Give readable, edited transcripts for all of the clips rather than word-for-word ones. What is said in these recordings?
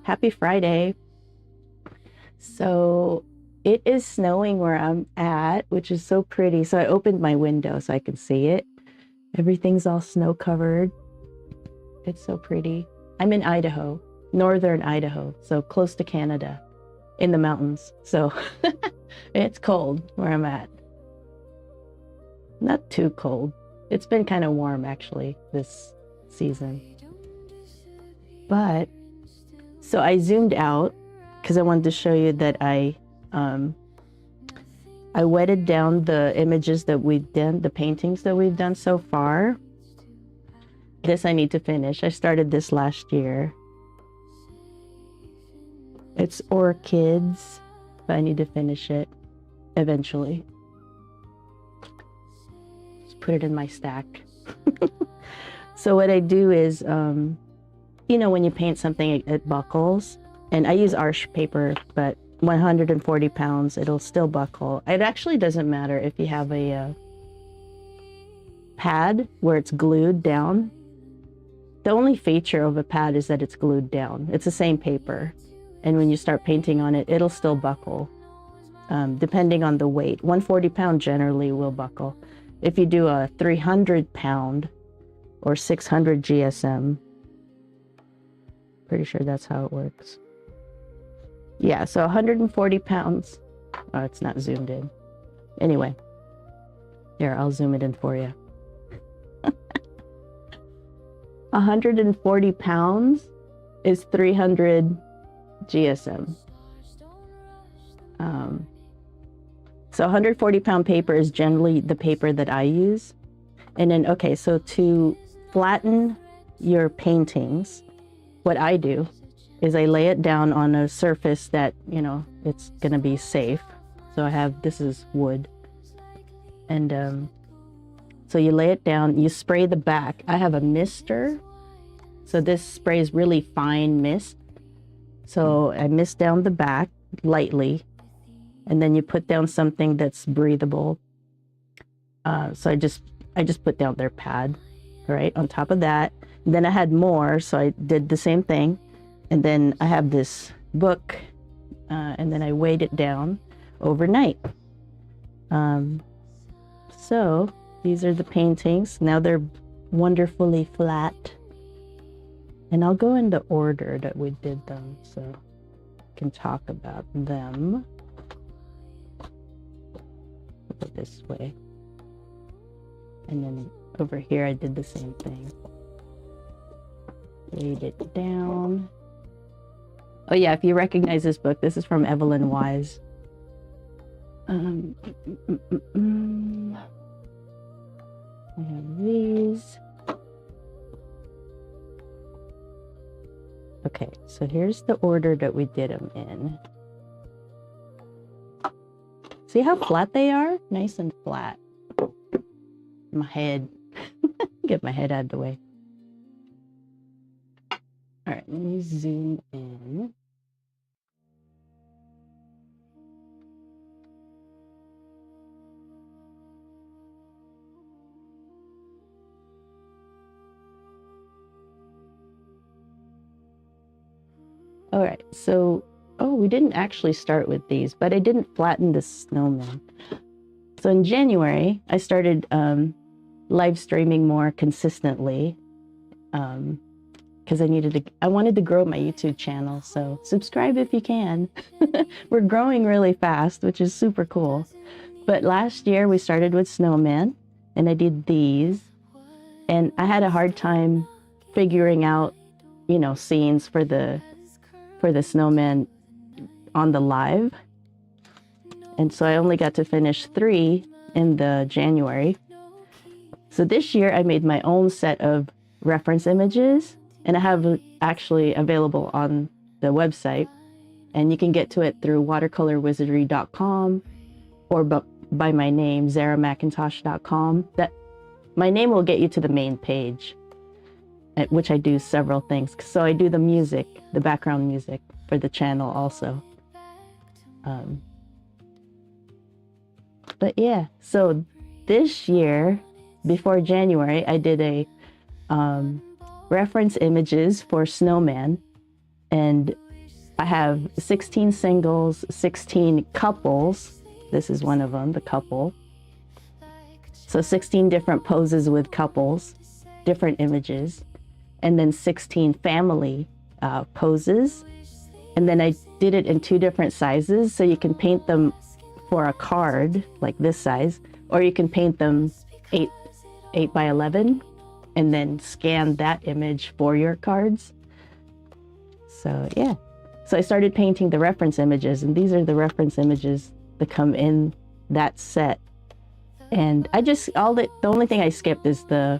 Happy Friday. So it is snowing where I'm at, which is so pretty. So I opened my window so I can see it. Everything's all snow covered. It's so pretty. I'm in Idaho, northern Idaho, so close to Canada, in the mountains. So it's cold where I'm at. Not too cold. It's been kind of warm actually this season. But so I zoomed out because I wanted to show you that I wetted down the images that we've done, the paintings that we've done so far. This I need to finish. I started this last year. It's orchids, but I need to finish it eventually. Just put it in my stack. So what I do is, you know, when you paint something, it buckles. And I use arch paper, but 140 pounds, it'll still buckle. It actually doesn't matter if you have a pad where it's glued down. The only feature of a pad is that it's glued down. It's the same paper. And when you start painting on it, it'll still buckle, depending on the weight. 140 pound generally will buckle. If you do a 300 pound or 600 GSM, pretty sure that's how it works. Yeah, so 140 pounds. Oh, it's not zoomed in. Anyway, here, I'll zoom it in for you. 140 pounds is 300 GSM. So 140 pound paper is generally the paper that I use. And then, okay, so to flatten your paintings, what I do is I lay it down on a surface that, you know, it's gonna be safe. So I have, this is wood. And so you lay it down, you spray the back. I have a mister. So this sprays really fine mist. So I mist down the back lightly, and then you put down something that's breathable. So I just put down their pad, right, on top of that. And then I had more, so I did the same thing. And then I have this book, and then I weighed it down overnight. So these are the paintings. Now they're wonderfully flat. And I'll go in the order that we did them so I can talk about them. Go this way. And then over here I did the same thing. Laid it down. Oh yeah, if you recognize this book, this is from Evelyn Wise. I have these. Okay, so here's the order that we did them in. See how flat they are? Nice and flat. My head. Get my head out of the way. All right, let me zoom in. All right, so, oh, we didn't actually start with these, but I didn't flatten the snowman. So in January, I started live streaming more consistently because I wanted to grow my YouTube channel. So subscribe if you can. We're growing really fast, which is super cool. But last year we started with snowman, and I did these, and I had a hard time figuring out, you know, scenes for the snowman on the live. And so I only got to finish 3 in the January. So this year I made my own set of reference images, and I have actually available on the website, and you can get to it through watercolorwizardry.com or by my name, zaramcintosh.com. That my name will get you to the main page, at which I do several things. So I do the music, the background music for the channel also. But yeah, so this year, before January, I did a reference images for snowman, and I have 16 singles, 16 couples. This is one of them, the couple. So 16 different poses with couples, different images, and then 16 family poses. And then I did it in 2 different sizes, so you can paint them for a card like this size, or you can paint them 8 by 11 and then scan that image for your cards. So yeah, so I started painting the reference images, and these are the reference images that come in that set. And I just, the only thing I skipped is the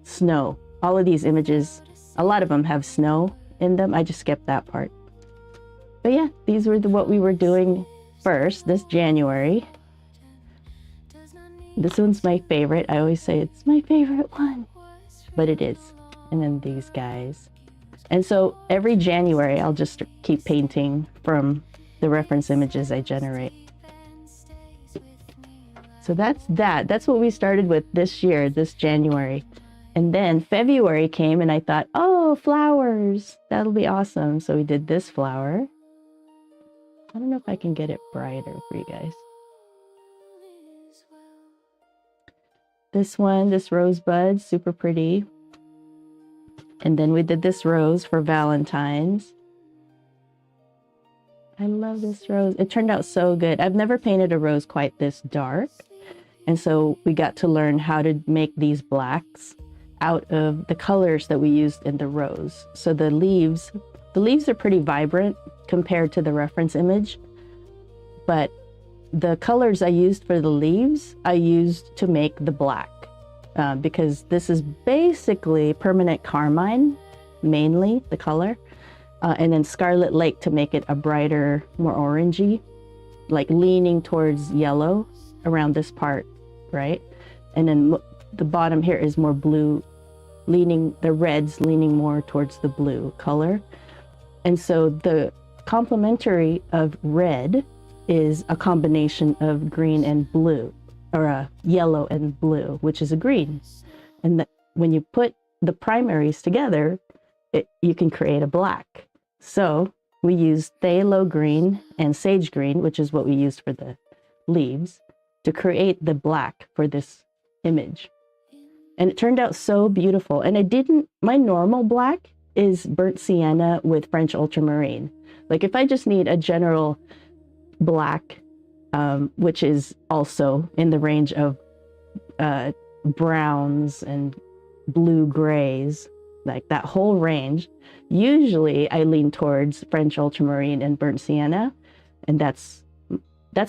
snow. All of these images, a lot of them have snow in them. I just skipped that part. But yeah, these were what we were doing first this January. This one's my favorite. I always say it's my favorite one, but it is. And then these guys. And so every January, I'll just keep painting from the reference images I generate. So that's what we started with this year, this January. And then February came and I thought, oh, flowers, that'll be awesome. So we did this flower. I don't know if I can get it brighter for you guys. This one, this rosebud, super pretty. And then we did this rose for Valentine's. I love this rose. It turned out so good. I've never painted a rose quite this dark. And so we got to learn how to make these blacks out of the colors that we used in the rose. So the leaves are pretty vibrant compared to the reference image, but the colors I used for the leaves, I used to make the black, because this is basically permanent carmine, mainly the color, and then Scarlet Lake to make it a brighter, more orangey, like leaning towards yellow around this part, right? And then the bottom here is more blue, the reds leaning more towards the blue color. And so the complementary of red is a combination of green and blue, or a yellow and blue, which is a green. And when you put the primaries together, you can create a black. So we used phthalo green and sage green, which is what we used for the leaves, to create the black for this image. And it turned out so beautiful. And my normal black is burnt sienna with French ultramarine. Like if I just need a general black, which is also in the range of browns and blue grays, like that whole range, usually I lean towards French ultramarine and burnt sienna, and that's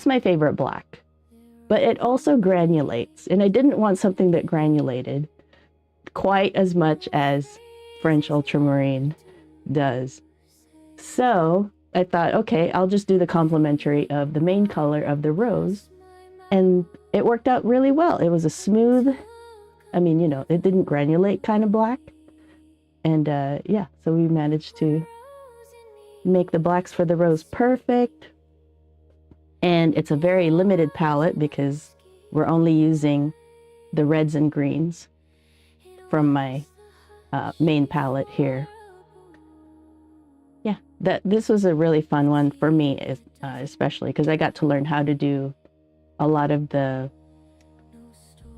my favorite black. But it also granulates, and I didn't want something that granulated quite as much as French ultramarine does. So I thought, okay, I'll just do the complementary of the main color of the rose, and it worked out really well. It was a smooth, it didn't granulate kind of black. And yeah, so we managed to make the blacks for the rose perfect. And it's a very limited palette because we're only using the reds and greens from my main palette here. Yeah, this was a really fun one for me, especially because I got to learn how to do a lot of the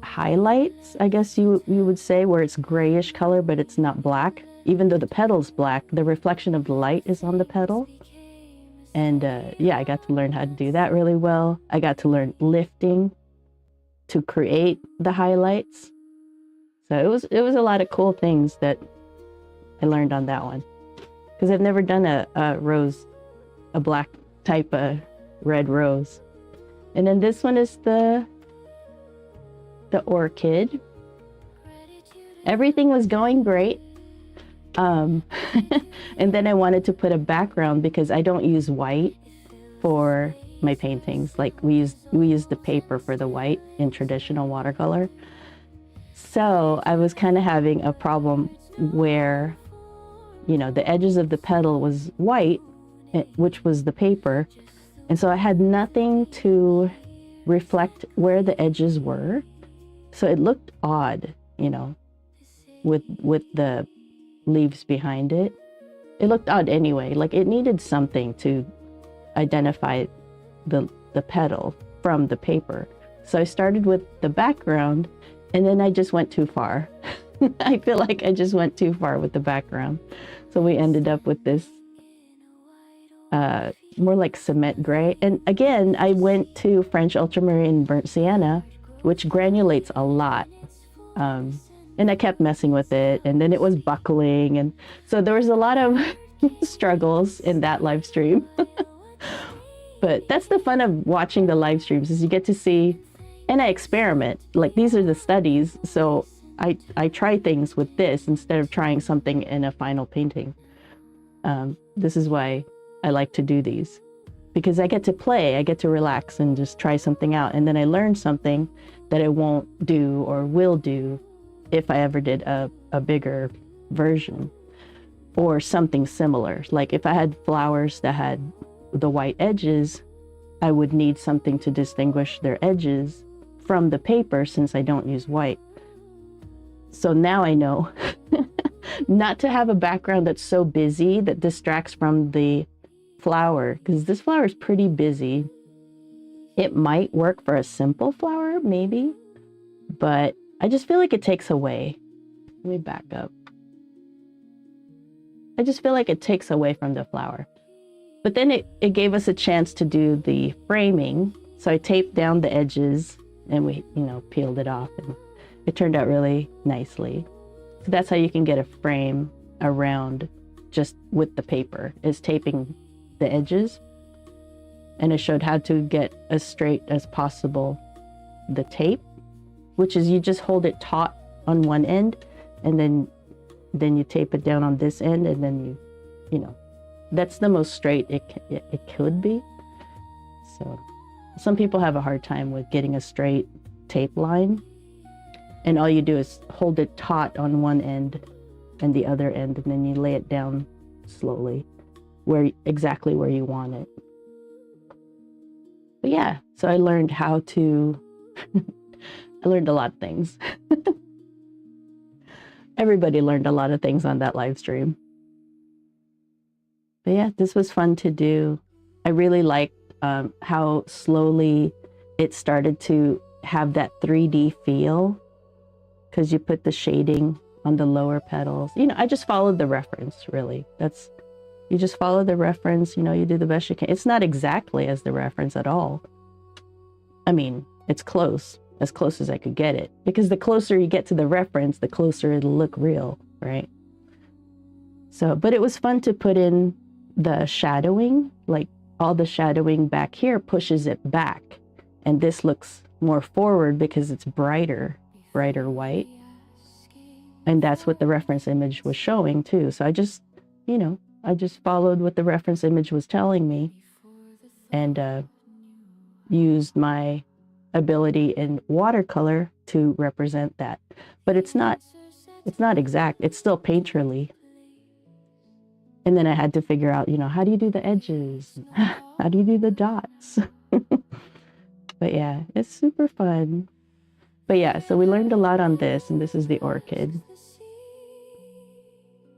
highlights, I guess you would say, where it's grayish color, but it's not black. Even though the petal's black, the reflection of the light is on the petal. And yeah, I got to learn how to do that really well. I got to learn lifting to create the highlights. So it was a lot of cool things that I learned on that one. Because I've never done a rose, a black type of red rose. And then this one is the orchid. Everything was going great. And then I wanted to put a background because I don't use white for my paintings. Like we use the paper for the white in traditional watercolor. So I was kind of having a problem where, the edges of the petal was white, which was the paper. And so I had nothing to reflect where the edges were. So it looked odd, with the leaves behind it. it looked odd anyway. Like it needed something to identify the petal from the paper. So I started with the background, and then I just went too far. I feel like I just went too far with the background. So we ended up with this more like cement gray. And again, I went to French ultramarine burnt sienna, which granulates a lot. And I kept messing with it, and then it was buckling. And so there was a lot of struggles in that live stream. But that's the fun of watching the live streams, is you get to see, and I experiment. Like these are the studies. So I try things with this instead of trying something in a final painting. This is why I like to do these, because I get to play, I get to relax and just try something out. And then I learn something that I won't do or will do if I ever did a bigger version or something similar. Like if I had flowers that had the white edges, I would need something to distinguish their edges from the paper, since I don't use white. So now I know not to have a background that's so busy that distracts from the flower, because this flower is pretty busy. It might work for a simple flower, maybe, but I just feel like it takes away. Let me back up. I just feel like it takes away from the flower. But then it gave us a chance to do the framing. So I taped down the edges and we, peeled it off, and it turned out really nicely. So that's how you can get a frame around just with the paper, is taping the edges. And I showed how to get as straight as possible the tape, which is you just hold it taut on one end, and then you tape it down on this end, and then you that's the most straight it could be. So some people have a hard time with getting a straight tape line, and all you do is hold it taut on one end and the other end, and then you lay it down slowly exactly where you want it. But yeah, so I learned how to I learned a lot of things. Everybody learned a lot of things on that live stream. But yeah, this was fun to do. I really liked how slowly it started to have that 3D feel, because you put the shading on the lower petals. I just followed the reference, really. You just follow the reference, you do the best you can. It's not exactly as the reference at all. I mean, it's close, as close as I could get it, because the closer you get to the reference, the closer it'll look real, right? So, but it was fun to put in the shadowing, like all the shadowing back here pushes it back. And this looks more forward because it's brighter white. And that's what the reference image was showing too. So I just followed what the reference image was telling me, and used my ability in watercolor to represent that. But it's not exact. It's still painterly. And then I had to figure out, how do you do the edges? How do you do the dots? But yeah, it's super fun. But yeah, so we learned a lot on this, and this is the orchid.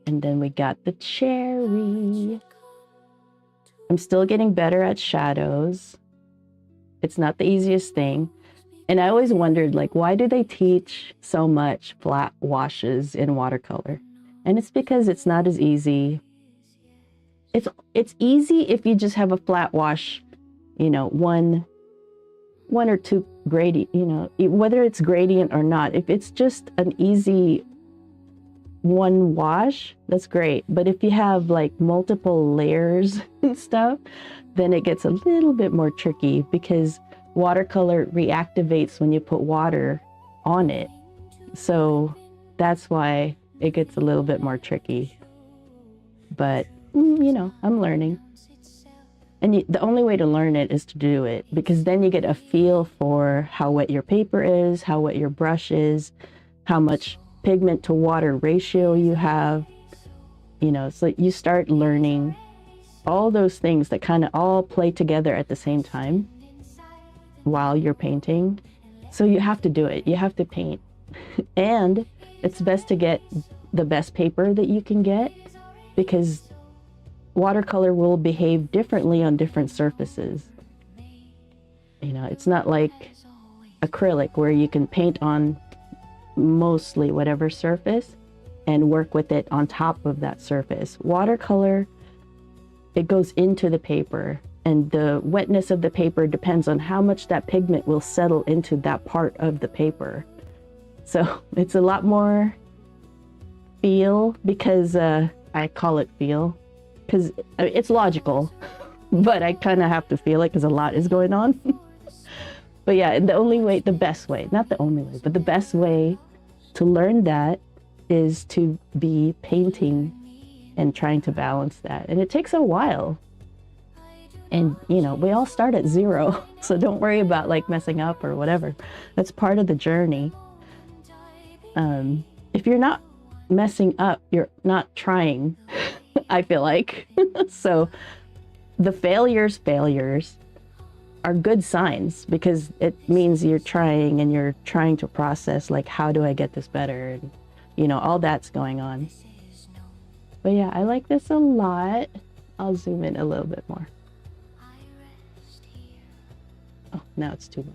And then we got the cherry. I'm still getting better at shadows. It's not the easiest thing. And I always wondered, like, why do they teach so much flat washes in watercolor? And it's because it's not as easy. It's easy if you just have a flat wash, one or two gradient, whether it's gradient or not. If it's just an easy one wash, that's great. But if you have like multiple layers and stuff, then it gets a little bit more tricky, because watercolor reactivates when you put water on it. So that's why it gets a little bit more tricky. But I'm learning. And the only way to learn it is to do it, because then you get a feel for how wet your paper is, how wet your brush is, how much pigment to water ratio you have. So you start learning all those things that kind of all play together at the same time while you're painting. So you have to do it. You have to paint. And it's best to get the best paper that you can get, because watercolor will behave differently on different surfaces. You know, it's not like acrylic where you can paint on mostly whatever surface and work with it on top of that surface. Watercolor, it goes into the paper, and the wetness of the paper depends on how much that pigment will settle into that part of the paper. So it's a lot more feel, because I call it feel because it's logical, but I kind of have to feel it because a lot is going on. But yeah, the only way, the best way, not the only way, but the best way to learn that is to be painting and trying to balance that. And it takes a while. And, you know, we all start at zero. So don't worry about like messing up or whatever. That's part of the journey. If you're not messing up, you're not trying, I feel like. So the failures are good signs, because it means you're trying and you're trying to process, like, how do I get this better? And, you know, all that's going on. But yeah, I like this a lot. I'll zoom in a little bit more. Oh, now it's too much.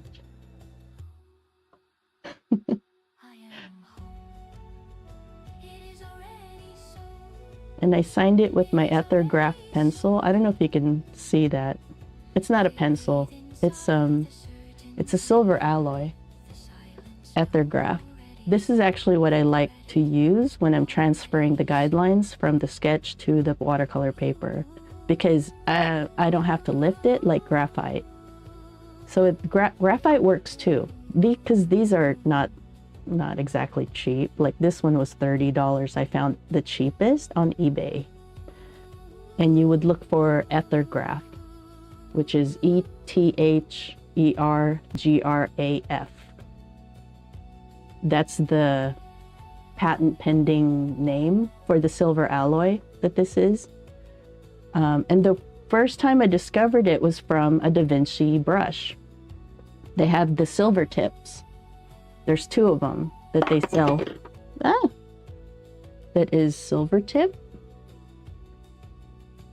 And I signed it with my Ethergraph pencil. I don't know if you can see that. It's not a pencil. It's a silver alloy Ethergraph. This is actually what I like to use when I'm transferring the guidelines from the sketch to the watercolor paper, because I don't have to lift it like graphite. So graphite works too, because these are not exactly cheap. Like this one was $30. I found the cheapest on eBay. And you would look for Ethergraph, which is ETHERGRAF. That's the patent pending name for the silver alloy that this is. And the first time I discovered it was from a Da Vinci brush. They have the silver tips. There's two of them that they sell. That is silver tip.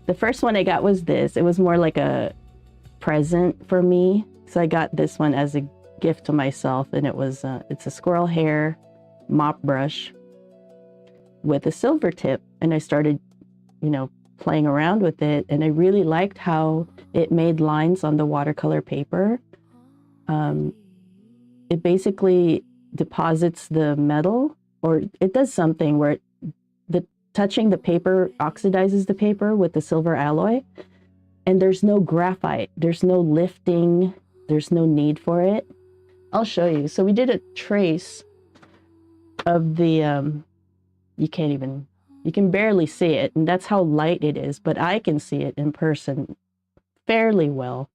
The first one I got was this. It was more like a present for me. So I got this one as a gift to myself, and it was it's a squirrel hair mop brush with a silver tip. And I started, you know, playing around with it, and I really liked how it made lines on the watercolor paper. It basically deposits the metal, or it does something where touching the paper oxidizes the paper with the silver alloy, and there's no graphite, there's no lifting, there's no need for it. I'll show you. So we did a trace of the, you can barely see it, and that's how light it is, but I can see it in person fairly well.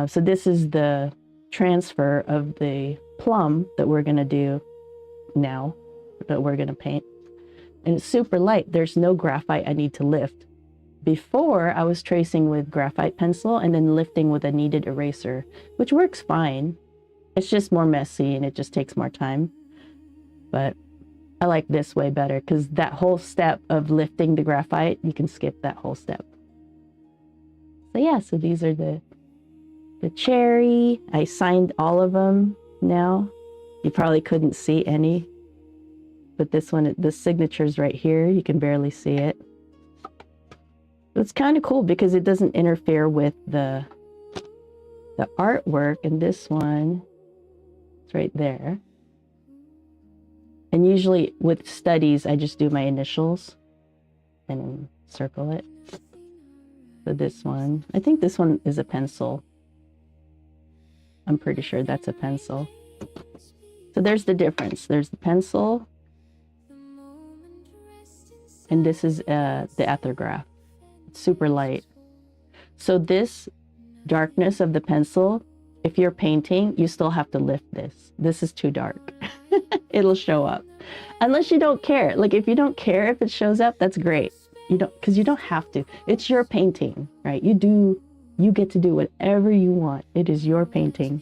So this is the transfer of the Plum that we're going to do now, that we're going to paint. And it's super light. There's no graphite I need to lift. Before, I was tracing with graphite pencil and then lifting with a kneaded eraser, which works fine. It's just more messy and it just takes more time. But I like this way better, because that whole step of lifting the graphite, you can skip that whole step. So yeah, so these are the cherry. I signed all of them now. You probably couldn't see any, but this one, the signature's right here. You can barely see it. It's kind of cool because it doesn't interfere with the artwork. And this one, it's right there. And usually with studies, I just do my initials and circle it. So this one, I think this one is a pencil. I'm pretty sure that's a pencil. So there's the difference. There's the pencil. And this is the Ethergraph. It's super light. So this darkness of the pencil, if you're painting, you still have to lift this. This is too dark. It'll show up. Unless you don't care. Like if you don't care if it shows up, that's great. You don't, because you don't have to. It's your painting, right? You get to do whatever you want. It is your painting.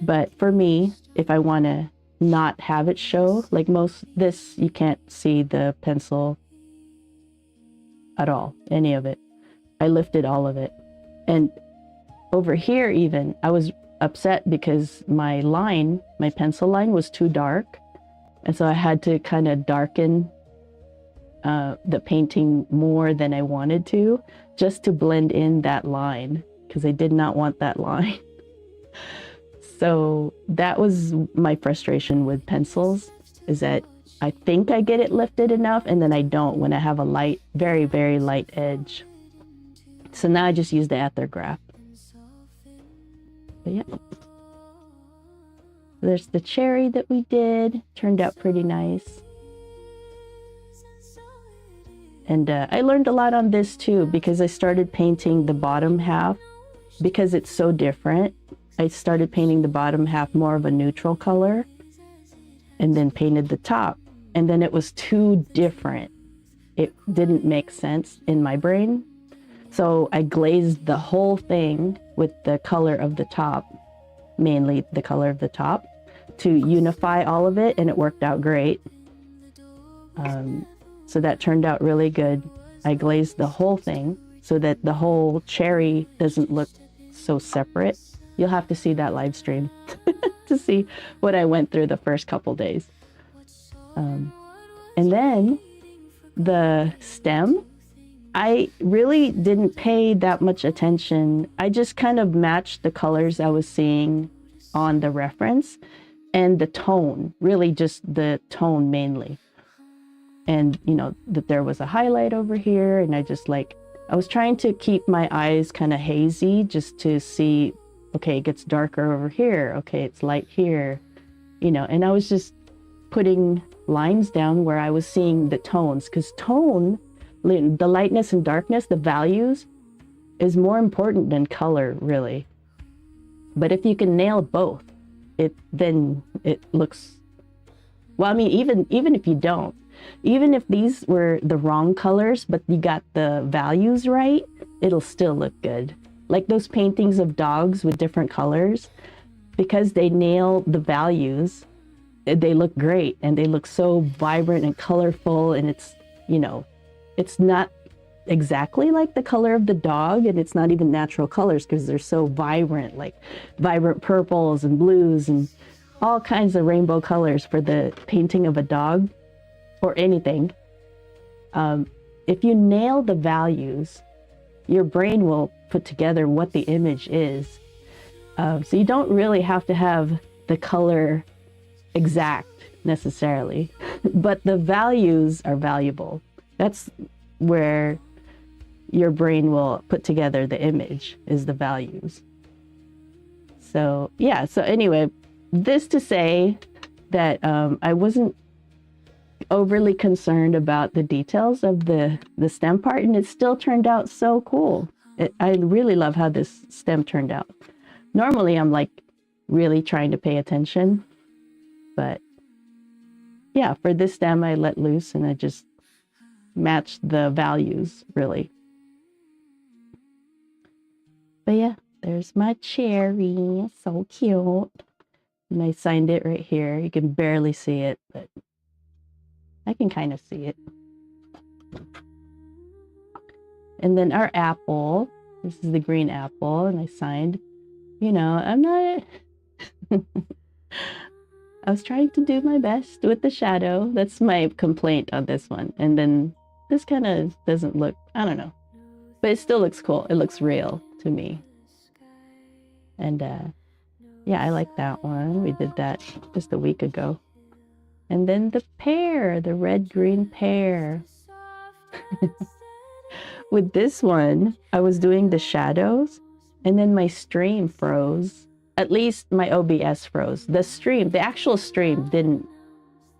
But for me, if I want to not have it show, like this, you can't see the pencil. at all, any of it. I lifted all of it. And over here even, I was upset because my pencil line was too dark. And so I had to kind of darken the painting more than I wanted to, just to blend in that line, because I did not want that line. So that was my frustration with pencils, is that I think I get it lifted enough and then I don't when I have a light, very, very light edge. So now I just use the Ethergraph. But yeah. There's the cherry that we did. Turned out pretty nice. And I learned a lot on this too, because I started painting the bottom half. Because it's so different, I started painting the bottom half more of a neutral color. And then painted the top. And then it was too different. It didn't make sense in my brain. So I glazed the whole thing with the color of the top, mainly the color of the top, to unify all of it, and it worked out great. So that turned out really good. I glazed the whole thing so that the whole cherry doesn't look so separate. You'll have to see that live stream to see what I went through the first couple days. And then the stem, I really didn't pay that much attention. I just kind of matched the colors I was seeing on the reference and the tone, really just the tone mainly. And, you know, that there was a highlight over here, and I was trying to keep my eyes kind of hazy just to see, okay, it gets darker over here. Okay, it's light here, you know, and I was just putting lines down where I was seeing the tones, because tone, the lightness and darkness, the values, is more important than color, really. But if you can nail both, then it looks, well, I mean, even if you don't, even if these were the wrong colors, but you got the values right, it'll still look good. Like those paintings of dogs with different colors, because they nail the values, they look great, and they look so vibrant and colorful, and it's, you know, it's not exactly like the color of the dog, and it's not even natural colors because they're so vibrant, like vibrant purples and blues and all kinds of rainbow colors for the painting of a dog or anything. If you nail the values, your brain will put together what the image is. So you don't really have to have the color exact necessarily, but the values are valuable. That's where your brain will put together the image, is the values. So yeah, so anyway, this to say that I wasn't overly concerned about the details of the stem part, and it still turned out so cool. I really love how this stem turned out. Normally I'm like really trying to pay attention, but yeah, for this stem I let loose and I just matched the values, really. But yeah, there's my cherry, so cute. And I signed it right here. You can barely see it, but I can kind of see it. And then our apple, this is the green apple, and I signed, you know, I'm not, I was trying to do my best with the shadow. That's my complaint on this one. And then this kind of doesn't look, I don't know, but it still looks cool. It looks real to me. And yeah, I like that one. We did that just a week ago. And then the pear, the red-green pear. With this one, I was doing the shadows, and then my stream froze. At least my OBS froze. The stream, the actual stream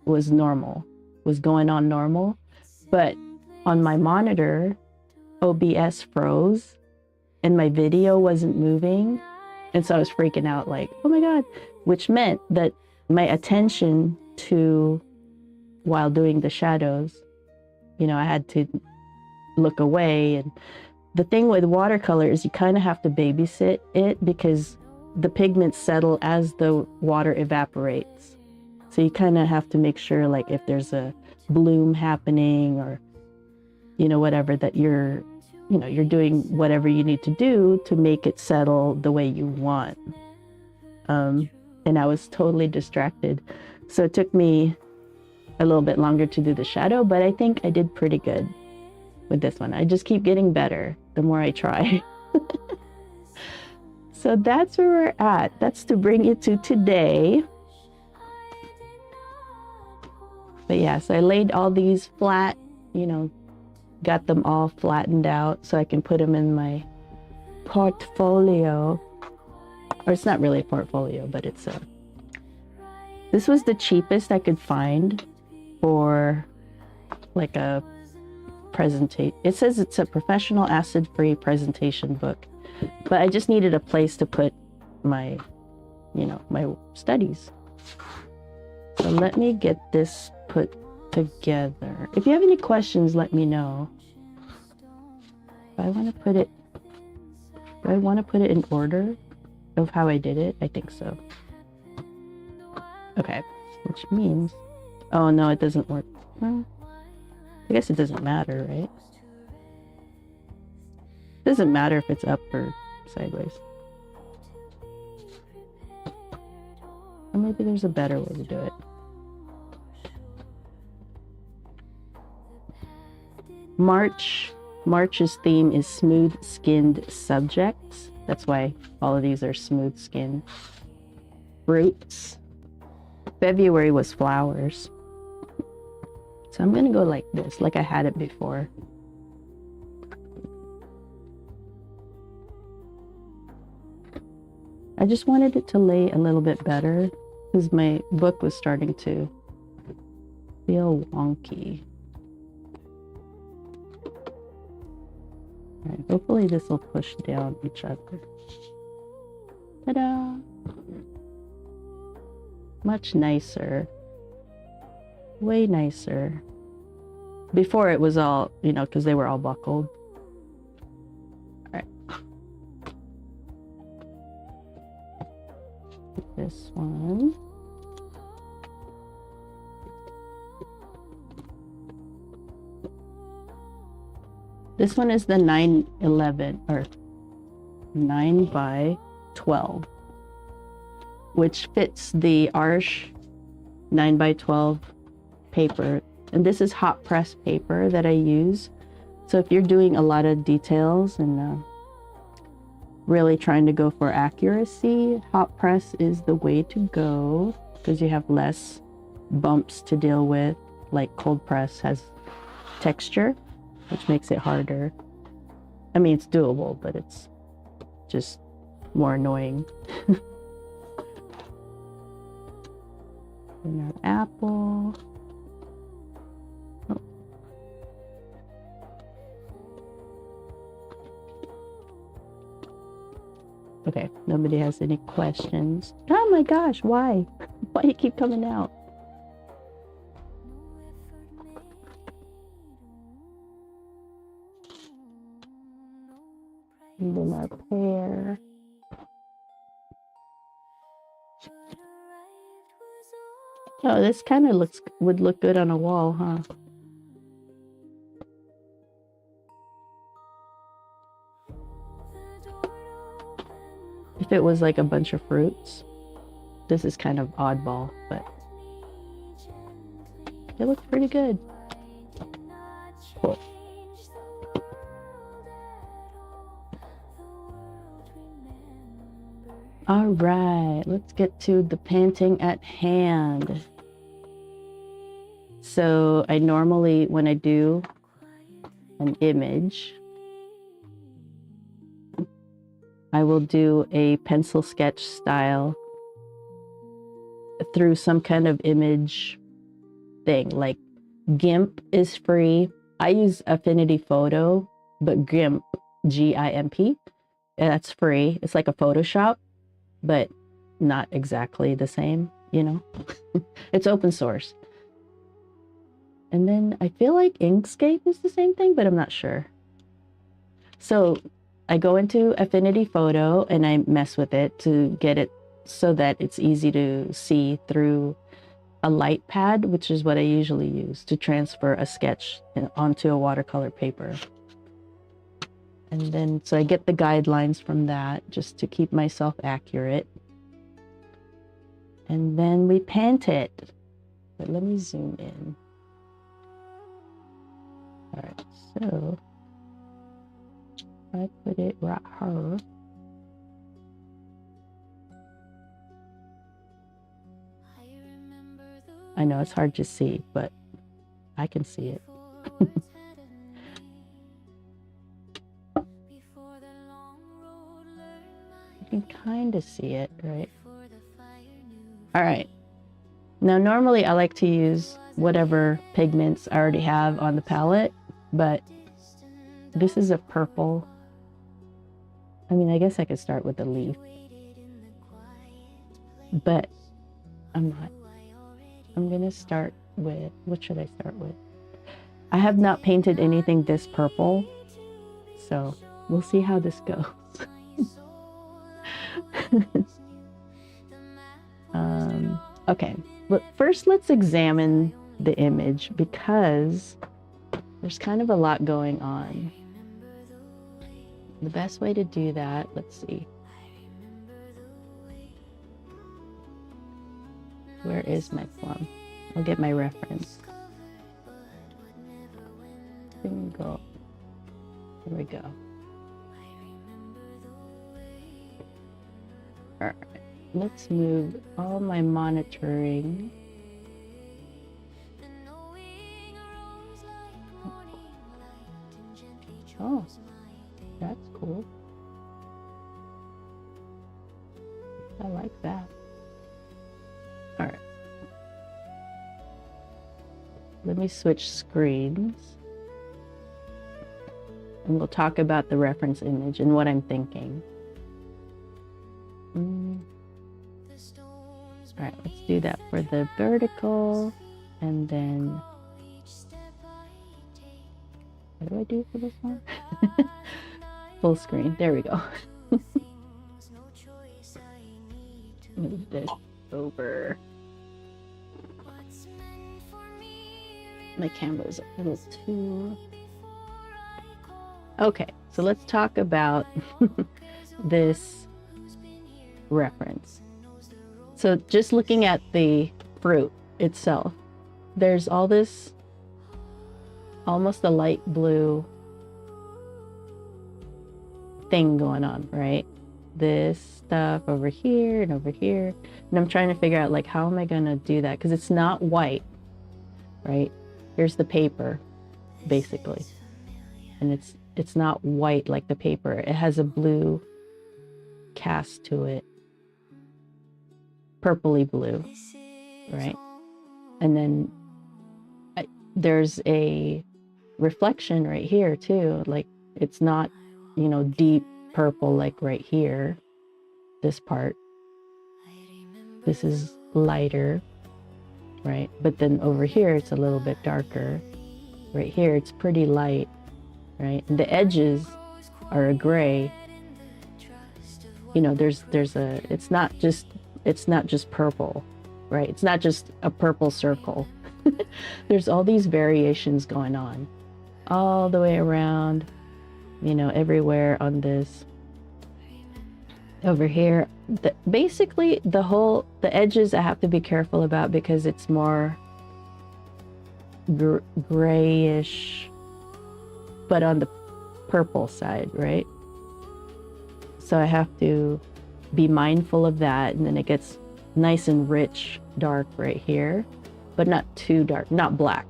was normal, was going on normal. But on my monitor, OBS froze, and my video wasn't moving. And so I was freaking out, like, oh my God, which meant that my attention to, while doing the shadows, you know, I had to look away. And the thing with watercolor is you kind of have to babysit it, because the pigments settle as the water evaporates. So you kind of have to make sure, like, if there's a bloom happening, or you know, whatever that you're, you know, you're doing whatever you need to do to make it settle the way you want. And I was totally distracted. So it took me a little bit longer to do the shadow, but I think I did pretty good with this one. I just keep getting better the more I try. So that's where we're at. That's to bring it to today. But yeah, so I laid all these flat, you know, got them all flattened out so I can put them in my portfolio. Or it's not really a portfolio, but it's a... This was the cheapest I could find for like a presentation. It says it's a professional acid-free presentation book, but I just needed a place to put my, you know, my studies. So let me get this put together. If you have any questions, let me know. Do I want to put it in order of how I did it? I think so. Okay, which means, oh no, it doesn't work. Well, I guess it doesn't matter, right? It doesn't matter if it's up or sideways. Or maybe there's a better way to do it. March's theme is smooth-skinned subjects. That's why all of these are smooth-skinned. Fruits. February was flowers. So I'm going to go like this, like I had it before. I just wanted it to lay a little bit better because my book was starting to feel wonky. All right, hopefully this will push down each other. Ta-da! Much nicer. Way nicer. Before it was all, you know, because they were all buckled. All right. This one. This one is the 911 or 9 by 12, which fits the Arches 9 by 12 paper. And this is hot press paper that I use. So if you're doing a lot of details and really trying to go for accuracy, hot press is the way to go because you have less bumps to deal with. Like cold press has texture, which makes it harder. I mean, it's doable, but it's just more annoying. And our apple. Oh. Okay, nobody has any questions. Oh my gosh, why? Why do you keep coming out? And then our pear. Oh, this kind of would look good on a wall, huh? If it was like a bunch of fruits. This is kind of oddball, but it looks pretty good. Cool. All right, let's get to the painting at hand. So I normally, when I do an image, I will do a pencil sketch style through some kind of image thing. Like GIMP is free. I use Affinity Photo, but GIMP, G-I-M-P, that's free. It's like a Photoshop, but not exactly the same, you know? It's open source. And then I feel like Inkscape is the same thing, but I'm not sure. So I go into Affinity Photo and I mess with it to get it so that it's easy to see through a light pad, which is what I usually use to transfer a sketch onto a watercolor paper. And then, so I get the guidelines from that just to keep myself accurate. And then we paint it. But let me zoom in. All right, so I put it right here. I know it's hard to see, but I can see it. You can kind of see it, right? All right. Now, normally I like to use whatever pigments I already have on the palette, but this is a purple. I mean, I guess I could start with the leaf, but I'm not. I'm gonna start with, what should I start with? I have not painted anything this purple, so we'll see how this goes. Okay, but first let's examine the image because there's kind of a lot going on. The best way to do that, let's see. Where is my plum? I'll get my reference. Single. Here we go. All right, let's move all my monitoring. Oh, that's cool. I like that. All right. Let me switch screens. And we'll talk about the reference image and what I'm thinking. All right, let's do that for the vertical. And then, what do I do for this one? Full screen. There we go. Move this over. My camera's a little too... Okay, so let's talk about this reference. So just looking at the fruit itself, there's all this almost a light blue thing going on, right? This stuff over here and over here. And I'm trying to figure out, like, how am I going to do that? Because it's not white, right? Here's the paper, basically. And it's not white like the paper. It has a blue cast to it. Purpley blue, right? And then there's a reflection right here too. Like, it's not, you know, deep purple like right here. This part. This is lighter, right? But then over here it's a little bit darker. Right here it's pretty light, right? And the edges are a gray. You know, there's a, it's not just purple, right? It's not just a purple circle. There's all these variations going on all the way around, you know, everywhere on this. Over here, basically the edges I have to be careful about because it's more grayish, but on the purple side, right? So I have to be mindful of that, and then it gets nice and rich dark right here, but not too dark, not black.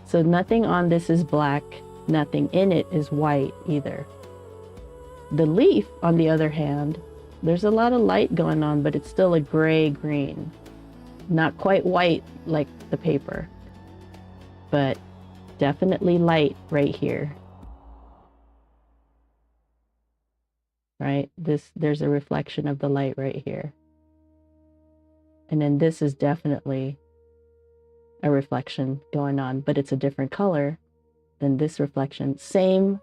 So nothing on this is black, nothing in it is white either. The leaf, on the other hand, there's a lot of light going on, but it's still a gray green. Not quite white like the paper, but definitely light right here. Right? There's a reflection of the light right here. And then this is definitely a reflection going on, but it's a different color than this reflection. Same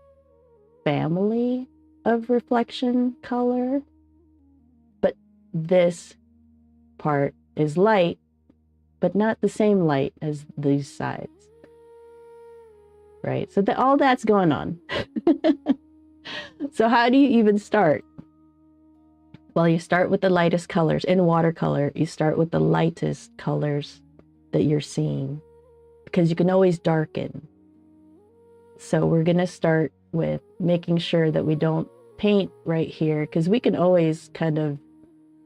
family of reflection color, but this part is light, but not the same light as these sides, right? So all that's going on. So how do you even start? Well, you start with the lightest colors. In watercolor, you start with the lightest colors that you're seeing, because you can always darken. So we're going to start with making sure that we don't paint right here, because we can always kind of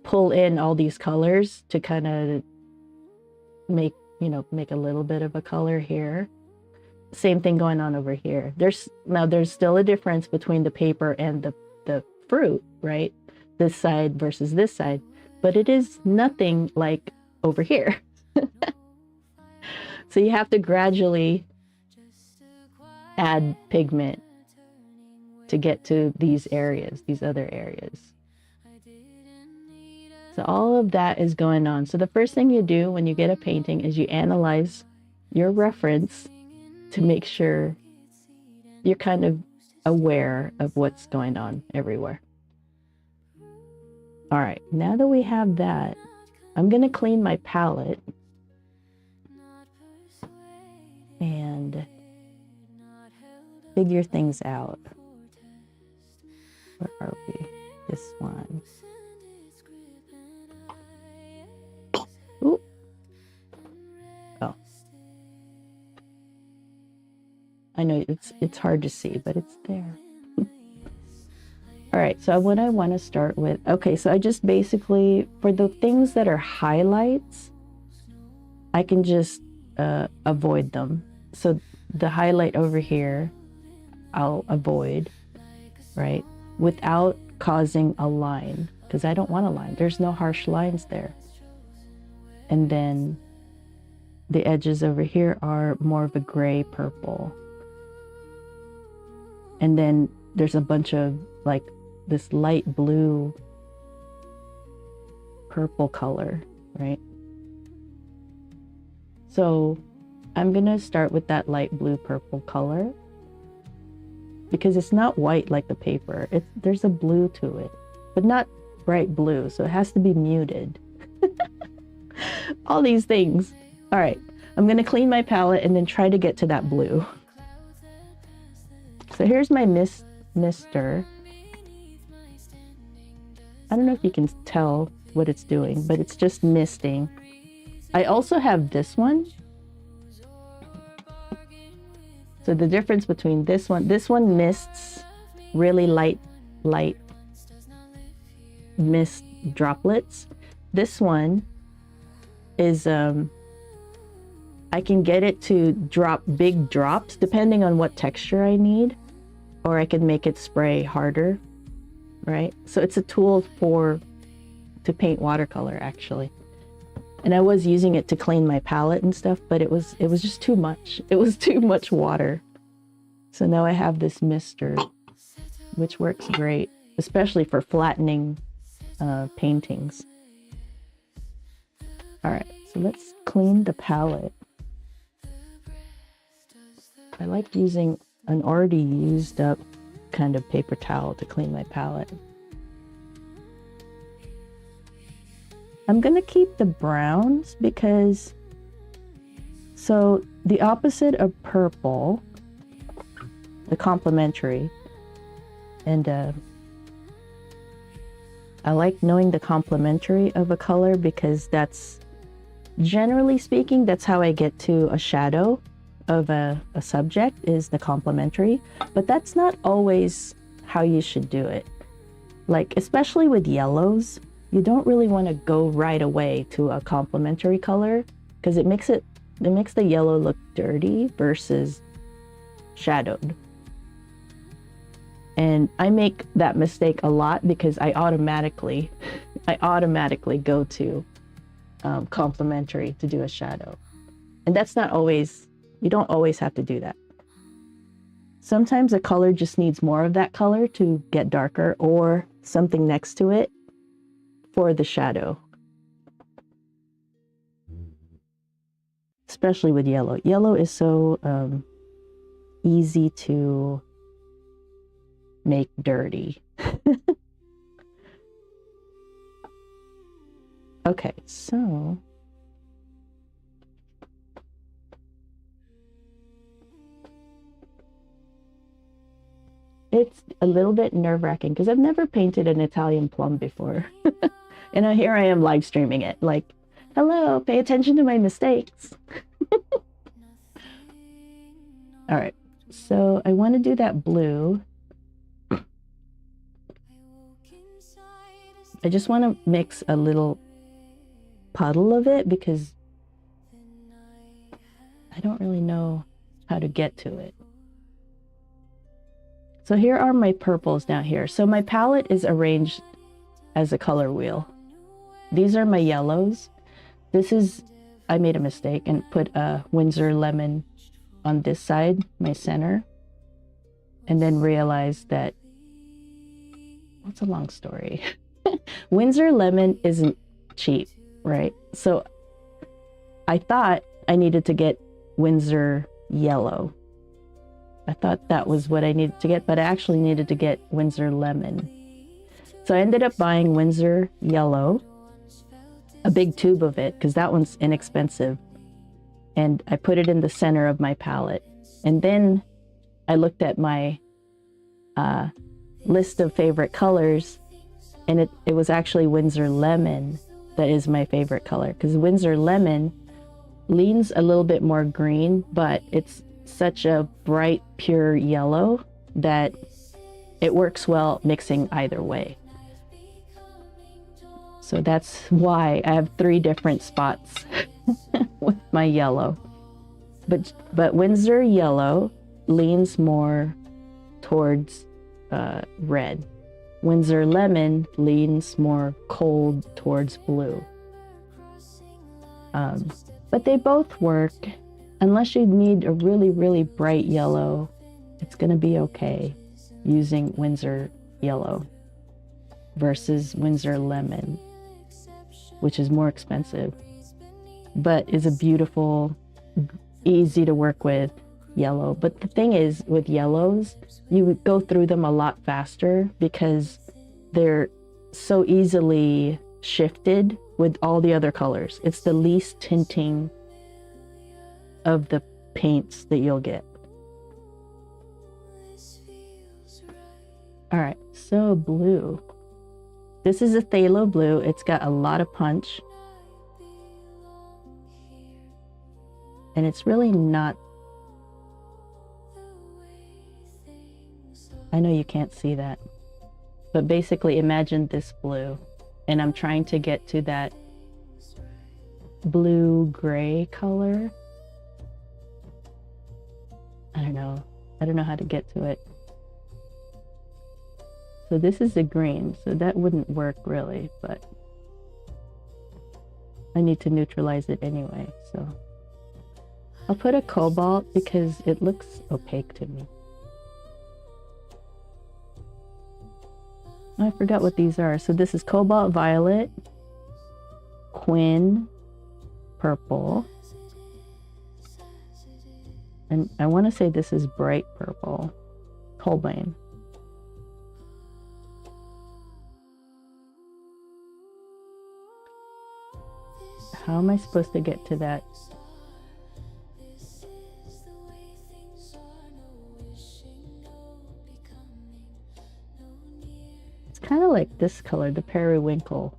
pull in all these colors to kind of make a little bit of a color here. Same thing going on over here. There's still a difference between the paper and the fruit, right? This side versus this side, but it is nothing like over here. So you have to gradually add pigment to get to these areas, these other areas. So all of that is going on. So the first thing you do when you get a painting is you analyze your reference to make sure you're kind of aware of what's going on everywhere. All right, now that we have that, I'm going to clean my palette and figure things out. Where are we? This one. Ooh. Oh. I know it's hard to see, but it's there. All right, so what I want to start with, okay, so I just basically, for the things that are highlights, I can just avoid them. So the highlight over here, I'll avoid, right? Without causing a line, because I don't want a line. There's no harsh lines there. And then the edges over here are more of a gray purple. And then there's a bunch of like this light blue purple color, right? So I'm gonna start with that light blue purple color, because it's not white like the paper. There's a blue to it, but not bright blue, so it has to be muted. All these things. All right, I'm gonna clean my palette and then try to get to that blue. So here's my mister. I don't know if you can tell what it's doing, but it's just misting. I also have this one. So the difference between this one mists really light mist droplets. This one is I can get it to drop big drops depending on what texture I need, or I can make it spray harder, right? So it's a tool to paint watercolor actually. And I was using it to clean my palette and stuff, but it was just too much. It was too much water. So now I have this mister, which works great, especially for flattening paintings. All right, so let's clean the palette. I like using an already used up kind of paper towel to clean my palette. I'm gonna keep the browns because, so the opposite of purple, the complementary, and I like knowing the complementary of a color because that's, generally speaking, that's how I get to a shadow of a subject, is the complementary, but that's not always how you should do it. Like, especially with yellows, you don't really want to go right away to a complementary color because it makes the yellow look dirty versus shadowed. And I make that mistake a lot because I automatically go to complementary to do a shadow. And that's not always, you don't always have to do that. Sometimes a color just needs more of that color to get darker, or something next to it for the shadow. Especially with yellow. Yellow is so easy to make dirty. Okay, so it's a little bit nerve-wracking because I've never painted an Italian plum before. And here I am live streaming it. Like, hello, pay attention to my mistakes. All right, so I want to do that blue. I just want to mix a little puddle of it because I don't really know how to get to it. So here are my purples down here. So my palette is arranged as a color wheel. These are my yellows. This is, I made a mistake and put a Windsor lemon on this side, my center, and then realized that, well, it's a long story. Windsor lemon isn't cheap, right? So I thought I needed to get Windsor yellow. I thought that was what I needed to get, but I actually needed to get Windsor lemon. So I ended up buying Windsor yellow, a big tube of it, because that one's inexpensive. And I put it in the center of my palette. And then I looked at my list of favorite colors, and it was actually Windsor lemon that is my favorite color, because Windsor lemon leans a little bit more green, but it's such a bright, pure yellow that it works well mixing either way. So that's why I have 3 different spots with my yellow. But Windsor yellow leans more towards red. Windsor lemon leans more cold towards blue. But they both work. Unless you need a really, really bright yellow, it's going to be okay using Windsor yellow versus Windsor lemon, which is more expensive, but is a beautiful, easy to work with yellow. But the thing is, with yellows, you go through them a lot faster because they're so easily shifted with all the other colors. It's the least tinting of the paints that you'll get. All right, so blue. This is a phthalo blue. It's got a lot of punch. And it's really not, I know you can't see that, but basically imagine this blue. And I'm trying to get to that blue-gray color. I don't know how to get to it. So this is a green, so that wouldn't work really, but I need to neutralize it anyway, so I'll put a cobalt because it looks opaque to me. I forgot what these are. So this is cobalt violet, quin purple, and I want to say this is bright purple, Colbane. How am I supposed to get to that? It's kind of like this color, the periwinkle.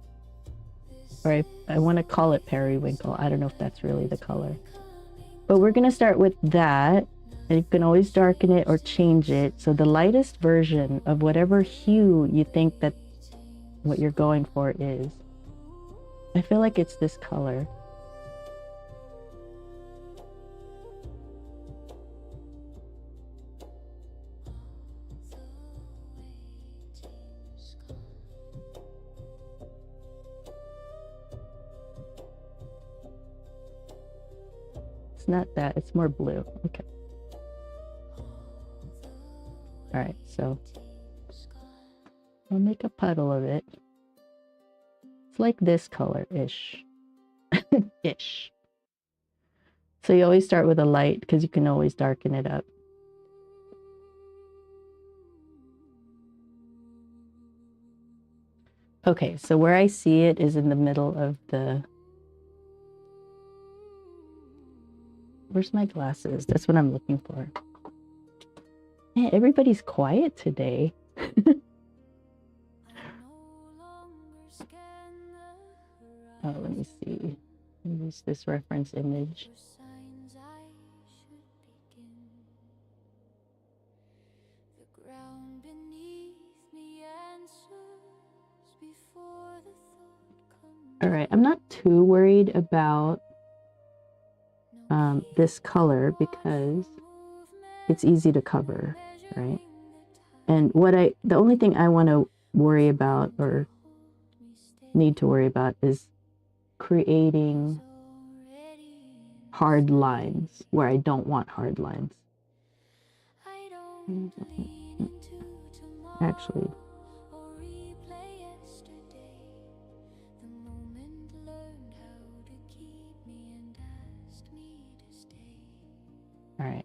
Or I want to call it periwinkle. I don't know if that's really the color. But we're going to start with that. And you can always darken it or change it. So the lightest version of whatever hue you think that what you're going for is. I feel like it's this color. It's not that, it's more blue. Okay. All right, so I'll make a puddle of it. It's like this color-ish. Ish. So you always start with a light because you can always darken it up. Okay, so where I see it is in the middle of the... Where's my glasses? That's what I'm looking for. Man, everybody's quiet today. Oh, let me see. Use this reference image. All right, I'm not too worried about this color because it's easy to cover, right? And the only thing I want to worry about or need to worry about is creating hard lines where I don't want hard lines. Actually, all right.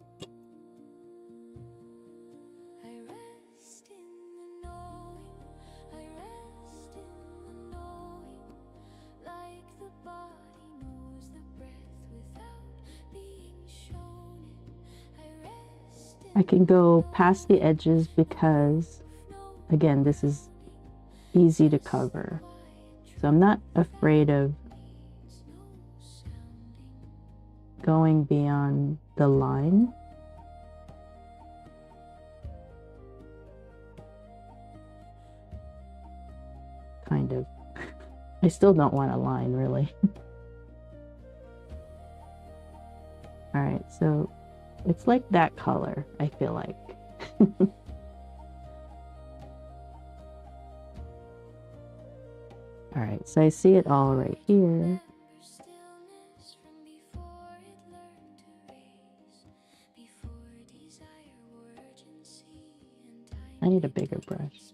I can go past the edges because, again, this is easy to cover. So I'm not afraid of going beyond the line. Kind of. I still don't want a line, really. All right, so it's like that color, I feel like. All right, so I see it all right here. I need a bigger brush.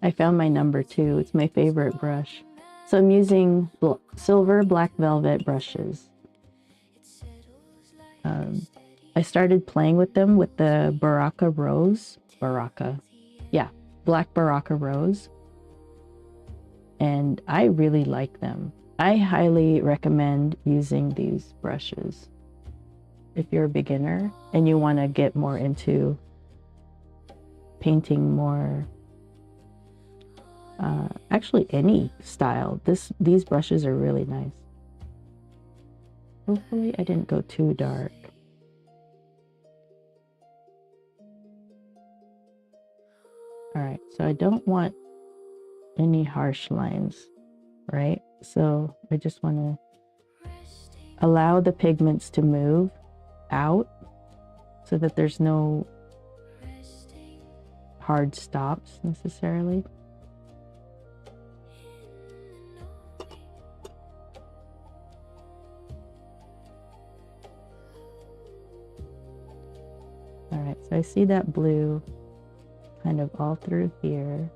I found my number 2. It's my favorite brush. So I'm using silver black velvet brushes. I started playing with them with the Baraka Rose. Black Baraka Rose. And I really like them. I highly recommend using these brushes if you're a beginner and you want to get more into painting more, actually any style. These brushes are really nice. Hopefully I didn't go too dark. All right, so I don't want any harsh lines, right? So I just want to allow the pigments to move out so that there's no hard stops necessarily. All right, so I see that blue kind of all through here.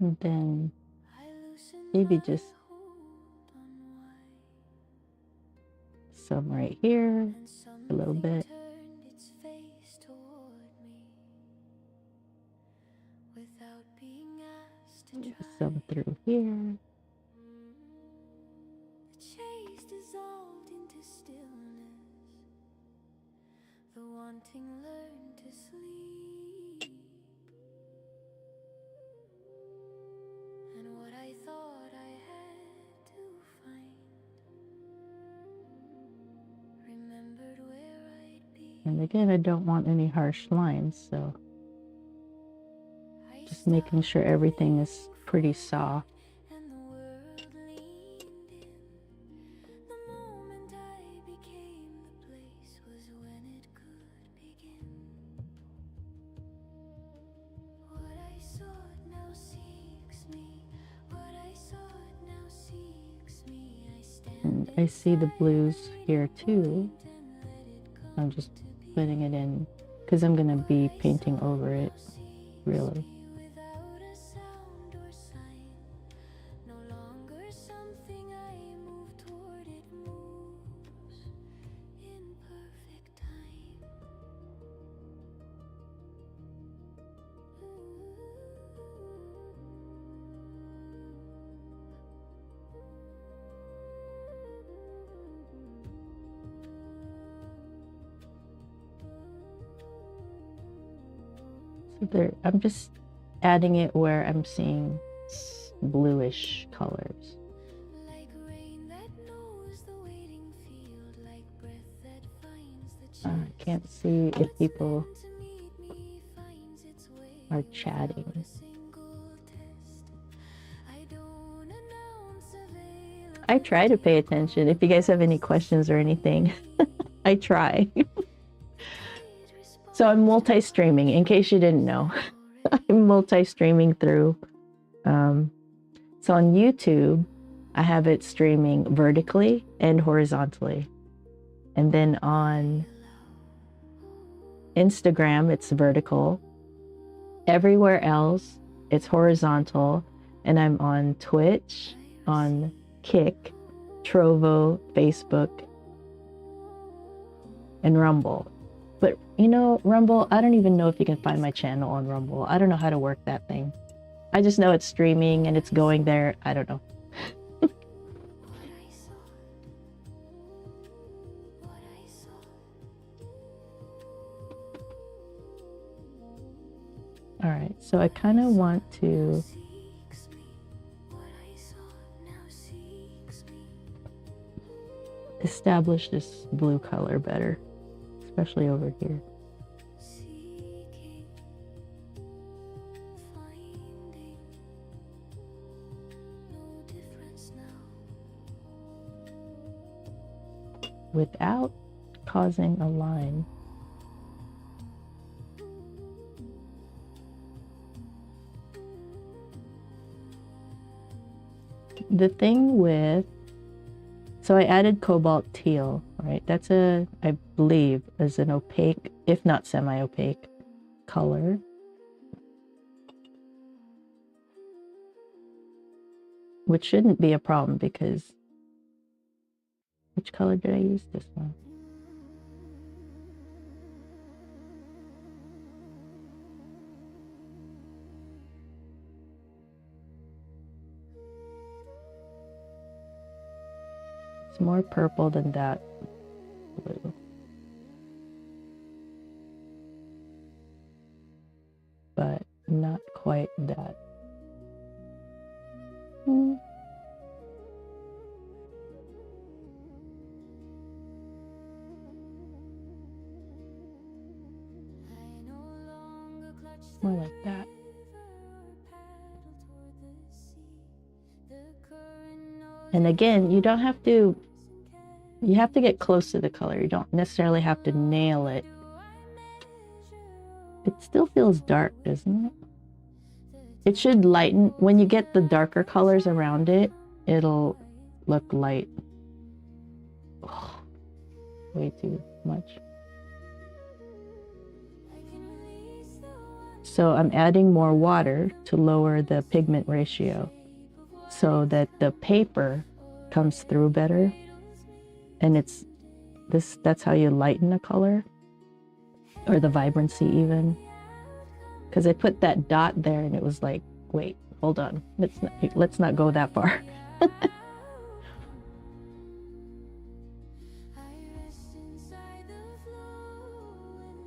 And then maybe just some right here, a little bit. Some through here. And again, I don't want any harsh lines, so just making sure everything is pretty soft. And I see the blues here too. I'm just putting it in because I'm going to be painting over it, really. There, I'm just adding it where I'm seeing bluish colors. I can't see if people are chatting. I try to pay attention. If you guys have any questions or anything, I try. So I'm multi-streaming, in case you didn't know. I'm multi-streaming through. So on YouTube, I have it streaming vertically and horizontally. And then on Instagram, it's vertical. Everywhere else, it's horizontal. And I'm on Twitch, on Kick, Trovo, Facebook, and Rumble. But you know, Rumble, I don't even know if you can find my channel on Rumble. I don't know how to work that thing. I just know it's streaming and it's going there. I don't know. All right, so I kind of want to establish this blue color better, especially over here. Without causing a line. The thing with, so I added cobalt teal, right? That's a, I believe, is an opaque, if not semi-opaque color. Which shouldn't be a problem because, which color did I use? This one. It's more purple than that blue. But not quite that. More like that. And again, you don't have to, you have to get close to the color. You don't necessarily have to nail it. It still feels dark, doesn't it? It should lighten. When you get the darker colors around it, it'll look light. Oh, way too much. So I'm adding more water to lower the pigment ratio so that the paper comes through better. And it's this, that's how you lighten a color, or the vibrancy even. Because I put that dot there and it was like, wait, hold on, let's not go that far.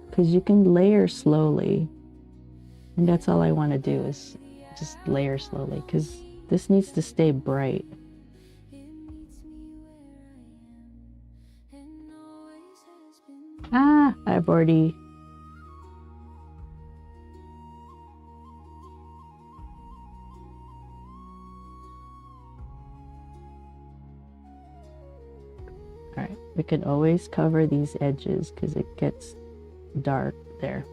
Because you can layer slowly. And that's all I want to do is just layer slowly, because this needs to stay bright. Ah, I've already... All right, we can always cover these edges because it gets dark there.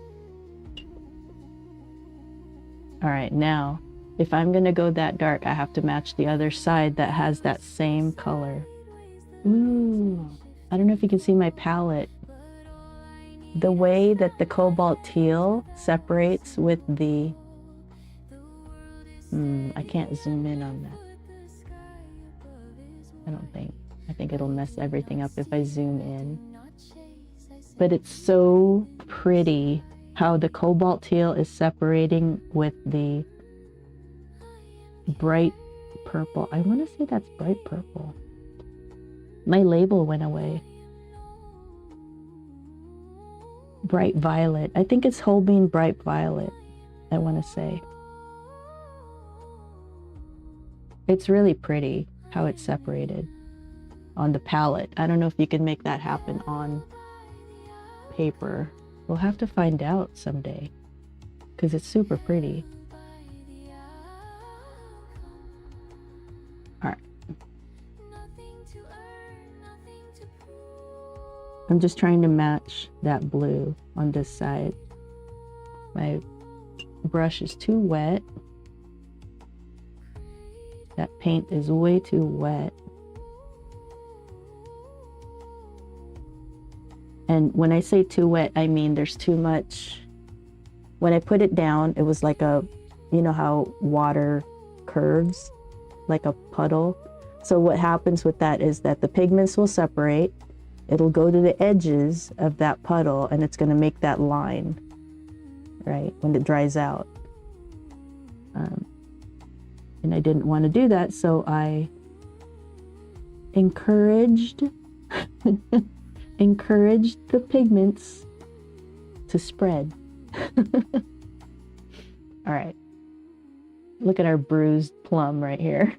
All right, now, if I'm gonna go that dark, I have to match the other side that has that same color. Ooh, I don't know if you can see my palette. The way that the cobalt teal separates with the... I can't zoom in on that. I don't think. I think it'll mess everything up if I zoom in. But it's so pretty how the cobalt teal is separating with the bright purple. I want to say that's bright purple. My label went away. Bright violet. I think it's Holbein bright violet, I want to say. It's really pretty how it's separated on the palette. I don't know if you can make that happen on paper. We'll have to find out someday because it's super pretty. All right. I'm just trying to match that blue on this side. My brush is too wet. That paint is way too wet. And when I say too wet, I mean there's too much. When I put it down, it was like a, you know how water curves, like a puddle. So what happens with that is that the pigments will separate. It'll go to the edges of that puddle and it's going to make that line, right, when it dries out. And I didn't want to do that, so I encouraged the pigments to spread. All right, look at our bruised plum right here.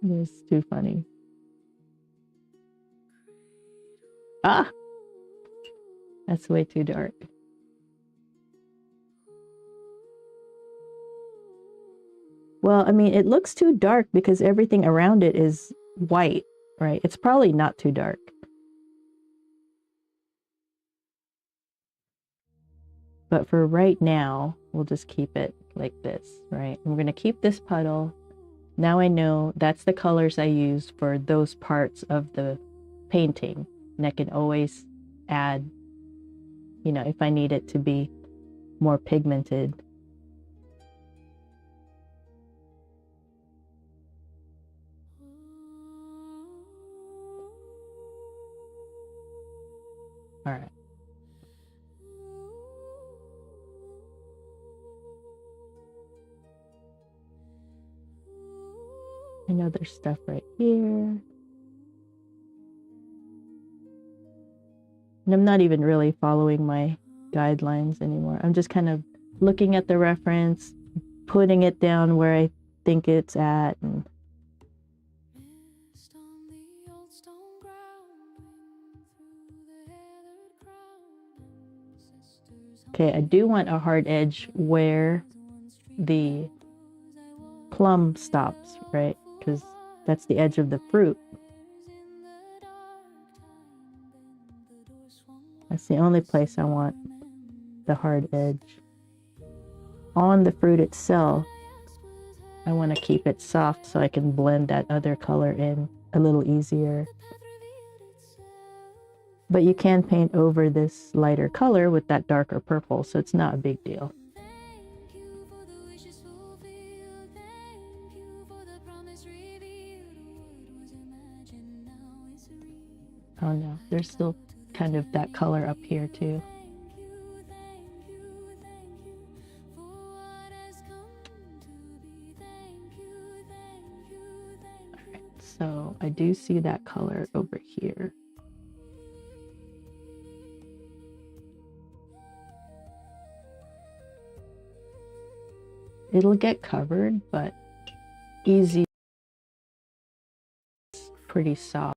This is too funny. Ah, that's way too dark. Well, I mean, it looks too dark because everything around it is white, right? It's probably not too dark. But for right now, we'll just keep it like this, right? I'm going to keep this puddle. Now I know that's the colors I use for those parts of the painting. And I can always add, you know, if I need it to be more pigmented. All right. I know there's stuff right here. And I'm not even really following my guidelines anymore. I'm just kind of looking at the reference, putting it down where I think it's at. And okay, I do want a hard edge where the plum stops, right? Because that's the edge of the fruit. That's the only place I want the hard edge. On the fruit itself, I want to keep it soft so I can blend that other color in a little easier. But you can paint over this lighter color with that darker purple, so it's not a big deal. Oh no, there's still kind of that color up here too. Alright, so I do see that color over here. It'll get covered, but easy pretty soft.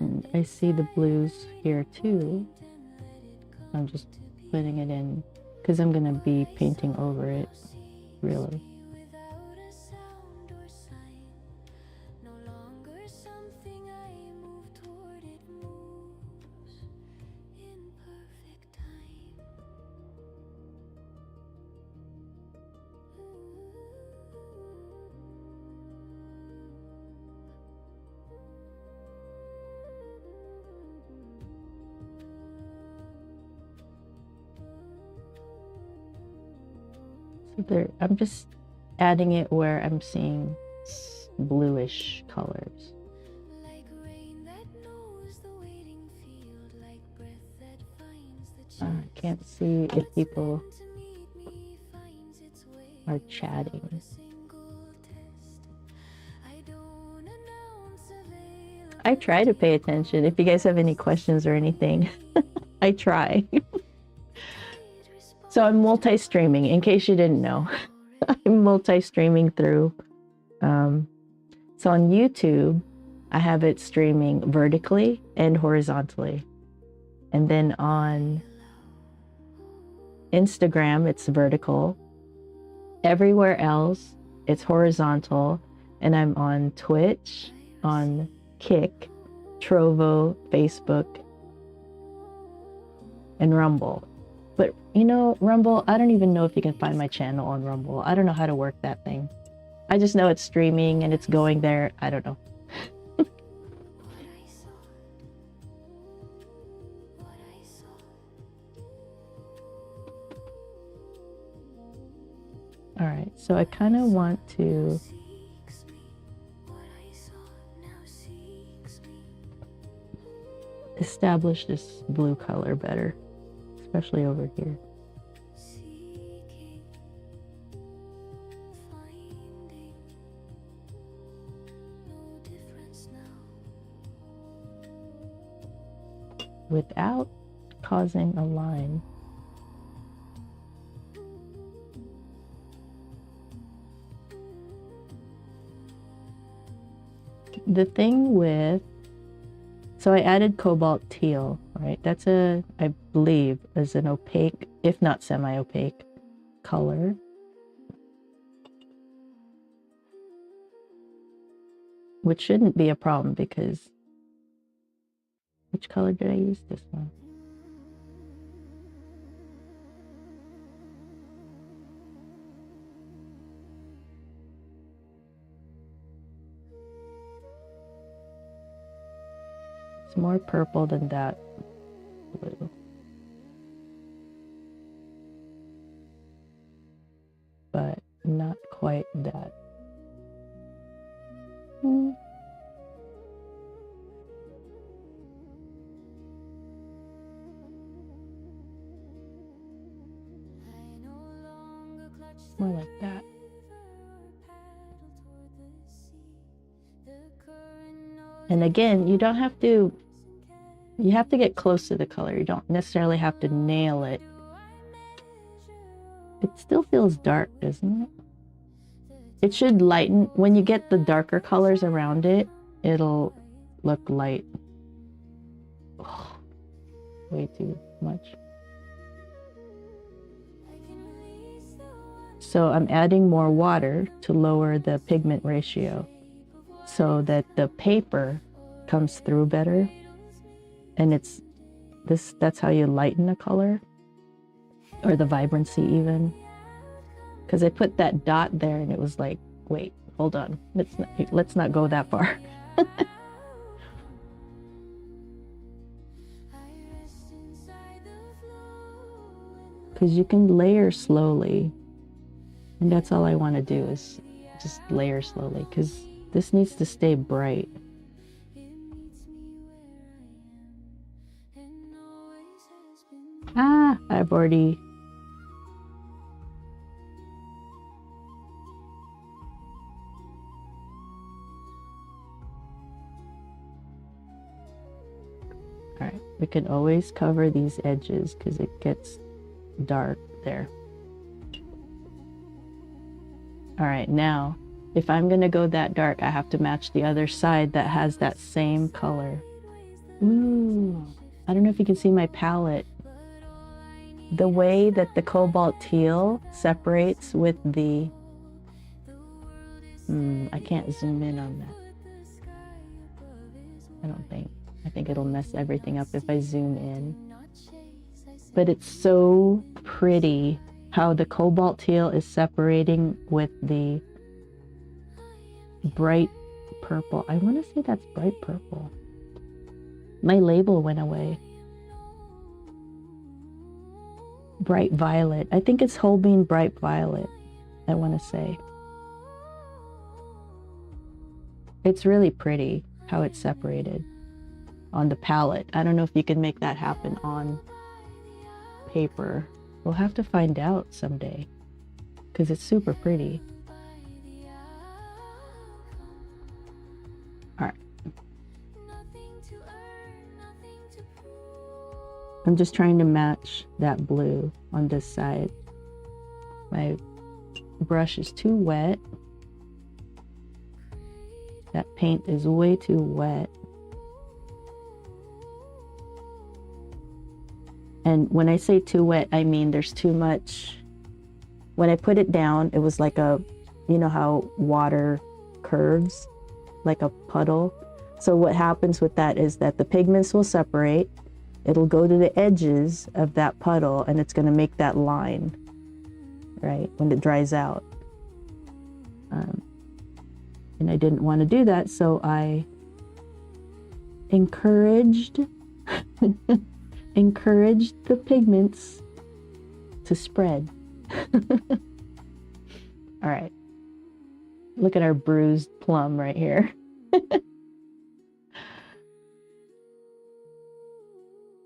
And I see the blues here too. I'm just putting it in because I'm going to be painting over it, really. There, I'm just adding it where I'm seeing bluish colors. I can't see if people are chatting. I try to pay attention. If you guys have any questions or anything, I try. So I'm multi-streaming, in case you didn't know. I'm multi-streaming through. So on YouTube, I have it streaming vertically and horizontally. And then on Instagram, it's vertical. Everywhere else, it's horizontal. And I'm on Twitch, on Kick, Trovo, Facebook, and Rumble. But you know, Rumble, I don't even know if you can find my channel on Rumble. I don't know how to work that thing. I just know it's streaming and it's going there. I don't know. All right, so I kind of want to establish this blue color better, especially over here. Without causing a line. The thing with, so I added cobalt teal, right? That's a, I believe, is an opaque, if not semi-opaque color. Which shouldn't be a problem because, which color did I use? This one. It's more purple than that blue. But not quite that. More like that. And again, you don't have to, you have to get close to the color. You don't necessarily have to nail it. It still feels dark, doesn't it? It should lighten. When you get the darker colors around it, it'll look light. Oh, way too much. So I'm adding more water to lower the pigment ratio so that the paper comes through better. And it's this, that's how you lighten a color, or the vibrancy even. Because I put that dot there and it was like, wait, hold on, let's not go that far. Because you can layer slowly. And that's all I want to do is just layer slowly, because this needs to stay bright. Ah, I've already... can always cover these edges because it gets dark there. All right, now if I'm gonna go that dark, I have to match the other side that has that same color. Ooh, I don't know if you can see my palette. The way that the cobalt teal separates with the, I can't zoom in on that. I don't think. I think it'll mess everything up if I zoom in. But it's so pretty how the cobalt teal is separating with the bright purple. I want to say that's bright purple. My label went away. Bright violet. I think it's Holbein bright violet, I want to say. It's really pretty how it's separated on the palette. I don't know if you can make that happen on paper. We'll have to find out someday because it's super pretty. All right. I'm just trying to match that blue on this side. My brush is too wet. That paint is way too wet. And when I say too wet, I mean there's too much. When I put it down, it was like a, you know how water curves, like a puddle. So what happens with that is that the pigments will separate. It'll go to the edges of that puddle and it's going to make that line, right, when it dries out. And I didn't want to do that, so I encouraged the pigments to spread. All right. Look at our bruised plum right here.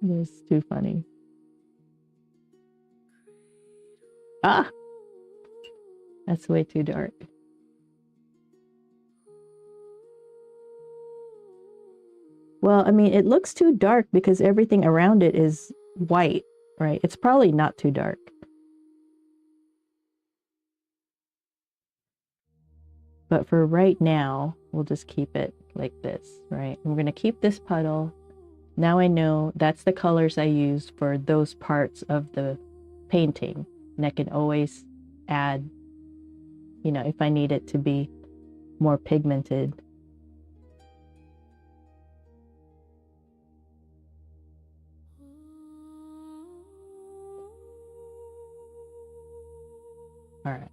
This is too funny. Ah! That's way too dark. Well, I mean, it looks too dark because everything around it is white, right? It's probably not too dark. But for right now, we'll just keep it like this, right? We're going to keep this puddle. Now I know that's the colors I use for those parts of the painting. And I can always add, you know, if I need it to be more pigmented. All right.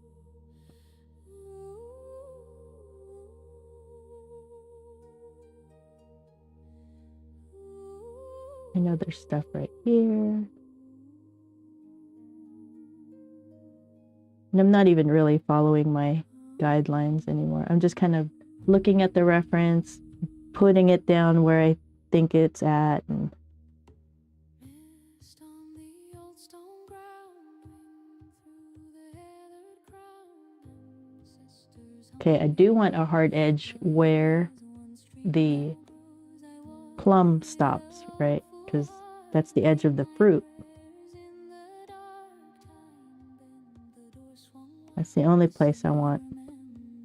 I know there's stuff right here. And I'm not even really following my guidelines anymore. I'm just kind of looking at the reference, putting it down where I think it's at. And okay, I do want a hard edge where the plum stops, right? Because that's the edge of the fruit. That's the only place I want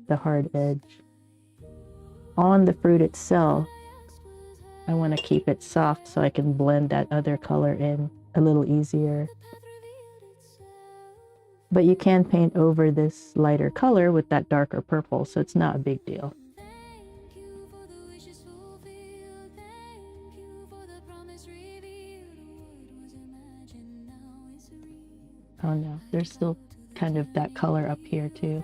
the hard edge. On the fruit itself, I want to keep it soft so I can blend that other color in a little easier. But you can paint over this lighter color with that darker purple, so it's not a big deal. Oh no, there's still kind of that color up here too.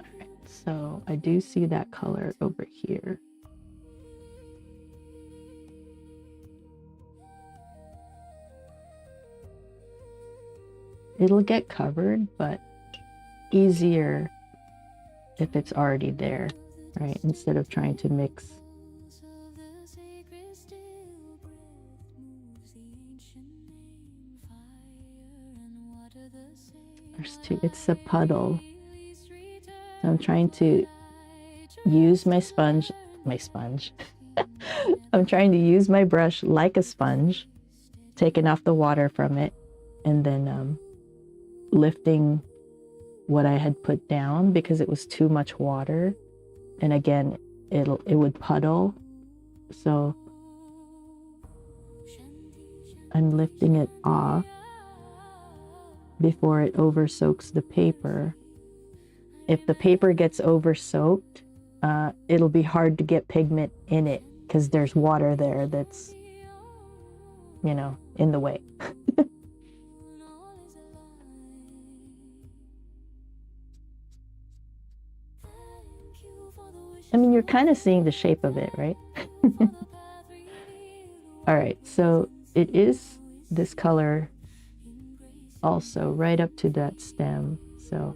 Alright, so I do see that color over here. It'll get covered, but easier if it's already there, right? Instead of trying to mix. There's two, it's a puddle. I'm trying to use my sponge. I'm trying to use my brush like a sponge, taking off the water from it, and then lifting what I had put down because it was too much water. And again, it would puddle. So I'm lifting it off before it over soaks the paper. If the paper gets over soaked, it'll be hard to get pigment in it because there's water there that's, you know, in the way. I mean, you're kind of seeing the shape of it, right? All right, so it is this color also right up to that stem. So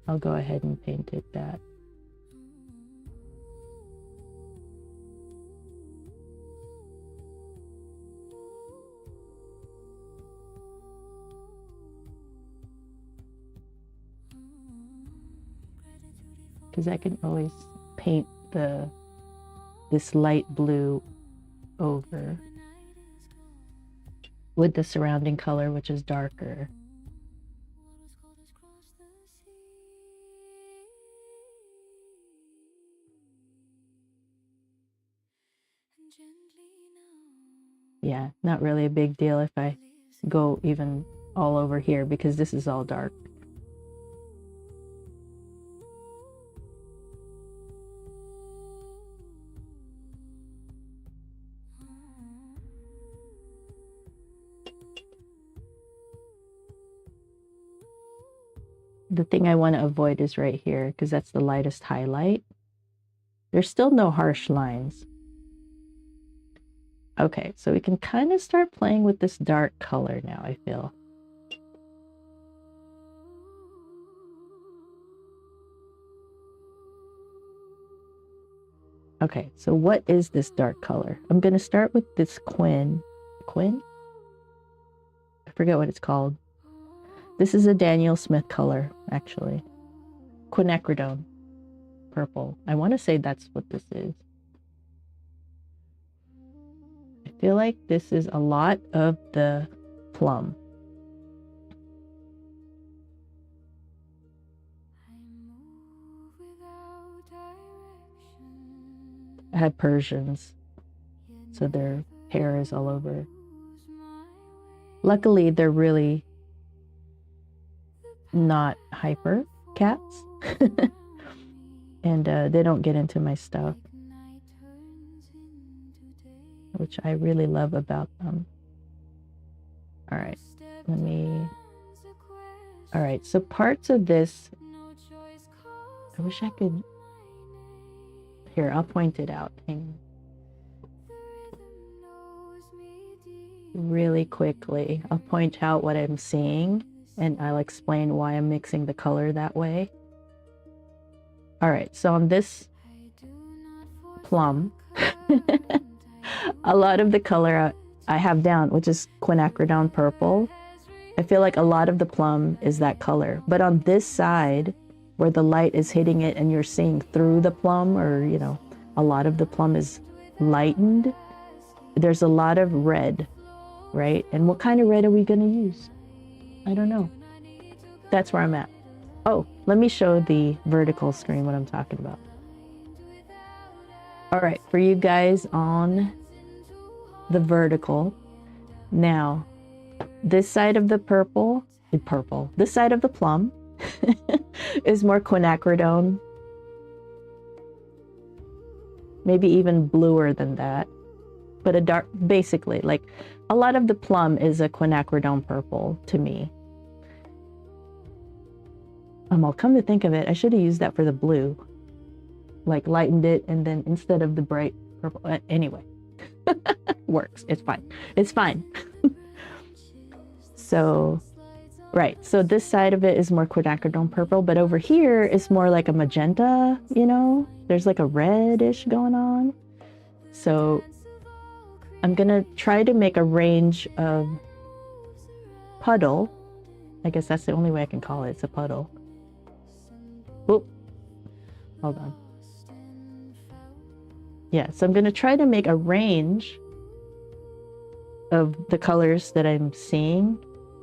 I'll go ahead and paint it that. Because I can always paint this light blue over with the surrounding color, which is darker. Yeah, not really a big deal if I go even all over here because this is all dark. The thing I want to avoid is right here because that's the lightest highlight. There's still no harsh lines. Okay, so we can kind of start playing with this dark color now, I feel. Okay, so what is this dark color? I'm going to start with this Quinn? I forget what it's called. This is a Daniel Smith color, actually. Quinacridone purple. I want to say that's what this is. I feel like this is a lot of the plum. I had Persians, so their hair is all over. Luckily, they're really not hyper cats. And they don't get into my stuff, which I really love about them. All right, all right, so parts of this, I wish I could, here, I'll point it out. Hang on. Really quickly, I'll point out what I'm seeing and I'll explain why I'm mixing the color that way. All right, so on this plum, a lot of the color I have down, which is quinacridone purple, I feel like a lot of the plum is that color. But on this side, where the light is hitting it and you're seeing through the plum, or, you know, a lot of the plum is lightened, there's a lot of red, right? And what kind of red are we going to use? I don't know. That's where I'm at. Oh, let me show the vertical screen what I'm talking about. All right, for you guys on the vertical, now this side of the this side of the plum is more quinacridone, maybe even bluer than that, but a dark, basically, like a lot of the plum is a quinacridone purple to me. I'll come to think of it, I should have used that for the blue, like lightened it and then instead of the bright purple. Anyway, works. It's fine. It's fine. So, right. So this side of it is more quinacridone purple, but over here is more like a magenta, you know, there's like a reddish going on. So I'm gonna try to make a range of puddle. I guess that's the only way I can call it. It's a puddle. Oop. Hold on. Yeah, so I'm gonna try to make a range of the colors that I'm seeing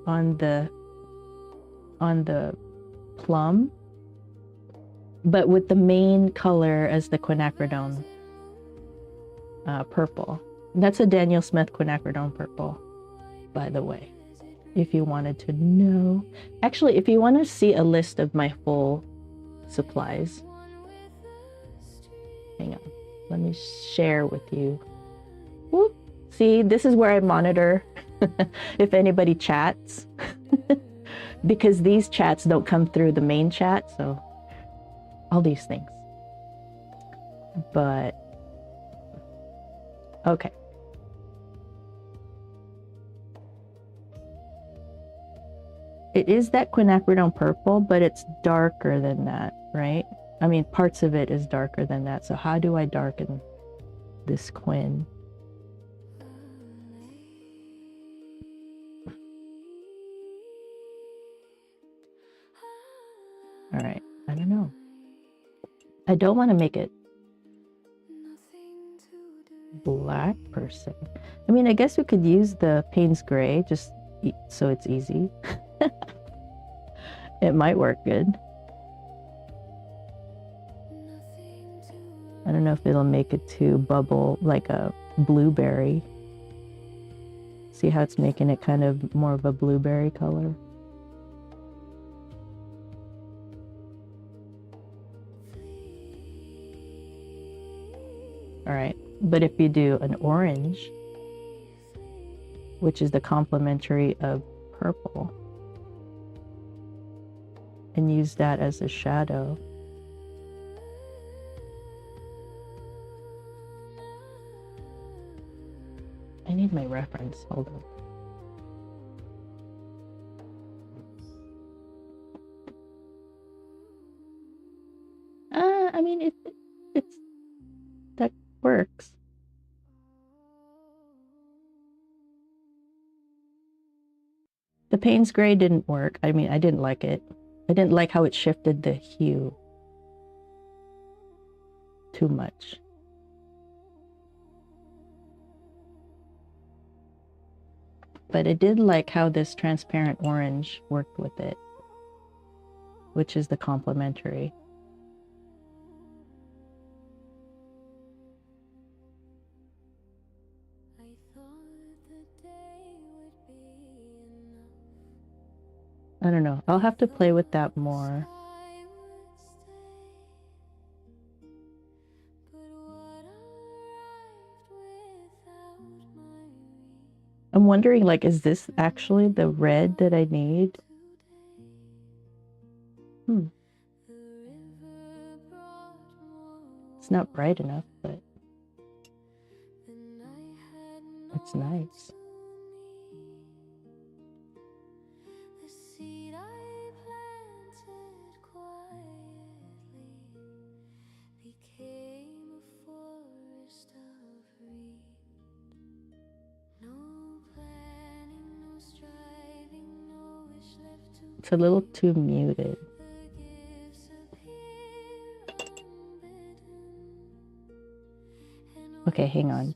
on the plum, but with the main color as the quinacridone purple. And that's a Daniel Smith quinacridone purple, by the way, if you wanted to know. Actually, if you want to see a list of my full supplies, hang on, let me share with you. Whoop. See, this is where I monitor if anybody chats, because these chats don't come through the main chat, so all these things. But okay. It is that quinacridone purple, but it's darker than that, right? I mean, parts of it is darker than that. So how do I darken this quin? All right, I don't know. I don't want to make it black per se. I mean, I guess we could use the Payne's Gray just so it's easy. It might work good. I don't know if it'll make it to bubble like a blueberry. See how it's making it kind of more of a blueberry color? All right, but if you do an orange, which is the complementary of purple, and use that as a shadow, I need my reference, hold on. I mean, it's that works. The Payne's Gray didn't work. I mean, I didn't like it. I didn't like how it shifted the hue too much. But I did like how this transparent orange worked with it, which is the complementary. I don't know. I'll have to play with that more. I'm wondering, like, is this actually the red that I need? It's not bright enough, but it's nice. It's a little too muted. Okay, hang on.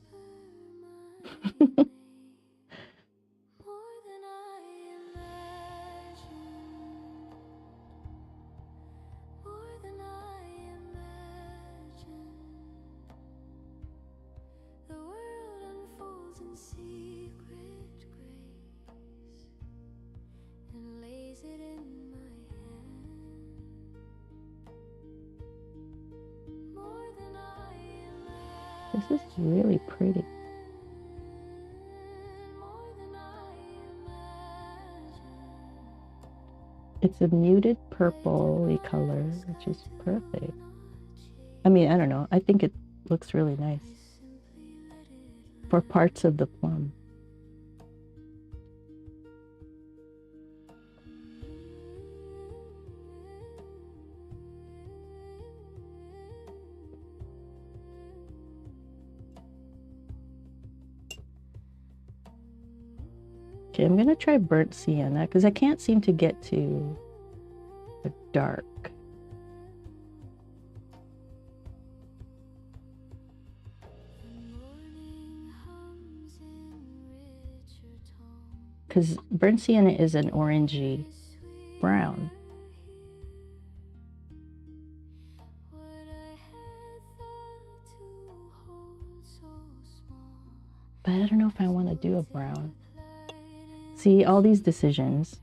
This is really pretty. It's a muted purple-y color, which is perfect. I mean, I don't know. I think it looks really nice for parts of the plum. Actually, I'm gonna try burnt sienna because I can't seem to get to the dark. Because burnt sienna is an orangey brown. But I don't know if I want to do a brown. See, all these decisions.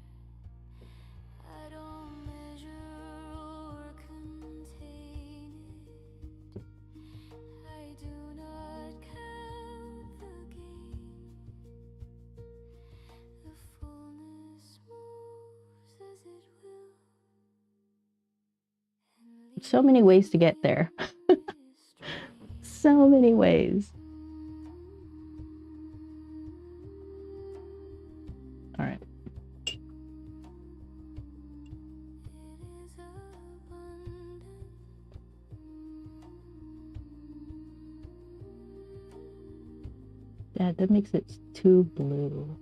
So many ways to get there. So many ways. All right. Yeah, that makes it too blue.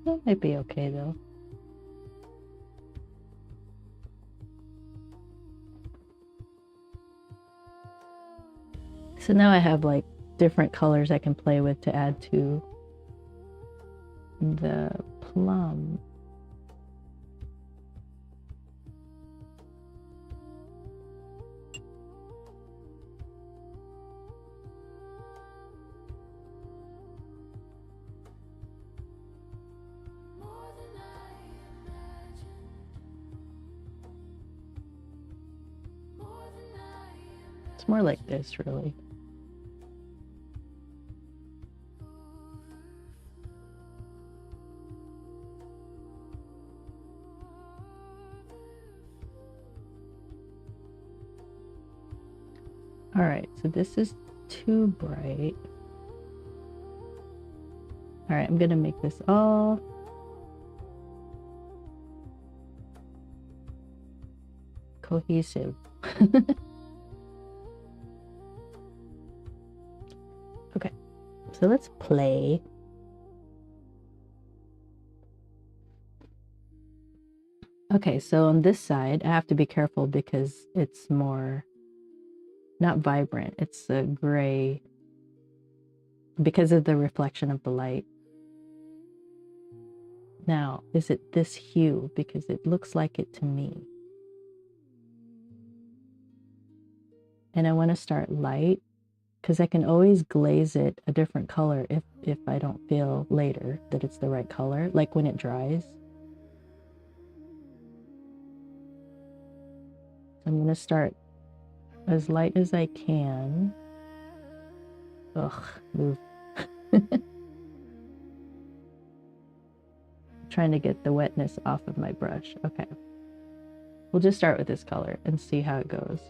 That might be okay though. So now I have like different colors I can play with to add to the plum. It's more like this, really. All right, so this is too bright. All right, I'm gonna make this all cohesive. Okay, so let's play. Okay, so on this side, I have to be careful because it's more, not vibrant, it's a gray because of the reflection of the light. Now, is it this hue? Because it looks like it to me. And I want to start light because I can always glaze it a different color if I don't feel later that it's the right color, like when it dries. I'm going to start as light as I can. Ugh, move. Trying to get the wetness off of my brush. Okay. We'll just start with this color and see how it goes.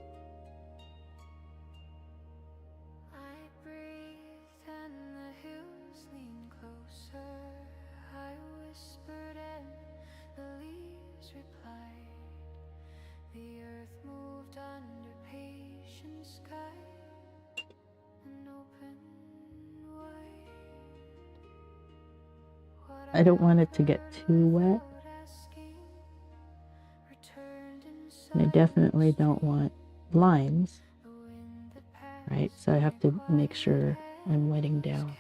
I don't want it to get too wet. And I definitely don't want lines, right? So I have to make sure I'm wetting down.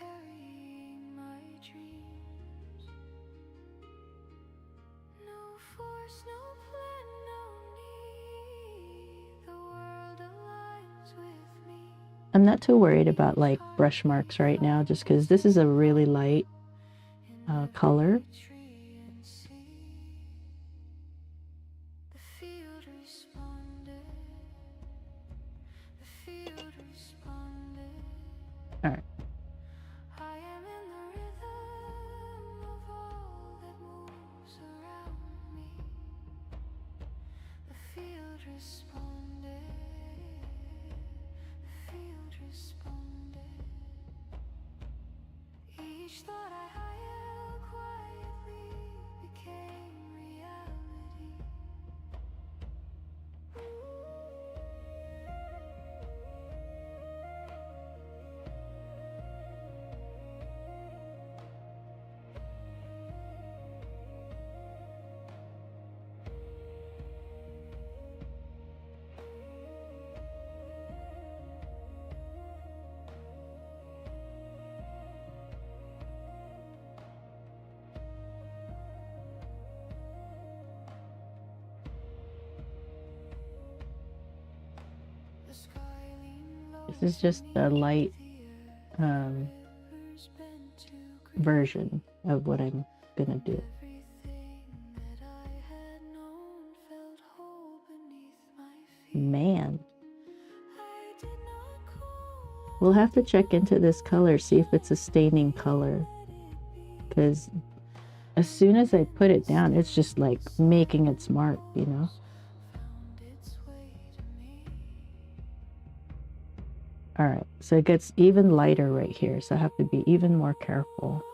I'm not too worried about like brush marks right now, just because this is a really light color. All right. This is just the light version of what I'm gonna do. Man, we'll have to check into this color, see if it's a staining color, because as soon as I put it down, it's just like making its mark, you know. All right, so it gets even lighter right here, so I have to be even more careful.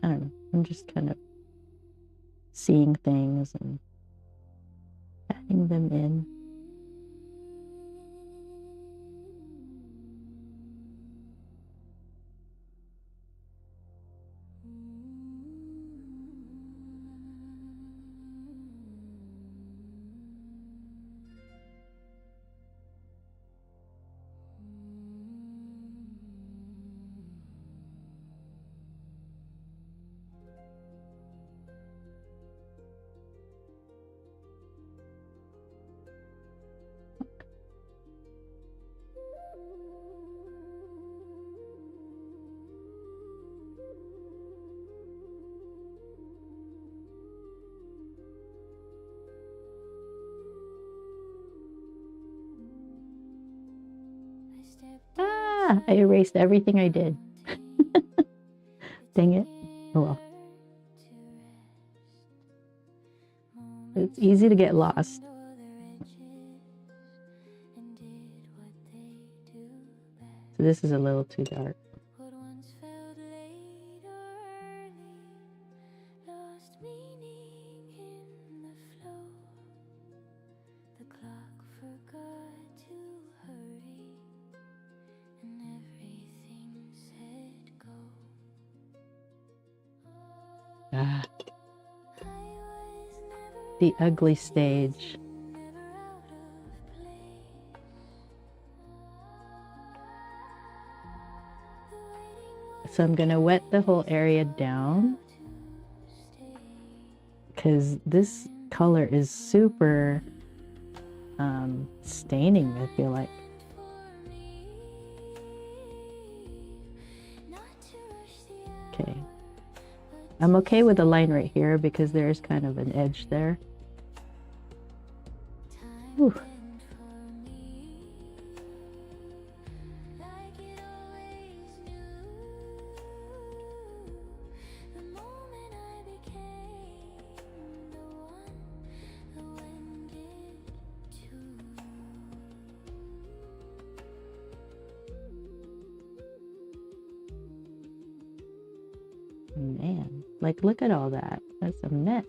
I don't know, I'm just kind of seeing things and adding them in. Ah, I erased everything I did. Dang it. Oh well. It's easy to get lost. So this is a little too dark. Ah, the ugly stage. So I'm gonna wet the whole area down because this color is super staining, I feel like. Okay. I'm okay with a line right here because there's kind of an edge there. Whew. Man, like look at all that. That's a mess.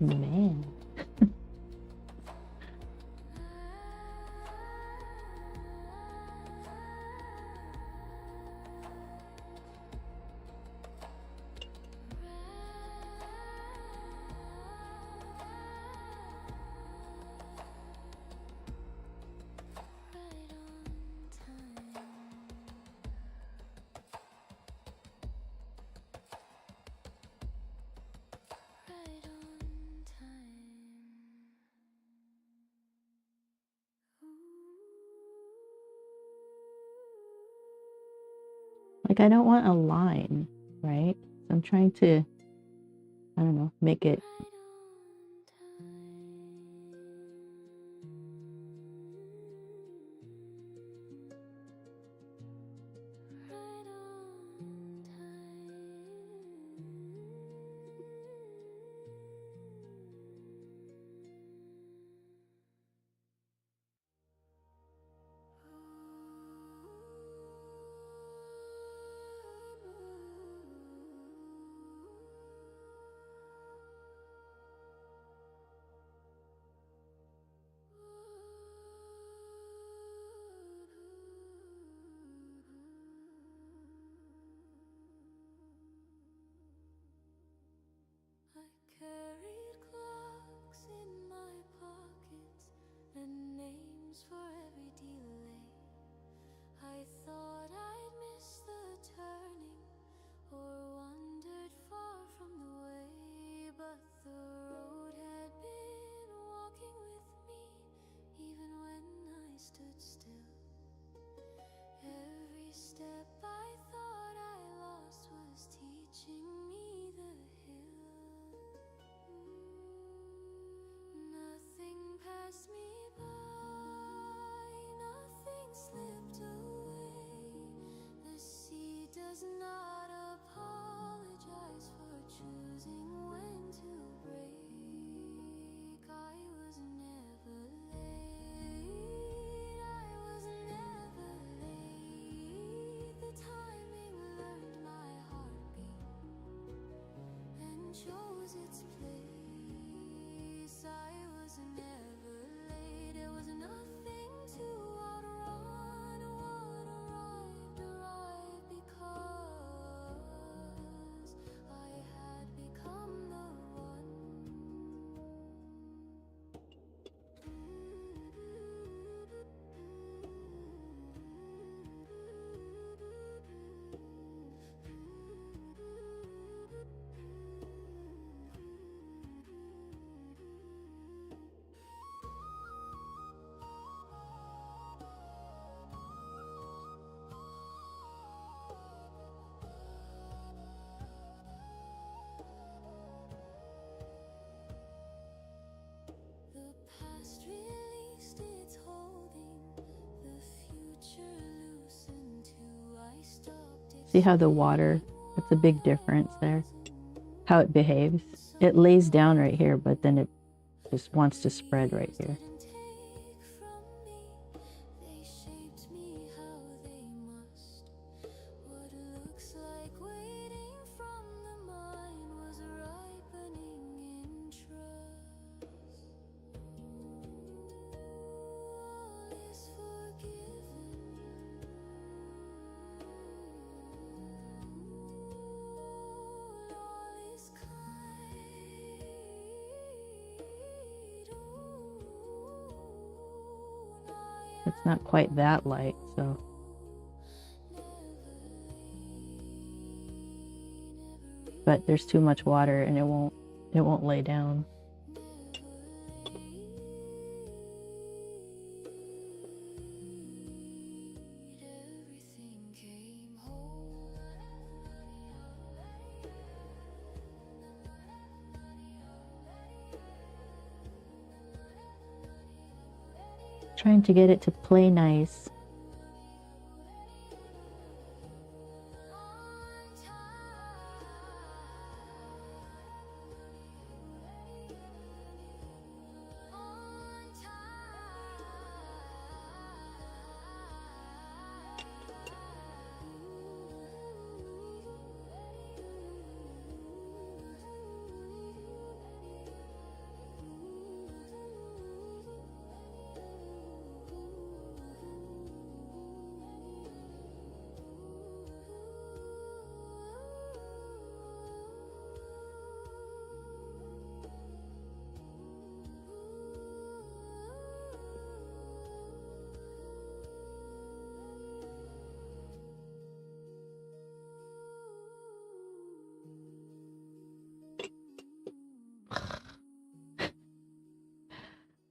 Man. Like, I don't want a line, right? So I'm trying to, I don't know, make it. Slipped away. See how the water, that's a big difference there. How it behaves. It lays down right here, but then it just wants to spread right here. It's not quite that light, so. But there's too much water and it won't lay down. Trying to get it to play nice.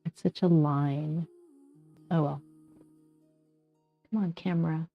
It's such a line. Oh well. Come on, camera.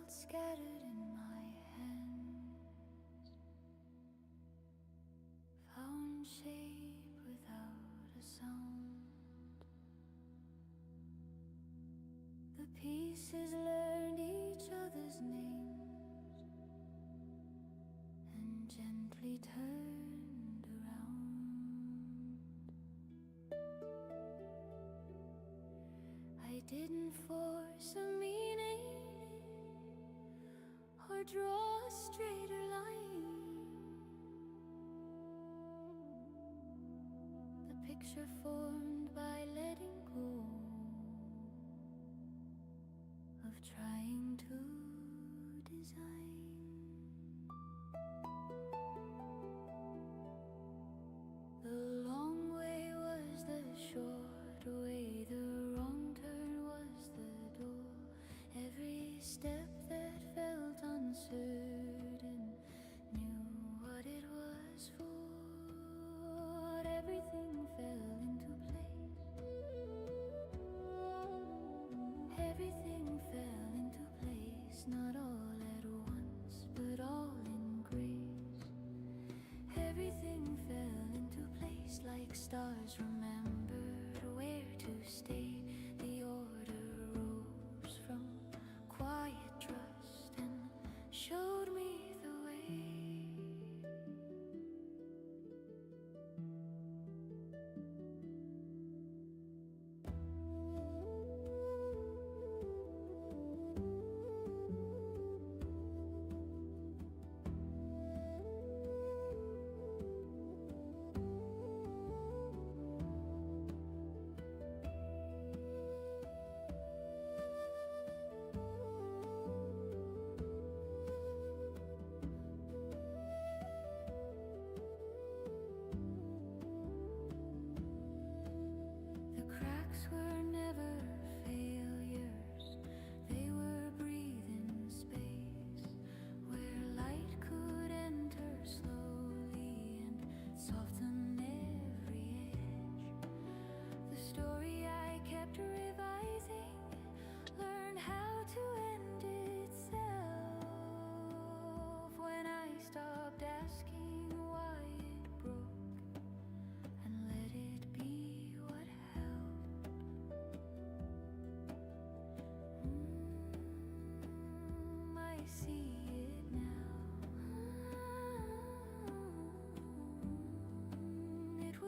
Scattered in my hands, found shape without a sound. The pieces learned each other's names and gently turned around. I didn't force a meaning or draw a straighter line. The picture formed by letting go of trying to design. The long way was the short way, the wrong turn was the door. Every step that felt uncertain knew what it was for. Everything fell into place. Everything fell into place, not all at once, but all in grace. Everything fell into place like stars remembered where to stay. The order rose from quiet trust and showed me the way.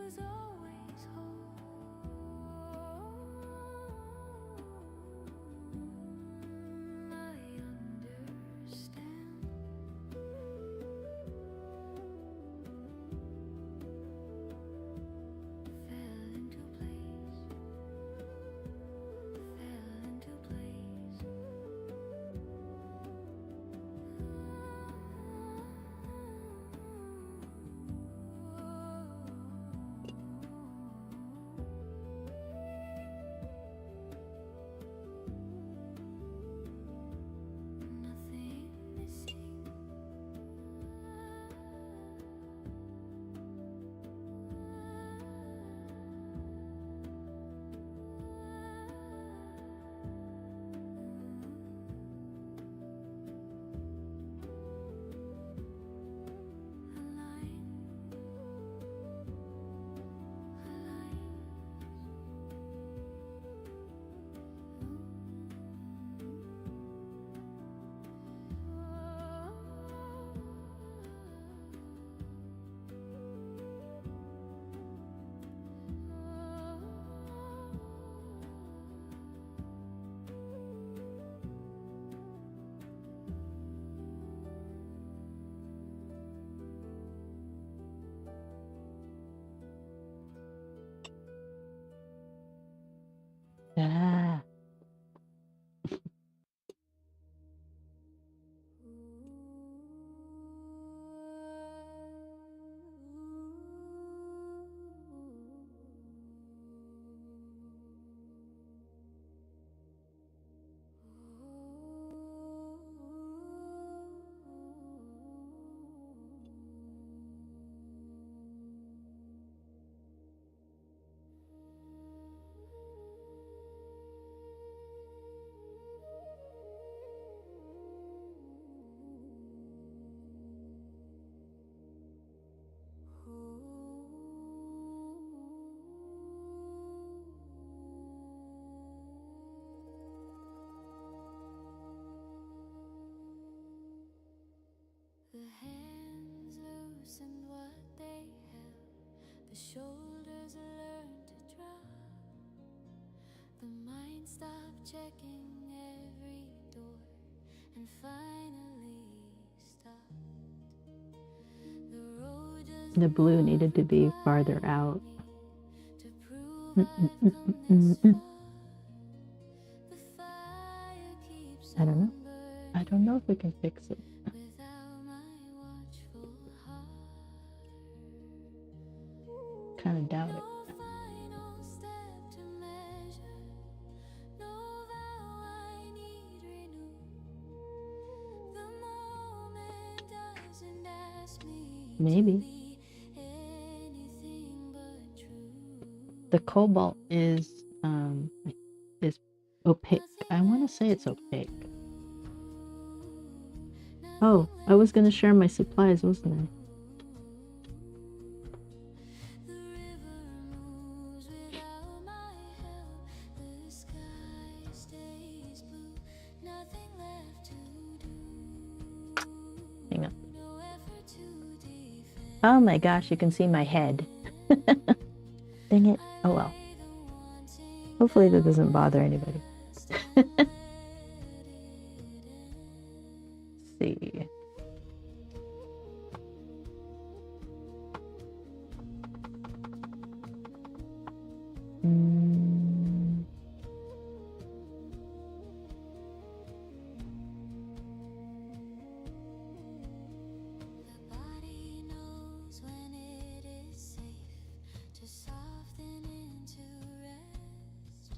was always home. I understand. Fell into place. Fell into place. Nothing missing. Ah. The hands loosened what they held. The shoulders learned to drop. The mind stopped checking every door and finally stopped. The road just The blue needed to be farther out. to prove I've come this far. The fire keeps I don't know. on burning I don't know if we can fix it. without my watchful heart. Kind of doubt it. No final step to measure, no vow I need renew. The moment doesn't ask me Maybe. to be anything but true. The cobalt is opaque. I want to say it's opaque. Oh, I was going to share my supplies, wasn't I? The river moves without my help. The sky stays blue. Nothing left to do. Hang on. No effort to defend. Oh my gosh, you can see my head. Dang it. Oh well. Hopefully that doesn't bother anybody. Let's see. The body knows when it is safe to soften into rest.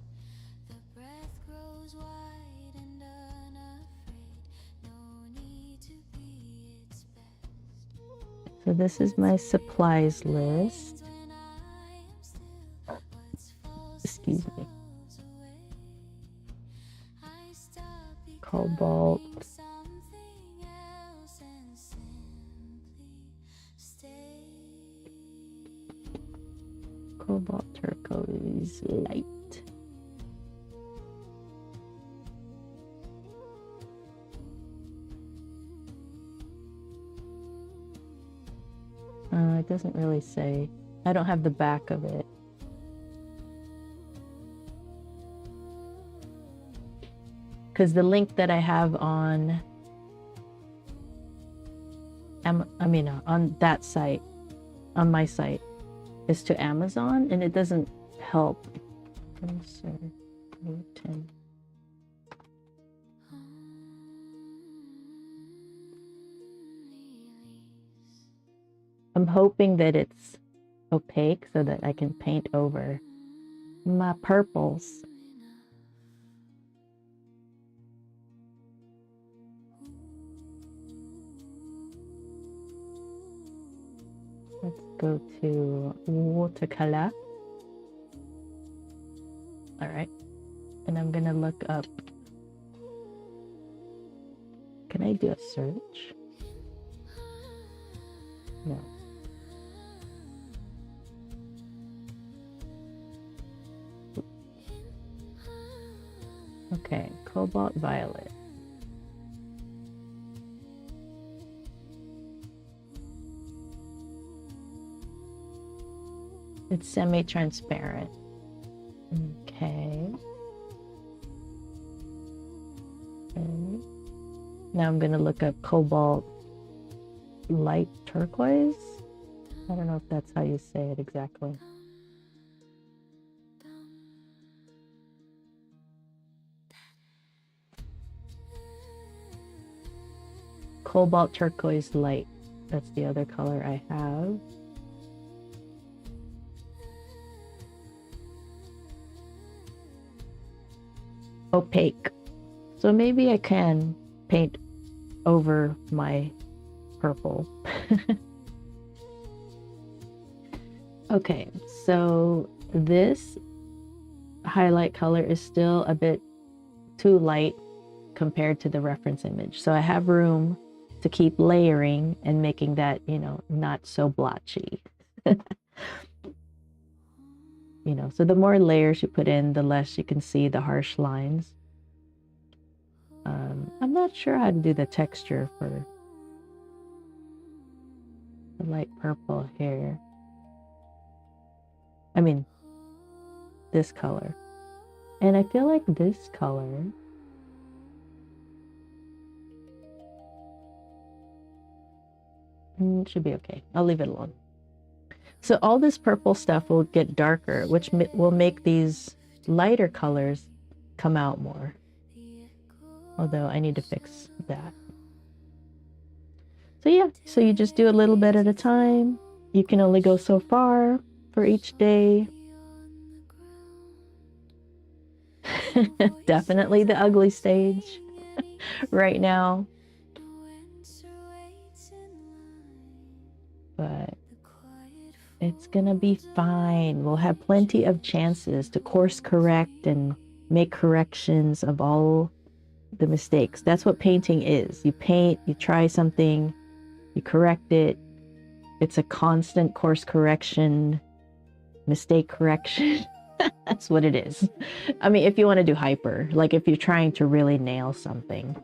The breath grows wide and unafraid. No need to be its best. So this is my supplies list. When I am still, what's false Excuse me. falls away. I stop Cobalt. becoming something else and simply stay. Cobalt turquoise light. It doesn't really say. I don't have the back of it. Because the link that I have on, on that site, on my site, is to Amazon, and it doesn't help. I'm hoping that it's opaque so that I can paint over my purples. Let's go to watercolor. All right. And I'm gonna look up. Can I do a search? No. Okay, cobalt violet. It's semi-transparent. Okay. Now I'm going to look up cobalt light turquoise. I don't know if that's how you say it exactly. Cobalt turquoise light. That's the other color I have. Opaque. So maybe I can paint over my purple. Okay, so this highlight color is still a bit too light compared to the reference image. So I have room to keep layering and making that, you know, not so blotchy. You know, so the more layers you put in, the less you can see the harsh lines. I'm not sure how to do the texture for the light purple here. I mean, this color. And I feel like this color should be okay. I'll leave it alone. So all this purple stuff will get darker, which will make these lighter colors come out more. Although I need to fix that. So yeah, so you just do a little bit at a time. You can only go so far for each day. Definitely the ugly stage right now. But it's gonna be fine. We'll have plenty of chances to course correct and make corrections of all the mistakes. That's what painting is. You paint, you try something, you correct it. It's a constant course correction, mistake correction. That's what it is. I mean, if you want to do hyper, like if you're trying to really nail something,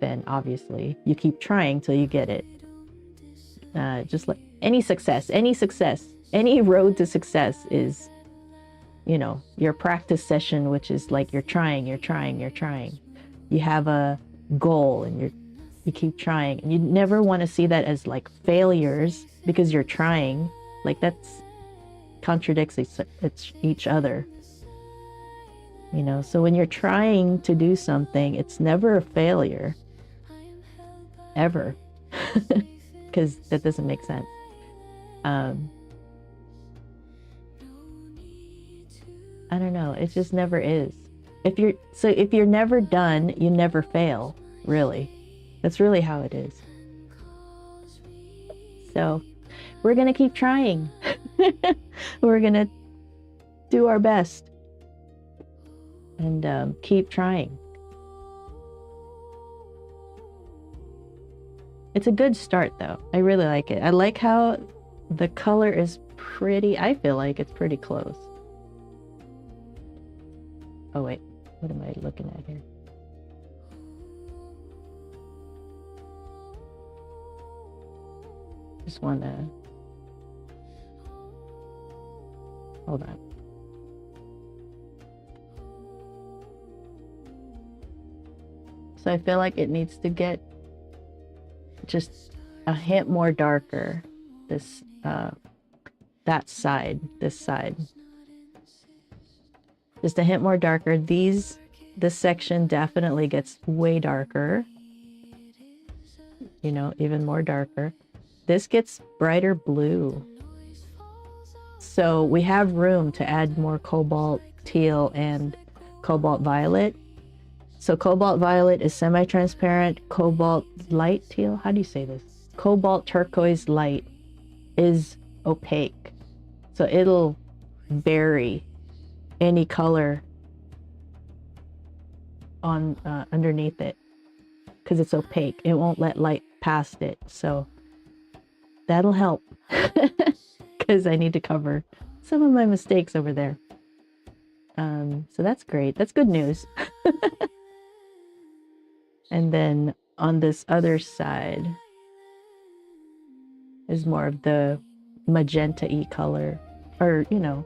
then obviously you keep trying till you get it. Just like any success, any road to success is, you know, your practice session, which is like you're trying. You have a goal and you keep trying, and you never want to see that as like failures because you're trying. Like that's contradicts each other, you know. So when you're trying to do something, it's never a failure, ever, because that doesn't make sense. I don't know, it just never is. If you're never done, you never fail, really. That's really how it is. So we're gonna keep trying. We're gonna do our best and keep trying. It's a good start though. I really like it. I like how the color is pretty. I feel like it's pretty close. Oh wait, what am I looking at here? Just wanna Hold on. So I feel like it needs to get just a hint more darker. This, that side, this side. Just a hint more darker. This section definitely gets way darker. You know, even more darker. This gets brighter blue. So we have room to add more cobalt teal and cobalt violet. So cobalt violet is semi-transparent. Cobalt light teal, how do you say this? Cobalt turquoise light is opaque. So it'll bury any color on underneath it because it's opaque. It won't let light past it. So that'll help because I need to cover some of my mistakes over there. So that's great. That's good news. And then on this other side is more of the magenta-y color, or, you know,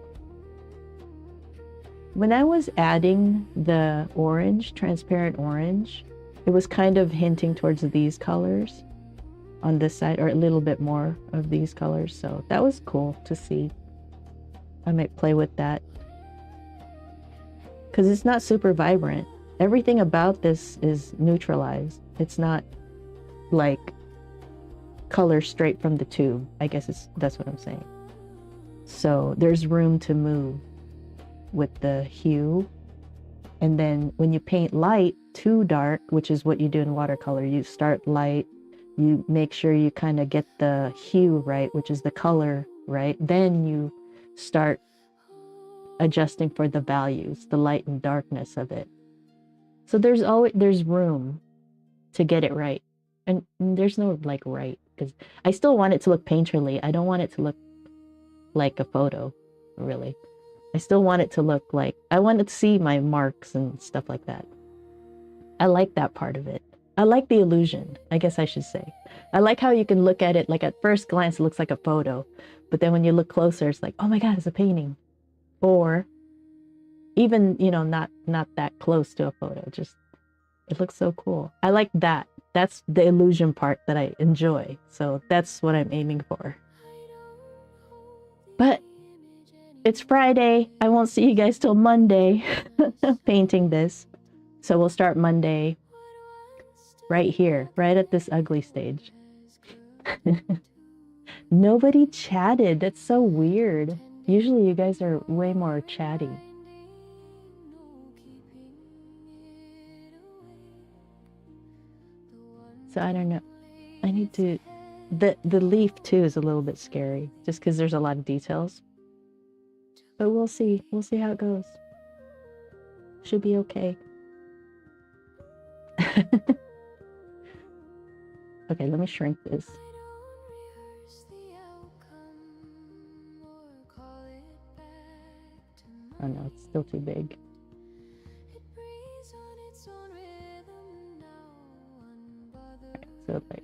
when I was adding the orange, transparent orange, it was kind of hinting towards these colors on this side, or a little bit more of these colors. So that was cool to see. I might play with that because it's not super vibrant. Everything about this is neutralized. It's not like color straight from the tube. I guess that's what I'm saying. So there's room to move with the hue. And then when you paint light to dark, which is what you do in watercolor, you start light, you make sure you kind of get the hue right, which is the color right. Then you start adjusting for the values, the light and darkness of it. So there's room to get it right. And there's no like right, because I still want it to look painterly. I don't want it to look like a photo, really. I still want it to look like, I want to see my marks and stuff like that. I like that part of it. I like the illusion, I guess I should say. I like how you can look at it, like at first glance, it looks like a photo. But then when you look closer, it's like, oh my God, it's a painting. Or even, you know, not that close to a photo, just, it looks so cool. I like that. That's the illusion part that I enjoy. So that's what I'm aiming for. But it's Friday. I won't see you guys till Monday painting this. So we'll start Monday right here, right at this ugly stage. Nobody chatted. That's so weird. Usually you guys are way more chatty. So I don't know. I need to... The leaf too is a little bit scary, just because there's a lot of details. But we'll see. We'll see how it goes. Should be okay. Okay, let me shrink this. Oh no, it's still too big. Right, so like...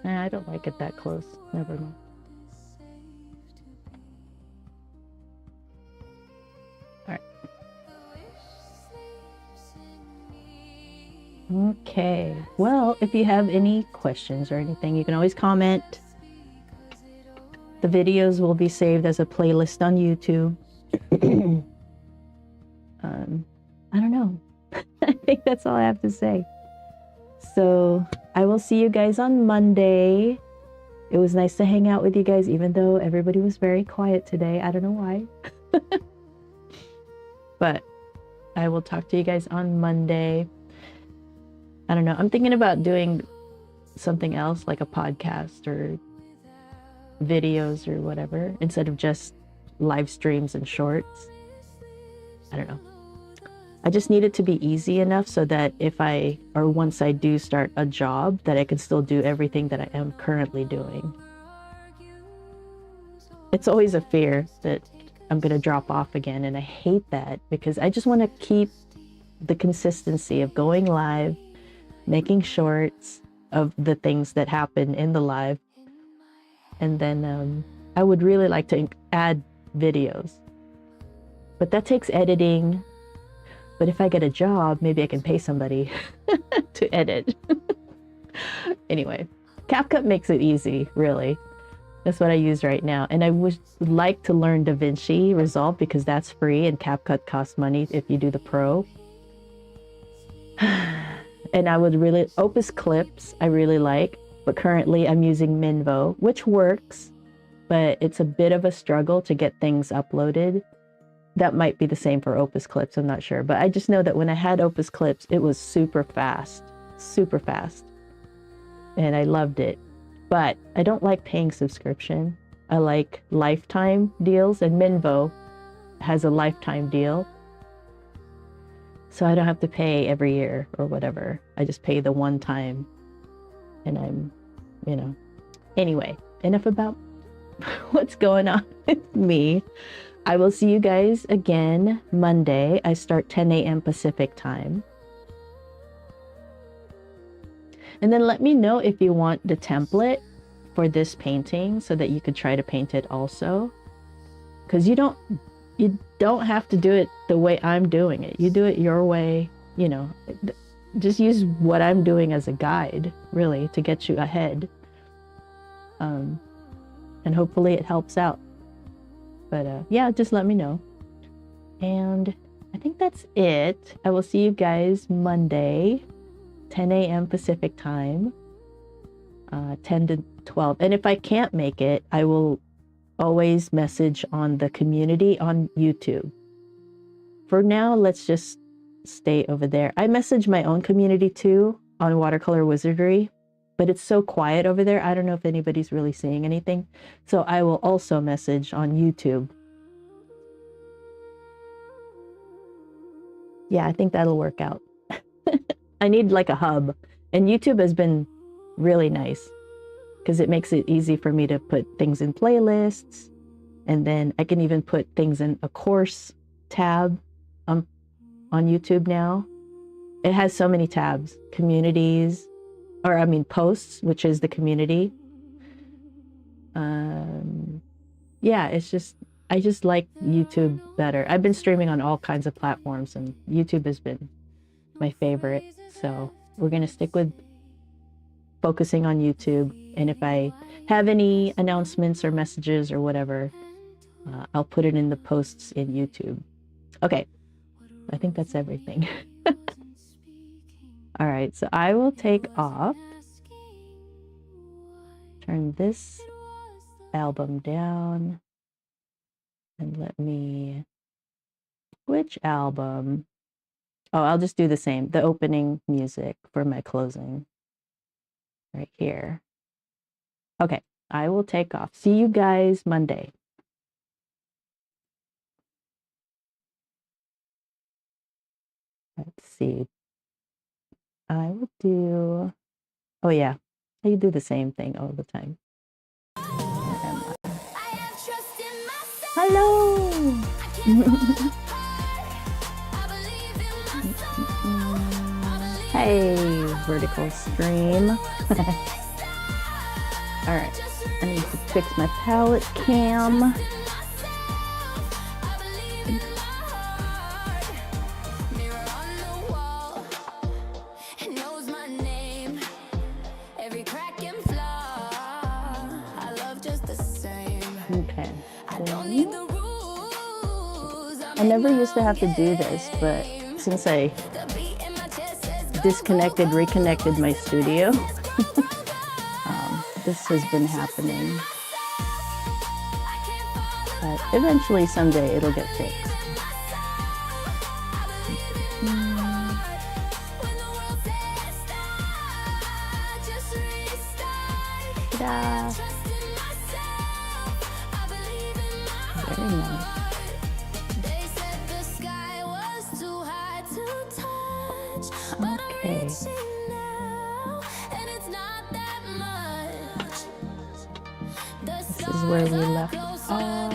I don't like it that close. Never mind. All right. Okay. Well, if you have any questions or anything, you can always comment. The videos will be saved as a playlist on YouTube. I don't know. I think that's all I have to say. So I will see you guys on Monday. It was nice to hang out with you guys, even though everybody was very quiet today. I don't know why. But I will talk to you guys on Monday. I don't know. I'm thinking about doing something else, like a podcast or videos or whatever, instead of just live streams and shorts. I don't know. I just need it to be easy enough so that once I do start a job, that I can still do everything that I am currently doing. It's always a fear that I'm going to drop off again, and I hate that because I just want to keep the consistency of going live, making shorts of the things that happen in the live. And then I would really like to add videos. But that takes editing. But if I get a job, maybe I can pay somebody to edit. Anyway, CapCut makes it easy, really. That's what I use right now. And I would like to learn DaVinci Resolve because that's free and CapCut costs money if you do the Pro. And I would really, Opus Clips I really like, but currently I'm using Minvo, which works, but it's a bit of a struggle to get things uploaded. That might be the same for Opus Clips, I'm not sure. But I just know that when I had Opus Clips, it was super fast. And I loved it. But I don't like paying subscription. I like lifetime deals, and Minvo has a lifetime deal. So I don't have to pay every year or whatever. I just pay the one time. And I'm, you know. Anyway, enough about what's going on with me. I will see you guys again Monday. I start 10 a.m. Pacific time. And then let me know if you want the template for this painting so that you could try to paint it also. Because you don't have to do it the way I'm doing it. You do it your way, you know. Just use what I'm doing as a guide, really, to get you ahead. And hopefully it helps out. But yeah, just let me know. And I think that's it. I will see you guys Monday, 10 a.m. Pacific time, 10 to 12. And if I can't make it, I will always message on the community on YouTube. For now, let's just stay over there. I message my own community too on Watercolor Wizardry, but it's so quiet over there. I don't know if anybody's really saying anything. So I will also message on YouTube. Yeah, I think that'll work out. I need like a hub. And YouTube has been really nice because it makes it easy for me to put things in playlists. And then I can even put things in a course tab on YouTube now. It has so many tabs, communities, or I mean posts, which is the community. Yeah, it's just, I just like YouTube better. I've been streaming on all kinds of platforms and YouTube has been my favorite. So we're going to stick with focusing on YouTube. And if I have any announcements or messages or whatever, I'll put it in the posts in YouTube. Okay, I think that's everything. All right, so I will take off. Turn this album down. And let me... Which album? Oh, I'll just do the same. The opening music for my closing. Right here. Okay, I will take off. See you guys Monday. Let's see. I will do... Oh, yeah. I do the same thing all the time. Hello! Hey, vertical stream. Alright, I need to fix my palette cam. Okay. I never used to have to do this, but since I reconnected my studio, this has been happening. But eventually, someday, it'll get fixed. Ta-da! Very nice. Okay. This is where we left off.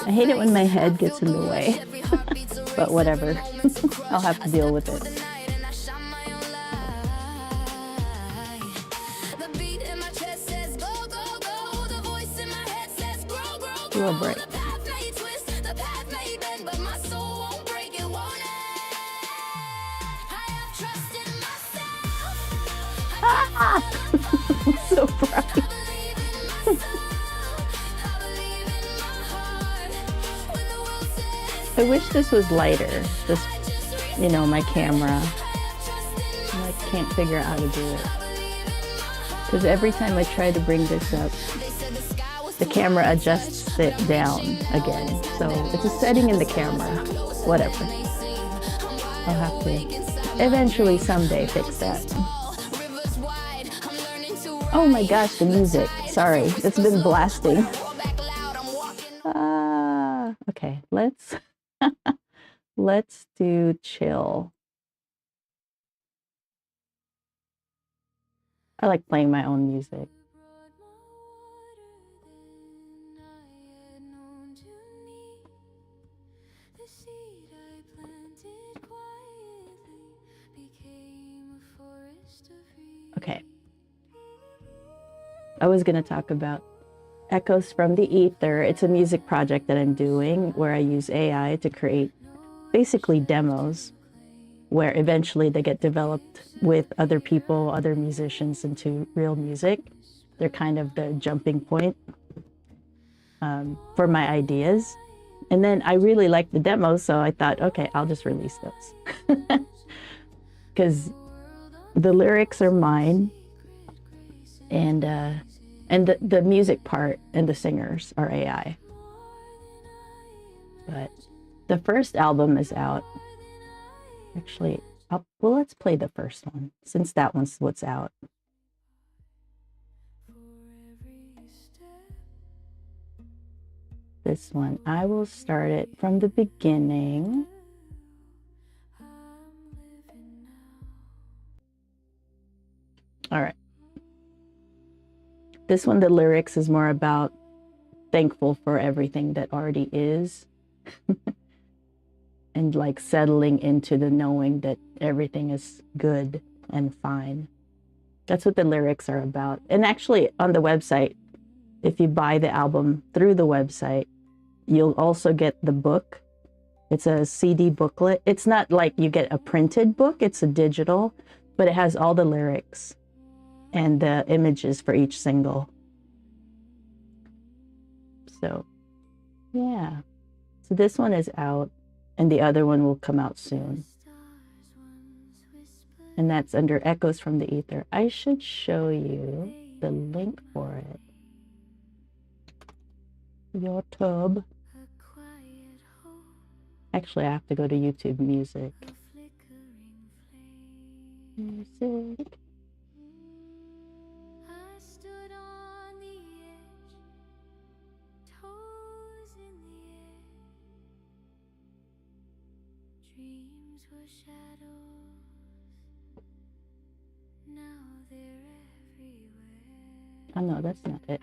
I hate it when my head gets in the way, but whatever. I'll have to deal with it. A little break. Ah! So bright. I wish this was lighter. This, you know, my camera. I can't figure out how to do it. Because every time I try to bring this up, the camera adjusts it down again. So it's a setting in the camera. Whatever. I'll have to eventually someday fix that. Oh my gosh, the music. Sorry, it's been blasting. Okay, let's do chill. I like playing my own music. Okay. I was going to talk about Echoes from the Ether. It's a music project that I'm doing where I use AI to create basically demos where eventually they get developed with other people, other musicians into real music. They're kind of the jumping point for my ideas. And then I really liked the demos, so I thought, okay, I'll just release those. Because the lyrics are mine, and the music part and the singers are AI. But the first album is out. Actually, well, let's play the first one, since that one's what's out. This one, I will start it from the beginning. All right. This one, the lyrics is more about thankful for everything that already is. And like settling into the knowing that everything is good and fine. That's what the lyrics are about. And actually on the website, if you buy the album through the website, you'll also get the book. It's a CD booklet. It's not like you get a printed book, it's a digital, but it has all the lyrics and the images for each single. So, yeah. So this one is out, and the other one will come out soon. And that's under Echoes from the Ether. I should show you the link for it. YouTube. Actually, I have to go to YouTube Music. Music. Oh no, that's not it.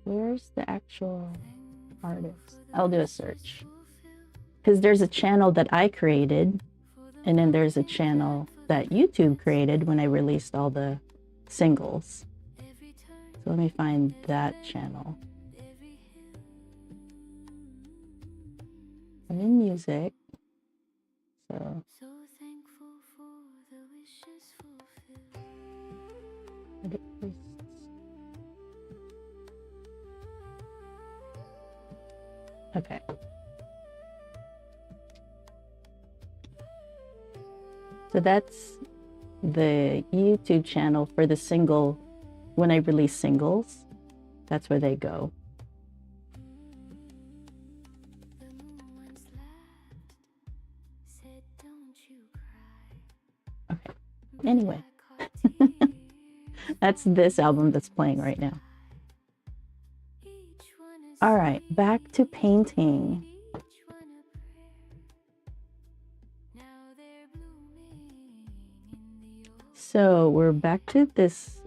Where's the actual artist? I'll do a search. Because there's a channel that I created, and then there's a channel that YouTube created when I released all the singles. So let me find that channel. I'm in music. So okay. So that's the YouTube channel for the single. When I release singles, that's where they go. Okay. Anyway, that's this album that's playing right now. All right, back to painting. So we're back to this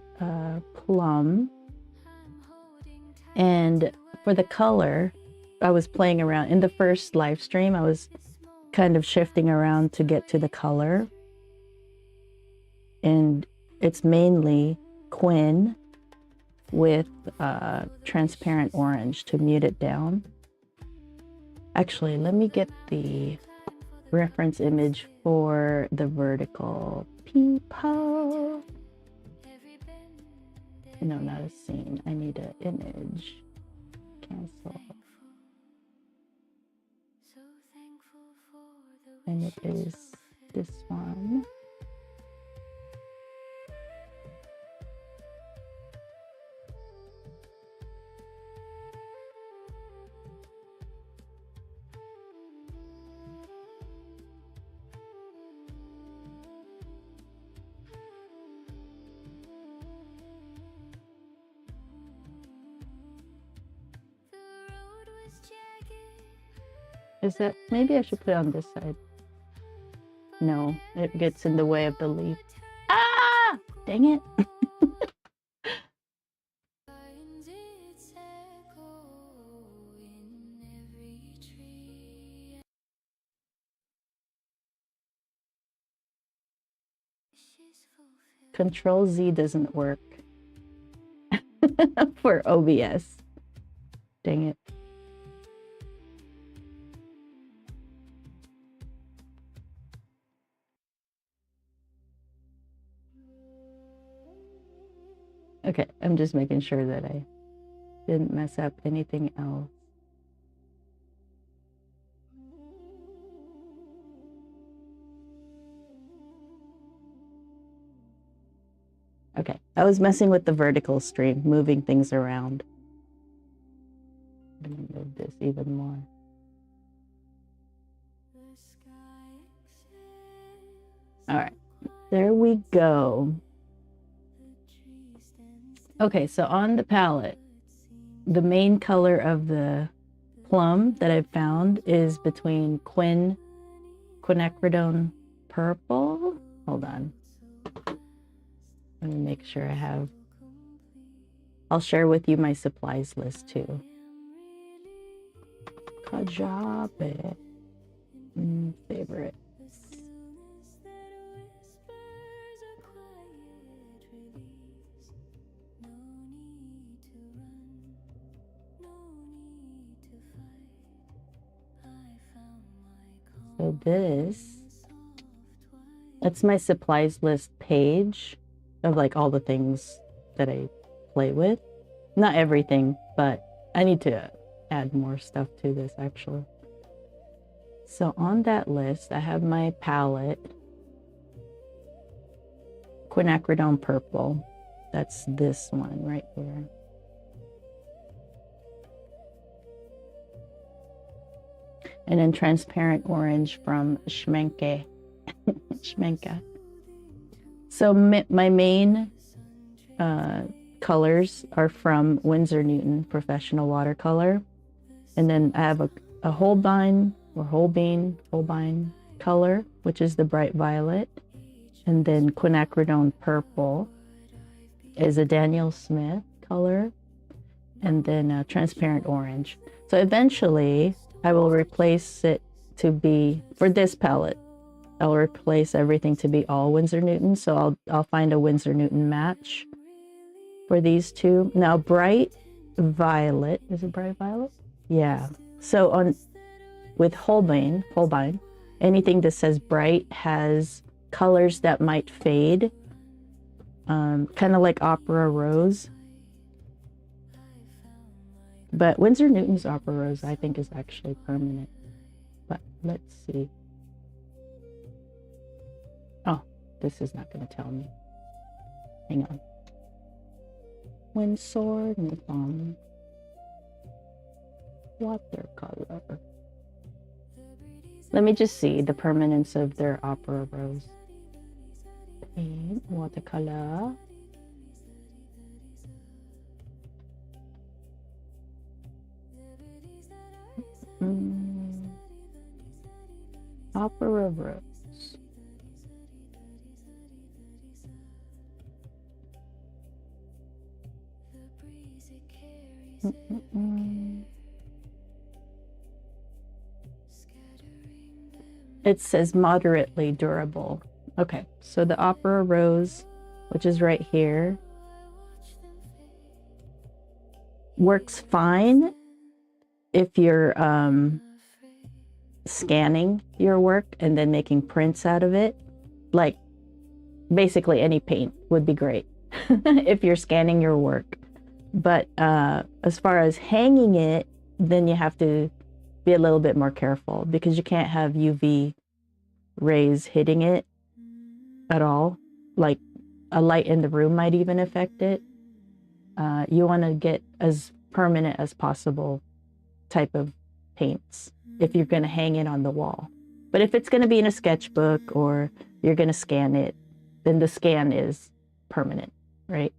Plum, and for the color, I was playing around. In the first live stream, I was kind of shifting around to get to the color. And it's mainly Quinn with transparent orange to mute it down. Actually, let me get the reference image for the vertical people. No, not a scene. I need an image. Cancel. And it is this one. Is that, maybe I should put it on this side. No, it gets in the way of the leaf. Ah! Dang it. Control Z doesn't work for OBS. Dang it. Okay, I'm just making sure that I didn't mess up anything else. Okay, I was messing with the vertical stream, moving things around. I'm gonna move this even more. All right, there we go. Okay, so on the palette, the main color of the plum that I've found is between quinacridone purple. Hold on. Let me make sure I have. I'll share with you my supplies list too. Kajabi. Favorite. So that's my supplies list page of like all the things that I play with. Not everything, but I need to add more stuff to this actually. So on that list, I have my palette, quinacridone purple. That's this one right here. And then transparent orange from Schmenke. Schmenke. So my main colors are from Winsor Newton Professional Watercolor. And then I have a Holbein color, which is the bright violet. And then quinacridone purple is a Daniel Smith color. And then transparent orange. So eventually I will replace it to be, for this palette, I'll replace everything to be all Winsor Newton. So I'll find a Winsor Newton match for these two. Now bright violet, is it bright violet? Yeah. So with Holbein, anything that says bright has colors that might fade, kind of like Opera Rose. But Winsor Newton's Opera Rose, I think, is actually permanent. But let's see. Oh, this is not going to tell me. Hang on. Winsor Newton Watercolor. Let me just see the permanence of their Opera Rose. Paint, watercolor. Opera Rose. It says moderately durable. Okay, so the Opera Rose, which is right here, works fine if you're scanning your work and then making prints out of it. Like basically any paint would be great if you're scanning your work. But as far as hanging it, then you have to be a little bit more careful because you can't have UV rays hitting it at all. Like a light in the room might even affect it. You want to get as permanent as possible type of paints if you're going to hang it on the wall. But if it's going to be in a sketchbook or you're going to scan it, then the scan is permanent, right?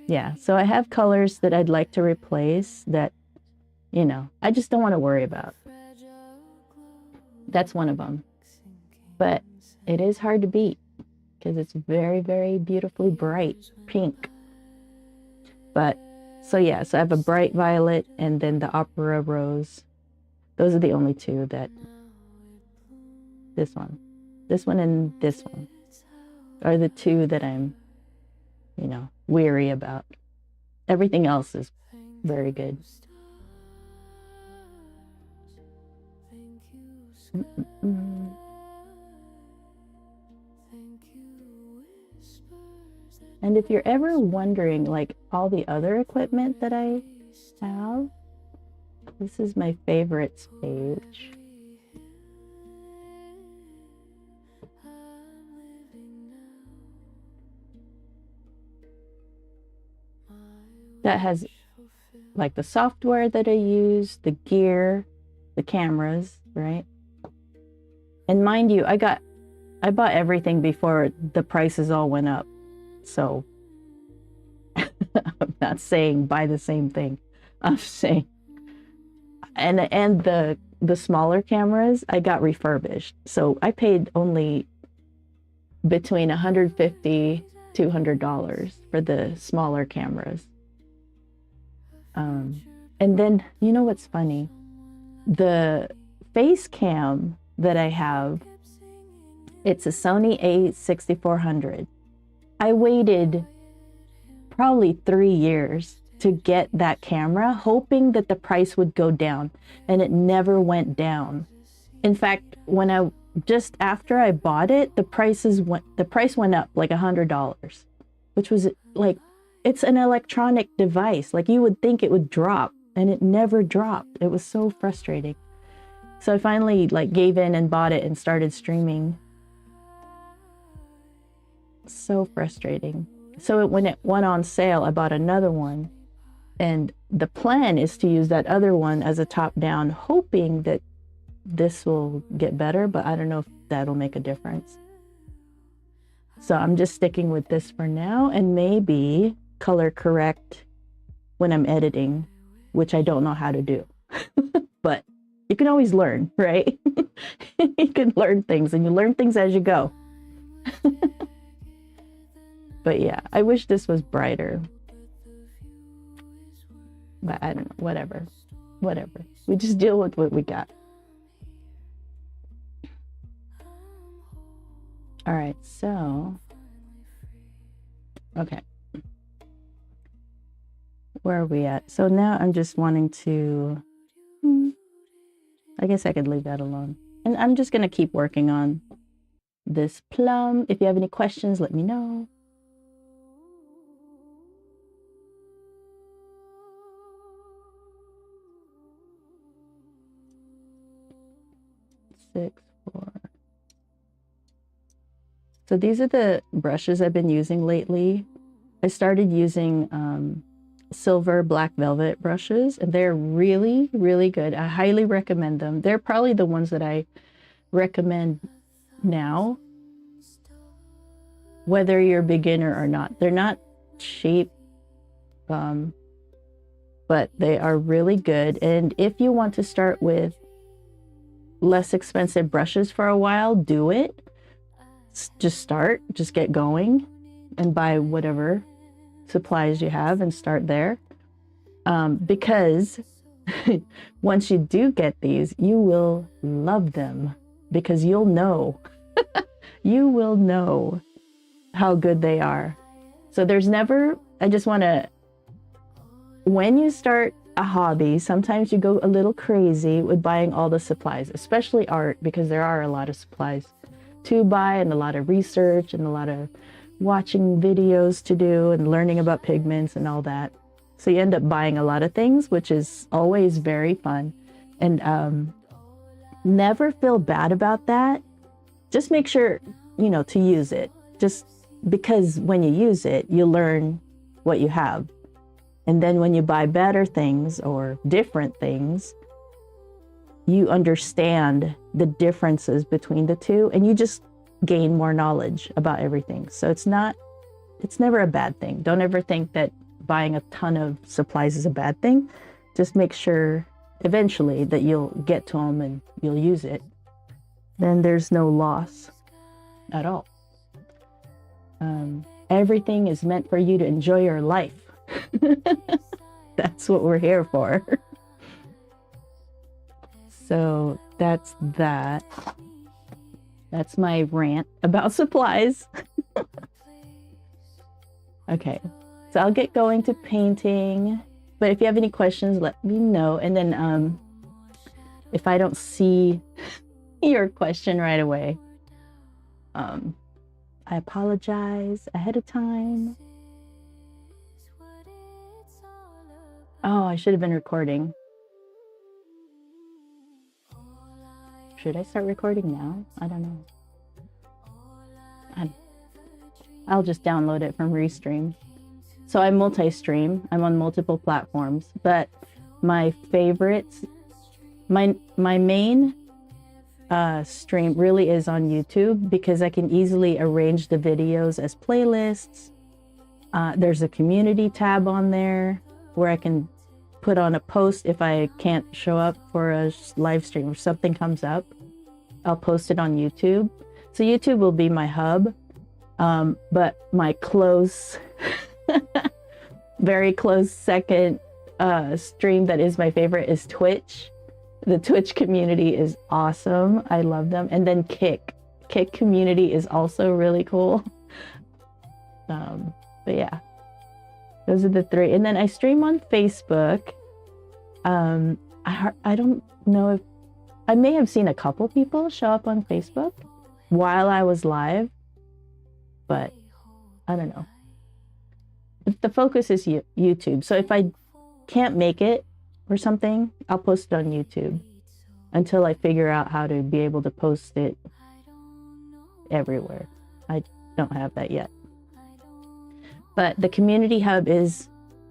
Yeah, so I have colors that I'd like to replace that, you know, I just don't want to worry about. That's one of them. But it is hard to beat because it's very, very beautifully bright pink. But so yeah, so I have a bright violet and then the Opera Rose. Those are the only two that, this one and this one are the two that I'm, you know, weary about. Everything else is very good. And if you're ever wondering, like all the other equipment that I have, this is my favorites page. That has like the software that I use, the gear, the cameras, right? And mind you, I bought everything before the prices all went up. So I'm not saying buy the same thing. I'm saying, and the smaller cameras I got refurbished. So I paid only between $150 to $200 for the smaller cameras. And then, you know what's funny? The face cam that I have, it's a Sony A6400. I waited probably 3 years to get that camera, hoping that the price would go down, and it never went down. In fact, just after I bought it, the price went up like $100, which was like, it's an electronic device. Like you would think it would drop, and it never dropped. It was so frustrating. So I finally like gave in and bought it and started streaming. So frustrating. So when it went on sale, I bought another one. And the plan is to use that other one as a top down, hoping that this will get better, but I don't know if that'll make a difference. So I'm just sticking with this for now, and maybe color correct when I'm editing, which I don't know how to do. But you can always learn, right? You can learn things, and you learn things as you go. But yeah, I wish this was brighter. But I don't know, whatever. We just deal with what we got. All right, so, okay. Where are we at? So now I'm just wanting to, I guess I could leave that alone. And I'm just gonna keep working on this Plum. If you have any questions, let me know. Six, four. So these are the brushes I've been using lately. I started using silver black velvet brushes, and they're really, really good. I highly recommend them. They're probably the ones that I recommend now, whether you're a beginner or not. They're not cheap, but they are really good. And if you want to start with less expensive brushes for a while, do it. Just get going and buy whatever supplies you have and start there. Because once you do get these, you will love them because you'll know, you will know how good they are. So there's never, I just want to, when you start a hobby, sometimes you go a little crazy with buying all the supplies, especially art, because there are a lot of supplies to buy and a lot of research and a lot of watching videos to do and learning about pigments and all that. So you end up buying a lot of things, which is always very fun. And never feel bad about that. Just make sure, you know, to use it. Just because when you use it, you learn what you have. And then when you buy better things or different things, you understand the differences between the two and you just gain more knowledge about everything. So it's never a bad thing. Don't ever think that buying a ton of supplies is a bad thing. Just make sure eventually that you'll get to them and you'll use it. Then there's no loss at all. Everything is meant for you to enjoy your life. That's what we're here for. So that's that. That's my rant about supplies. Okay, so I'll get going to painting. But if you have any questions, let me know. And then if I don't see your question right away, I apologize ahead of time. Oh, I should have been recording. Should I start recording now? I don't know. I'll just download it from Restream. So I multi-stream. I'm on multiple platforms, but my favorites, my main stream really is on YouTube because I can easily arrange the videos as playlists. There's a community tab on there where I can put on a post if I can't show up for a live stream or something comes up. I'll post it on YouTube. So YouTube will be my hub. But my close, very close second stream that is my favorite is Twitch. The Twitch community is awesome. I love them. And then Kick community is also really cool. But yeah, those are the three. And then I stream on Facebook. I don't know if I may have seen a couple people show up on Facebook while I was live, but I don't know. The focus is YouTube. So if I can't make it or something, I'll post it on YouTube until I figure out how to be able to post it everywhere. I don't have that yet. But the community hub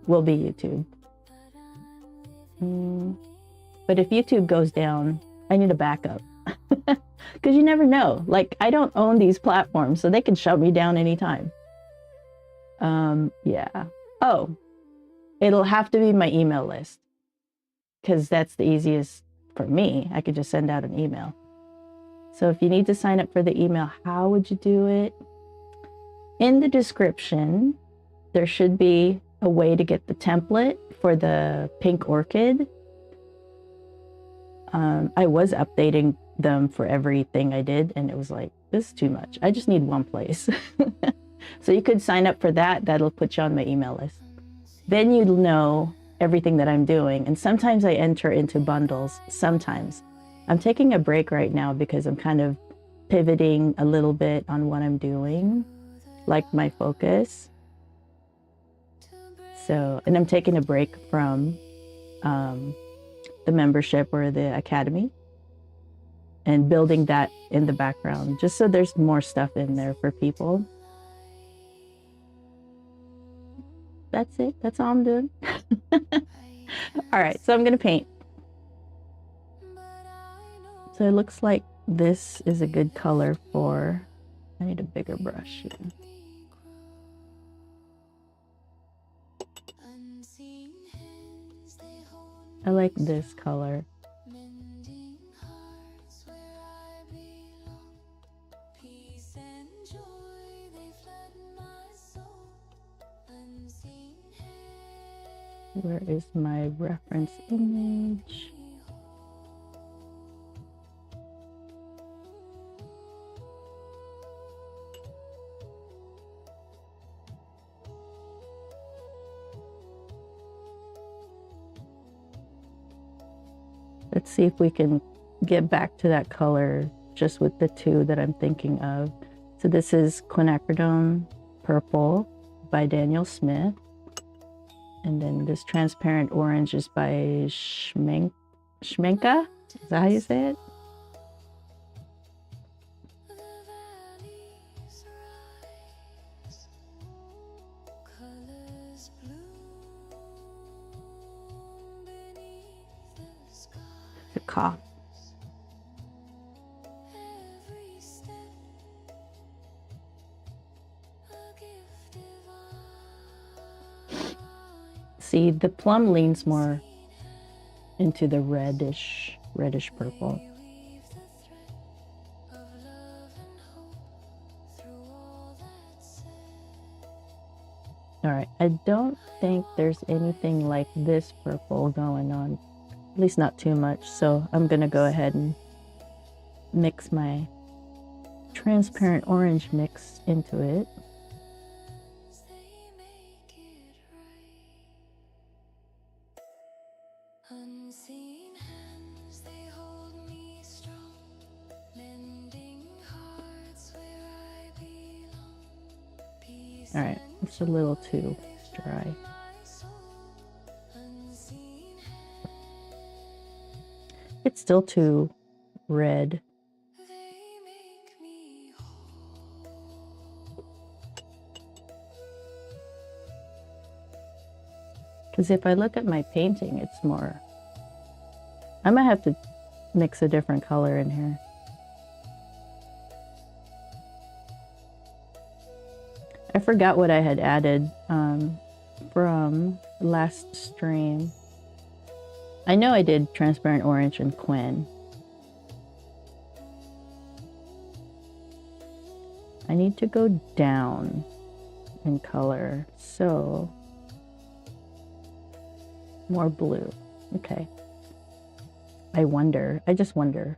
will be YouTube. But if YouTube goes down, I need a backup. Because you never know. Like, I don't own these platforms, so they can shut me down anytime. Yeah. Oh, it'll have to be my email list. Because that's the easiest for me. I could just send out an email. So if you need to sign up for the email, how would you do it? In the description, there should be a way to get the template for the pink orchid. I was updating them for everything I did, and it was like, this is too much. I just need one place. So you could sign up for that. That'll put you on my email list. Then you'll know everything that I'm doing. And sometimes I enter into bundles. Sometimes. I'm taking a break right now because I'm kind of pivoting a little bit on what I'm doing, like my focus. So, and I'm taking a break from the membership or the academy and building that in the background, just so there's more stuff in there for people. That's it. That's all I'm doing. All right, so I'm gonna paint. So it looks like this is a good color for, I need a bigger brush here. I like this color. Where is my reference image? Let's see if we can get back to that color just with the two that I'm thinking of. So this is Quinacridone Purple by Daniel Smith. And then this transparent orange is by Schmenka? Is that how you say it? The cough. See, the plum leans more into the reddish purple. All right, I don't think there's anything like this purple going on, at least not too much. So I'm gonna go ahead and mix my transparent orange mix into it. All right, it's a little too dry. It's still too red. Because if I look at my painting, it's more... I might have to mix a different color in here. I forgot what I had added from last stream. I know I did transparent orange and Quin. I need to go down in color, so more blue. Okay. I just wonder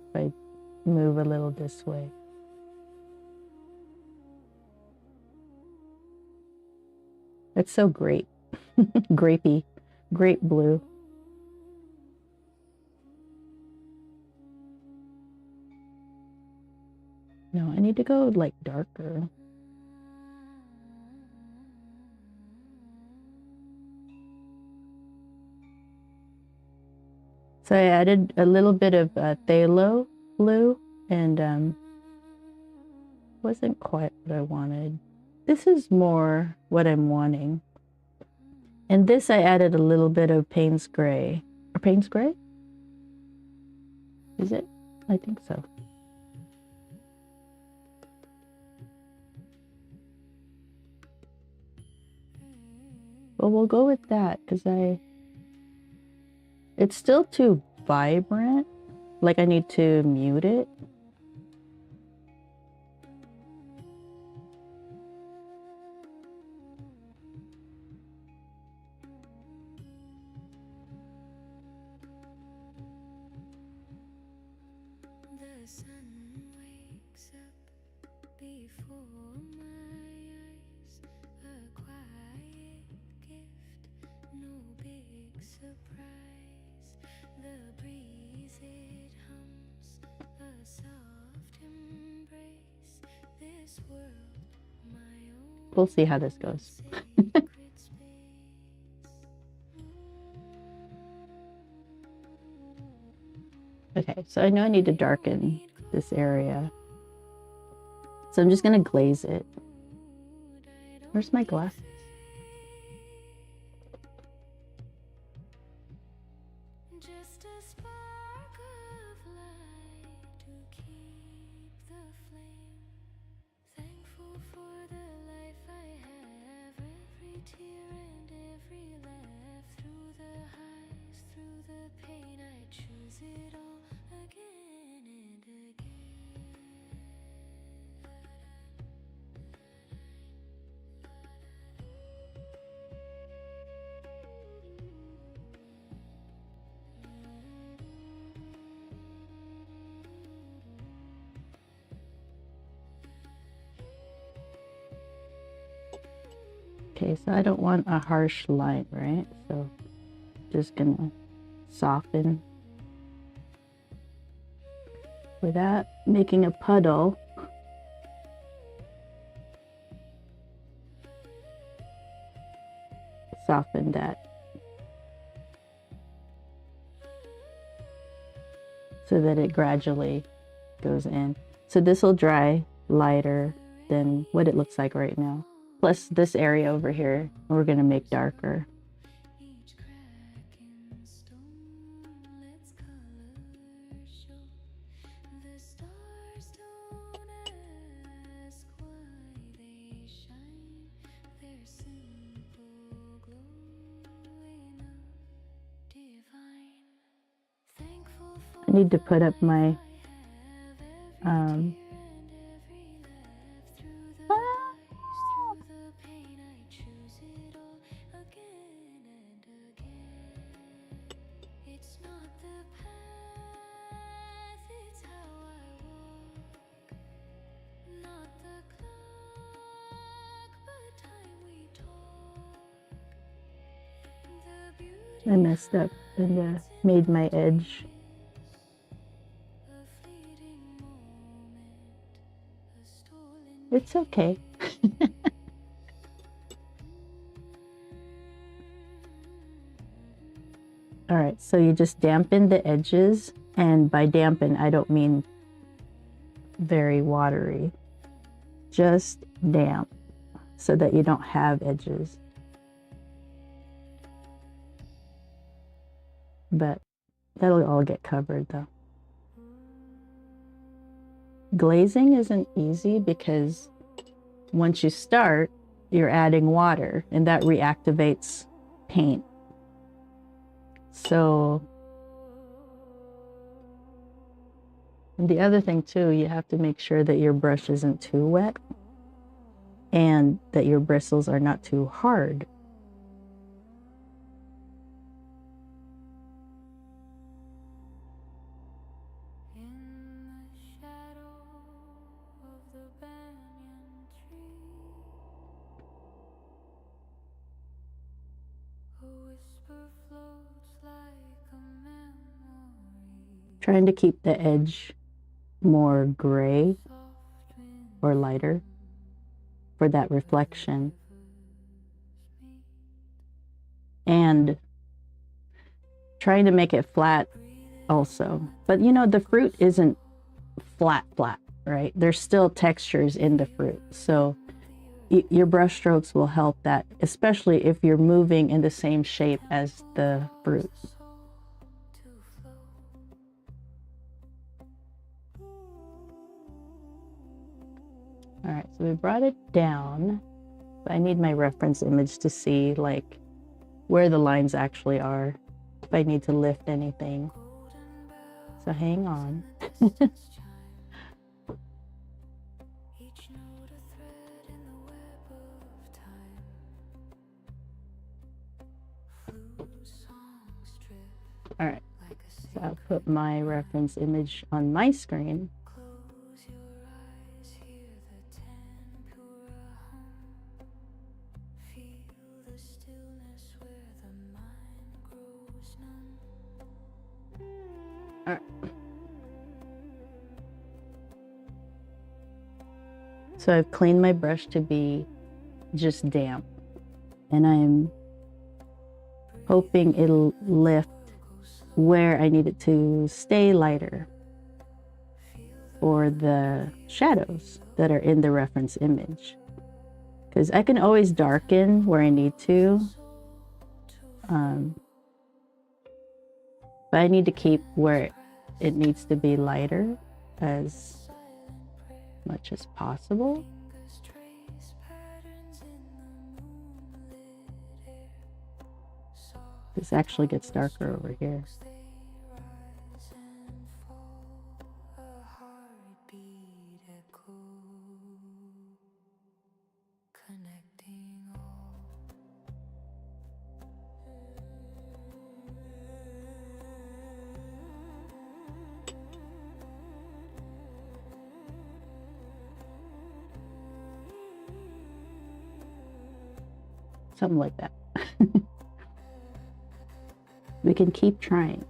if I move a little this way. It's so great. Grapey, grape blue. No, I need to go like darker. So I added a little bit of phthalo blue, and wasn't quite what I wanted. This is more what I'm wanting. And this I added a little bit of Payne's Gray. Or Payne's Gray? Is it? I think so. Well, we'll go with that because it's still too vibrant. Like I need to mute it. The sun wakes up before my eyes, a quiet gift, no big surprise. The breeze it hums, a soft embrace. This world, my own. We'll see how this goes. Okay, so I know I need to darken this area. So I'm just gonna glaze it. Where's my glasses? Just a spark of light to keep the flame. Thankful for the life I have, every tear and every laugh. Through the highs, through the pain, I choose it all again and again. Okay, so I don't want a harsh line, right? So just gonna soften without making a puddle. Soften that so that it gradually goes in. So this will dry lighter than what it looks like right now. Plus this area over here, we're gonna make darker. Each crack in stone lets color show. The stars don't ask why they shine. Their simple glow enough divine. Thankful for I need to put up my through the pain. I choose it all again and again. It's not the path, it's how I walk. Not the clock, but time we talk. The beauty I messed up and made my edge. a fleeting moment, a stolen It's okay. All right, so you just dampen the edges, and by dampen, I don't mean very watery. Just damp so that you don't have edges. But that'll all get covered though. Glazing isn't easy because once you start, you're adding water and that reactivates paint. So, and the other thing too, you have to make sure that your brush isn't too wet and that your bristles are not too hard. in the shadow of the banyan tree. A whisper floats like a memory. Trying to keep the edge more gray Soft wind or lighter for that reflection. meet. And trying to make it flat also. But you know, the fruit isn't flat, right? There's still textures in the fruit. So your brush strokes will help that, especially if you're moving in the same shape as the fruit. To flow. All right, so we brought it down. But I need my reference image to see like where the lines actually are, if I need to lift anything. Golden bells So hang on. distance chime. Each note a thread in the web of time. Flute songs drift All right, like a so I'll secret. put my reference image on my screen. Close your eyes, hear the tempura hum. Feel the stillness where the mind grows numb. All right. So I've cleaned my brush to be just damp, and I'm hoping it'll lift where I need it to stay lighter for the shadows that are in the reference image. Because I can always darken where I need to, but I need to keep where it needs to be lighter as much as possible. Fingers trace patterns in the moonlit air. Soft This actually gets darker over here. they rise and fall. A heartbeat echo. Connecting all. something like that. We can keep trying.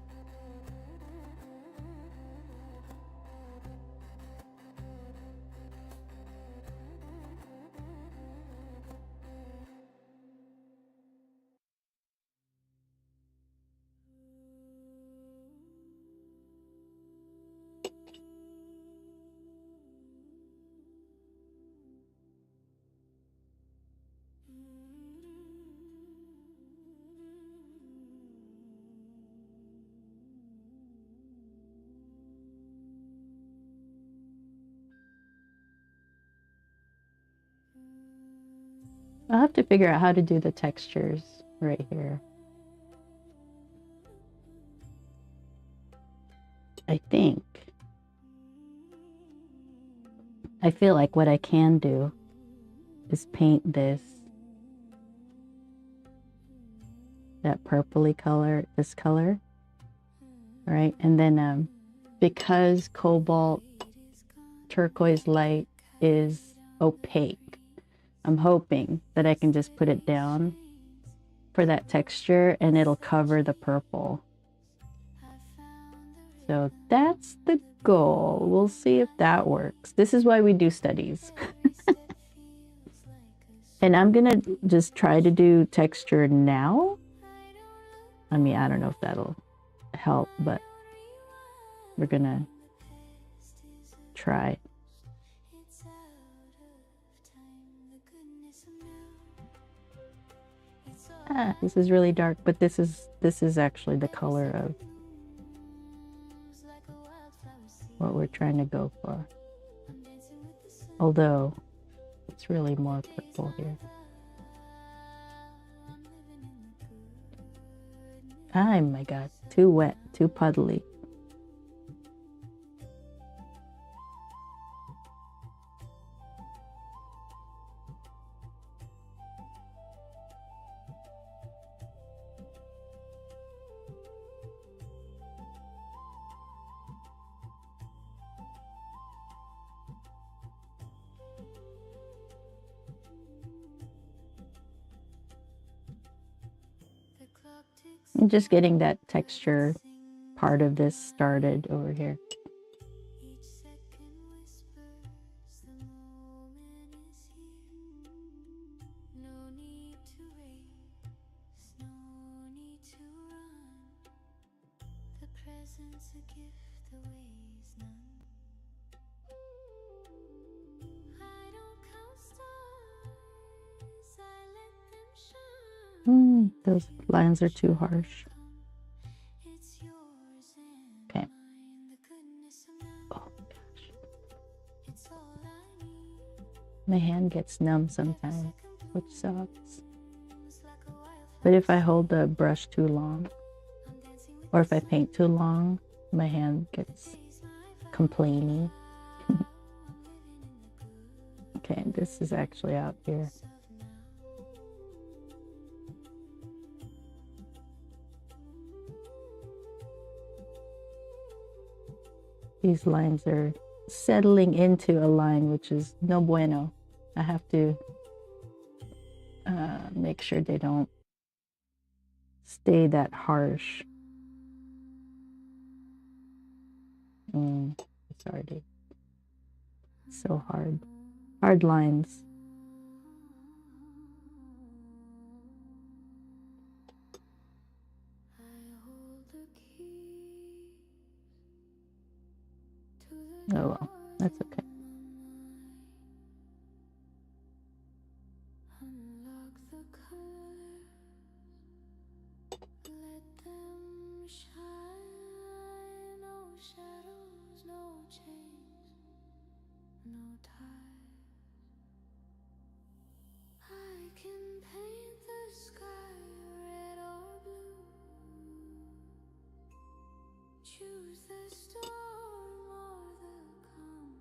I'll have to figure out how to do the textures right here. I think. I feel like what I can do is paint this, that purpley color, this color, right? And then because cobalt turquoise light is opaque, I'm hoping that I can just put it down for that texture and it'll cover the purple. So that's the goal. We'll see if that works. This is why we do studies. And I'm gonna just try to do texture now. I mean, I don't know if that'll help, but we're gonna try. Ah, this is really dark, but this is actually the color of what we're trying to go for. Although it's really more purple here. Oh my god, too wet, too puddly. I'm just getting that texture part of this started over here. Those lines are too harsh. Okay. Oh gosh. My hand gets numb sometimes, which sucks. But if I hold the brush too long, or if I paint too long, my hand gets complaining. Okay, this is actually out here. These lines are settling into a line, which is no bueno. I have to make sure they don't stay that harsh. It's already so hard. Hard lines. Oh well, that's okay. Choose the storm or the calm.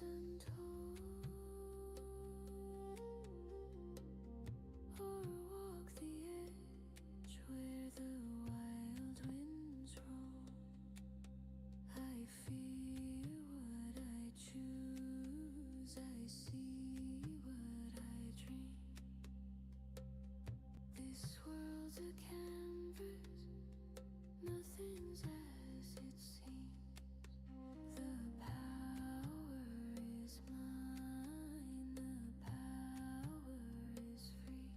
untold, or walk the edge where the wild winds roll. I feel what I choose, I see what I dream. This world's a canvas, nothing's as it seems. The power is mine, the power is free.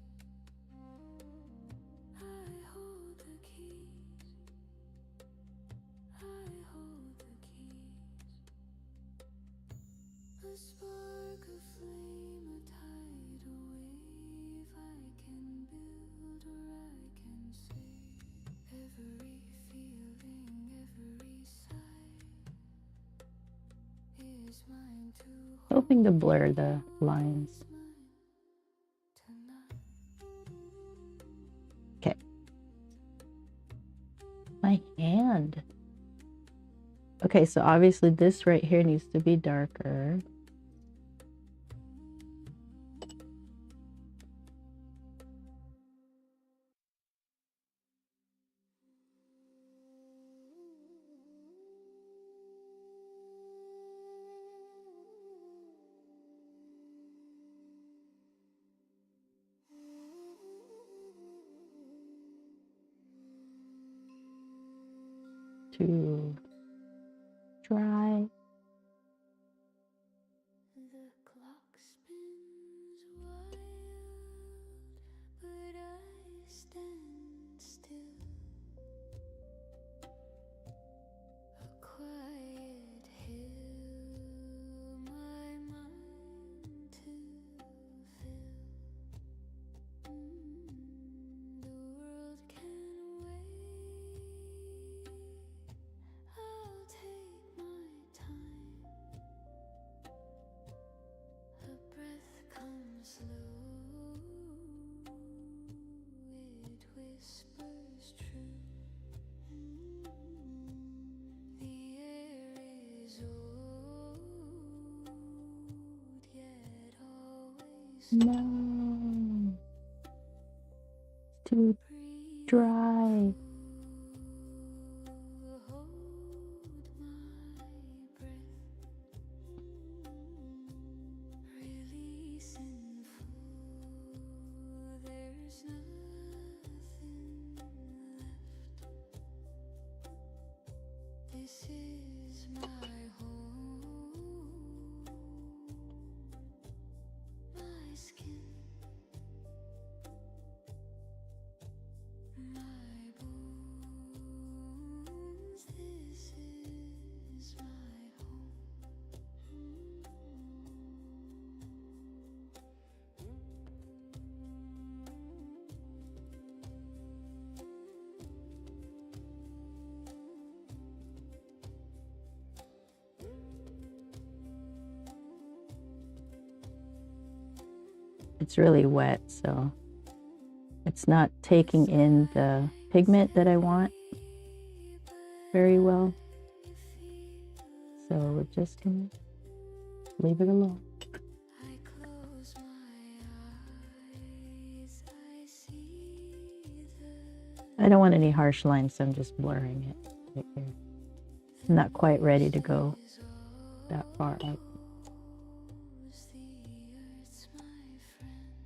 I hold the keys, I hold the keys. A spark, a flame, a tidal wave. I can build or I can save. Every feeling, every sight is mine to Hoping to blur the lines. mine tonight. Okay. My hand. Okay, so obviously this right here needs to be darker. Too dry. The clock spins wild, but I stand still. A quiet hill, my mind to fill. The world can wait. I'll take my time. A breath comes slow, it whispers true. The air is old, yet always No. Too breathe. dry. Hold my breath, release in full. There's nothing left. This is my home, my skin, my bones. This is my home. It's really wet, so it's not taking in the pigment that I want very well. So we're just gonna leave it alone. I close my eyes, I see the I don't want any harsh lines, so I'm just blurring it right here. I'm not quite ready to go that far out. the earth's my friend.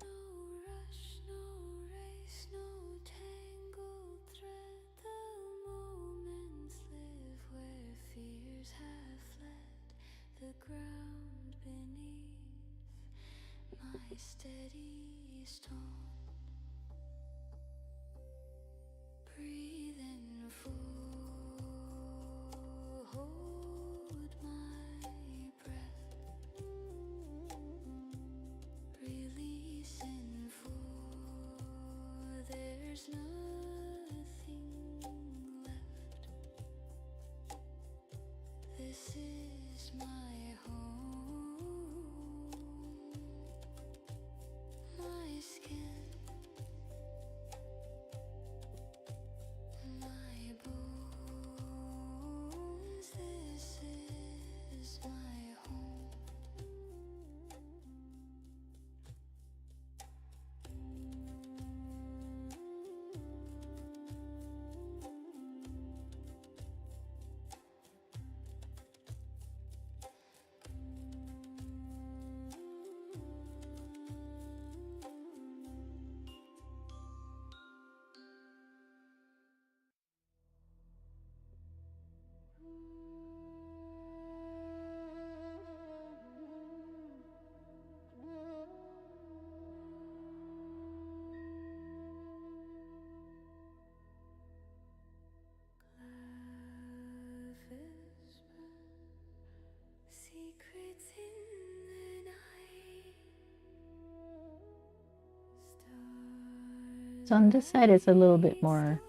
No rush, no race, no tangled thread. The moments live where fears have fled. The ground beneath my steady stone. Breathe in full, hold my breath. Release in full, there's nothing left. This is my home, my skin, my bones. So on this side, it's a little bit more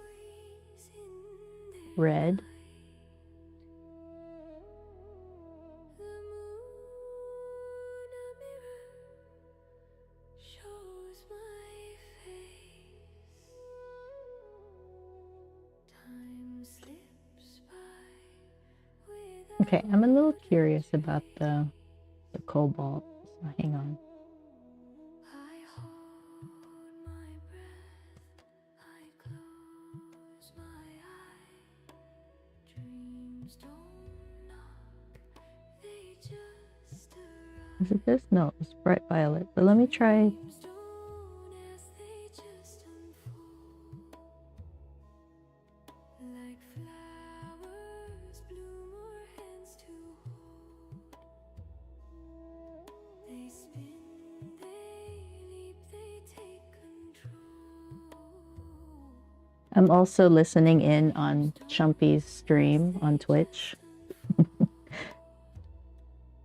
red. Okay, I'm a little curious about the cobalt. So hang on. Is it this? No, it's bright violet. But let me try. I'm also listening in on Chumpy's stream on Twitch.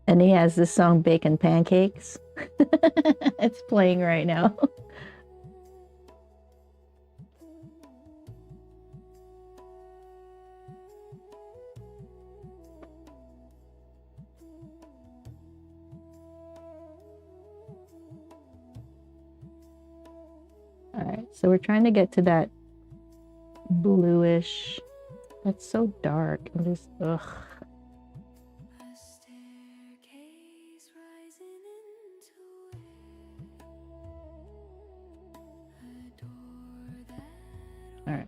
And he has this song, Bacon Pancakes. It's playing right now. All right, so we're trying to get to that bluish. That's so dark. I'm just, ugh. All right.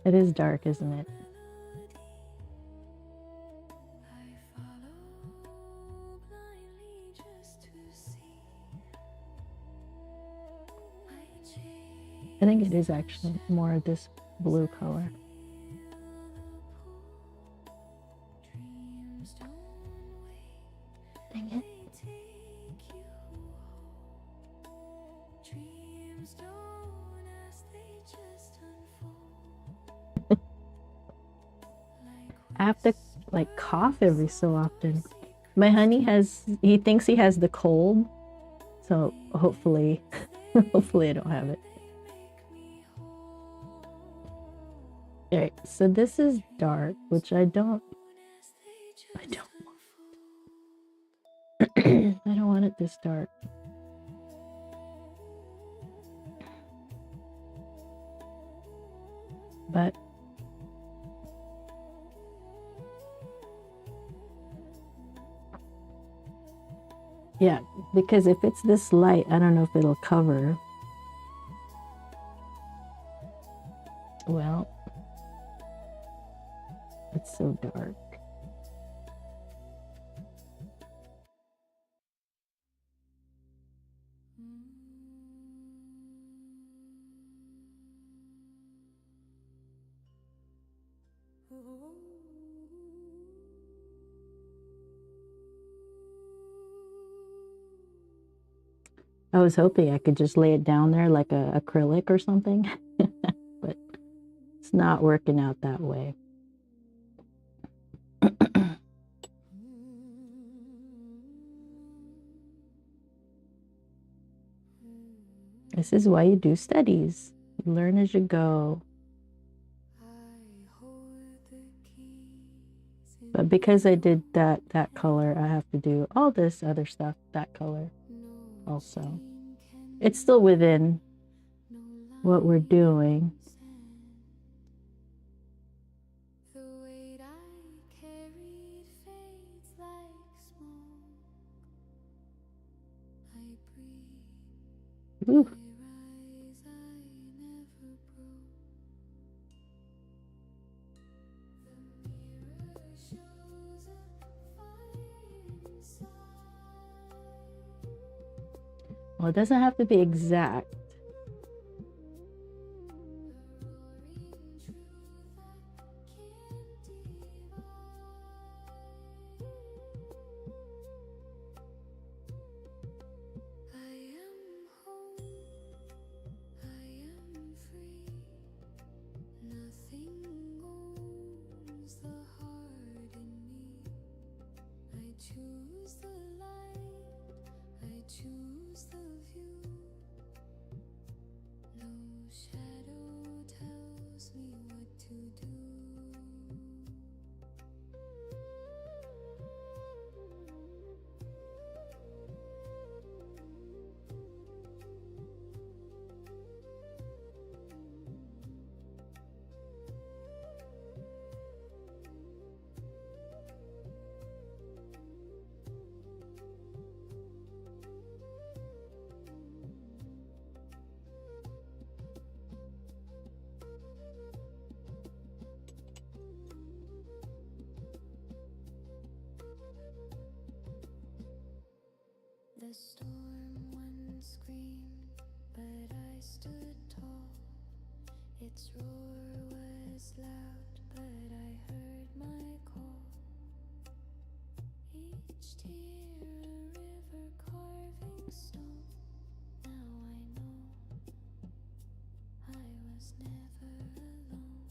It is dark, isn't it? I think it is actually more of this blue color. Dang it. I have to like cough every so often. My honey he thinks he has the cold, so hopefully hopefully I don't have it. All right, so this is dark, which I don't want. I don't want it this dark. But yeah, because if it's this light, I don't know if it'll cover. Well, it's so dark. I was hoping I could just lay it down there like a acrylic or something, but it's not working out that way. This is why you do studies. You learn as you go. But because I did that color, I have to do all this other stuff, that color also. It's still within what we're doing. Ooh. Well, it doesn't have to be exact. Choose the The storm once screamed, but I stood tall. Its roar was loud, but I heard my call. Each tear a river carving stone. Now I know I was never alone.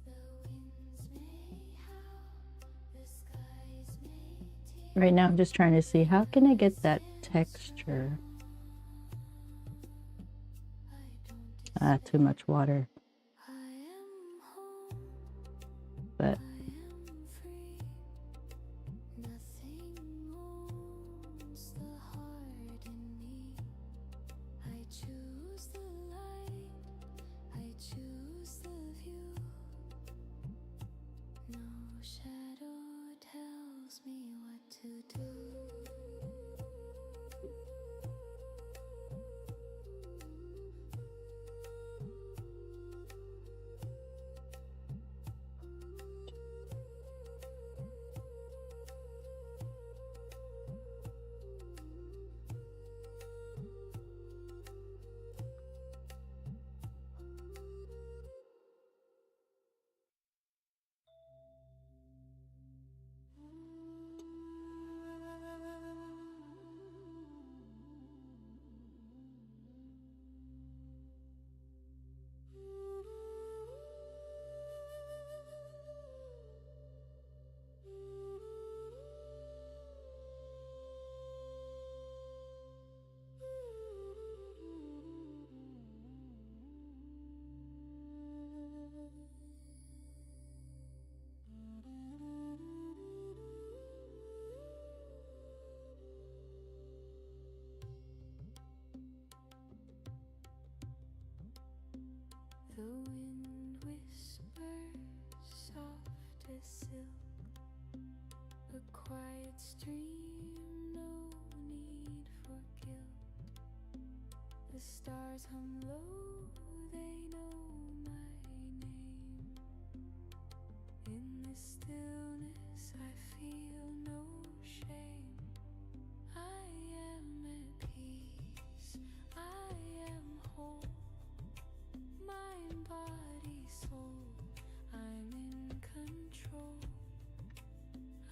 The winds may howl, the skies may tear. Right now I'm just trying to see how can I get that texture. Too much water. I am home, But I am free. Nothing owns the heart in me. I choose the light, I choose the view. No shadow tells me what to do. The wind whispers soft as silk. A quiet stream, no need for guilt. The stars hum low, they know my name. In this stillness I feel no shame. I am at peace, I am whole. Mind, body, soul, I'm in control.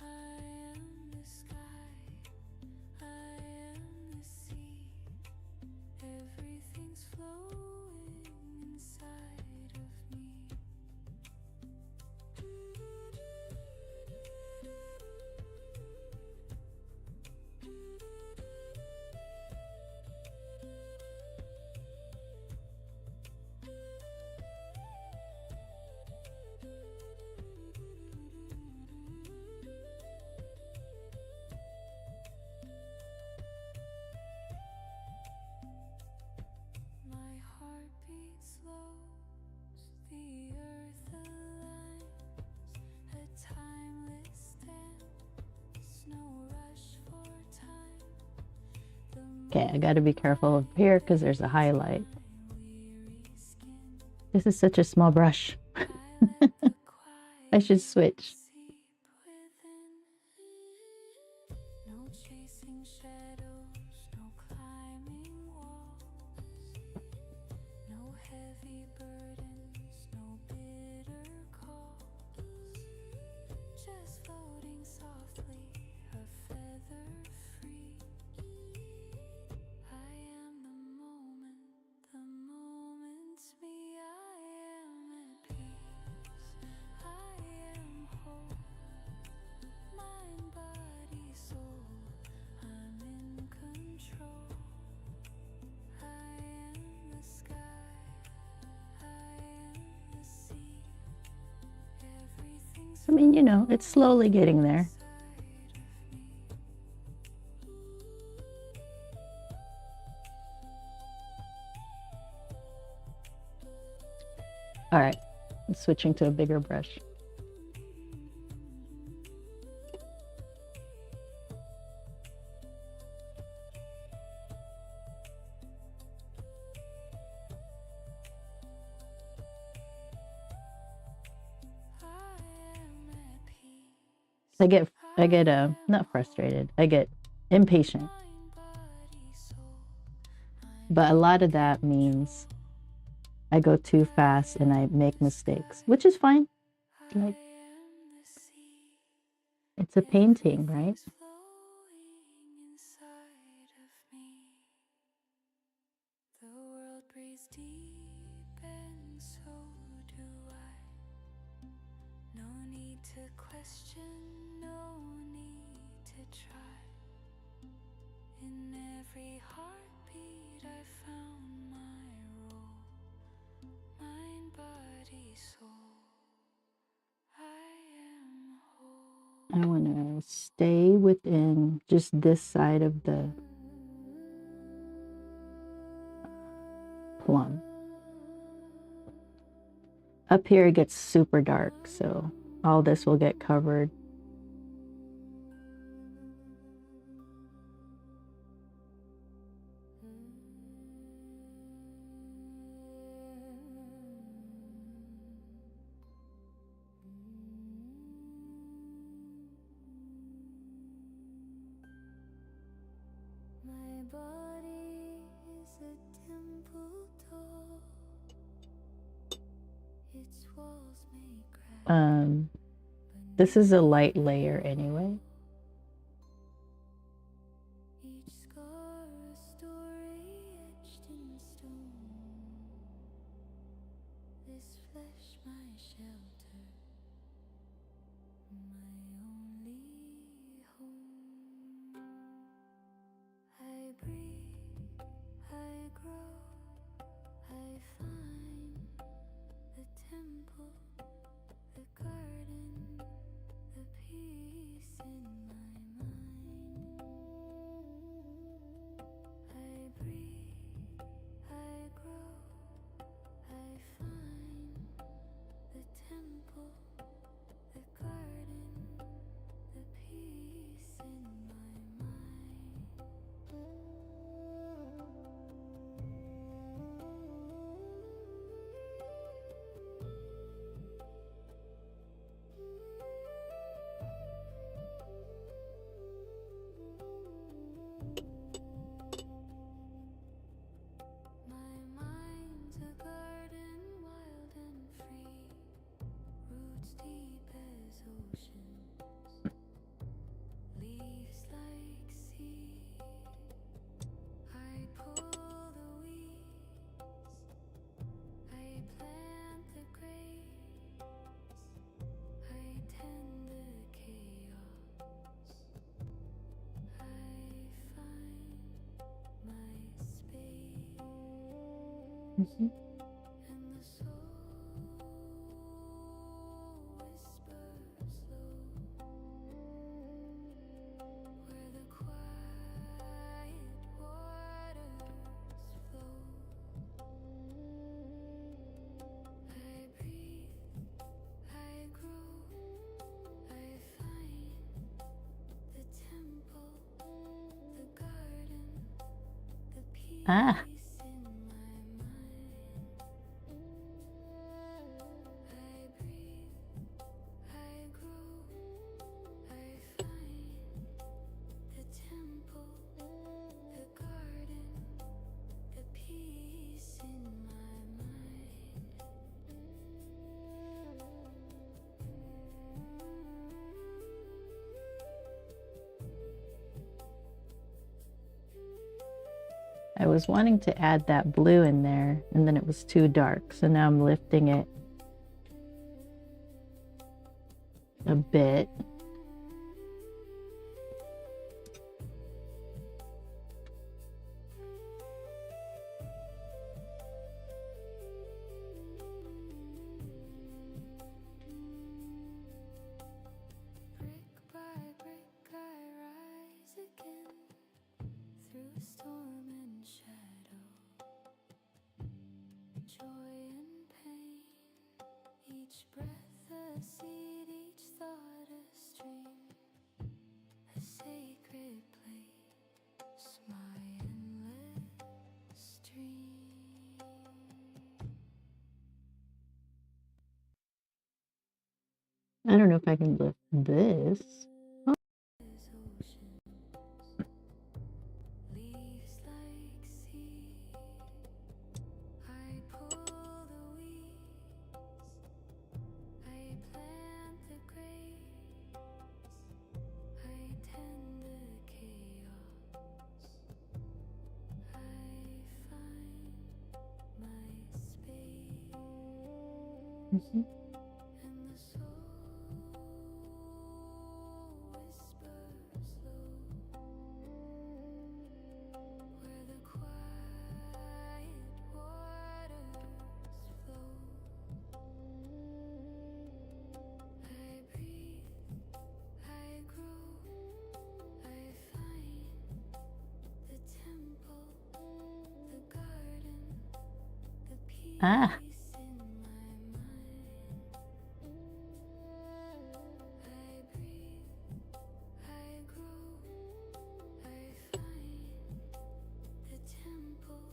I am the sky, I am the sea. Everything's flowing inside of me. My heartbeat slows, the earth aligns, a timeless dance, no rush for time. okay, I gotta be careful up here because there's a highlight. This is such a small brush. I should switch. No chasing shadows, no climbing walls, no heavy burdens, no bitter calls, just floating softly, a feather free. I am the moment's me. I am at peace, I am whole. Mind, body, soul, I'm in control. I am the sky, I am the sea. Everything's I mean, you know, it's slowly getting there. inside of me. All right, I'm switching to a bigger brush. I get not frustrated. I get impatient But a lot of that means I go too fast and I make mistakes, which is fine. Like, it's a painting, right? The world breathes deep and so do I. No need to question, no need to try. In every heartbeat I found my role. Mind, body, soul. I am whole. I want to stay within just this side of the plum. Up here it gets super dark, so all this will get covered. My body is a temple tall. Its walls may crack. This is a light layer anyway. Each scar a story etched in stone. This flesh my shelter, my only home. I breathe, I grow, I find the temple, the garden, the peace in my mind. I breathe, I grow, I find the temple, the garden, the peace in my mind. My mind's a garden, wild and free, roots deep as oceans, leaves like sea. I pull the weeds, I plant the grapes, I tend the chaos, I find my space. And the soul whispers low, where the quiet waters flow. I breathe, I grow, I find the temple, the garden, the peace. Ah, I was wanting to add that blue in there, and then it was too dark, so now I'm lifting it a bit. Brick by brick I rise again, through storm and shadow, joy and pain, each breath a seed, each thought a stream, a sacred place, my endless dream. I don't know if I can lift this. Leaves like sea. Mhm. and the soul whispers low, where the quiet waters flow. I breathe, I grow, I find the temple, the garden, the peace Ah, in my mind. I breathe, I grow, I find the temple,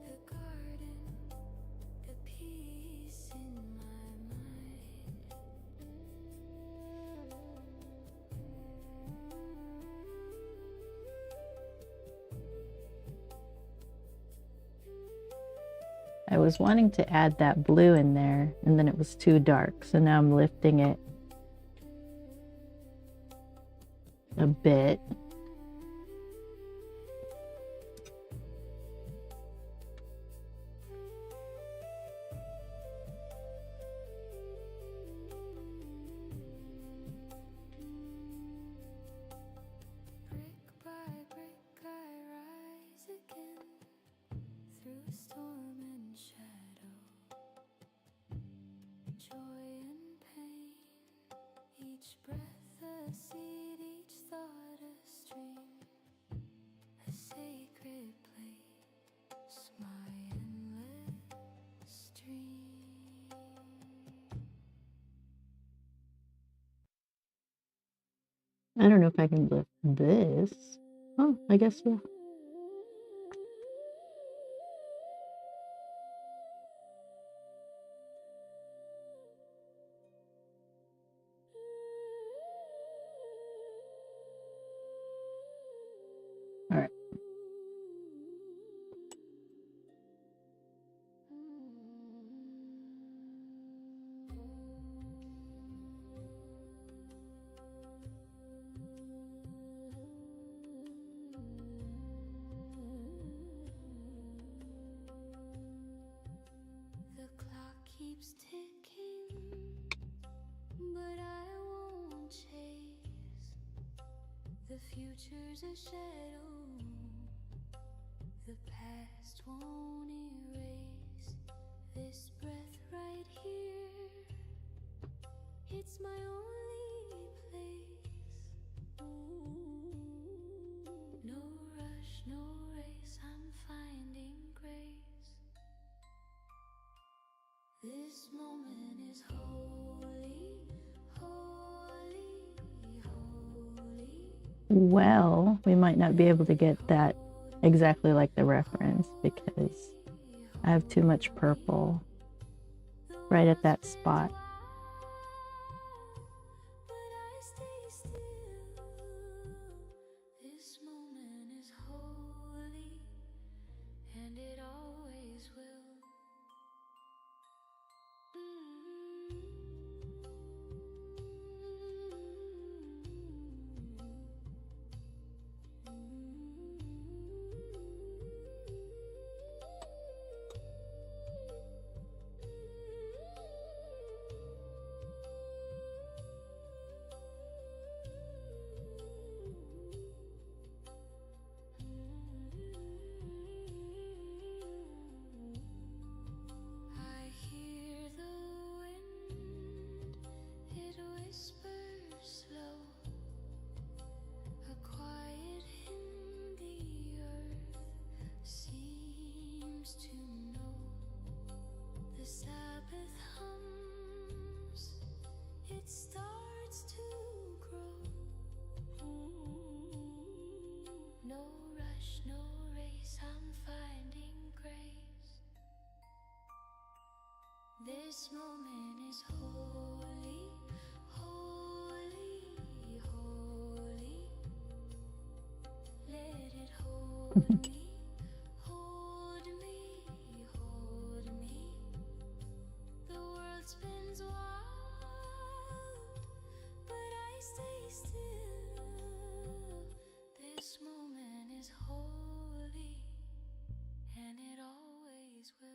the garden, the peace in my mind. I was wanting to add that blue in there, and then it was too dark, so now I'm lifting it a bit. Brick by brick I rise again, through storm and shadow, joy and pain, each breath a seed, each thought a stream, a sacred place, my endless dream. I don't know if I can lift this. Oh, I guess so. All right. The clock keeps ticking, but I won't chase. The future's a shadow, the past won't erase. This breath right here, it's my only place. No rush, no race, I'm finding grace. This moment is holy, holy, holy. Well, we might not be able to get that exactly like the reference because I have too much purple right at that spot. But I stay still. This moment is holy, and it always will. I hear the wind, it whispers slow, a quiet in the earth seems to know. The Sabbath hums, it starts to grow. No rush, no race, I'm finding grace. This moment is holy, holy, holy. Let it hold me, hold me, hold me. The world spins wild, but I stay still. This moment is holy, and it always will.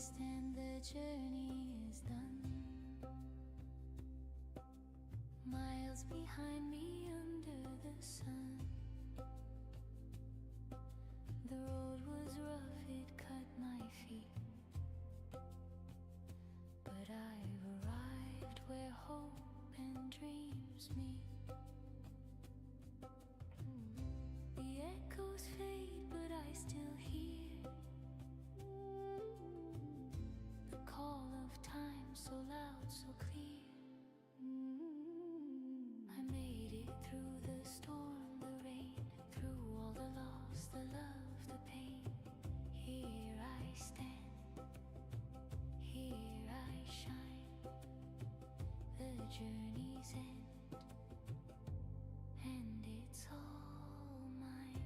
stand, the journey is done. Miles behind me under the sun. The road was rough, it cut my feet, but I've arrived where hope and dreams meet. The echoes fade, but I still hear the call of time, so loud, so clear. I made it through the storm, the rain, through all the loss, the love, the pain. Here I stand, here I shine. The journey's end, and it's all mine.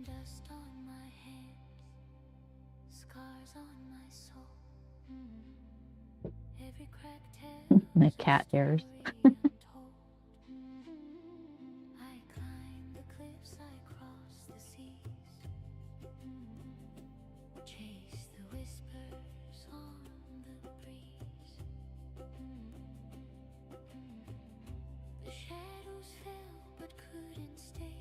Dust on my hands, scars on my soul. Every crack tells My cat hairs. untold. I climb the cliffs, I cross the seas, chase the whispers on the breeze. The shadows fell but couldn't stay.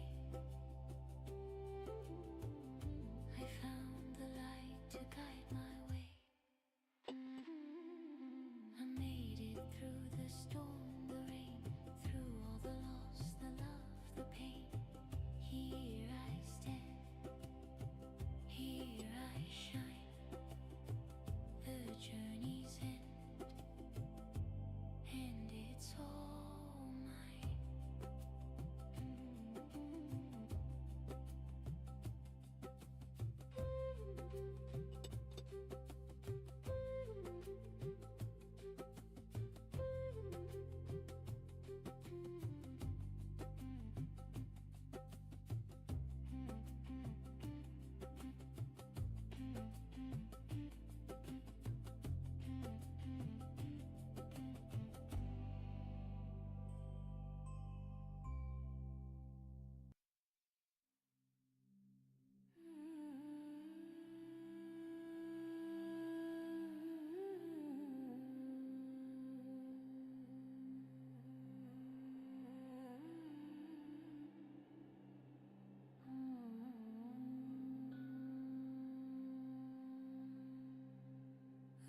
I found the light to guide my way. I made it through the storm, the rain, through all the loss, the love, the pain. Here I stand, here I shine. The journey's end, and it's all mine.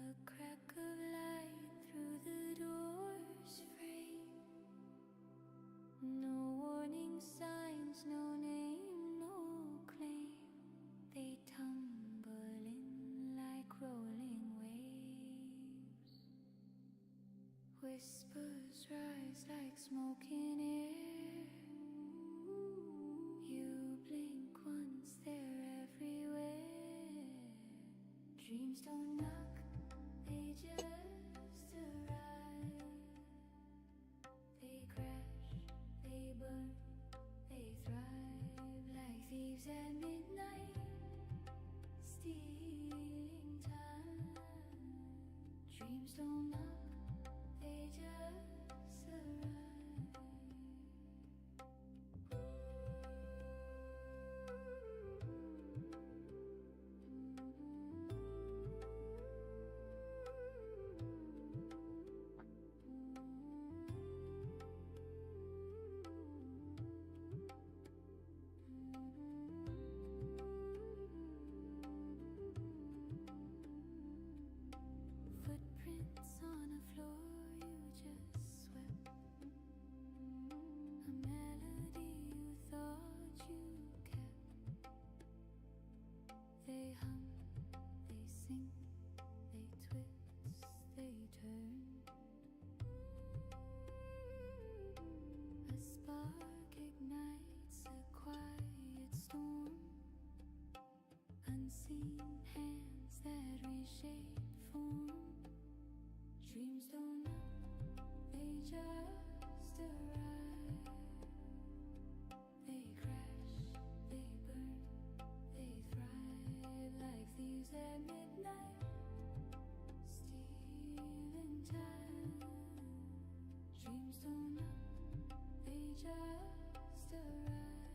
A crack of light through the door's frame. No warning signs, no name, no claim. They tumble in like rolling waves. Whispers rise like smoke in air. You blink once, they're everywhere. Dreams don't knock, they just arrive. They crash, they burn, they thrive like thieves at midnight, stealing time. Dreams don't knock, they just arrive. Footprints on a floor you just swept. A melody you thought you kept. They hum, they sing, they twist, they turn. A spark ignites a quiet storm. Unseen hands that reshape form. Dreams don't knock, they just arrive. just arrived.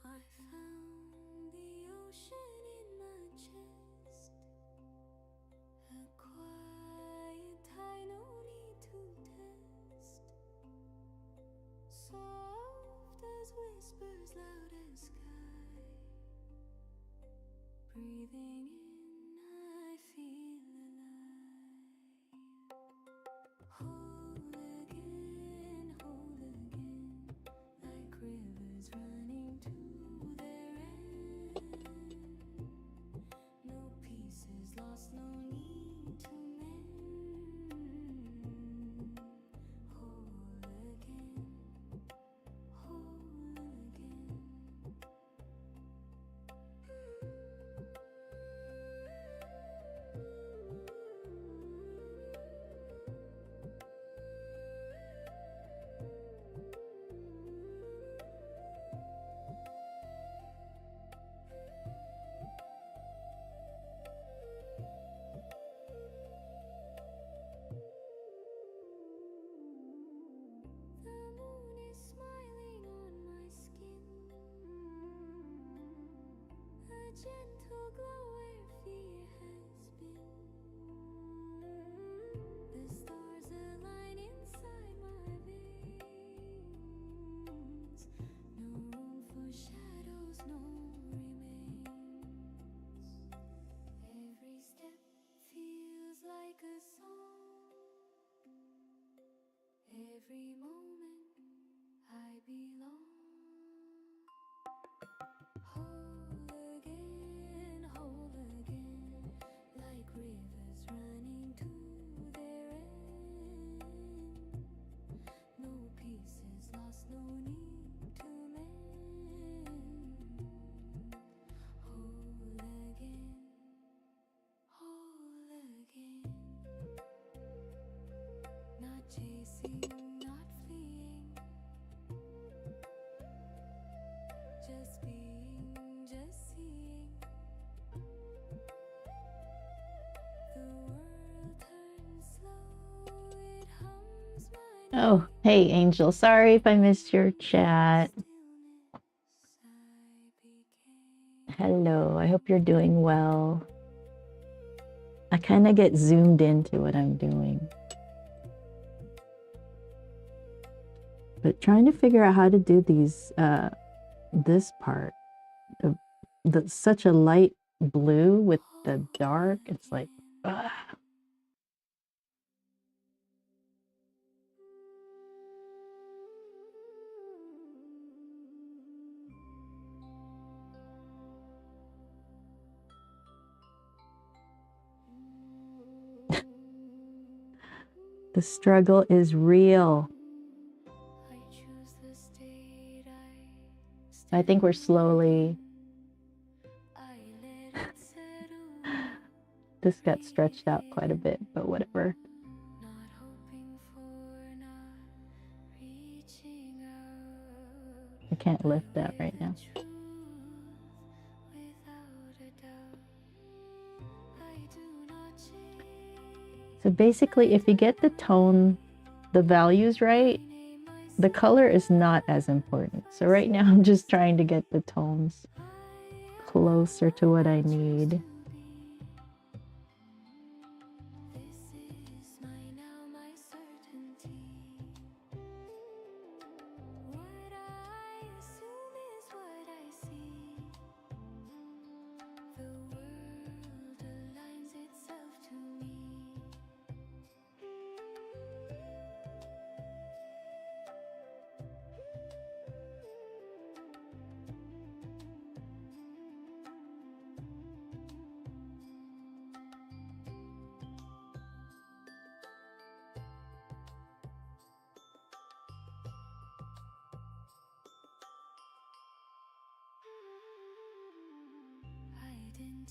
I found the ocean in my chest, a quiet I no need to test, soft as whispers, loud as sky. Breathing in, I feel alive. Whole again, like rivers running to their end. No pieces lost, no need to mend. Whole again, whole again. The moon is smiling on my skin, a gentle glow where fear has been. The stars align inside my veins. No room for shadows, no remains. Every step feels like a song. Every moment I belong. Whole again, like rivers running to their end. No pieces lost, no need to mend. Whole again, whole again. Not chasing, not fleeing, just being, just seeing. The world turns slow, it hums my Oh, hey, Angel. Sorry if I missed your chat. stillness I became. Hello, I hope you're doing well. I kind of get zoomed into what I'm doing. But trying to figure out how to do these, this part. Such a light blue with the dark. It's like, ugh. The struggle is real. I choose the state I think we're slowly, I let it settle, this got stretched out quite a bit, but whatever. not hoping for, not reaching out. I can't lift that right now. Truth without a doubt. I do not change. So basically, if you get the tone, the values right, the color is not as important. So right now I'm just trying to get the tones closer to what I need. This is my now, my certainty. What I assume is what I see. The world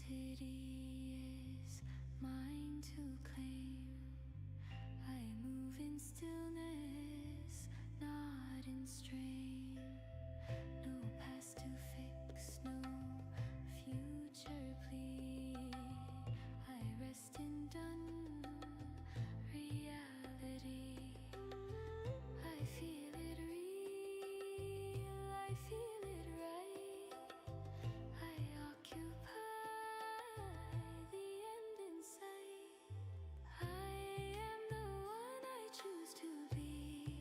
identity is mine to claim. I move in stillness, not in strain. No past to fix, no future plea. I rest in done reality. I feel it real, I feel it right. I occupy the end in sight. I am the one I choose to be.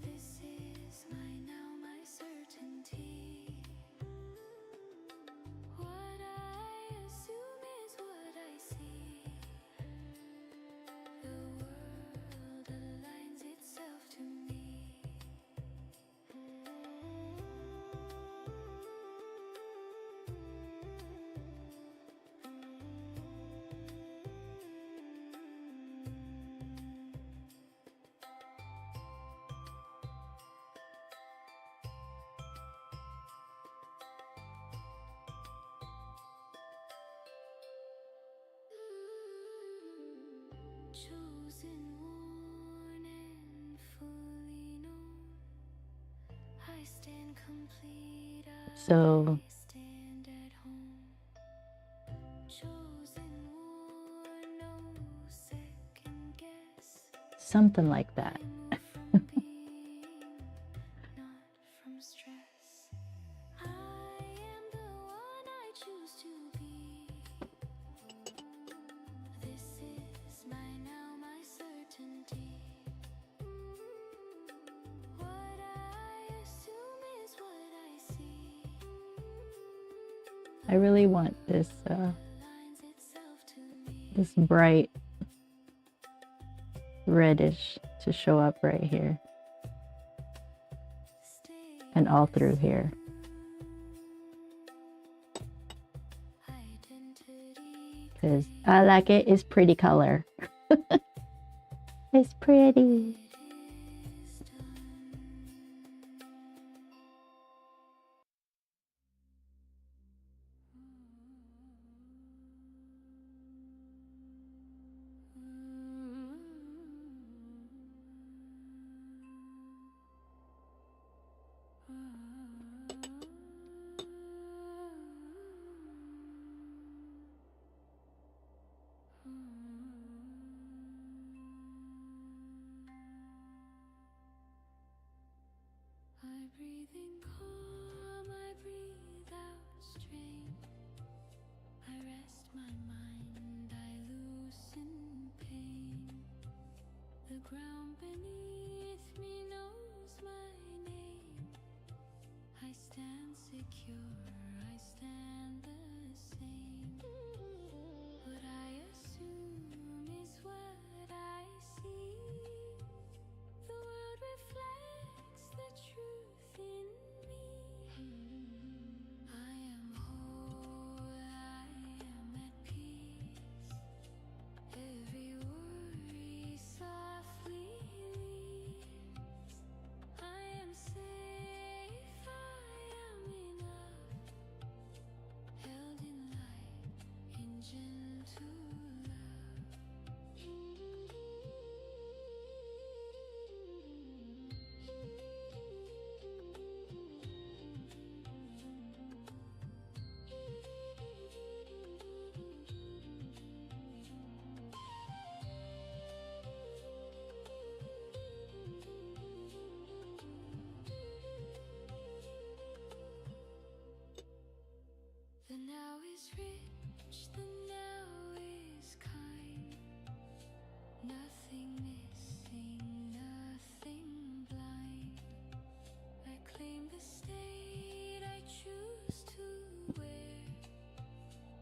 This is my now, my certainty. What I assume is what I see. The world aligns itself to me. Chosen, worn, and fully known. I stand complete. So I stand at home. Chosen, worn, no second guess. something like that. I move from being, not from stress. I am the one I choose to be. This is my now, my certainty. What I assume is what I see. I really want this Aligns itself to me. this bright reddish to show up right here and all through here. Identity Because I like it. It's pretty color. It's pretty. is done. I breathe in calm, I breathe out strength. I rest my mind, I loosen pain. The ground beneath me knows my name. I stand secure, I stand the same. What I assume is what I see. The world reflects the truth in me. I am whole, I am at peace. Every worry softly leaves. I am safe, I am enough. Held in light, in gentle love. The now is rich, the now is kind. Nothing missing, nothing blind. I claim the state I choose to wear.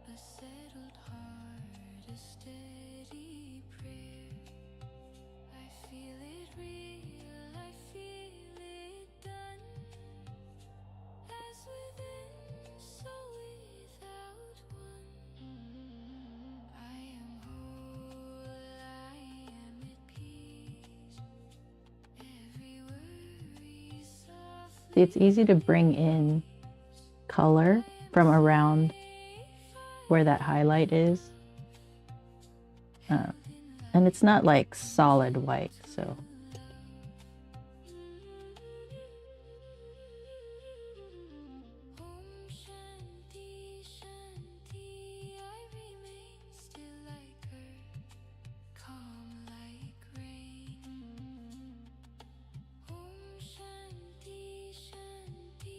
A settled heart, a steady prayer. I feel it real, I feel it done. As within, so without one. I am whole, I am at peace. Every worry softly. See, it's easy to bring in color from around where that highlight is. And it's not like solid white, so.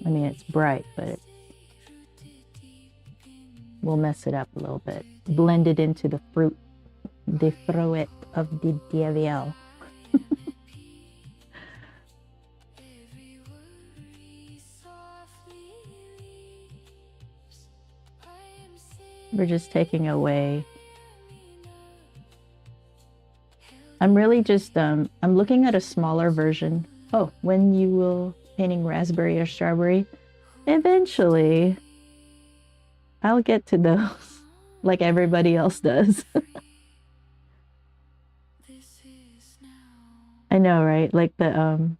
I mean, it's bright, but we'll mess it up a little bit. Blend it into the fruit, the fruit of the devil. We're just taking away. I'm really just, I'm looking at a smaller version. Oh, when you will painting raspberry or strawberry, eventually I'll get to those like everybody else does. I know, right? Like the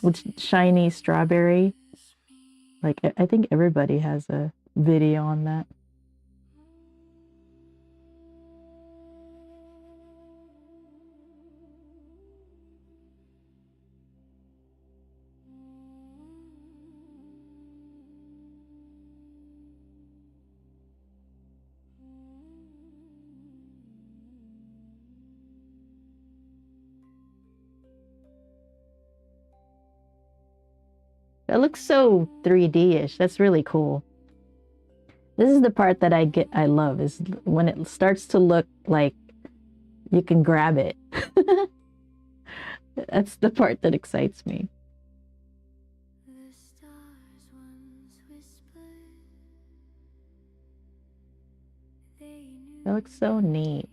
with shiny strawberry. Like I think everybody has a video on that. That looks so 3D-ish. That's really cool. This is the part that I love, is when it starts to look like you can grab it. That's the part that excites me. That looks so neat.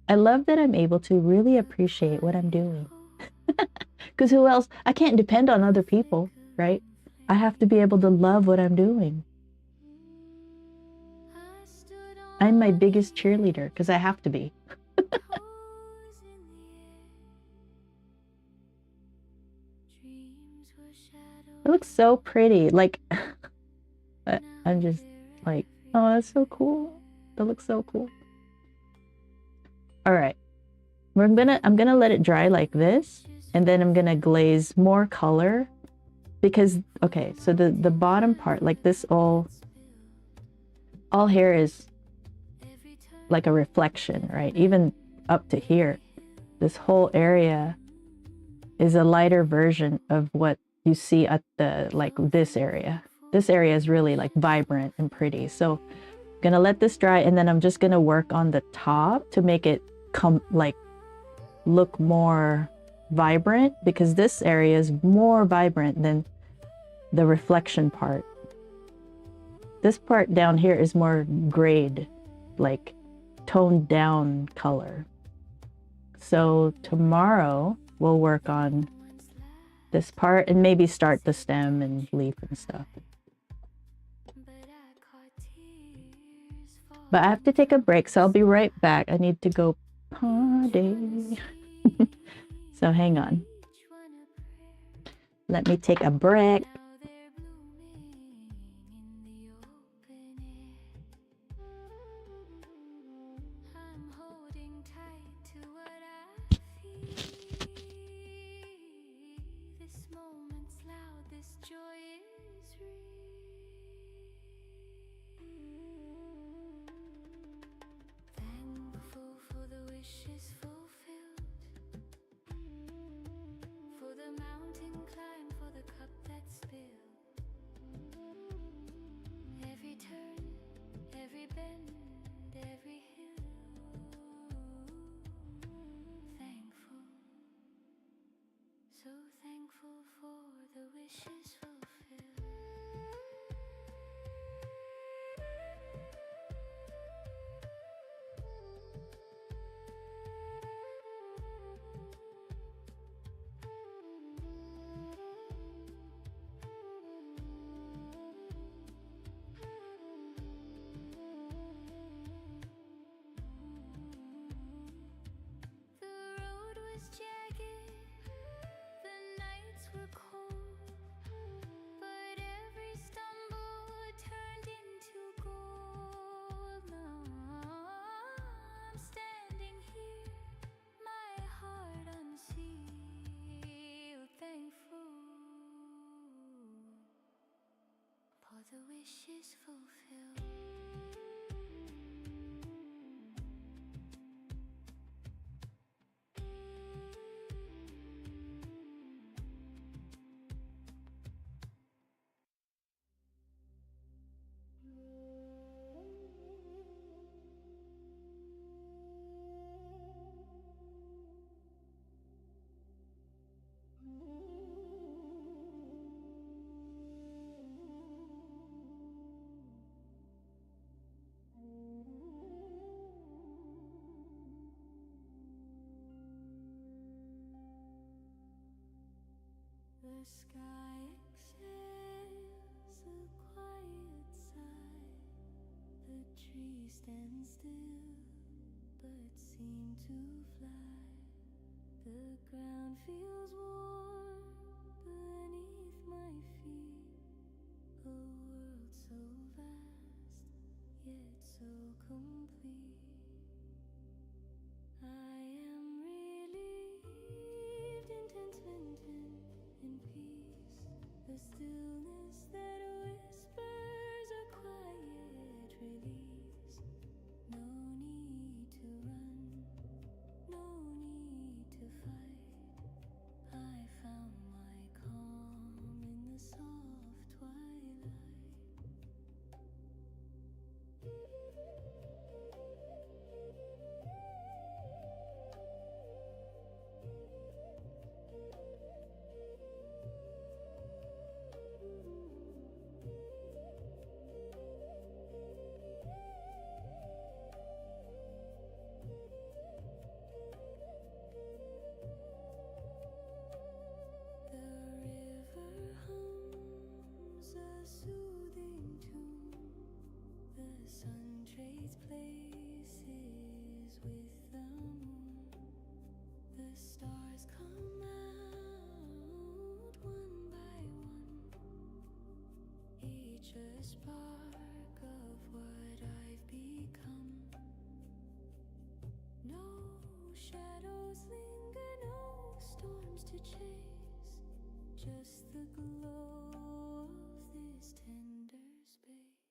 I love that I'm able to really appreciate what I'm doing. Because who else? I can't depend on other people, right? I have to be able to love what I'm doing. I'm my biggest cheerleader because I have to be. It looks so pretty. Like, I'm just like, oh, that's so cool. That looks so cool. All right. I'm gonna let it dry like this, and then I'm gonna glaze more color because, okay, so the bottom part, like this all here is like a reflection, right? Even up to here, this whole area is a lighter version of what you see at the, like this area. This area is really like vibrant and pretty. So I'm gonna let this dry, and then I'm just gonna work on the top to make it look more vibrant, because this area is more vibrant than the reflection part. This part down here is more grayed, like toned down color. So tomorrow we'll work on this part and maybe start the stem and leaf and stuff. But I have to take a break, so I'll be right back. I need to go party. So hang on. Let me take a break. For the mountain climb, for the cup that spills. wishes fulfilled. The sky exhales a quiet sigh. The trees stand still but seem to fly. The ground feels warm beneath my feet. A world so vast yet so complete. I am relieved in contentment and peace. The stillness that whispers a quiet release. No need to run, no need to fight. I found my calm in the soft twilight. Places with the moon. The stars come out one by one, each a spark of what I've become. No shadows linger, no storms to chase, just the glow of this tender space.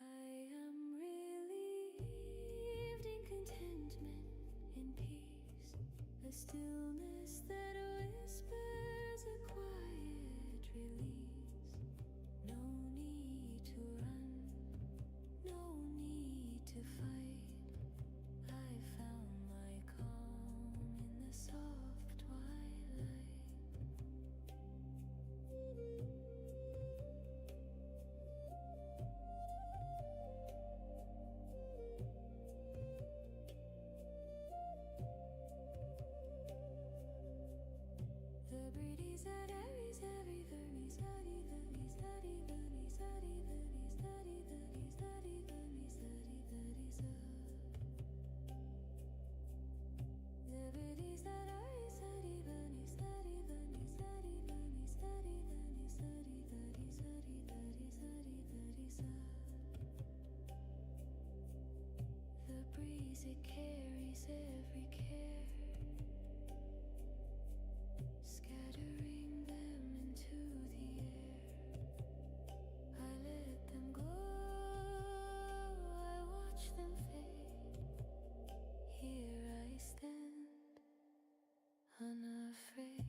I am relieved in contentment and peace. A stillness that whispers a quiet release. No need to run, no need to fight. I found my calm in the soft twilight. The breeze at Aries, every very study, very study, very study, very study, very study, very study, very study. The breeze at Aries, study, very study, very study, very study, very study, very study, very study, very study. The breeze, it carries every care, scattering them into the air. I let them go, I watch them fade. Here I stand, unafraid.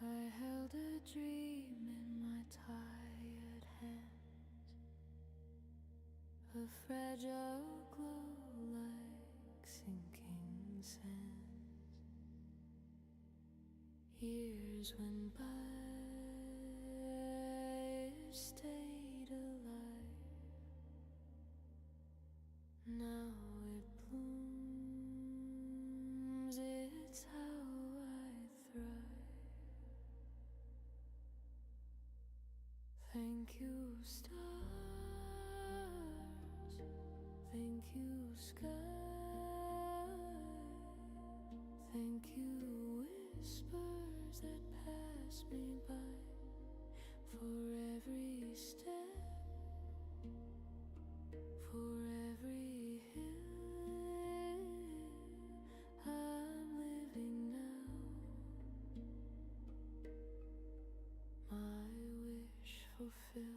I held a dream in my tired hands, a fragile glow like sinking sands. Years went by, it stayed alive. Now it blooms Thank you, stars. Thank you, sky. Thank you, whispers that pass me by. For every step, for every hill I'm living now. My wish fulfilled.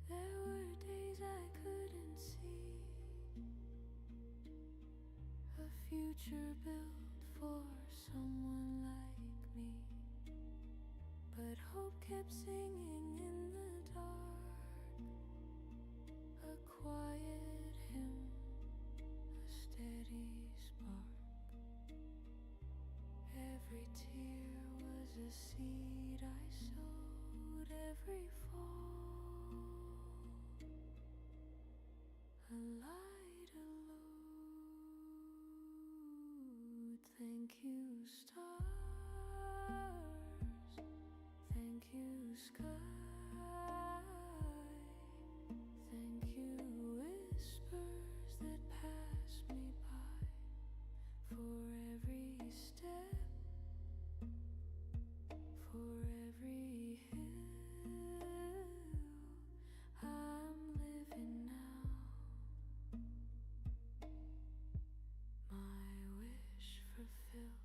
There were days I couldn't see a future built for someone like me, but hope kept singing in the dark, a quiet hymn, a steady spark. Every tear was a seed I sowed, every fall a light, a load. Thank you, stars. Thank you, sky. Thank you, whispers that pass me by. For every step, for every hill I'm living now. My wish fulfilled.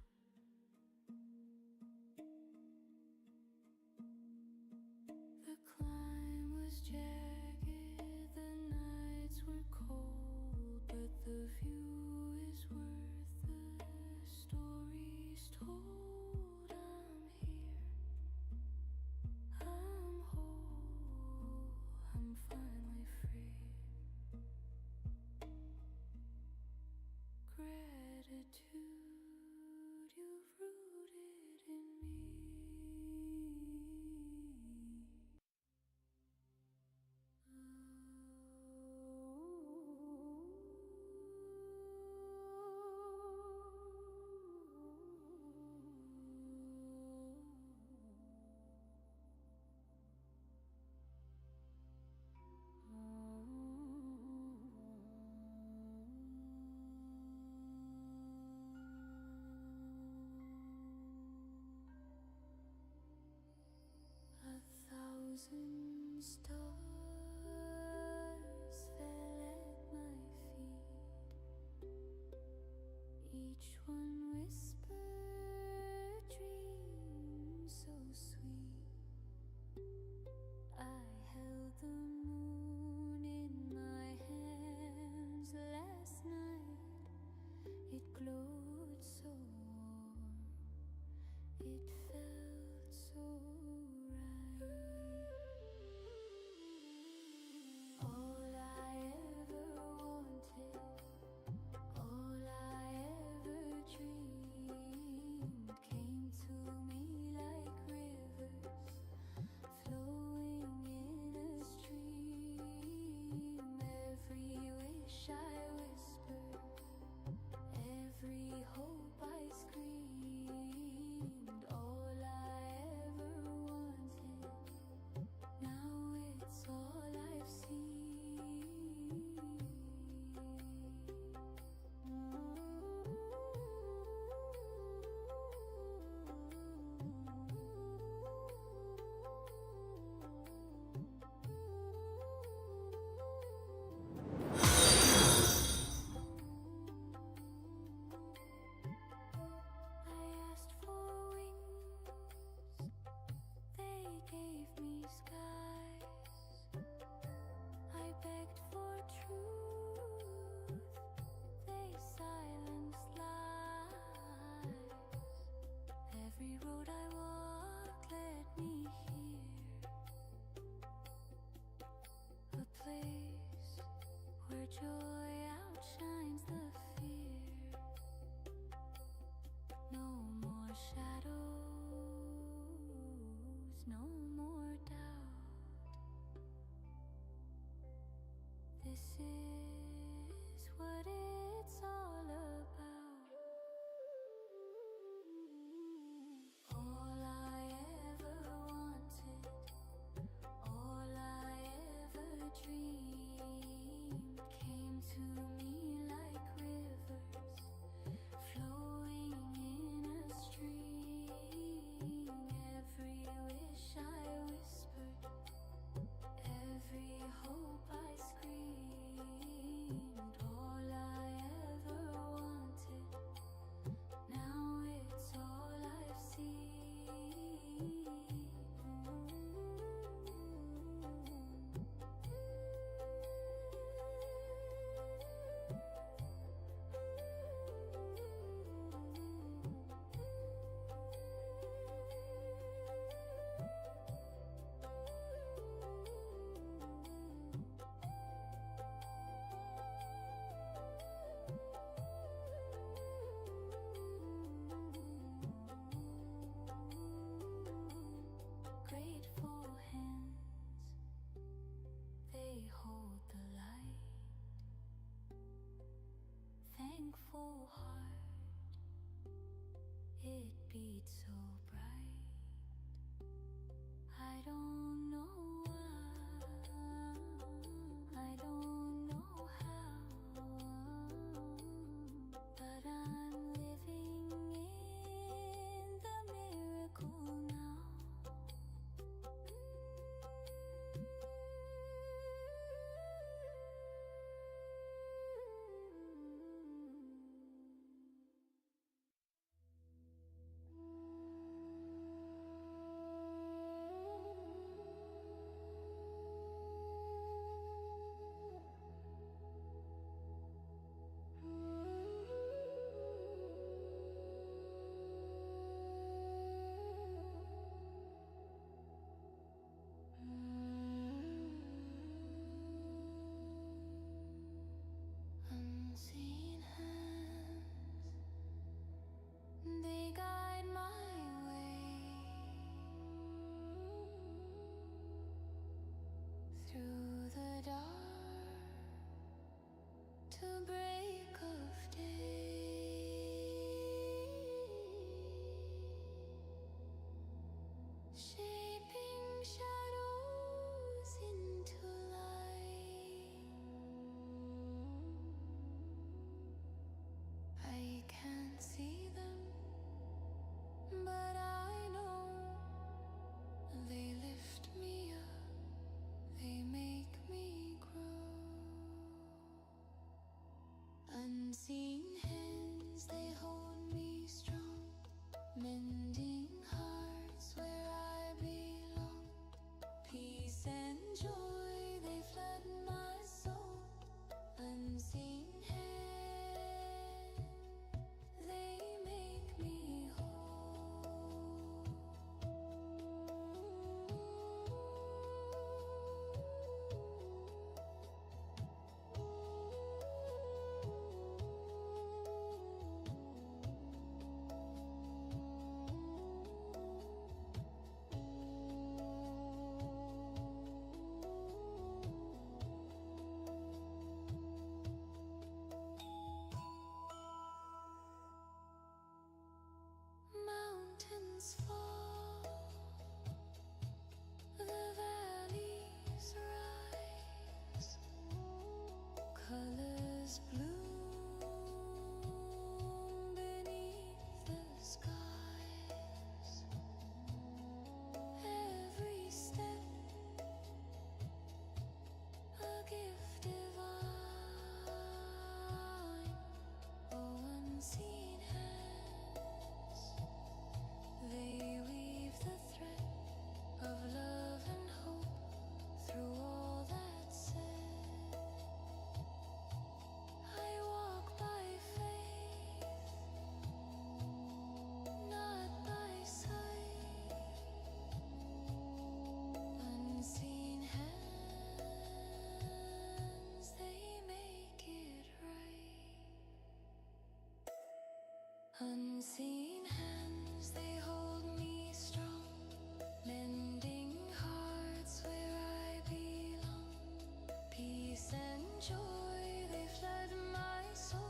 joy, they flood my soul.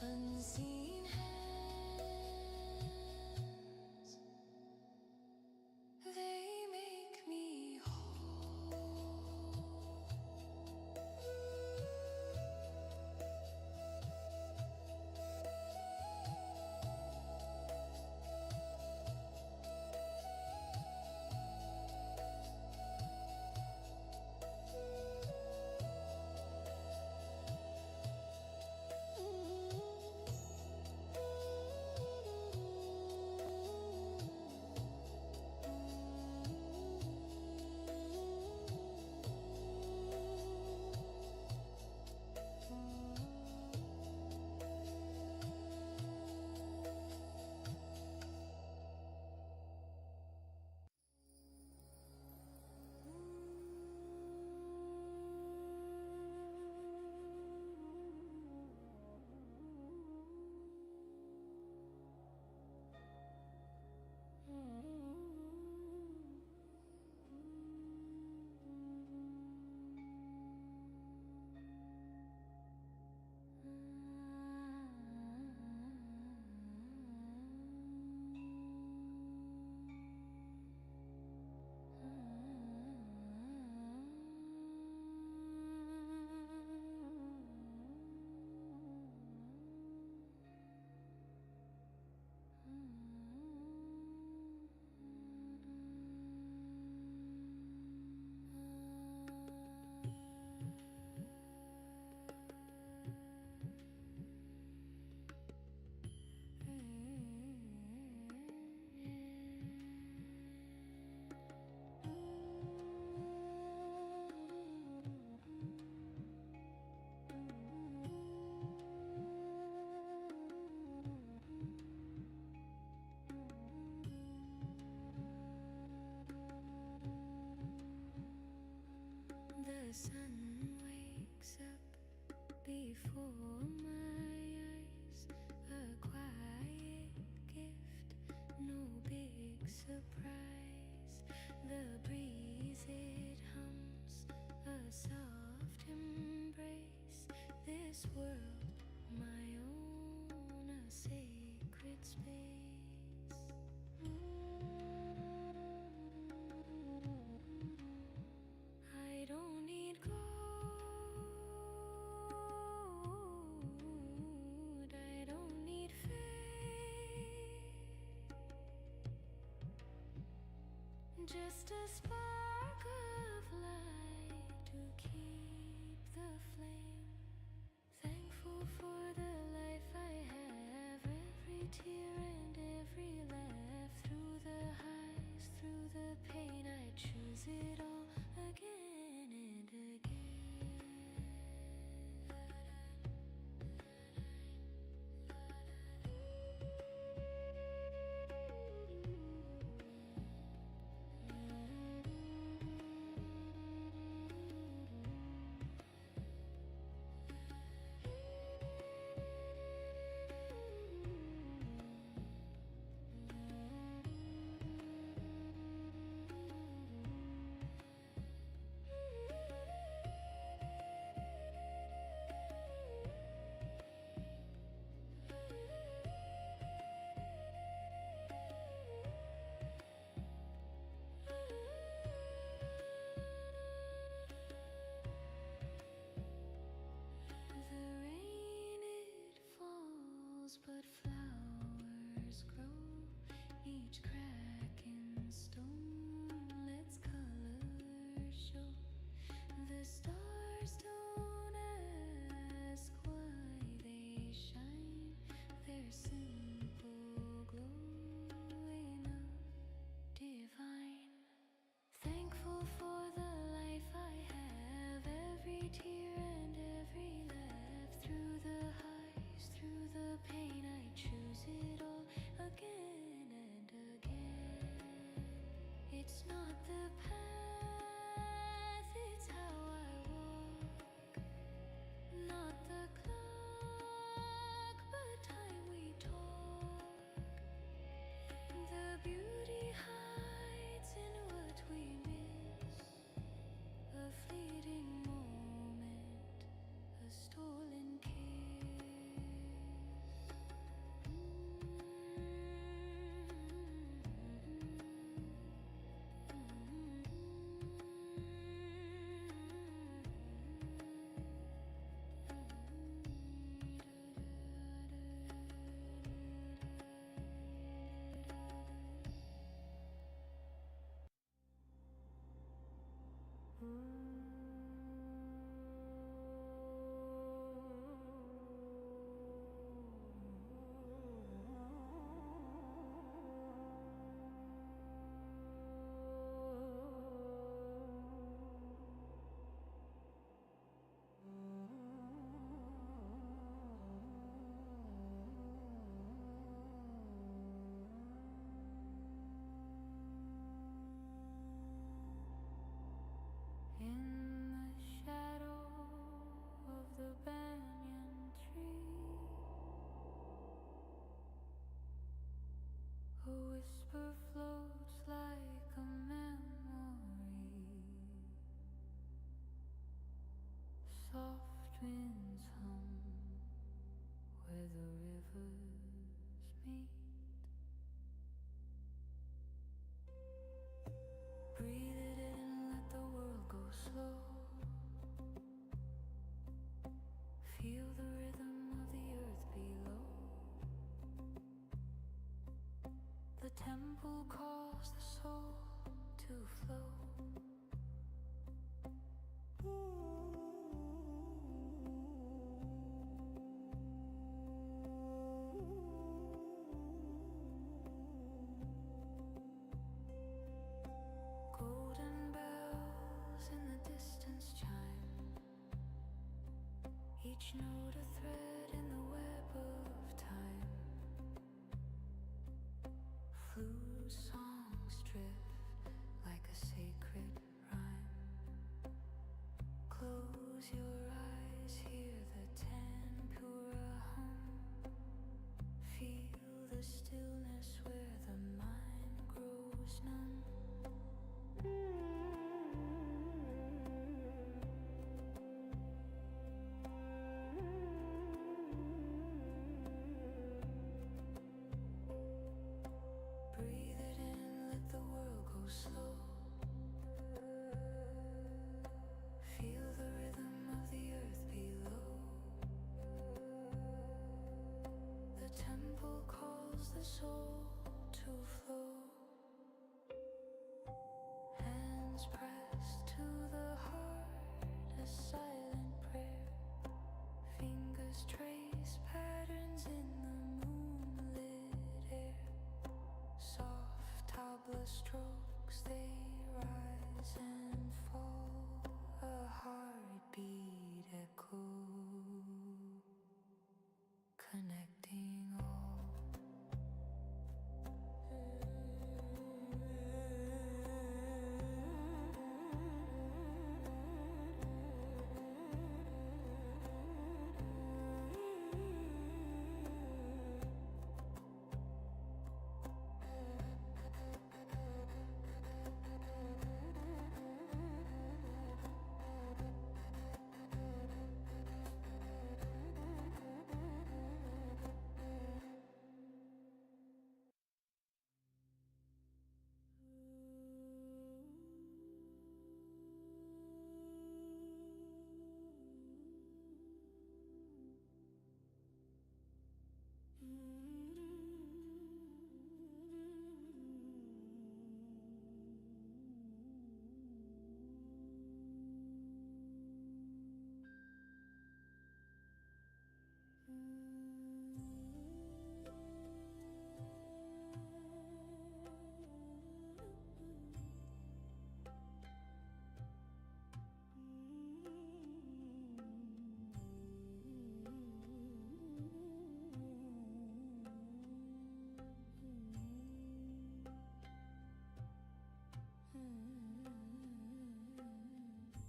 Unseen hands, they make me The sun wakes up before my eyes, a quiet gift, no big surprise. The breeze, it hums a soft embrace. This world, my own, a sacred space. I don't need gold, I don't need fame, just a spark of light to keep the flame. Thankful for the life I have, every tear and every laugh. Through the highs, through the pain, I choose it all again and again. But flowers grow, each crack in stone lets color show. The stars don't ask why they shine, their simple glowing up divine. Thankful for the life I have, every tear and every laugh. Through the highs, through the pain, I choose it all again and again. It's not the path, it's how I walk. Not the clock, but time we talk. The beauty hides in what we miss, a fleeting moment soft winds hum where the rivers meet. Breathe it in, let the world go slow. Feel the rhythm of the earth below. The temple calls the soul to flow. Golden bells in the distance chime, each note a thread in the web of time. Flute songs drift like a sacred rhyme. Close your eyes, hear the tempura hum. Feel the stillness where the mind grows numb. Breathe it in, let the world go slow. Feel the rhythm of the earth below. The temple calls the soul to flow. Hands pressed to the heart, a silent prayer. Fingers trace patterns in the moonlit air. Soft tabla strokes, they rise and fall. A heartbeat echo, connecting all.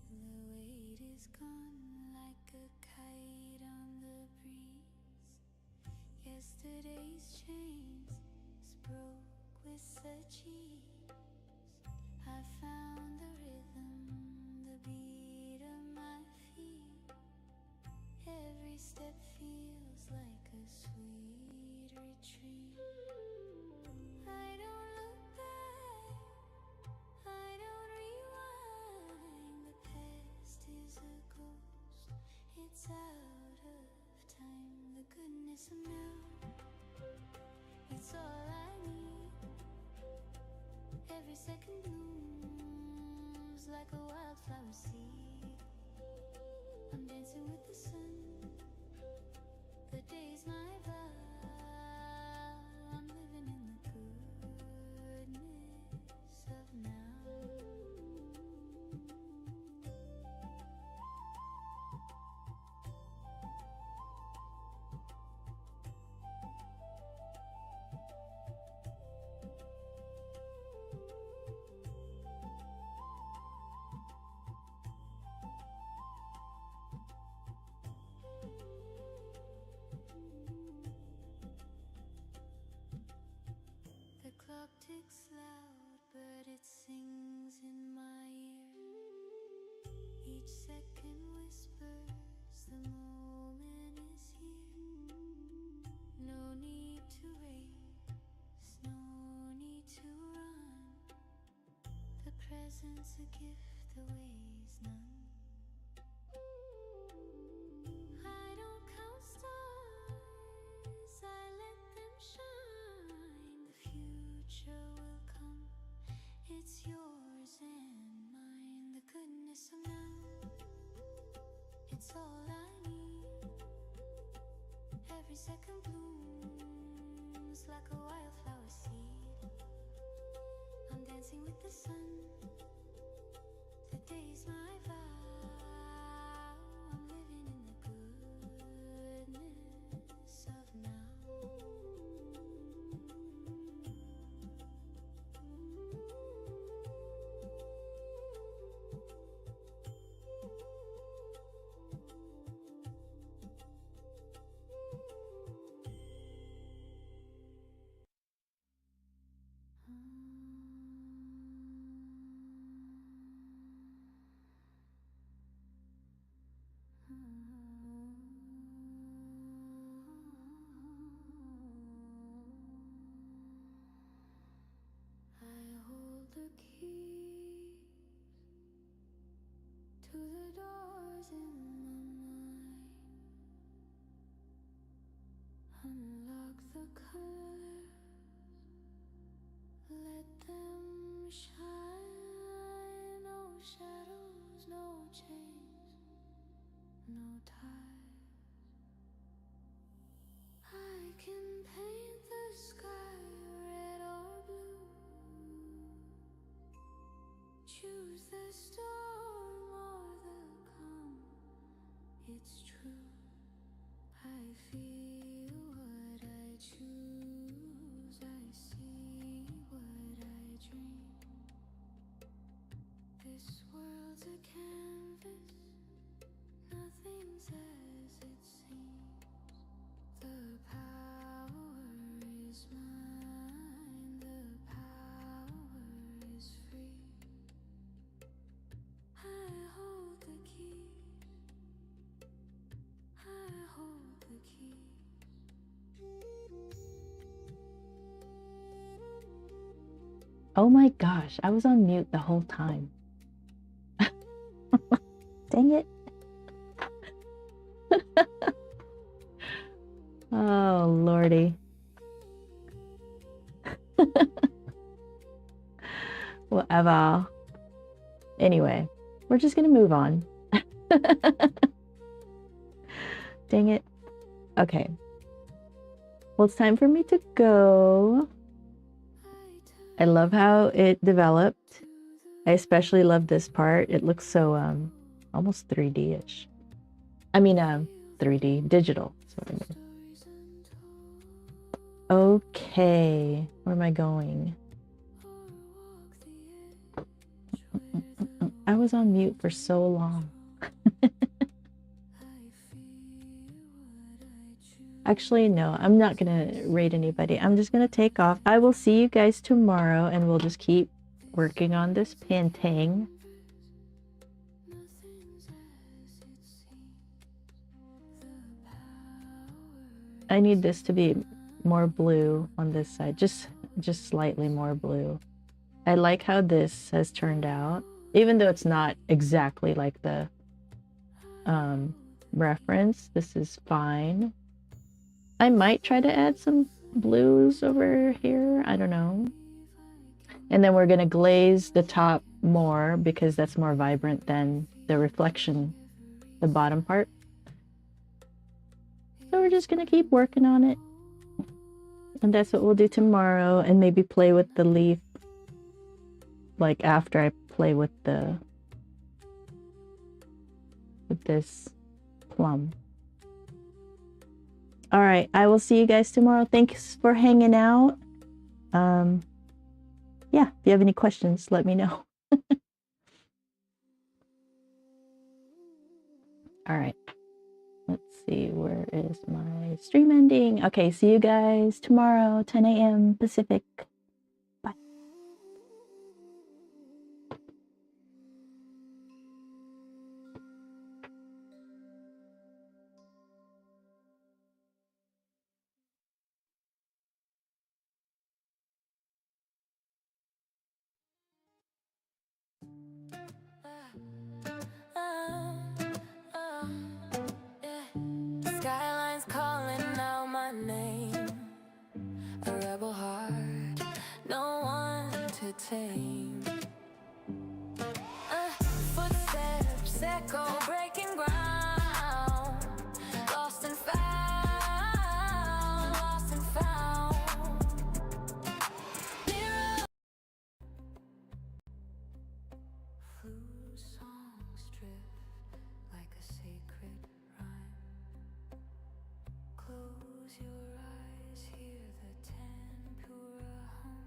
The weight is gone like a kite on the breeze. Yesterday's chains broke with such ease. I found the rhythm, the beat of my feet. Every step feels like a sweet retreat. I don't look back, I don't rewind. The past is a ghost, it's out of time. The goodness of now, it's all I need. Every second blooms like a wildflower seed. I'm dancing with the sun, the days my vow. I'm living in the goodness of now. present's a gift that weighs none. I don't count stars, I let them shine. The future will come, it's yours and mine. The goodness of now, it's all I need. Every second blooms like a wildflower seed. I'm dancing with the sun, the day's my vow. I'm living in the goodness of now. I hold the keys to the doors in my mind. Unlock the colors, let them shine. No shadows, no chains, no ties. I can paint the sky red or blue, choose the storm or the calm. It's true, I feel what I choose, I see what I dream. This world's a canvas, nothing's as it seems. The power is mine, the power is free. I hold the keys, I hold the keys. Oh my gosh, I was on mute the whole time. Dang it. Oh, Lordy. Whatever. Anyway, we're just gonna move on. Dang it. Okay. Well, it's time for me to go. I love how it developed. I especially love this part. It looks so almost 3D-ish. I mean 3D digital. That's what I mean. Okay, where am I going? I was on mute for so long. Actually, no, I'm not gonna rate anybody. I'm just gonna take off. I will see you guys tomorrow and we'll just keep working on this painting. I need this to be more blue on this side, just slightly more blue. I like how this has turned out, even though it's not exactly like the reference. This is fine. I might try to add some blues over here. I don't know. And then we're going to glaze the top more because that's more vibrant than the reflection, the bottom part. So we're just going to keep working on it. And that's what we'll do tomorrow, and maybe play with the leaf like after I play with this plum. All right, I will see you guys tomorrow. Thanks for hanging out. Yeah, if you have any questions, let me know. All right. Let's see, where is my stream ending? Okay, see you guys tomorrow, 10 a.m. Pacific. Bye. this echo breaking ground. Lost and found, lost and found. Mirror. Flute songs drift like a sacred rhyme. Close your eyes, hear the tempura hum.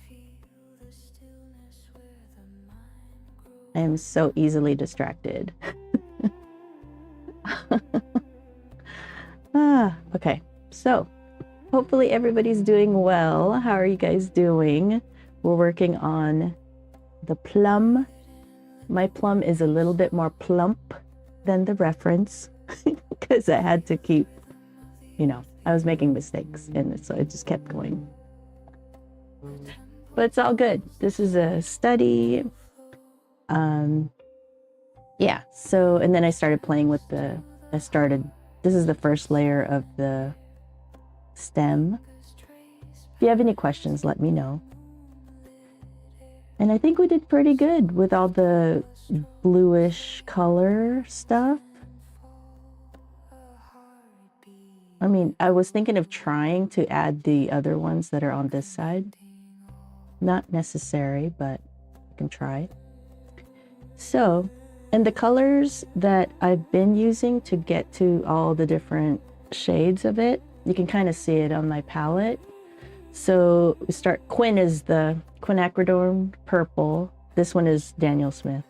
Feel the stillness where the mind grows. I am so easily distracted. Okay, so hopefully everybody's doing well. How are you guys doing? We're working on the plum. My plum is a little bit more plump than the reference because I had to keep, you know, I was making mistakes and so it just kept going. But it's all good. This is a study. Yeah, so, and then I started playing with this is the first layer of the stem. If you have any questions, let me know. And I think we did pretty good with all the bluish color stuff. I mean, I was thinking of trying to add the other ones that are on this side. Not necessary, but I can try. So, and the colors that I've been using to get to all the different shades of it, you can kind of see it on my palette. So we start, Quinn is the quinacridone purple. This one is Daniel Smith.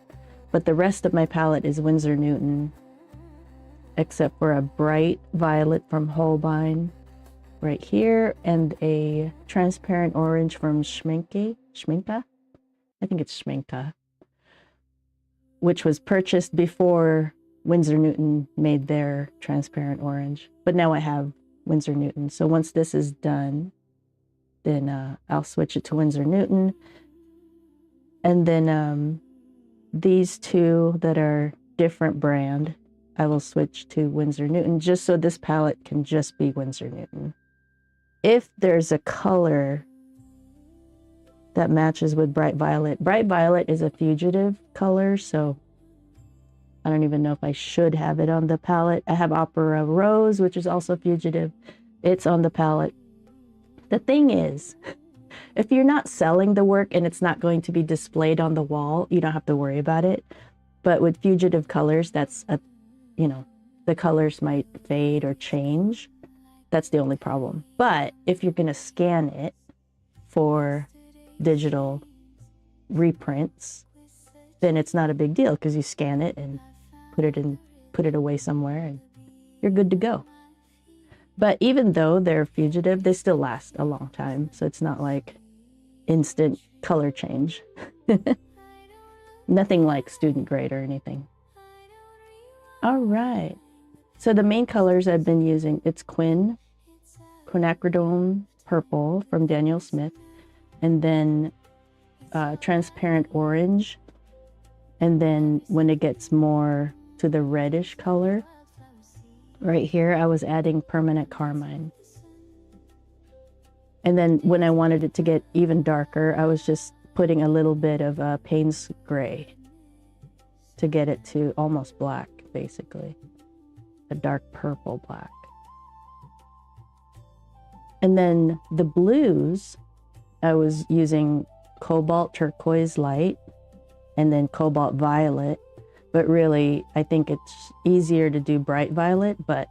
But the rest of my palette is Winsor Newton, except for a bright violet from Holbein right here and a transparent orange from Schminka? I think it's Schminka, which was purchased before Winsor Newton made their transparent orange. But now I have Winsor Newton. So once this is done, then I'll switch it to Winsor Newton. And then these two that are different brand, I will switch to Winsor Newton just so this palette can just be Winsor Newton. If there's a color that matches with bright violet is a fugitive color, so I don't even know if I should have it on the palette. I have Opera Rose, which is also fugitive. It's on the palette. The thing is, if you're not selling the work and it's not going to be displayed on the wall, you don't have to worry about it. But with fugitive colors, that's you know, the colors might fade or change. That's the only problem. But if you're going to scan it for digital reprints, then it's not a big deal because you scan it and put it away somewhere and you're good to go. But even though they're fugitive, they still last a long time. So it's not like instant color change. Nothing like student grade or anything. All right. So the main colors I've been using, it's quinacridone purple from Daniel Smith, and then transparent orange. And then when it gets more to the reddish color, right here, I was adding permanent carmine. And then when I wanted it to get even darker, I was just putting a little bit of Payne's gray to get it to almost black, basically. A dark purple black. And then the blues, I was using cobalt turquoise light and then cobalt violet. But really, I think it's easier to do bright violet, but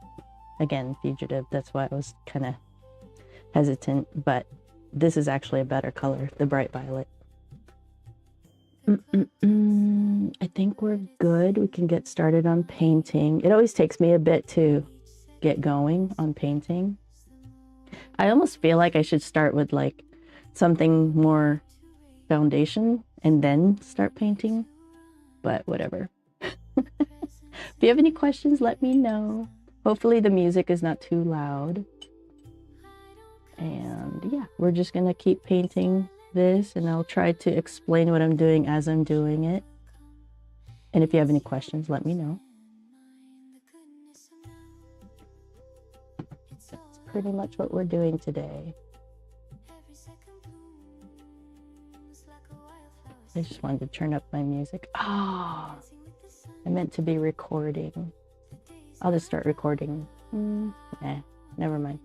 again, fugitive. That's why I was kind of hesitant. But this is actually a better color, the bright violet. I think we're good. We can get started on painting. It always takes me a bit to get going on painting. I almost feel like I should start with like something more foundation and then start painting, but whatever. If you have any questions, let me know. Hopefully the music is not too loud. And yeah, we're just gonna keep painting this and I'll try to explain what I'm doing as I'm doing it. And if you have any questions, let me know. That's pretty much what we're doing today. I just wanted to turn up my music. Oh, I meant to be recording. I'll just start recording. Nah, never mind.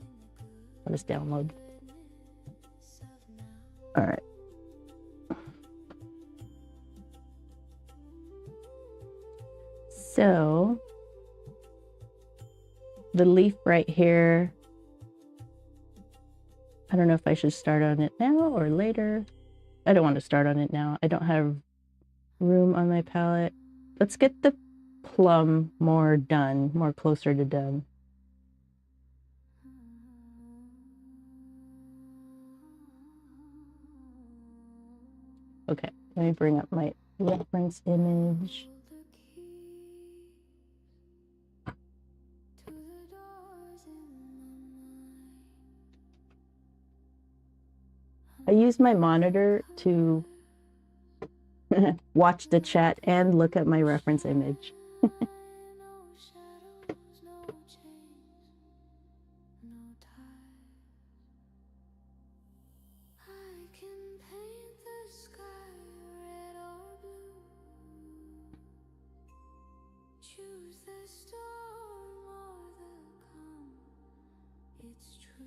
I'll just download. All right. So the leaf right here, I don't know if I should start on it now or later. I don't want to start on it now. I don't have room on my palette. Let's get the plum more done, more closer to done. Okay, let me bring up my reference image. I use my monitor to watch the chat and look at my reference image. Choose the storm or the calm. It's true.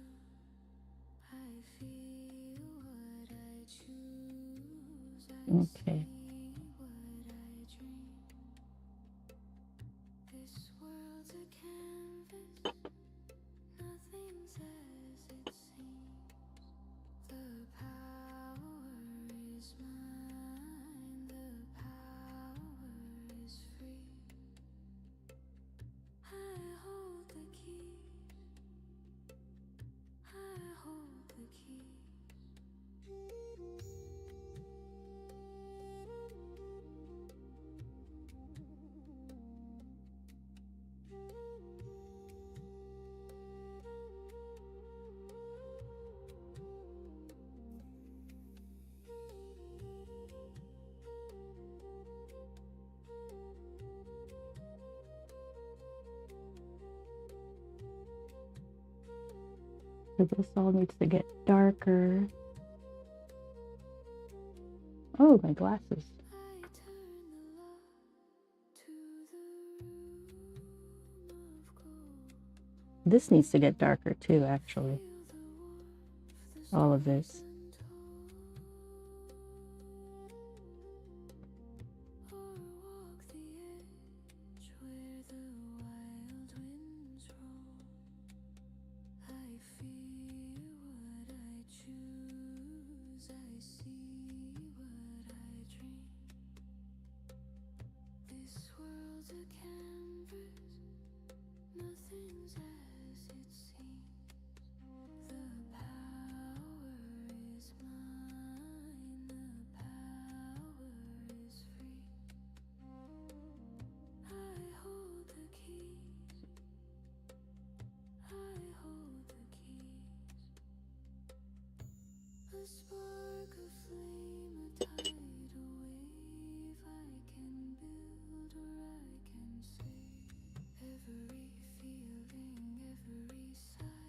I feel what I choose. Okay. What I dream. This world's a canvas. Nothing's as it seems. The power is mine. The power is free. I hold the keys. I hold the keys. So this all needs to get darker. Oh, my glasses. I turn the lock to the room of gold. This needs to get darker too, actually. Feel the warmth, the All of this. stories untold. Or walk the edge where the wild winds roll. I feel what I choose. I see what I dream. This world's a canvas. Nothing's as it seems. The power is mine. The power is free. I hold the keys. I hold the keys. A spark, a flame, a tidal wave. I can build or I can save. Every feeling, every sigh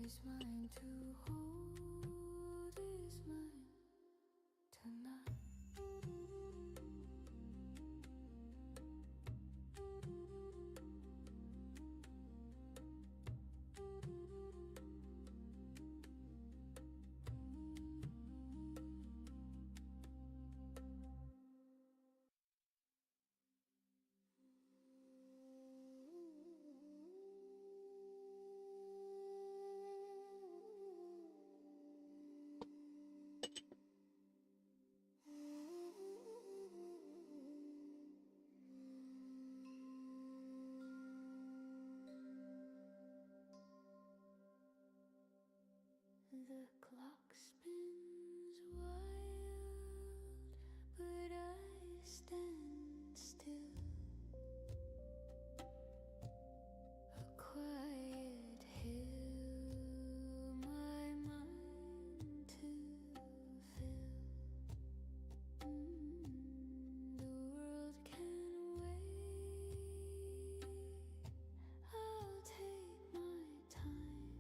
is mine to hold, is mine tonight. The clock spins wild, but I stand still. A quiet hill, my mind to fill. The world can wait. I'll take my time.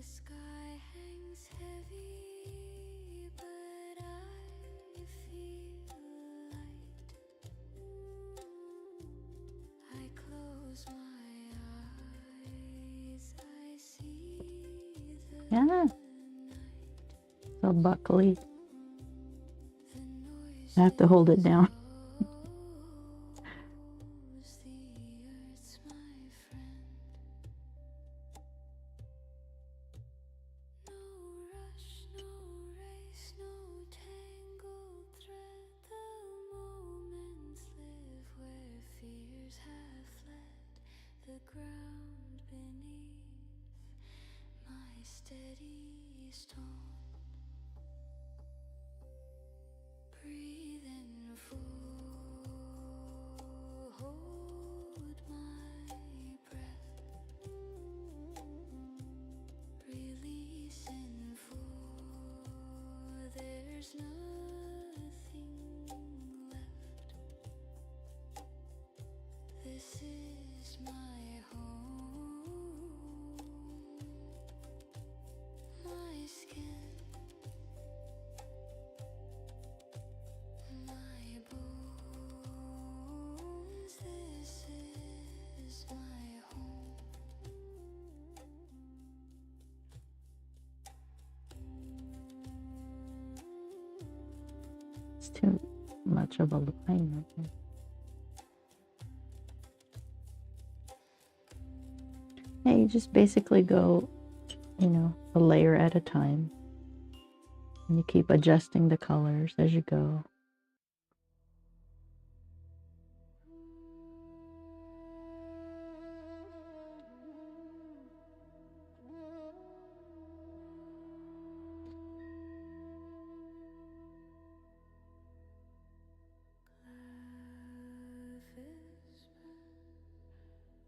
The sky hangs heavy, but I feel light. I close my eyes, I see the Yeah, night. so buckly. The noise I have to hold it down. slows, the earth's my friend. No rush, no race, no tangled thread. The moments live where fears have fled. The ground beneath my steady stone. Breathe in full, hold my breath. Release in full, there's nothing left. This is my home, my skin, my bones. This is my home. It's too much of a line. Yeah, you just basically go, a layer at a time. And you keep adjusting the colors as you go.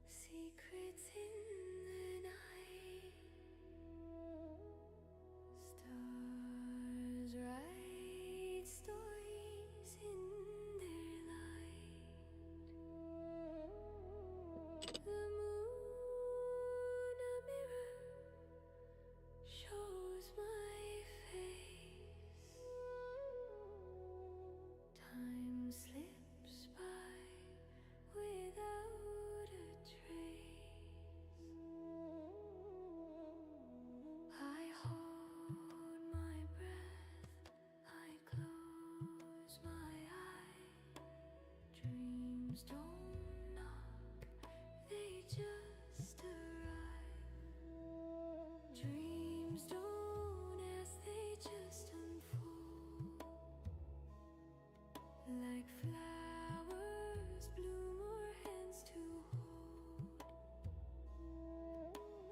Secrets in the night, stars write stories in their light. The moon, a mirror, shows my face. Time slips by without a trace. I hold my breath, I close my eye. Dreams don't knock, they just arrive. Dreams don't ask, they just unfold. Like flowers bloom or hands to hold.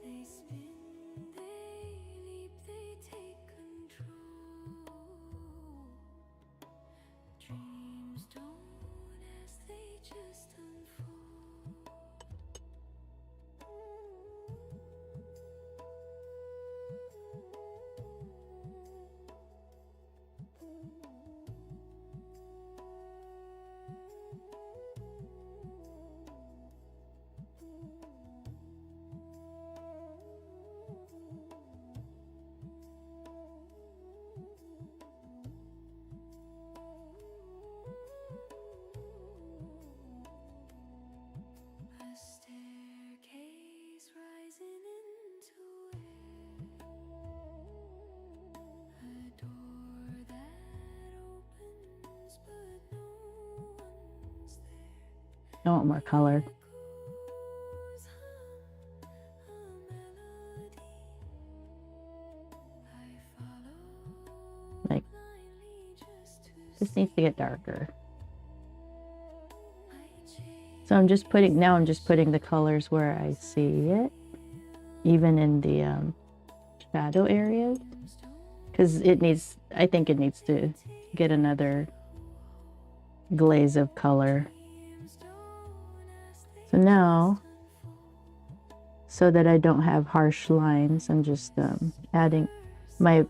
They spin, they leap, they take control. Dreams don't ask, they just unfold. A staircase rising into air. A door that opens, but no one's there. I want more color. Echoes hum a melody. I follow Like, blindly just to this needs to get darker. I chase. So I'm just putting the colors where I see it, even in the shadow areas, because I think it needs to get another glaze of color. So now, so that I don't have harsh lines, I'm just adding, my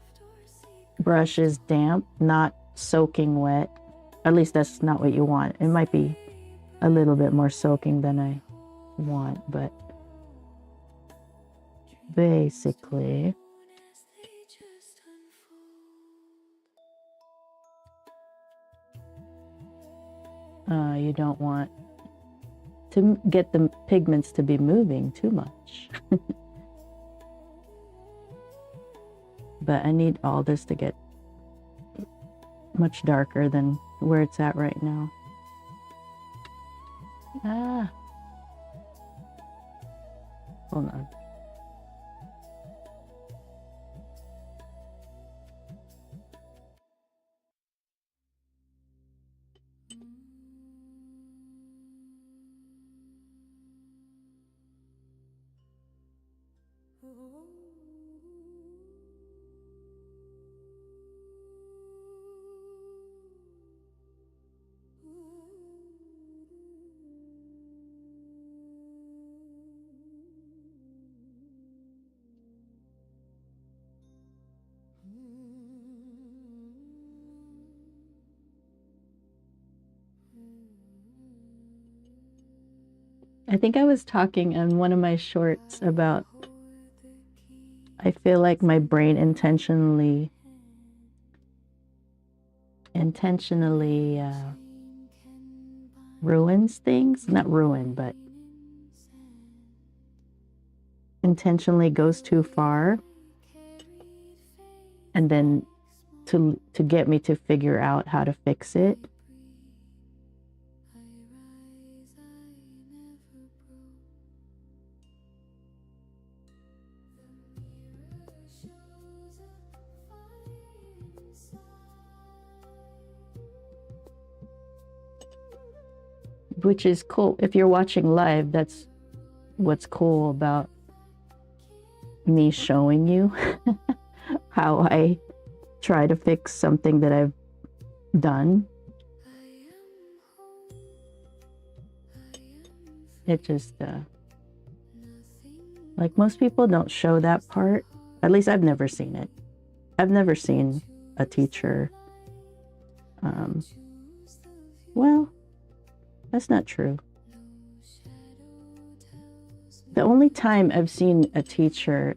brush is damp, not soaking wet. At least that's not what you want. It might be a little bit more soaking than I want, but basically. You don't want to get the pigments to be moving too much. But I need all this to get much darker than where it's at right now. Ah. Hold on. I think I was talking on one of my shorts about I feel like my brain intentionally ruins things. Not ruin, but intentionally goes too far. And then to get me to figure out how to fix it. Which is cool. If you're watching live, that's what's cool about me showing you how I try to fix something that I've done. It just, like most people don't show that part. At least I've never seen it. I've never seen a teacher, well, that's not true. The only time I've seen a teacher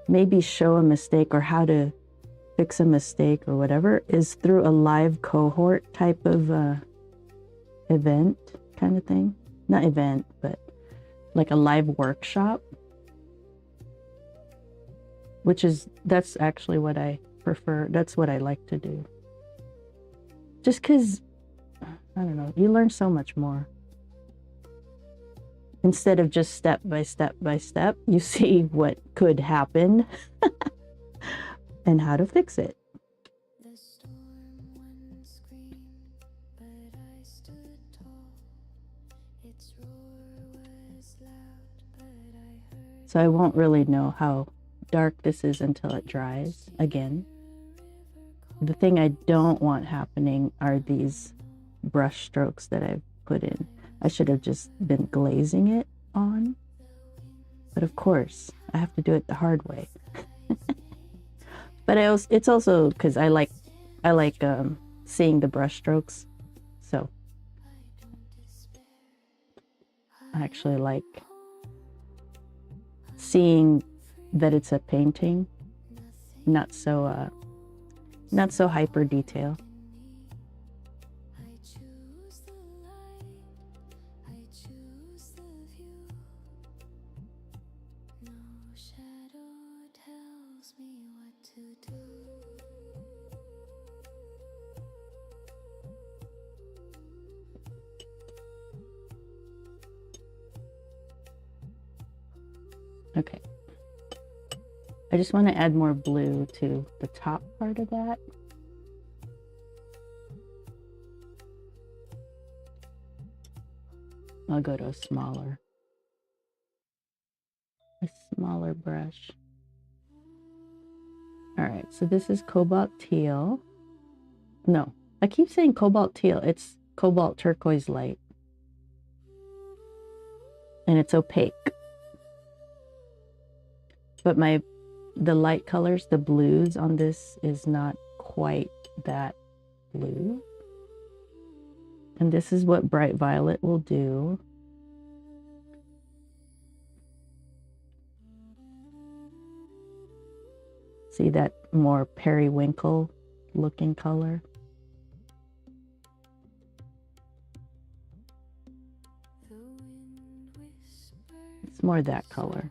maybe show a mistake or how to fix a mistake or whatever is through a live cohort type of event kind of thing. Not event, but like a live workshop. That's actually what I prefer. That's what I like to do. Just because, I don't know, you learn so much more. Instead of just step by step by step, you see what could happen and how to fix it. So I won't really know how dark this is until it dries again. The thing I don't want happening are these brush strokes that I've put in. I should have just been glazing it on. But of course, I have to do it the hard way. But it's also because I like seeing the brush strokes. So I actually like seeing that it's a painting, not so hyper detail. Okay. I just want to add more blue to the top part of that. I'll go to a smaller brush. All right, so this is cobalt teal. No, I keep saying cobalt teal. It's cobalt turquoise light. And it's opaque. But the light colors, the blues on this is not quite that blue. And this is what bright violet will do. See that more periwinkle looking color? It's more that color.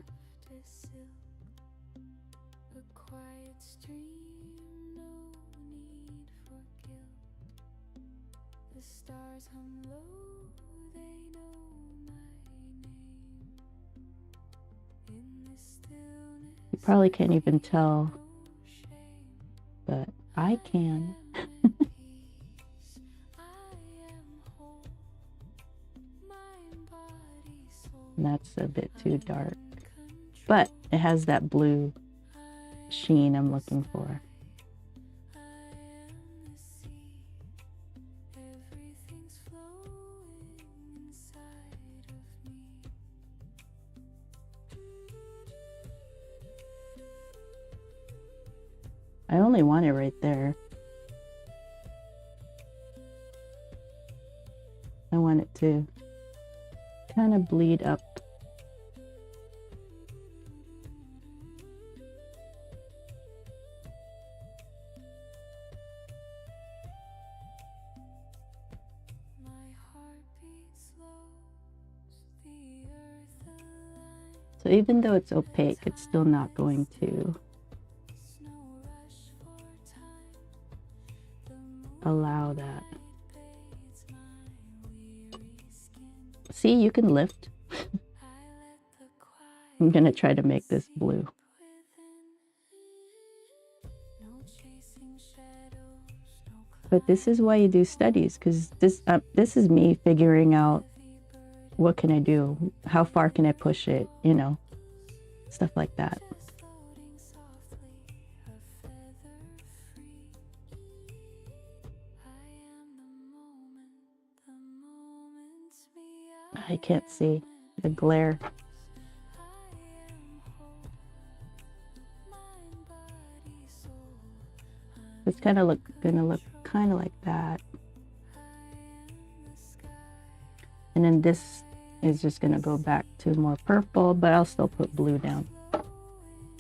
You probably can't even tell, but I can. And that's a bit too dark, but it has that blue sheen I'm looking for. I only want it right there. I want it to kind of bleed up. So even though it's opaque, it's still not going to allow that. See, you can lift. I'm gonna try to make this blue. But this is why you do studies, because this is me figuring out what can I do, how far can I push it, you know, stuff like that. I can't see the glare. It's kind of gonna look kind of like that. And then this is just gonna go back to more purple, but I'll still put blue down.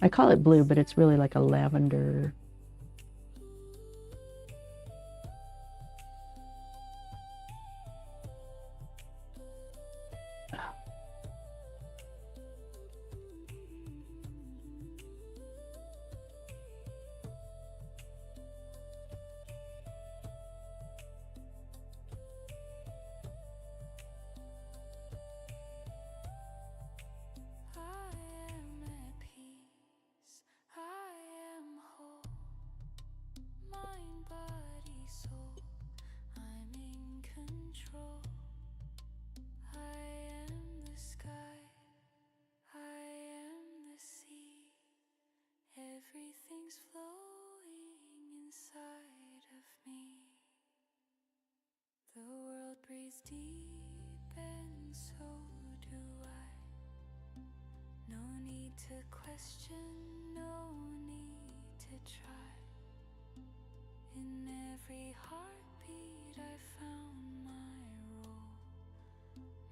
I call it blue, but it's really like a lavender. Everything's flowing inside of me. The world breathes deep and so do I. No need to question, no need to try. In every heartbeat I found my role.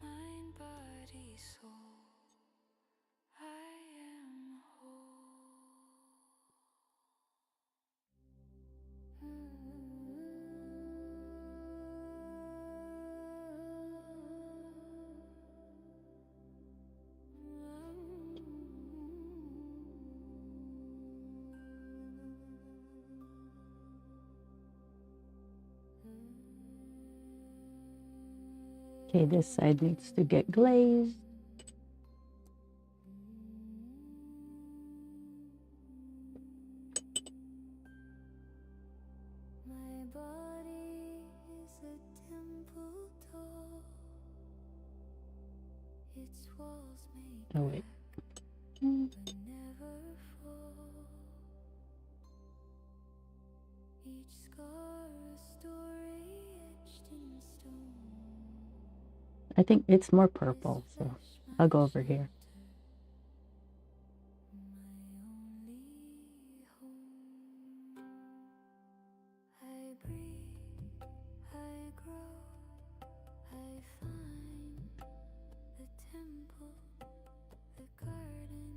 Mind, body, soul. I am whole. Okay, this side needs to get glazed. My body is a temple door. Its walls may Oh wait. but never fall. Each scar a story etched in stone. I think it's more purple, so I'll go over here. My only home. I breathe, I grow, I find the temple, the garden,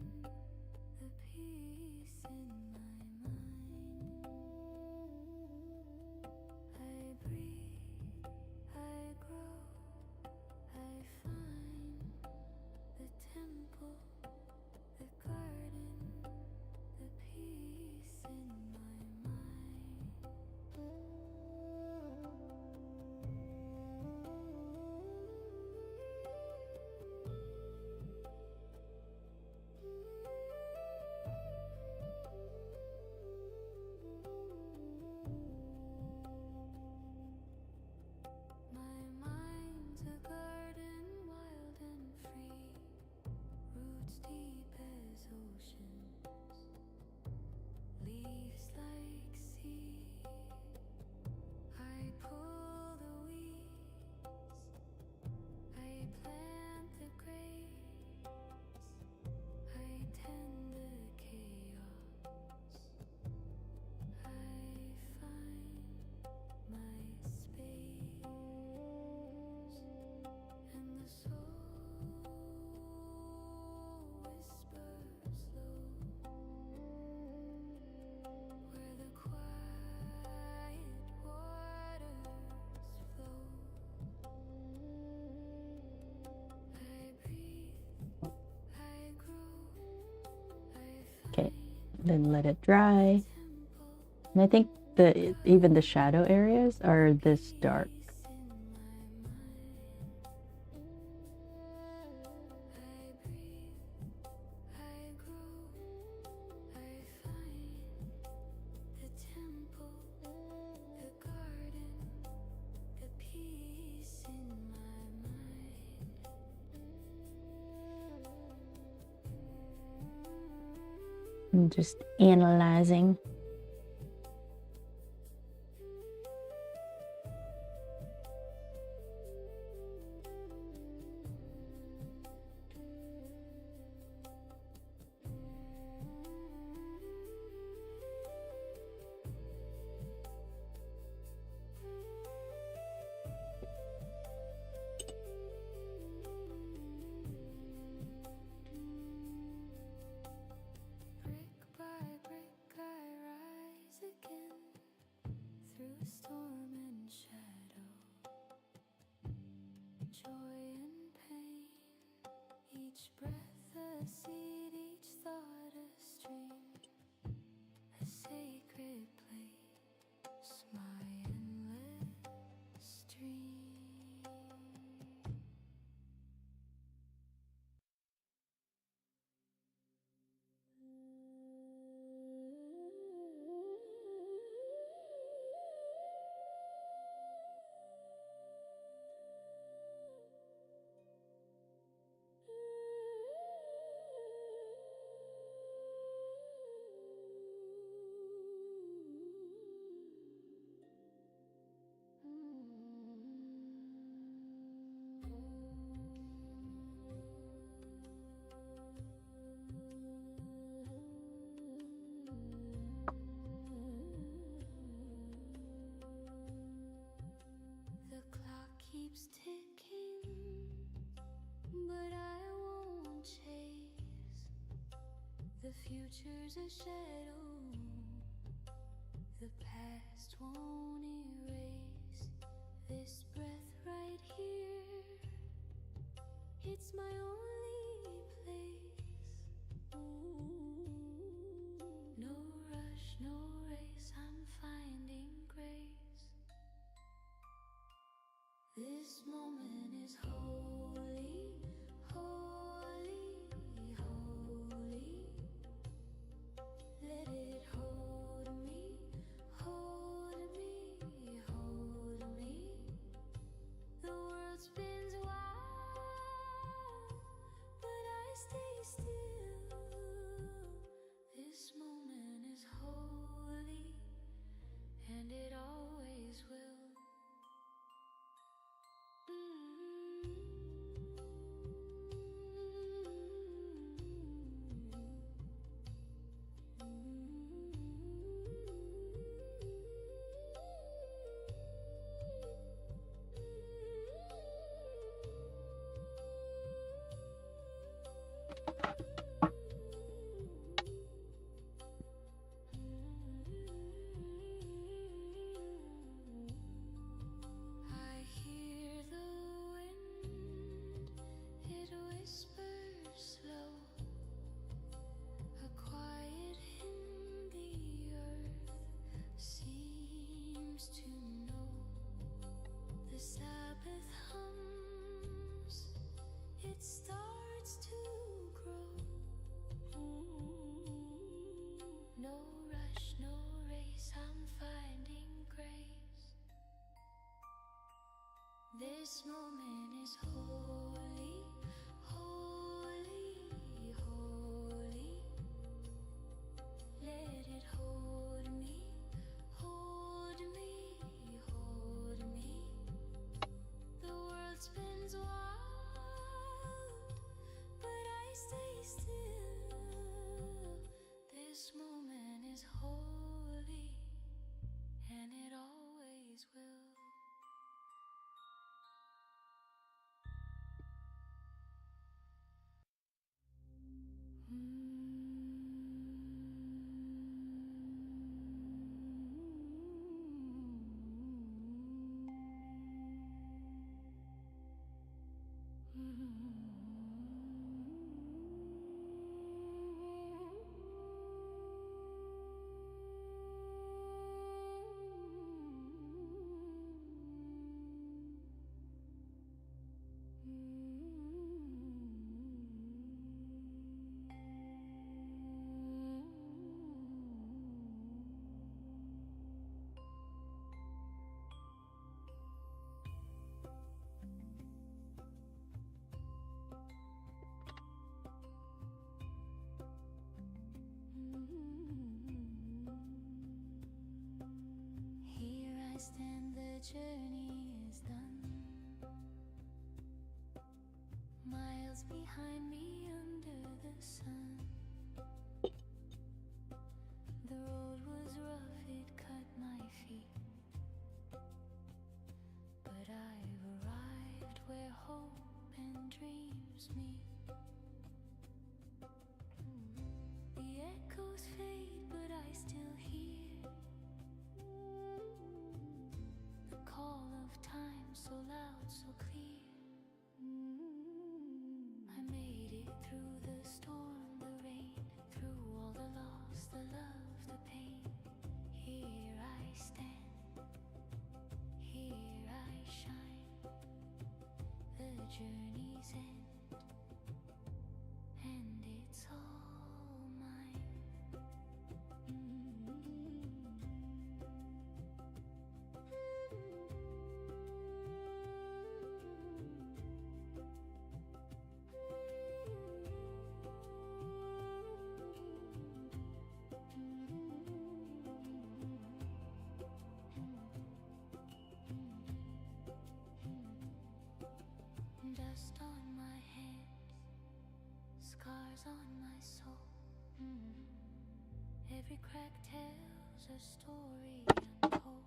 the peace in my then let it dry. And I think even the shadow areas are this dark. I'm just analyzing. Storm and shadow, joy and pain, each breath a seed, each thought a stream, a sacred place, my endless dream. Keeps ticking, but I won't chase. The future's a shadow, the past won't erase. This breath right here, it's my only place. No rush, no race, I'm finding grace. This moment is holy, holy, holy. Let it hold me, hold me, hold me. The world spins wild journey is done. Miles behind me under the sun. The road was rough, it cut my feet, but I've arrived where hope and dreams meet. The echoes fade, but I still hear the call of time, so loud, so clear. I made it through the storm, the rain, through all the loss, the love, the pain. Here I stand, here I shine. The journey's end, and it's all mine. Dust on my hands, scars on my soul. Every crack tells a story untold.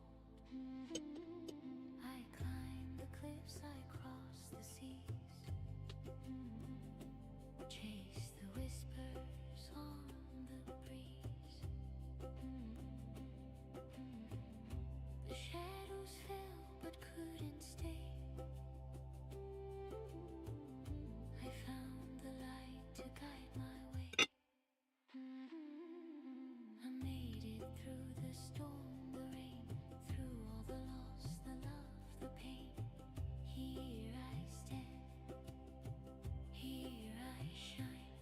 I climb the cliffs, I cross the seas, chase the whispers on the breeze. The shadows fell but couldn't stay. I found the light to guide my way. I made it through the storm, the rain, through all the loss, the love, the pain. Here I stand, here I shine.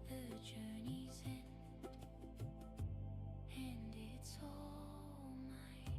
The journey's end, and it's all mine.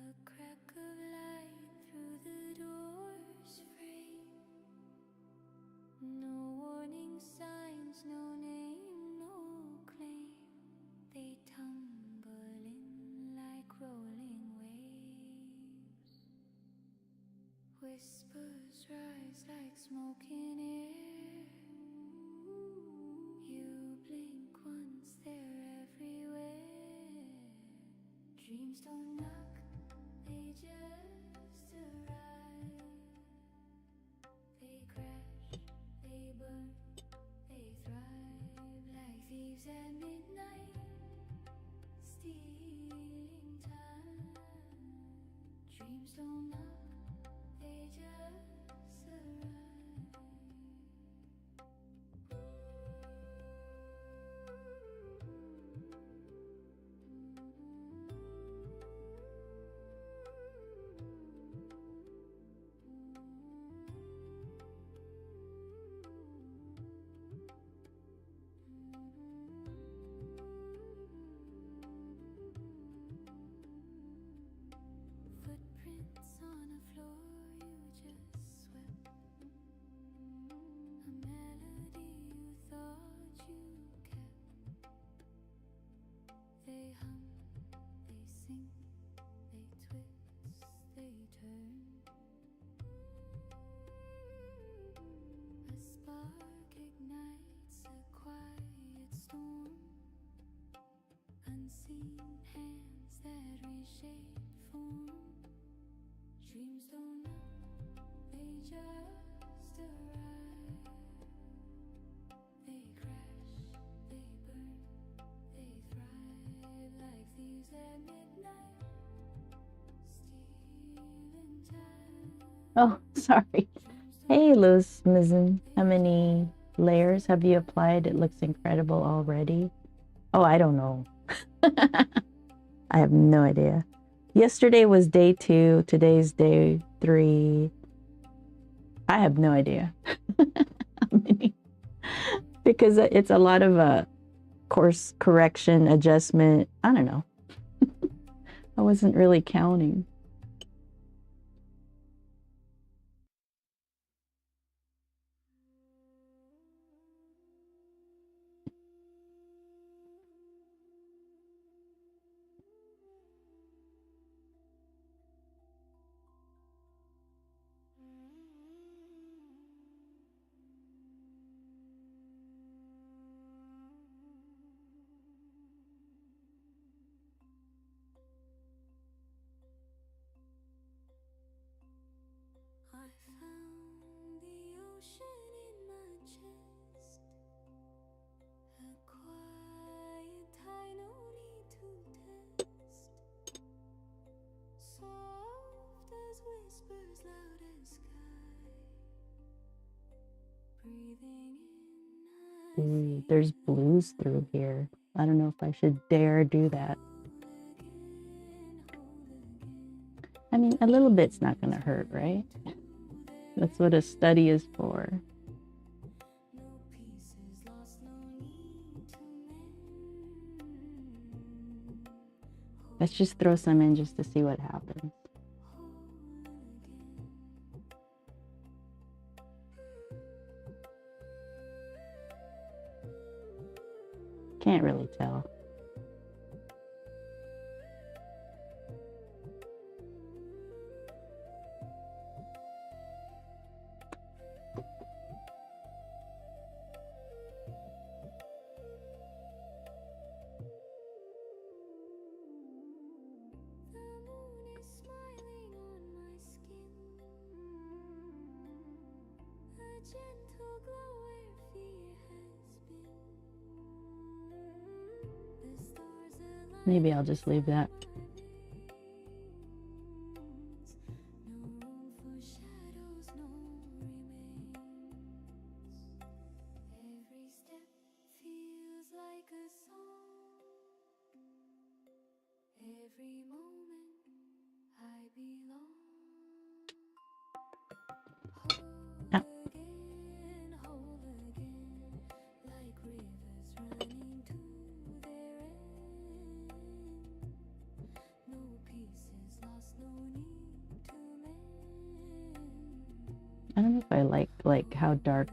A crack of light through the door's frame. No warning signs, no name, no claim. They tumble in like rolling waves. Whispers rise like smoke in air. You blink once, they're everywhere. Dreams don't knock, they just arrive. They crash, they burn, they thrive like thieves at midnight, stealing time. Dreams don't knock, they just arrive. Footprints on a floor you just swept. A melody you thought you kept. They hum, they sing, they twist, they turn. A spark ignites a quiet storm. Unseen hands that reshape form. Dreams don't know, they just arrive. Oh, sorry. Hey, Luz Mizzen. How many layers have you applied? It looks incredible already. Oh, I don't know. I have no idea. Yesterday was day 2. Today's day 3. I have no idea how many. Because it's a lot of course correction, adjustment. I don't know. I wasn't really counting. I found the ocean in my chest, a quiet I no need to test, soft as whispers, loud as sky, breathing in. Ooh, there's blues through here. I don't know if I should dare do that. I mean, a little bit's not gonna hurt, right? That's what a study is for. Let's just throw some in just to see what happens. Can't really tell. Gentle glow where fear has been. The stars align. Maybe I'll just leave that. No room for shadows, no remains. Every step feels like a song. Every moment I belong. Ah. Whole again, like rivers running to their end. No pieces lost, no need to mend. I don't know if I like how dark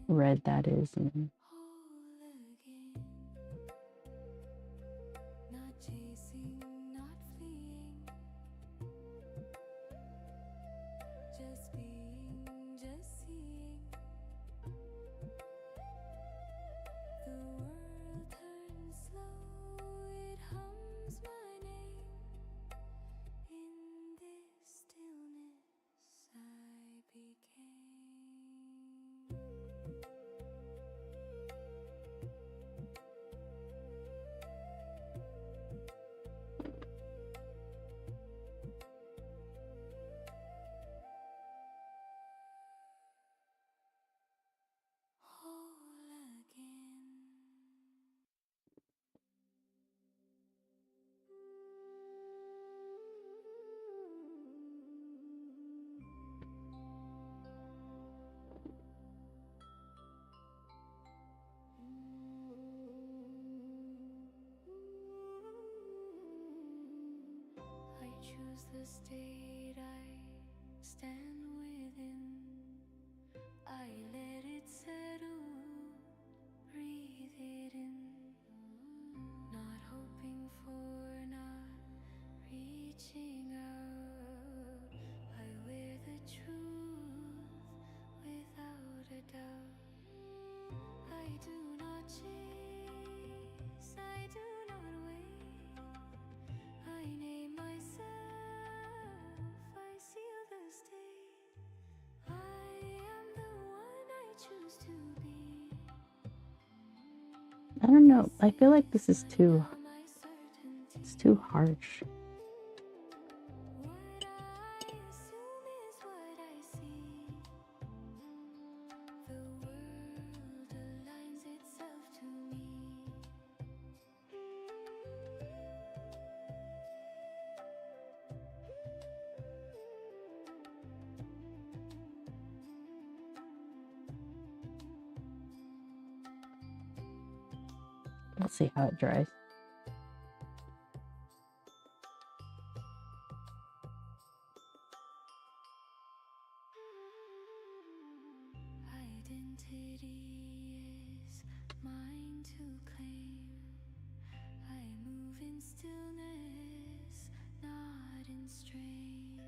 red that is. And Whole again, not chasing, not fleeing, just being, just seeing. The world turns slow, it hums my name. In this stillness I became. Whole again. I choose the state I stand within. I let it settle, breathe it in. Not hoping for, not reaching out. I wear the truth without a doubt. I do not chase, I do not wait. I name myself, I seal the state. I am the one I choose to be. I don't know. I feel like this is too, My certainty. it's too harsh. What I assume is what I Let's see how it dries. Identity is mine to claim. I move in stillness, not in strain.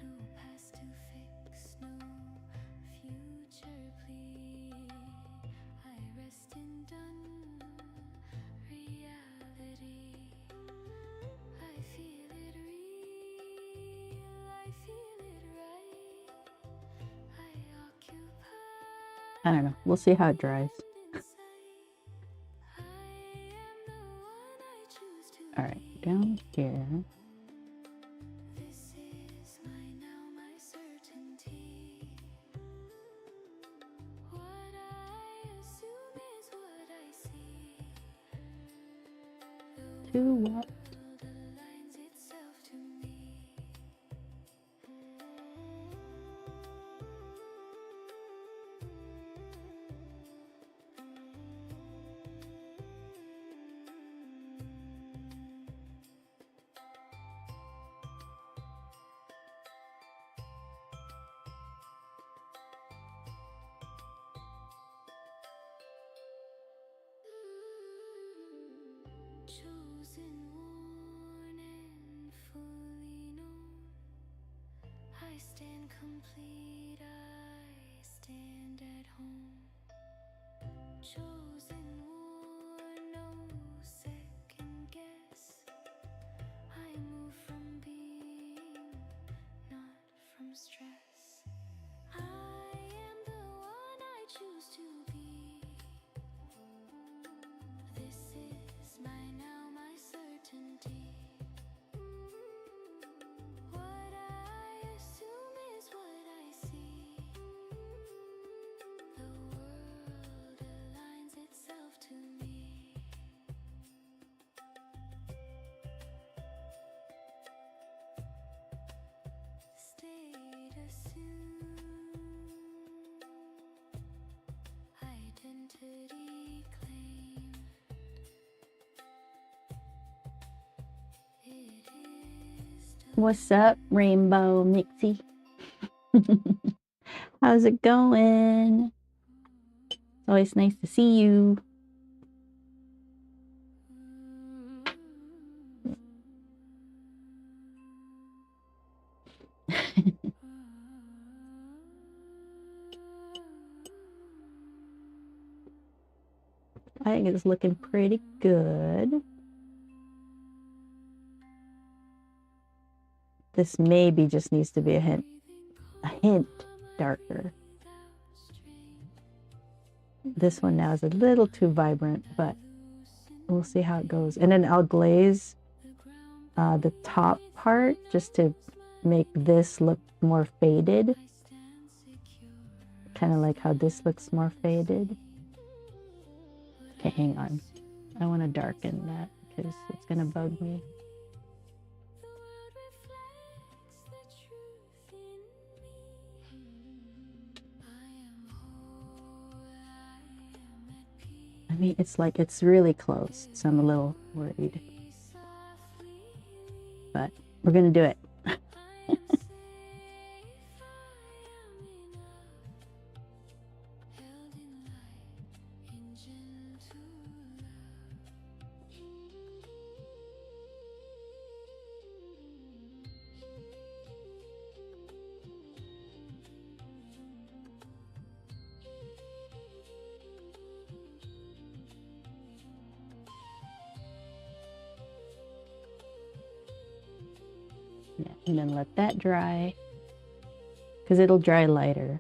No past to fix, no future plea. I rest in done reality. I feel it real, I feel it right. I occupy. I don't know. We'll see how it dries. All right, down here. This is my now, my certainty. What I assume is what I see. The To what? world aligns itself to me. Chosen, worn, and fully known. I stand complete, I stand at home. Chosen, worn, no second guess. I move from being, not from stress. I am the one I choose to be. This is my now, my certainty. What I assume is what I see. The world aligns itself to me. State assumed. Identity claimed. It is What's up, Rainbow Mixie? How's it going? It's always nice to see you. I think it's looking pretty good. This maybe just needs to be a hint darker. This one now is a little too vibrant, but we'll see how it goes. And then I'll glaze the top part just to make this look more faded. Kind of like how this looks more faded. Okay, hang on. I want to darken that because it's going to bug me. I mean, it's like it's really close, so I'm a little worried. But we're going to do it. Yeah, and then let that dry, because it'll dry lighter.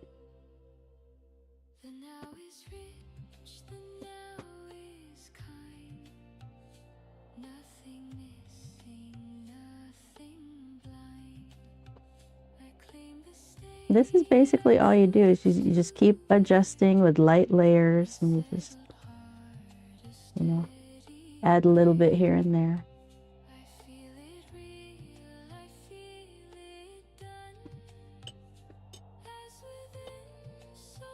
The now is rich, the now is kind. Nothing missing, nothing blind. I claim the stage. This is basically all you do is you just keep adjusting with light layers, and you just, you know, add a little bit here and there. I feel it real, I feel it done. As within, so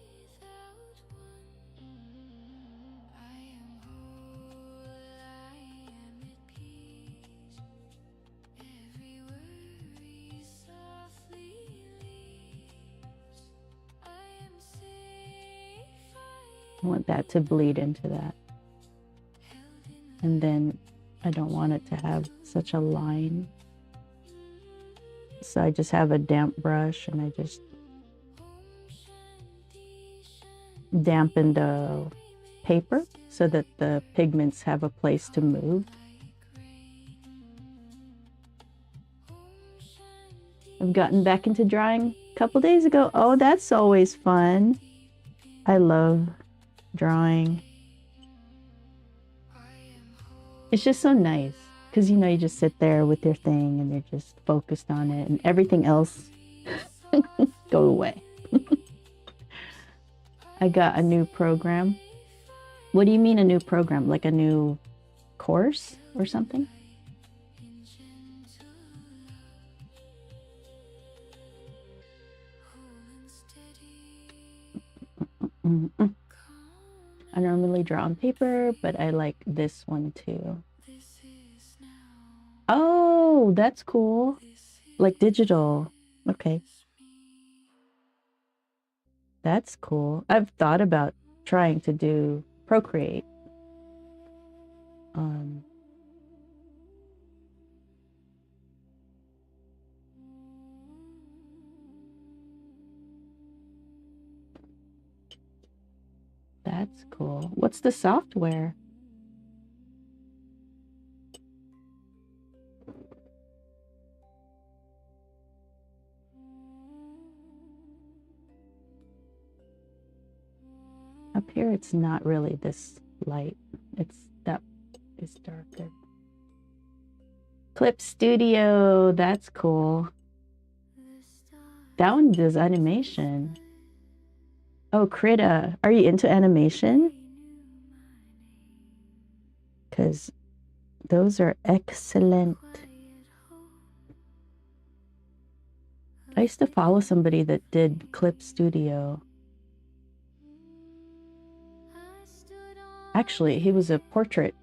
without one. I am whole. I want that to bleed into that. And then I don't want it to have such a line. So I just have a damp brush and I just dampen the paper so that the pigments have a place to move. I've gotten back into drawing a couple days ago. Oh, that's always fun. I love drawing. It's just so nice because, you know, you just sit there with your thing and you're just focused on it and everything else go away. I got a new program. What do you mean a new program? Like a new course or something? I normally draw on paper, but I like this one too. Oh, that's cool. Like digital. Okay. That's cool. I've thought about trying to do Procreate. That's cool. What's the software? Up here, it's not really this light. That is darker. Clip Studio, that's cool. That one does animation. Oh, Krita, are you into animation? Because those are excellent. I used to follow somebody that did Clip Studio. Actually, he was a portrait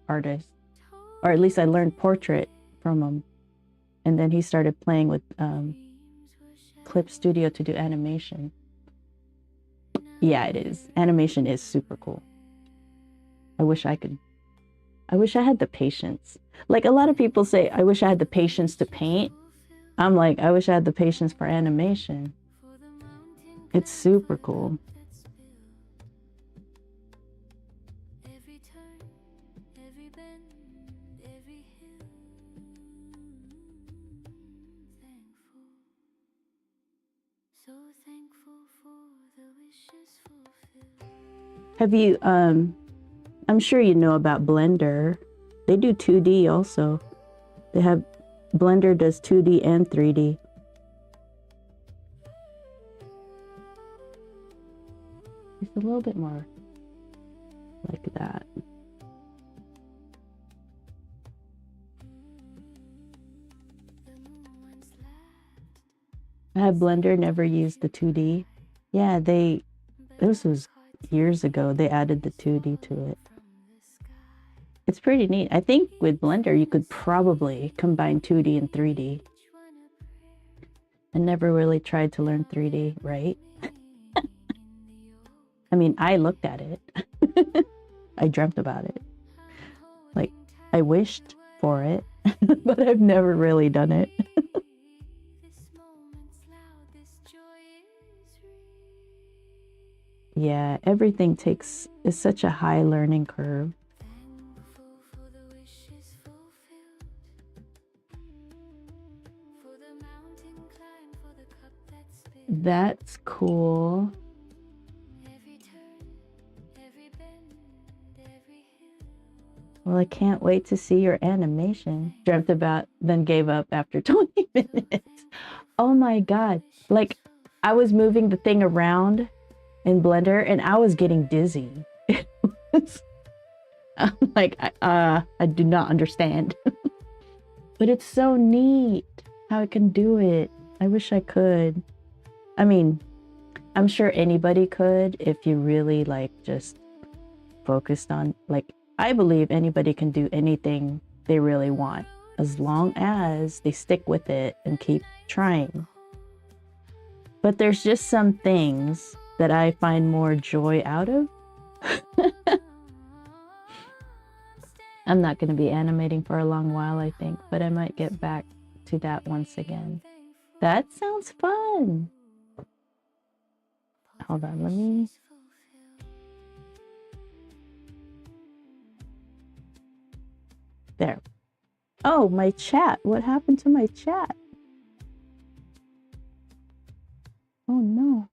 artist, or at least I learned portrait from him. And then he started playing with Clip Studio to do animation. Yeah, it is. Animation is super cool. I wish I had the patience. Like a lot of people say, I wish I had the patience to paint. I'm like, I wish I had the patience for animation. It's super cool. Have you, I'm sure you know about Blender. They do 2D also. They have, Blender does 2D and 3D. It's a little bit more like that. I have Blender, never used the 2D. Yeah, this was years ago, they added the 2D to it. It's pretty neat. I think with Blender, you could probably combine 2D and 3D. I never really tried to learn 3D, right? I mean, I looked at it. I dreamt about it. Like, I wished for it, but I've never really done it. Yeah, everything is such a high learning curve. That's cool. Well, I can't wait to see your animation. Dreamt about, then gave up after 20 minutes. Oh my God. Like, I was moving the thing around in Blender and I was getting dizzy. I'm like, I do not understand. But it's so neat how I can do it. I wish I could. I mean, I'm sure anybody could if you really like just focused on, like, I believe anybody can do anything they really want as long as they stick with it and keep trying. But there's just some things that I find more joy out of. I'm not going to be animating for a long while, I think, but I might get back to that once again. That sounds fun. Hold on, let me... There. Oh, my chat. What happened to my chat? Oh, no.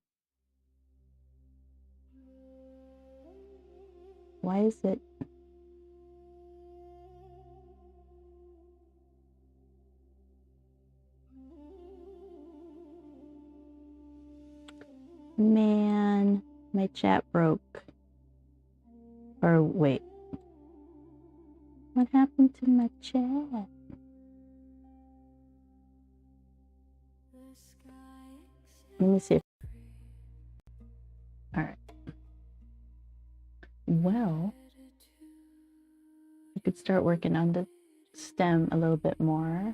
Why is it? Man, my chat broke. Or wait. What happened to my chat? Let me see. All right. Well, I could start working on the stem a little bit more.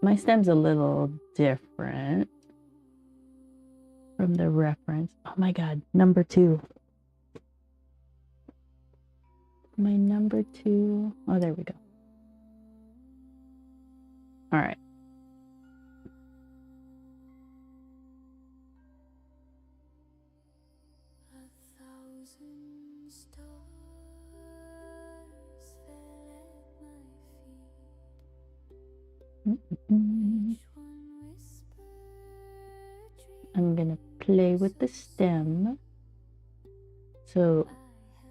My stem's a little different from the reference. Oh my God, number 2. My number 2. Oh, there we go. All right. I'm gonna play with the stem. So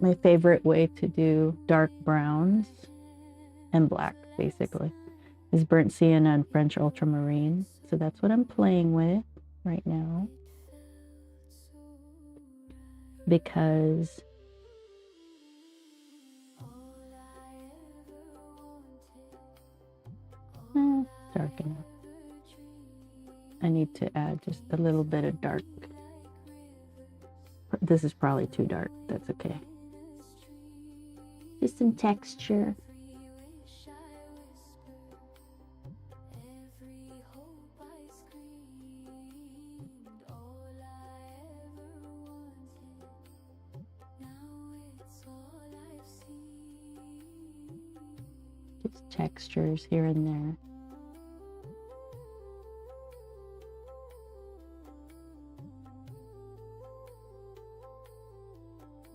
my favorite way to do dark browns and black basically is burnt sienna and French ultramarine. So that's what I'm playing with right now, because dark enough. I need to add just a little bit of dark. This is probably too dark. That's okay. Just some texture. Just textures here and there.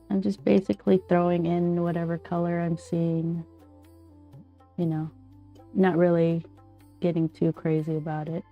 I'm just basically throwing in whatever color I'm seeing, you know, not really getting too crazy about it.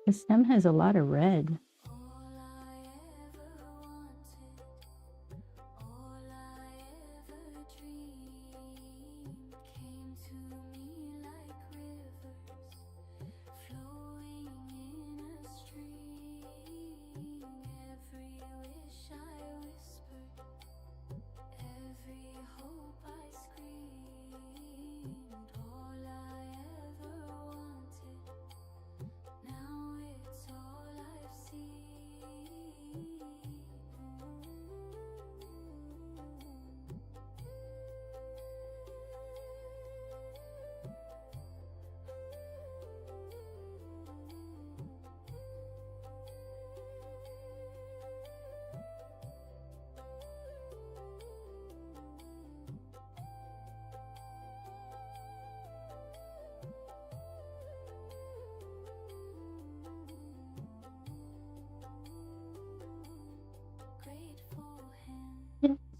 The stem has a lot of red.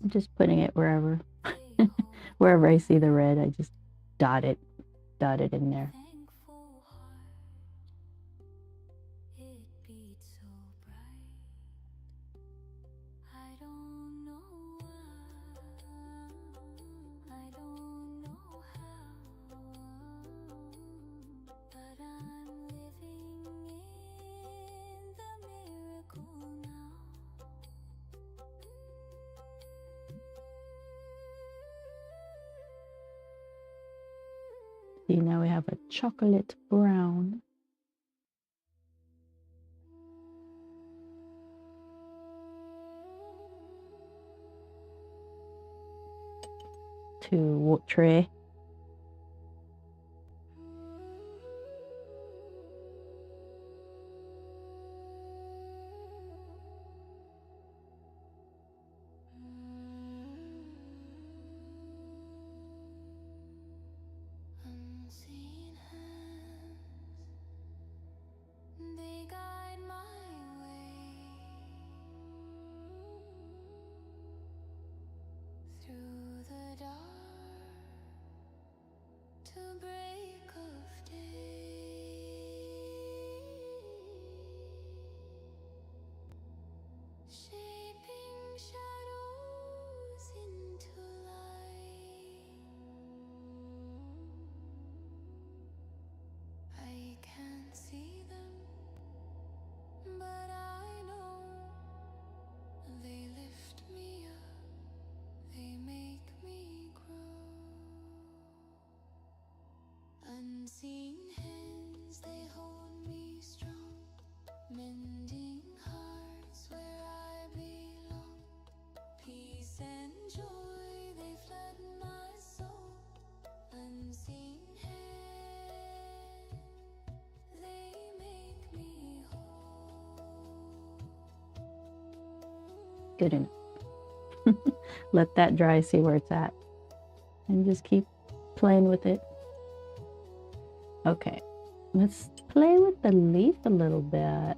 I'm just putting it wherever, wherever I see the red, I just dot it in there. See, now we have a chocolate brown. To tray. Unseen hands, they guide my way through the dark to break of day, shaping shadows into light. I can't see them, but I know they lift me up, they make me grow. Unseen hands, they hold me strong, mending hearts where I belong. Peace and joy, they flood my soul. Unseen hands, they make me whole. Good enough. Let that dry, see where it's at. And just keep playing with it. Okay, let's play with the leaf a little bit.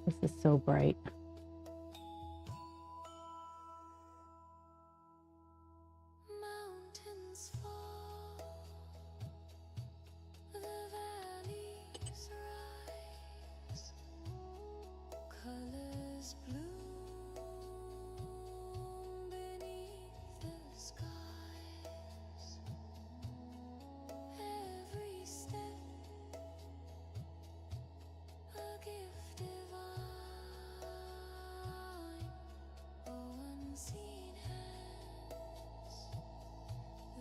This is so bright. Mountains fall, the valleys rise, colors bloom beneath the skies. Every step a gift divine. Oh, unseen hands,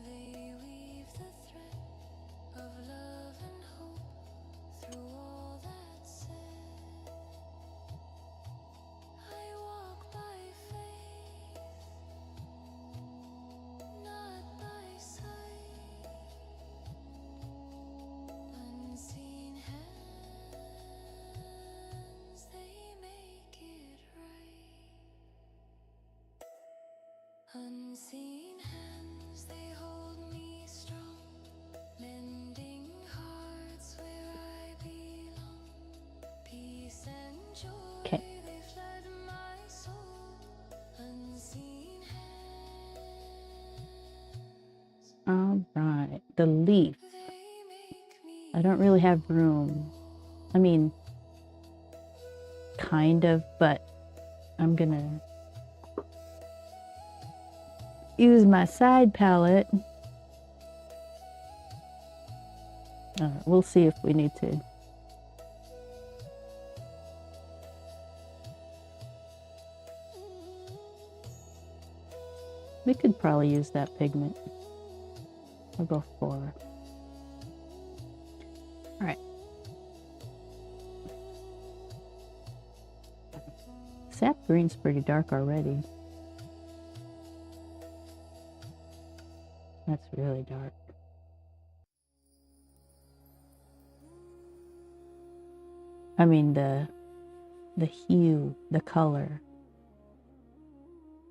they weave the thread of love and hope through all that's said. I walk by faith, not by sight. Unseen hands, they make it right. Unseen hands, they hold me strong, mending hearts where I belong. Peace and joy, Okay. they flood my soul. Unseen hands, All right, the leaf. they make me I don't really have room. I mean, kind of, but I'm gonna use my side palette. We'll see if we need to. We could probably use that pigment. I'll go 4. All right. Sap green's pretty dark already. That's really dark. I mean the hue, the color.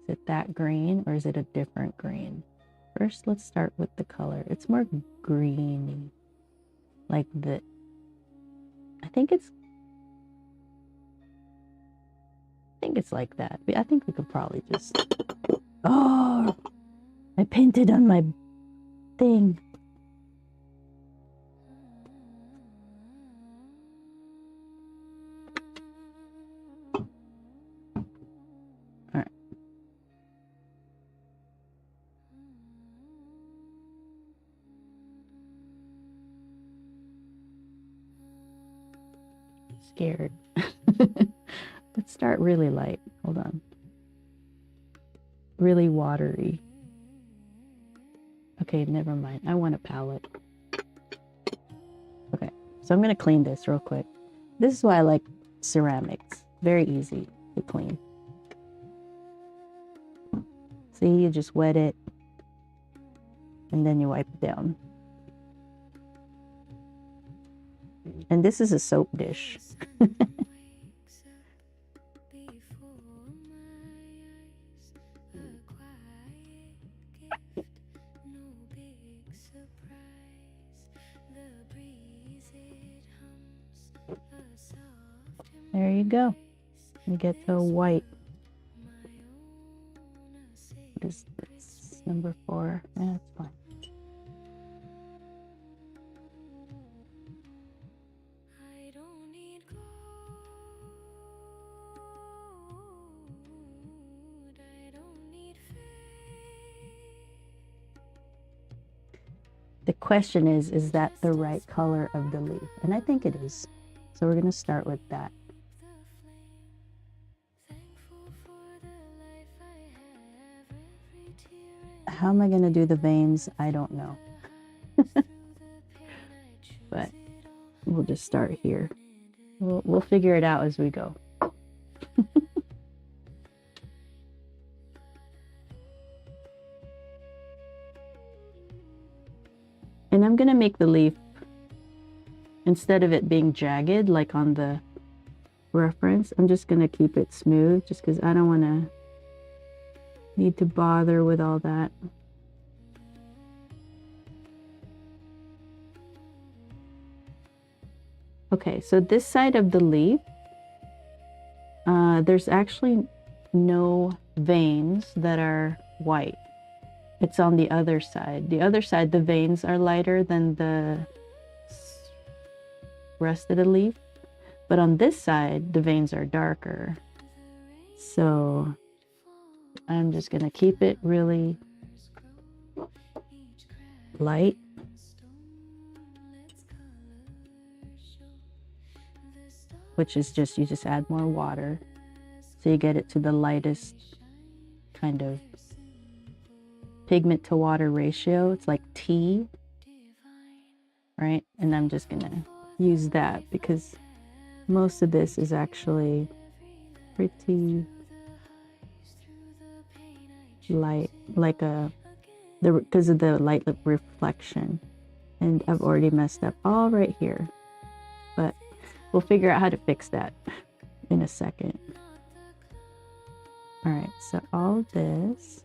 Is it that green or is it a different green? First, let's start with the color. It's more greeny. Like I think it's like that. I think we could probably just... Oh! I painted on my thing. All right. Scared. Let's start really light. Hold on. Really watery. Okay, never mind. I want a palette. Okay, so I'm going to clean this real quick. This is why I like ceramics. Very easy to clean. See, you just wet it and then you wipe it down. And this is a soap dish. There you go. You get to white. What is this? Number 4. Yeah, that's fine. The question is that the right color of the leaf? And I think it is. So we're going to start with that. How am I going to do the veins? I don't know. But we'll just start here. We'll figure it out as we go. And I'm going to make the leaf, instead of it being jagged like on the reference, I'm just going to keep it smooth just because I don't want to need to bother with all that. Okay, so this side of the leaf, there's actually no veins that are white. It's on the other side. The other side, the veins are lighter than the rest of the leaf. But on this side, the veins are darker. So I'm just going to keep it really light. Which is just, you just add more water. So you get it to the lightest kind of pigment to water ratio. It's like T, right? And I'm just gonna use that because most of this is actually pretty light, like because of the light reflection. And I've already messed up all right here, but we'll figure out how to fix that in a second. All right, so all this.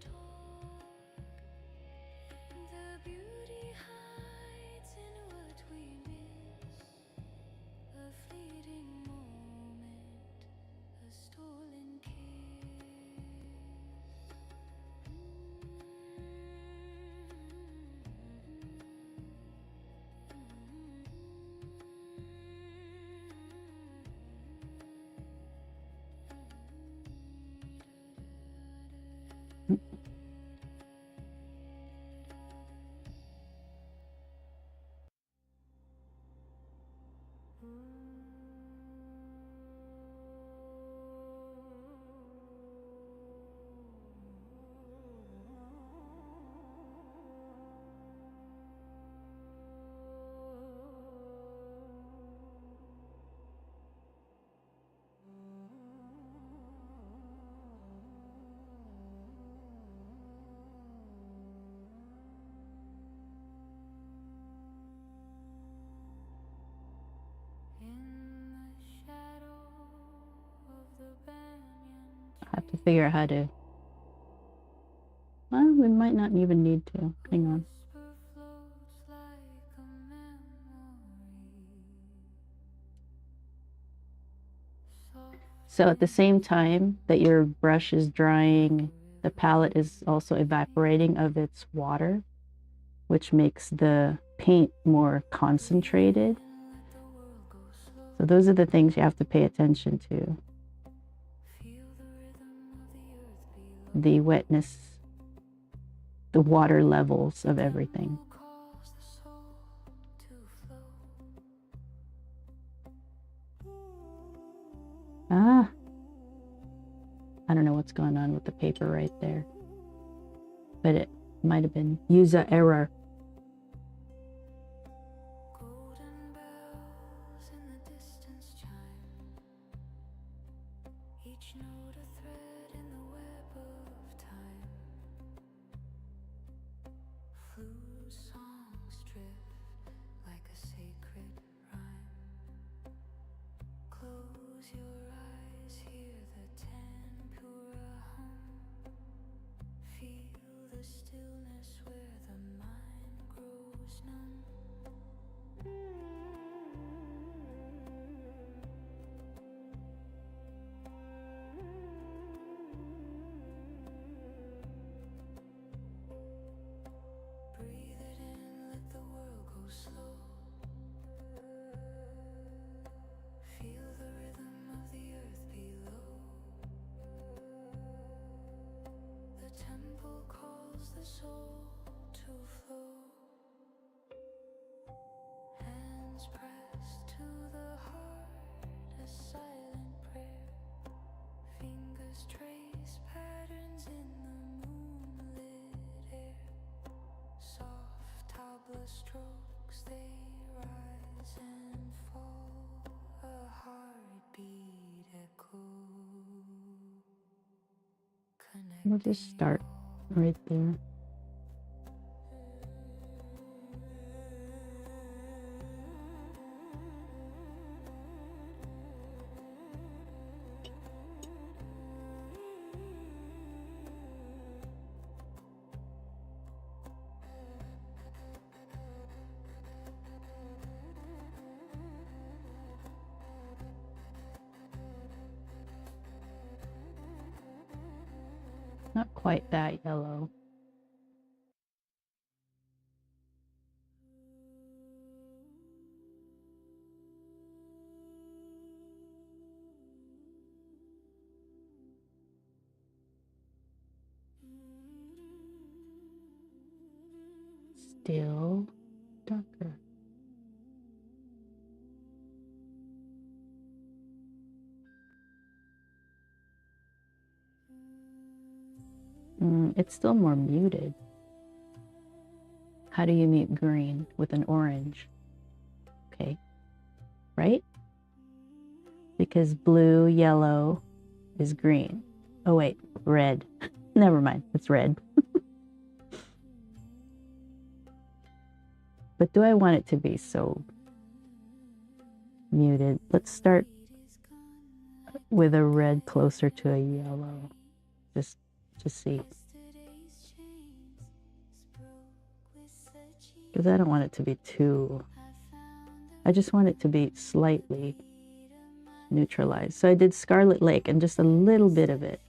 I have to figure out how to. Well, we might not even need to. Hang on. So at the same time that your brush is drying, the palette is also evaporating of its water, which makes the paint more concentrated. So those are the things you have to pay attention to. The wetness, the water levels of everything. I don't know what's going on with the paper right there, but it might have been user error. Golden bells in the distance chime, each note a thread in the web of time. Flute songs drift like a sacred rhyme. Close your eyes, hear the tempura hum. Feel the stillness where the mind grows numb. Breathe it in, let the world go slow. Feel the rhythm of the earth below. The temple calls the soul to flow. Hands pressed to the heart, a silent prayer. Fingers trace patterns in the moonlit air. Soft tabla strokes, they rise and fall. A heartbeat echo. We'll just start right there. Not quite that yellow. Still darker. It's still more muted. How do you mute green with an orange? Okay, right? Because blue, yellow is green. Oh wait, red. Never mind, it's red. But do I want it to be so muted? Let's start with a red closer to a yellow. Just to see. Because I don't want it to be too... I just want it to be slightly neutralized. So I did Scarlet Lake and just a little bit of it.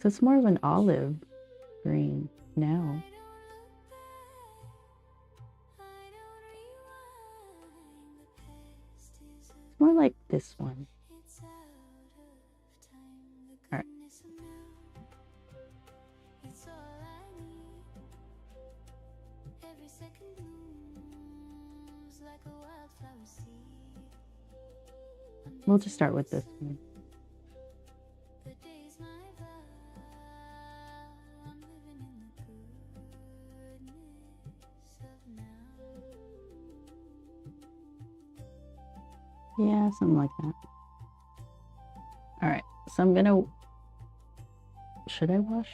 So it's more of an olive green now. It's more like this one. All right. We'll just start with this one. Yeah, something like that. All right, so I'm gonna... Should I wash?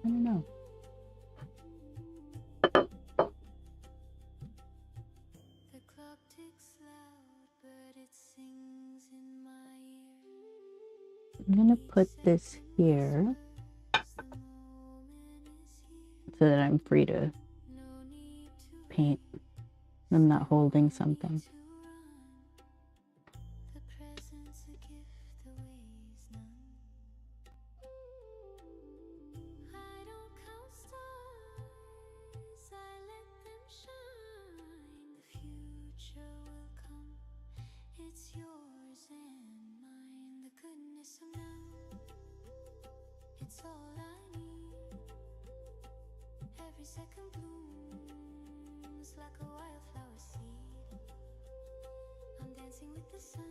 I don't know. The clock ticks loud, but it sings in my ear. I'm gonna put this here so that I'm free to paint. I'm not holding something. The present's a gift, the way's none. I don't count stars, I let them shine. The future will come, it's yours and mine. The goodness of now, it's all I need. every second blooms like a wildflower seed. I'm dancing with the sun.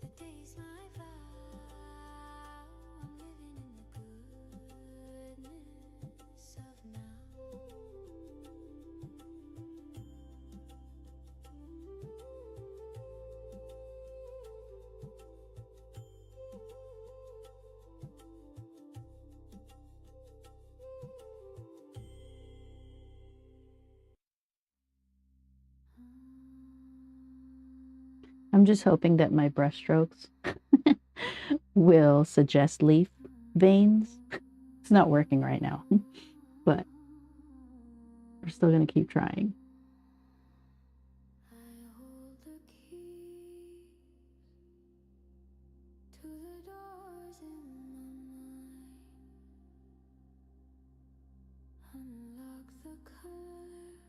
The day's my vow. I'm living in the goodness of now. I'm just hoping that my brush strokes will suggest leaf veins. It's not working right now, but we're still going to keep trying. I hold the key to the doors in my mind. Unlock the colors,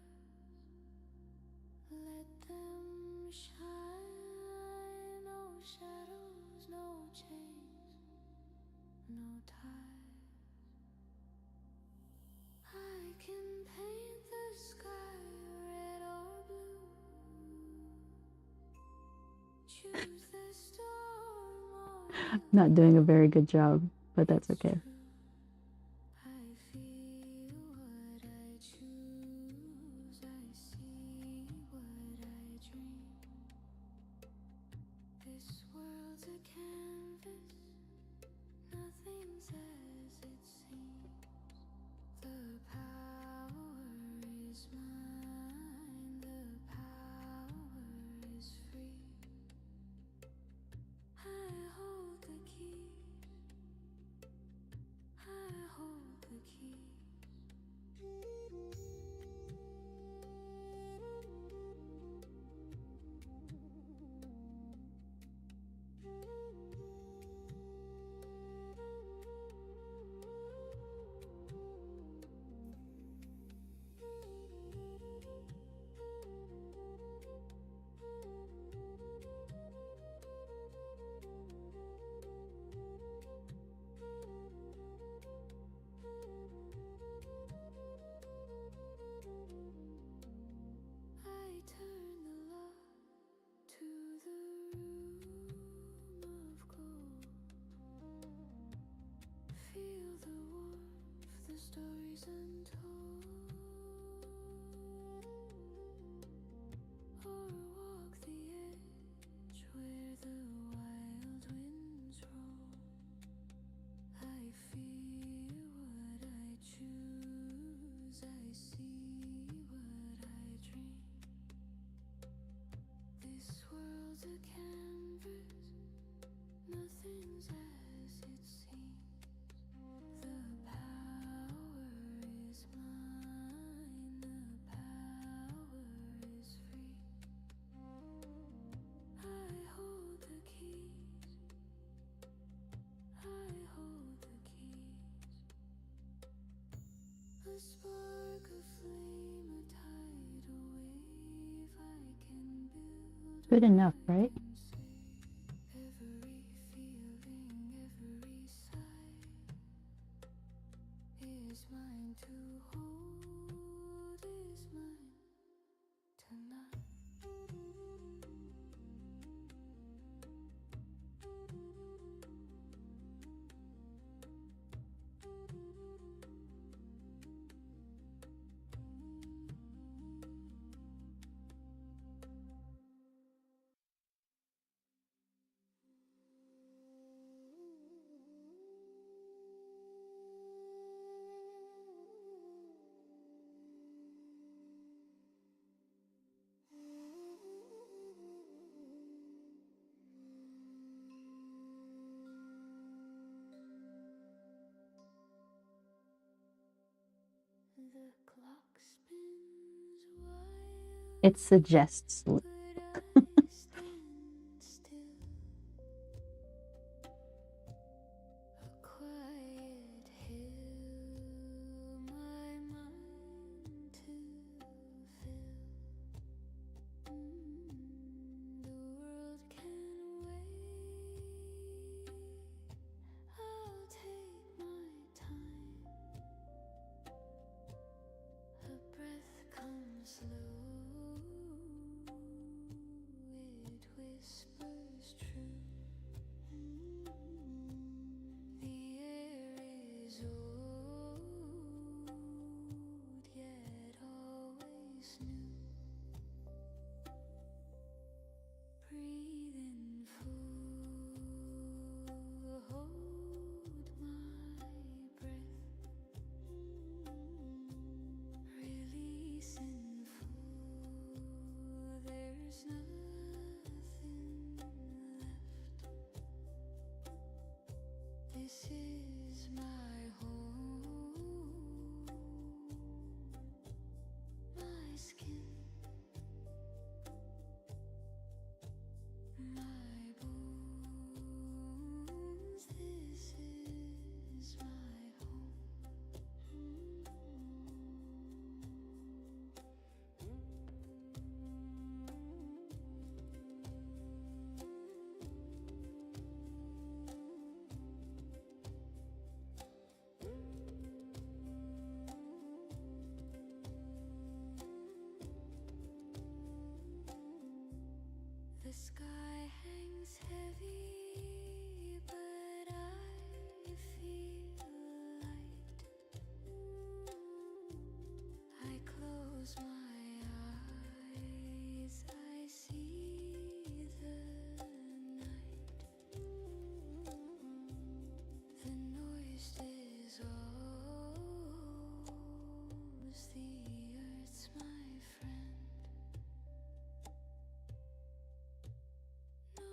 let them shine. No shadows, no chains, no ties. I can paint the sky red or blue. Choose the storm or Not doing a very good job, but that's okay. I feel what I choose. I see what I dream. This world's a canvas. Nothing's as it seems. The power is mine. The power is free. I hold the keys. I hold the keys. I turn the lock to the room of gold. Feel the warmth, the stories untold. Or walk the edge where the wild winds roll. I feel what I choose. I see what I dream. This world's a canvas. Nothing's as it seems. The power is mine. The power is free. I hold the keys. I hold the keys. A spark, a flame, a tidal wave. I can build. Good enough, right? Every feeling, every sight is mine to hold, is mine tonight. The clock spins wild, It suggests. but I stand still. A quiet hill, my mind to fill. The world can wait. I'll take my time. This is my home, my skin, my bones. This is my home. The sky hangs heavy, but I feel light. I close my eyes, I see the night. The noise dissolves, the earth's my friend. No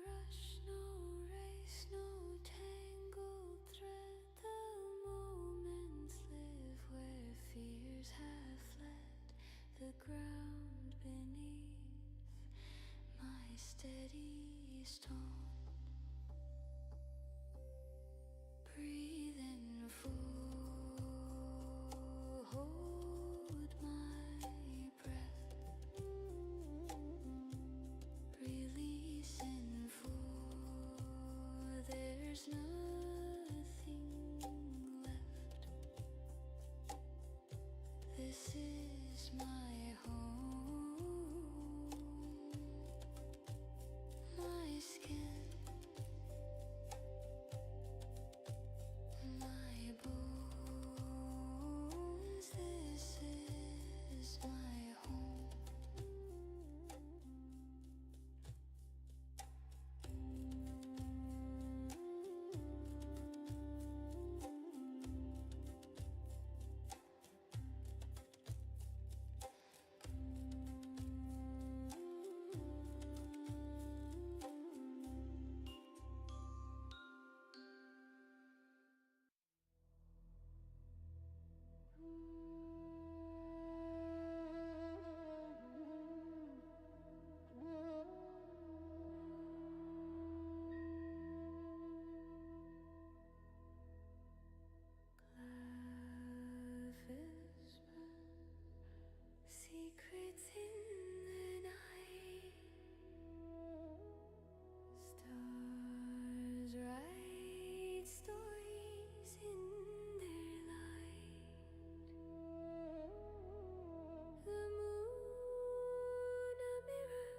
rush, no race, no tangled thread. The moments live where fears have fled. The ground beneath my steady stone. Breathe in full, hold my breath. Release in full, there's nothing left. This is my home, my skin, my bones. This is my home. Secrets in the night, stars write stories in their light. The moon, a mirror,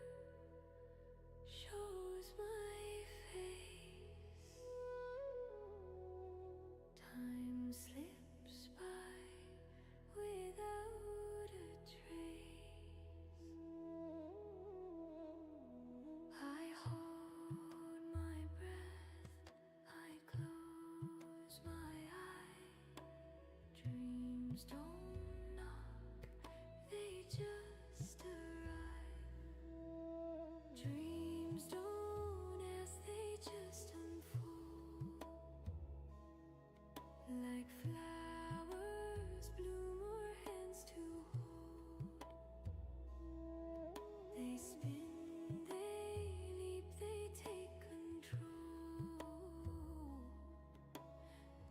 shows my face. Time slips by without a trace. I hold my breath, I close my eye. Dreams don't knock, they just arrive. Dreams don't ask, they just unfold. Like flowers bloom or hands to hold. They spin, they leap, they take control.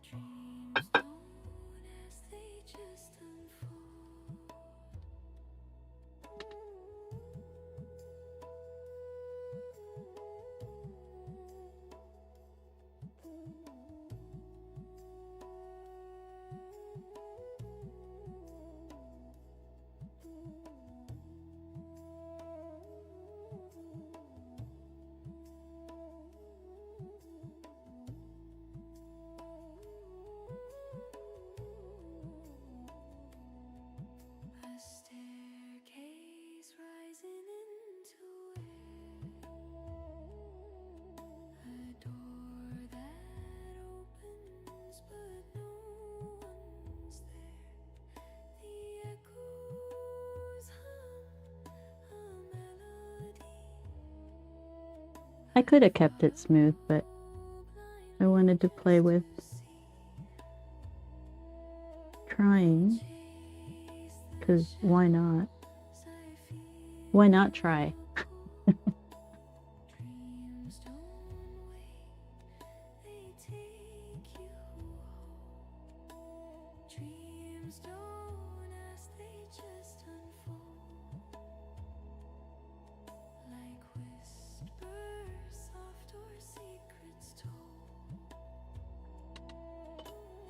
Dreams don't ask, they just unfold. A staircase rising into air. A door that opens, but no one's there. The echoes hum a melody. I could have kept it smooth, but I wanted to play with trying, because why not? Why not try? Dreams don't wait, they take you home. Dreams don't ask, they just unfold. Like whispers, soft or secrets told.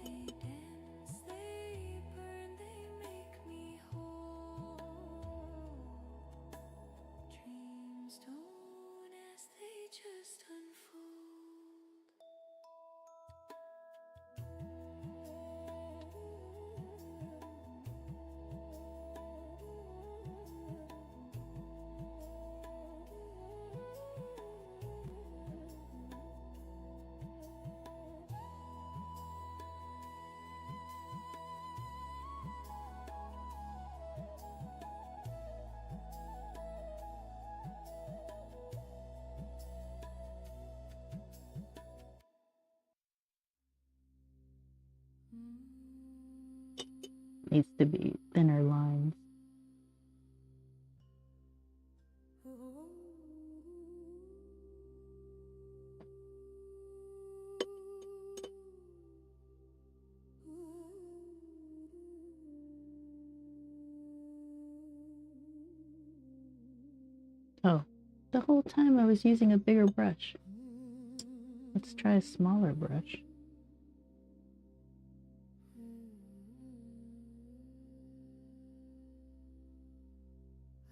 They dance, they burn, they make me whole. Dreams don't ask, they just unfold. Needs to be thinner lines. Oh, the whole time I was using a bigger brush. Let's try a smaller brush.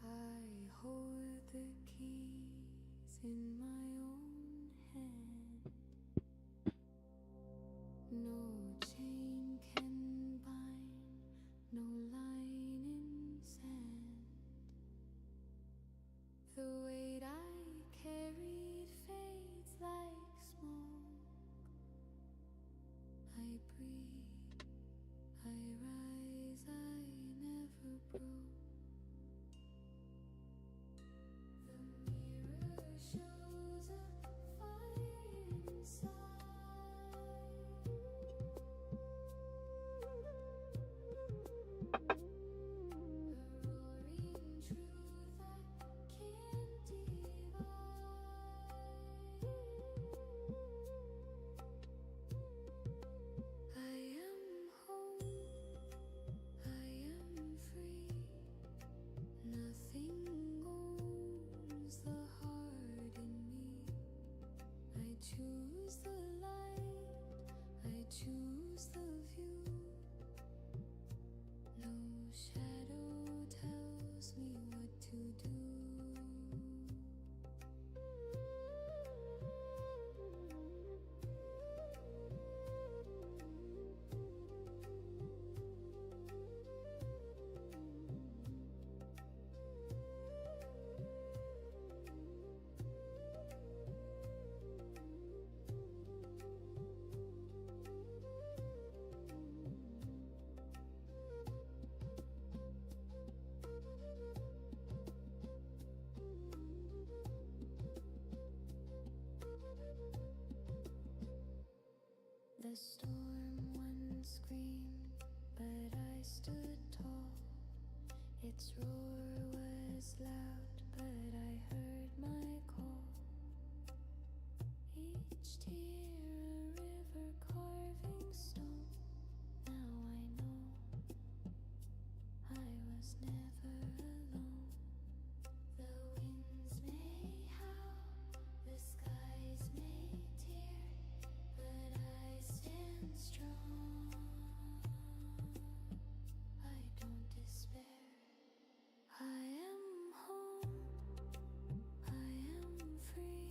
I hold the keys in my own hand. No chain can bind, no line in sand. The weight I carried fades like smoke. I breathe, I rise, I never broke. The mirror shows a fire inside. A roaring truth I can't divide. I am home, I am free. Nothing owns the heart in me. I choose the light, I choose the view. No shadow tells me what to do. The storm once screamed, but I stood tall. Its roar was loud, but I heard my call. Each tear a river carving stone. Now I know I was never alone. The winds may howl, the skies may tear, but I stand strong. I don't despair. I am home, I am free.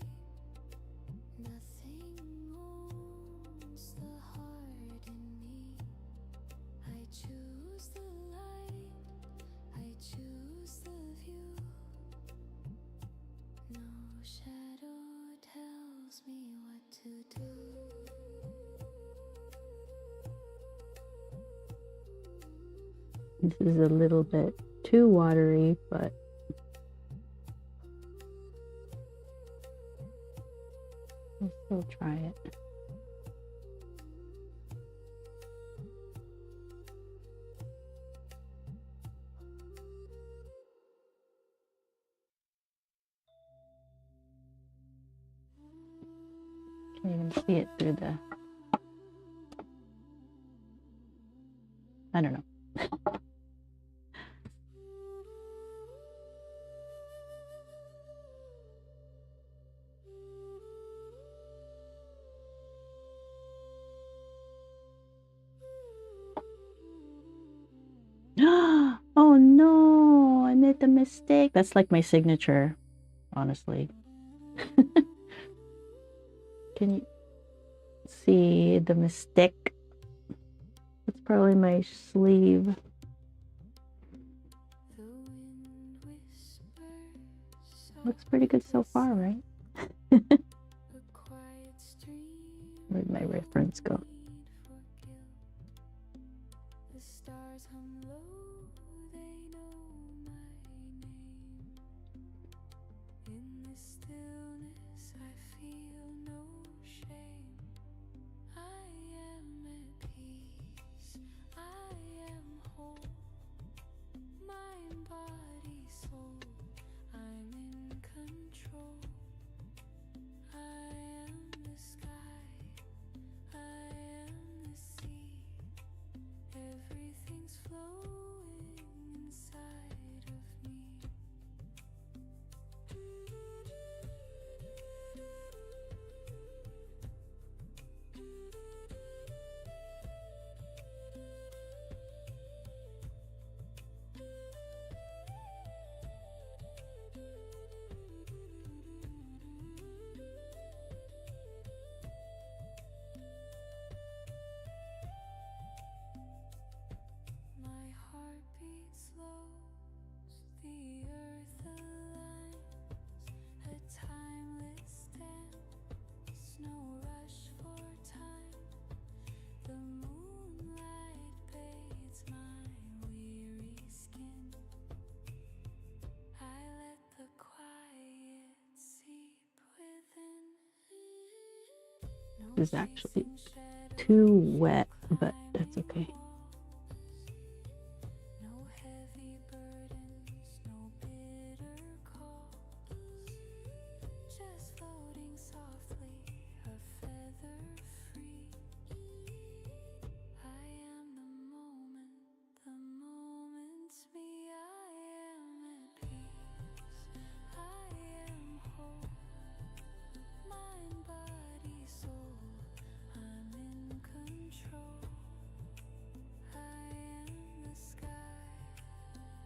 Nothing owns the heart in me. I choose the light, I choose the view. No shadow tells me what to do. This is a little bit too watery, but I'll still try it. You can see it through the, I don't know. Oh no, I made the mistake. That's like my signature, honestly. Can you see the mistake? That's probably my sleeve. Looks pretty good so far, right? Where'd my reference go? The stars hum low, they know my name. In the stillness I feel no shame. I am at peace, I am whole. Mind, body, soul, I'm in control. I am the sky, I am the sea. Everything's flowing inside of me. My heartbeat slows, the earth aligns, a timeless dance, no rush for time. The moonlight bathes my weary skin. I let the quiet seep within. No This is actually chasing shadows, too wet, but that's okay. no heavy burdens, no bitter calls. Just floating softly, a feather free. I am the moment's me. I am at peace, I am whole. Mind, body, soul, I'm in control. I am the sky,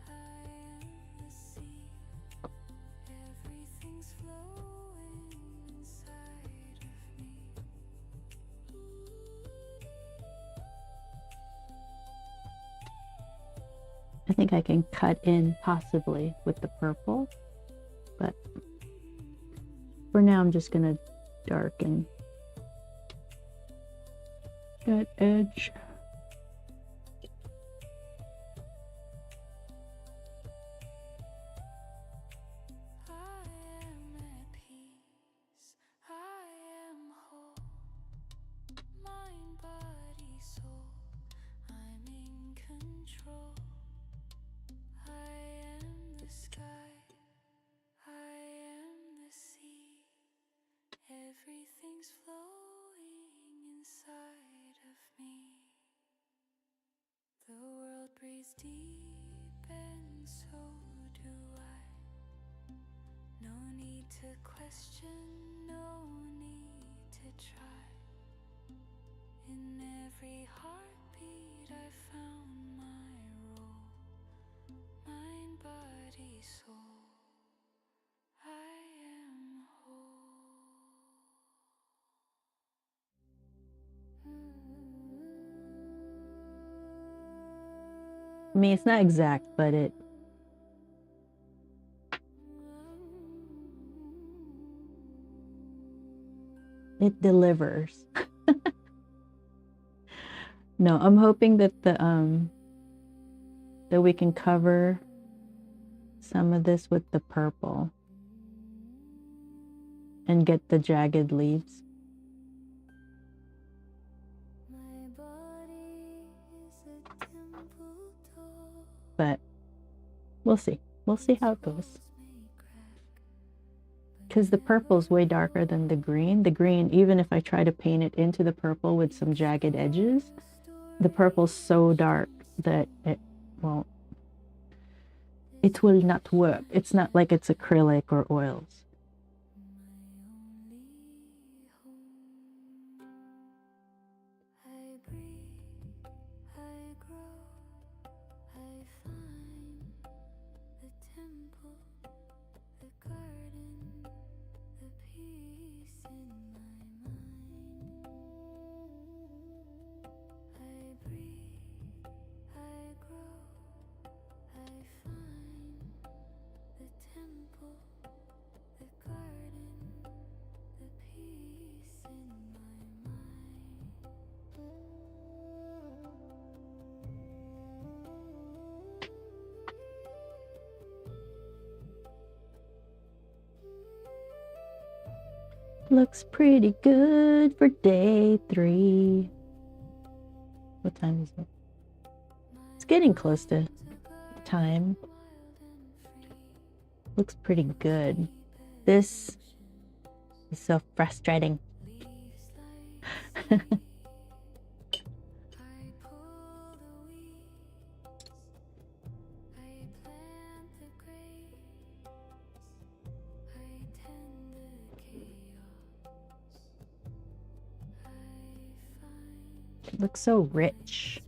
I am the sea. Everything's flowing inside of me. I think I can cut in possibly with the purple, but for now I'm just gonna darken that edge. I am at peace, I am whole. Mind, body, soul, I'm in control. I am the sky, I am the sea. Everything's flowing inside of me. The world breathes deep and so do I. No need to question, no need to try. In every heartbeat I found my role. Mind, body, soul, I am I mean, it's not exact, but it delivers. No, I'm hoping that that we can cover some of this with the purple and get the jagged leaves. My body is a temple door. But we'll see. We'll see how it goes. May crack, but because the purple is way darker than the green. The green, even if I try to paint it into the purple with some jagged edges, the purple's so dark that it will not work. It's not like it's acrylic or oils. Looks pretty good for day 3. What time is it? It's getting close to time. Looks pretty good. This is so frustrating. It looks so rich.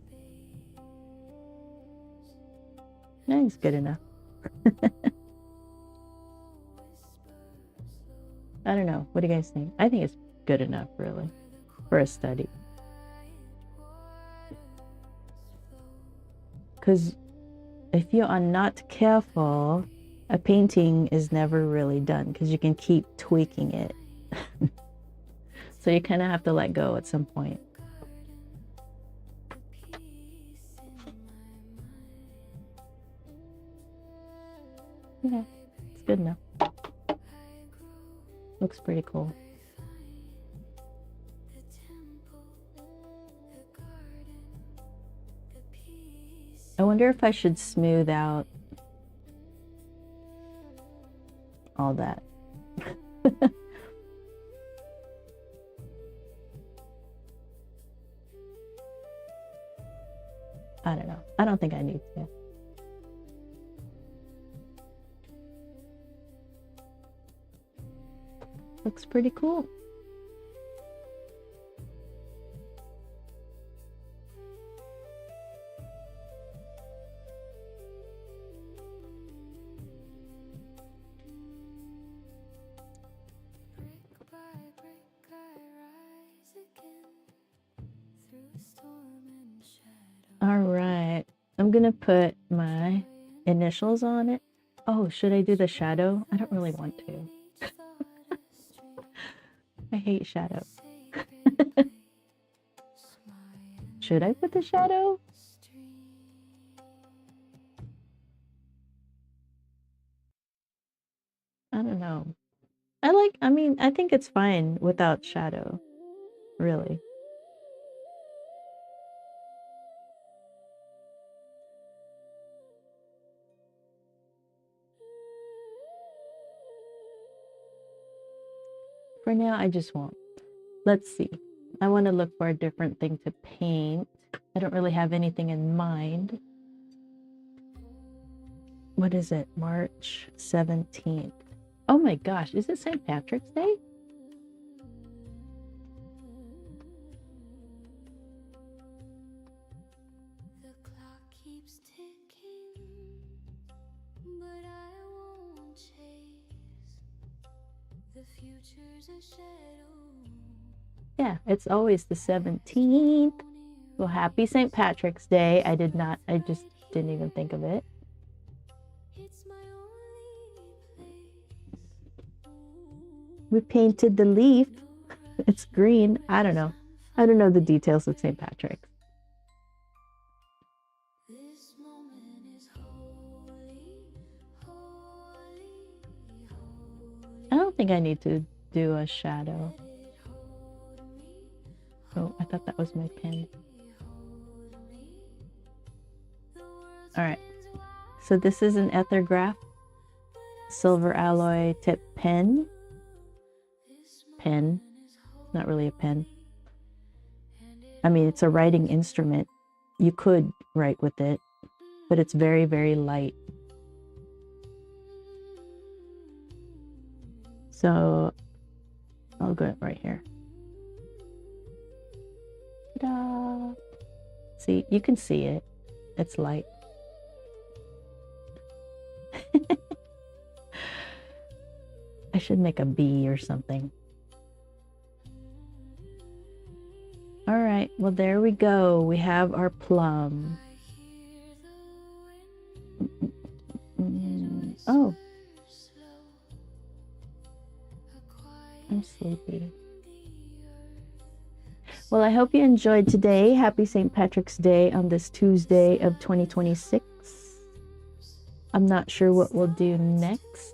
I think it's good enough. I don't know. What do you guys think? I think it's good enough, really, for a study. Because if you are not careful, a painting is never really done because you can keep tweaking it. So you kind of have to let go at some point. Yeah, it's good enough. Looks pretty cool. I wonder if I should smooth out all that. I don't know. I don't think I need to. Looks pretty cool. All right, I'm gonna put my initials on it. Oh, should I do the shadow? I don't really want to. I hate shadow. Should I put the shadow? I don't know. I think it's fine without shadow, really. For now, I just won't. Let's see. I want to look for a different thing to paint. I don't really have anything in mind. What is it? March 17th. Oh my gosh, is it St. Patrick's Day? The clock keeps ticking, but I won't chase. The future's a shadow. Yeah, it's always the 17th. Well, happy St. Patrick's Day. I just didn't even think of it. It's my only place. We painted the leaf. It's green. I don't know. I don't know the details of St. Patrick's. This moment is holy, holy, holy. I don't think I need to do a shadow. Oh, I thought that was my pen. All right. So this is an Ethergraph silver alloy tip pen. pen. Not really a pen. I mean, it's a writing instrument. You could write with it, but it's very, very light. So I'll go right here. Ta-da! See, you can see it. It's light. I should make a bee or something. All right, well, there we go. We have our plum. Oh, I'm sleepy. Well, I hope you enjoyed today. Happy St. Patrick's Day on this Tuesday of 2026. I'm not sure what we'll do next.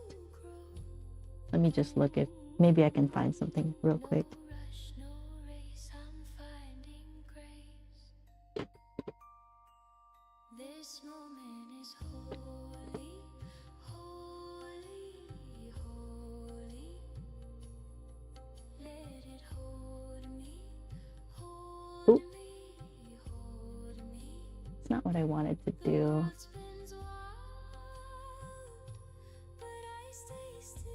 Let me just look at, maybe I can find something real quick. This moment is holy, holy, holy. Let it hold me, hold me, hold me. It's not what I wanted to do. But I stay still.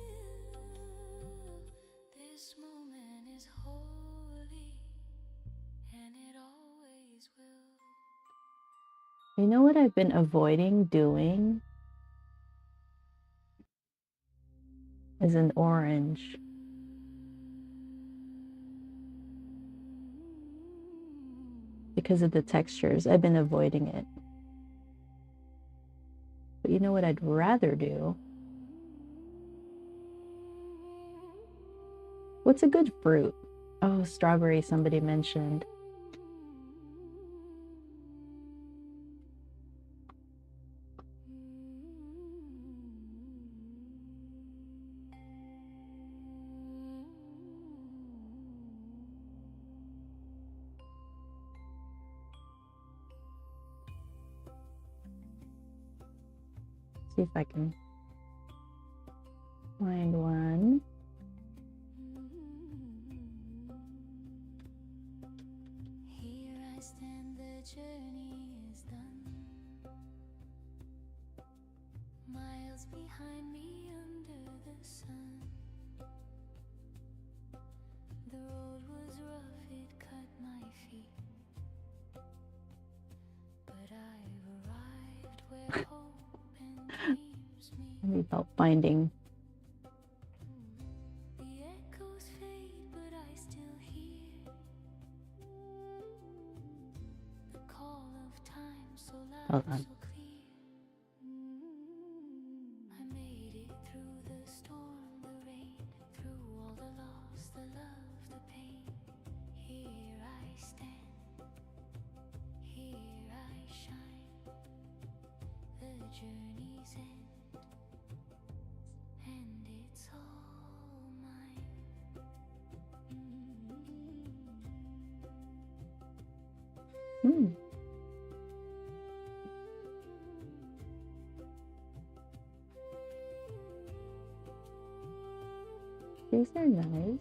This moment is holy, and it always will. You know what I've been avoiding doing? Is an orange. Because of the textures, I've been avoiding it. But you know what I'd rather do? What's a good fruit? Oh, strawberry, somebody mentioned. See if I can find one. Here I stand, the journey is done. Miles behind me under the sun. The road was rough, it cut my feet. But I've arrived where hope and dreams meet. I need help finding. The echoes fade, but I still hear the call of time so loud, Hold on. so clear. I made it through the storm, the rain, through all the loss, the love, the pain. Here I stand, here I shine. The journey's end, and it's all mine. Hmm. These are nice.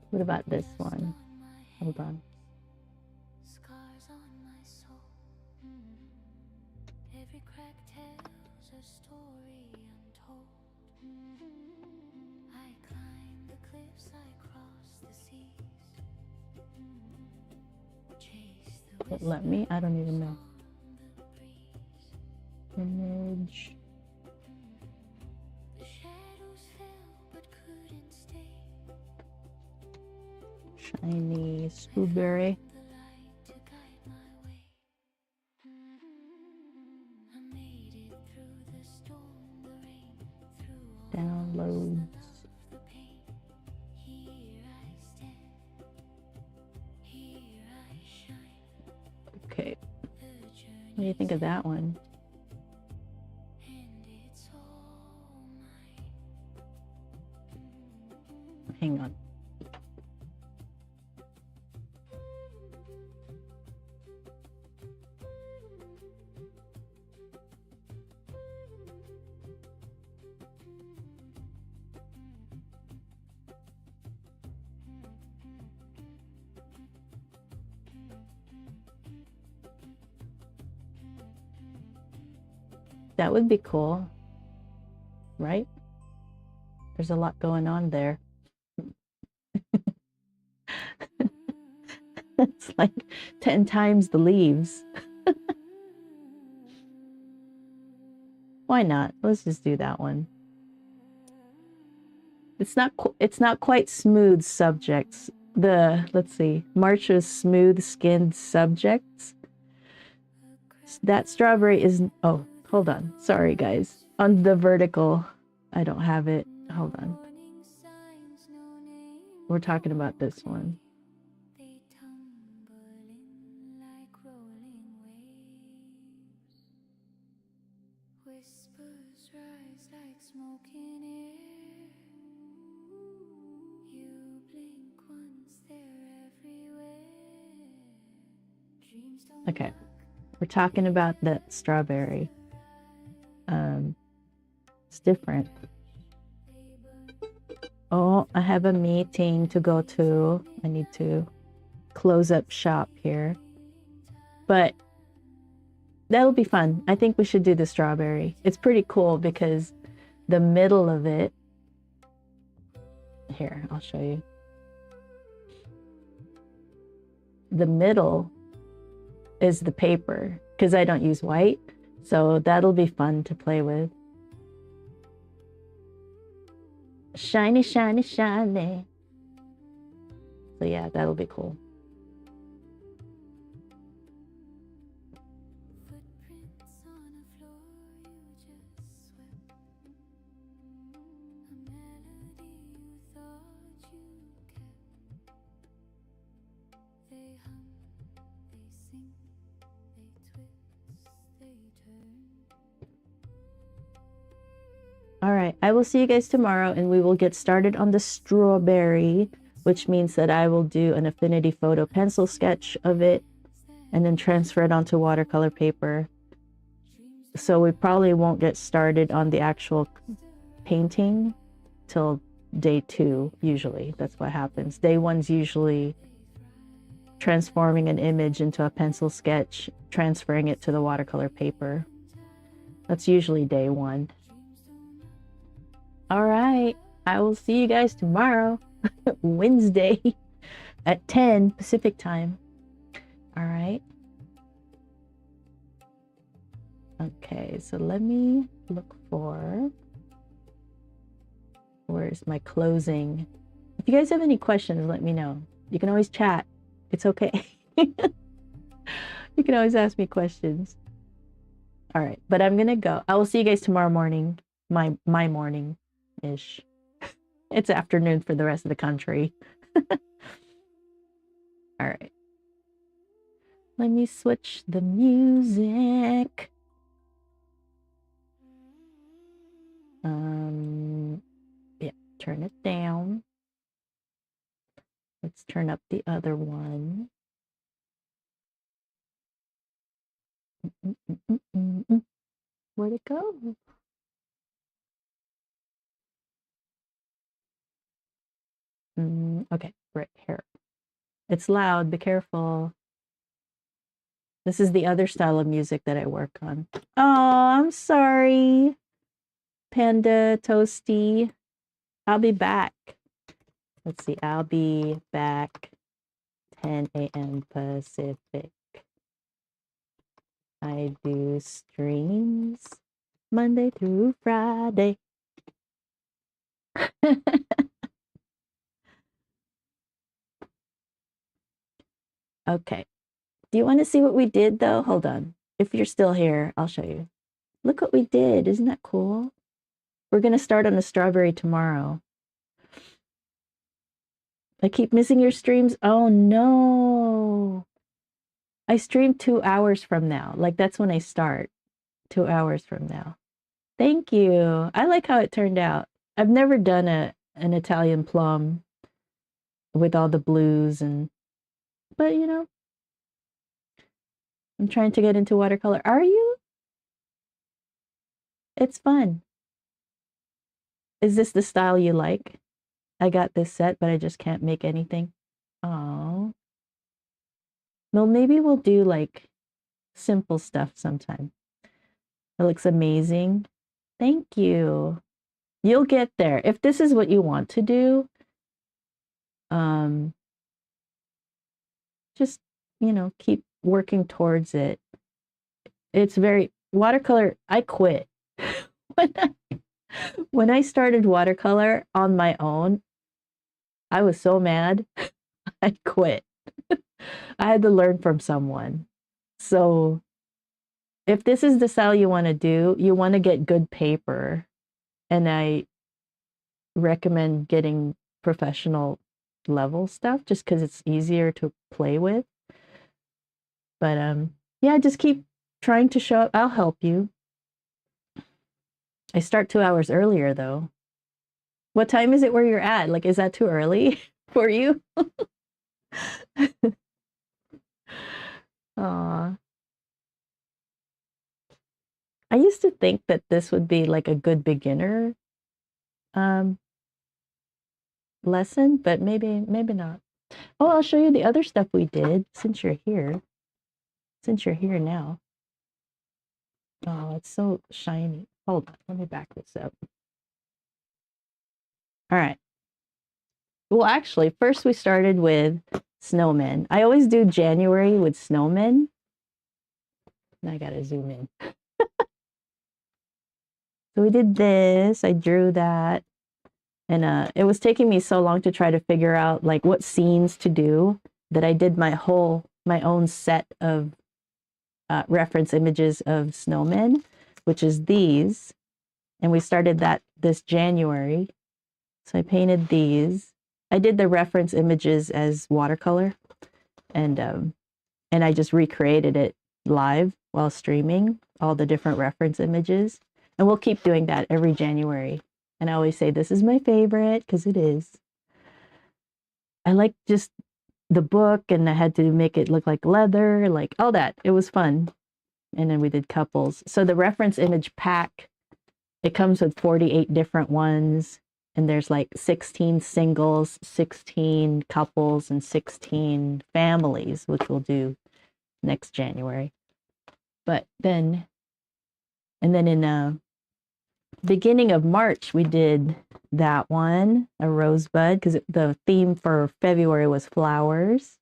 What about this one? Hold on. Scars on my soul. Every crack tells a story untold. I climb the cliffs, I cross the seas. Chase the It let me? I don't even know. on the breeze. Image. The shadows fell but couldn't stay. Shiny strawberry. The light to guide my way. I made it through the storm, the rain, through all Downloads. the pain. Here I stand, here I shine. Okay. The What journey, do you think of that one? and it's all mine. Hang on. That would be cool, right? There's a lot going on there. It's like 10 times the leaves. Why not? Let's just do that one. It's not quite smooth subjects. Let's see. March was smooth-skinned subjects. That strawberry is, oh, hold on. Sorry, guys. On the vertical, I don't have it. Hold on. We're talking about this one. Whispers rise like smoke in air. You blink once, they're everywhere. Dreams don't Okay. We're talking about that strawberry. It's different. Oh, I have a meeting to go to. I need to close up shop here. But that'll be fun. I think we should do the strawberry. It's pretty cool because the middle of it, here, I'll show you. The middle is the paper because I don't use white. So that'll be fun to play with. Shiny, shiny, shiny. So yeah, that'll be cool. Footprints on a floor you just swept. A melody you thought you kept. They hum, they sing, they twist, they turn. All right, I will see you guys tomorrow and we will get started on the strawberry, which means that I will do an affinity photo pencil sketch of it and then transfer it onto watercolor paper. So we probably won't get started on the actual painting till day 2, usually. That's what happens. Day 1's usually transforming an image into a pencil sketch, transferring it to the watercolor paper. That's usually day 1. All right, I will see you guys tomorrow, Wednesday at 10 Pacific time. All right. Okay, so let me look for, where's my closing? If you guys have any questions, let me know. You can always chat. It's okay. You can always ask me questions. All right, but I'm gonna go. I will see you guys tomorrow morning, my morning-ish. It's afternoon for the rest of the country. All right. Let me switch the music. Yeah, turn it down. Let's turn up the other one. Where'd it go? Okay, right here. It's loud, be careful. This is the other style of music that I work on. Oh, I'm sorry. Panda Toasty. I'll be back. Let's see, I'll be back 10 a.m. Pacific. I do streams Monday through Friday. Okay. Do you want to see what we did though? Hold on. If you're still here, I'll show you. Look what we did. Isn't that cool? We're going to start on the strawberry tomorrow. I keep missing your streams. Oh no. I stream 2 hours from now. Like that's when I start. 2 hours from now. Thank you. I like how it turned out. I've never done an Italian plum with all the blues but you know, I'm trying to get into watercolor. Are you? It's fun. Is this the style you like? I got this set, but I just can't make anything. Oh. Well, maybe we'll do like simple stuff sometime. That looks amazing. Thank you. You'll get there. If this is what you want to do, just, keep working towards it. It's very watercolor. I quit. When I started watercolor on my own, I was so mad. I quit. I had to learn from someone. So if this is the style you want to do, you want to get good paper. And I recommend getting professional level stuff just because it's easier to play with. But yeah, just keep trying to show up. I'll help you. I start 2 hours earlier though. What time is it where you're at? Like, is that too early for you? Aw. I used to think that this would be like a good beginner lesson, but maybe not. Oh, I'll show you the other stuff we did since you're here. Since you're here now. Oh, it's so shiny. Hold on, let me back this up. All right. Well, actually, first we started with snowmen. I always do January with snowmen. Now I gotta zoom in. So we did this. I drew that. And it was taking me so long to try to figure out like what scenes to do that I did my own set of reference images of snowmen, which is these. And we started that this January. So I painted these. I did the reference images as watercolor, and I just recreated it live while streaming, all the different reference images. And we'll keep doing that every January. And I always say, this is my favorite, because it is. I like just the book, and I had to make it look like leather, like all that. It was fun. And then we did couples. So the reference image pack, it comes with 48 different ones. And there's like 16 singles, 16 couples, and 16 families, which we'll do next January. But then, and then in beginning of March, we did that one, a rosebud, because the theme for February was flowers.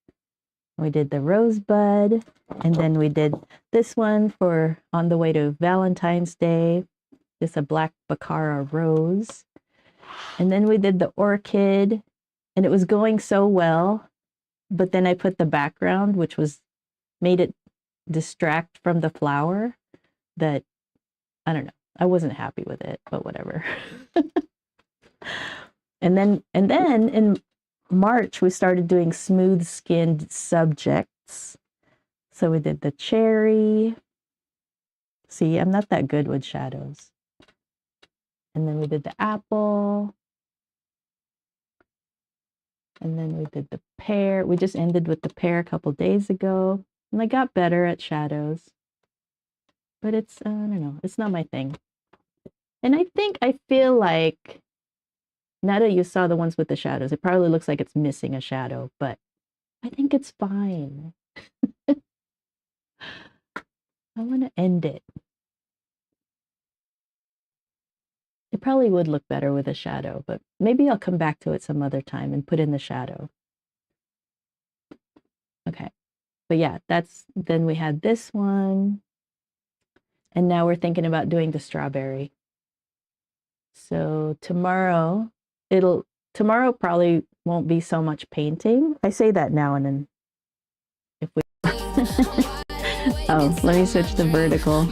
We did the rosebud, and then we did this one for on the way to Valentine's Day. It's a black Baccara rose. And then we did the orchid, and it was going so well, but then I put the background, which made it distract from the flower, that, I don't know, I wasn't happy with it, but whatever. And then in March, we started doing smooth-skinned subjects. So we did the cherry. See, I'm not that good with shadows. And then we did the apple. And then we did the pear. We just ended with the pear a couple days ago. And I got better at shadows. But it's, I don't know, it's not my thing. And I feel like, now that you saw the ones with the shadows, it probably looks like it's missing a shadow, but I think it's fine. I want to end it. It probably would look better with a shadow, but maybe I'll come back to it some other time and put in the shadow. Okay. But yeah, then we had this one. And now we're thinking about doing the strawberry. So tomorrow probably won't be so much painting. I say that now and then. If we Oh, let me switch to vertical.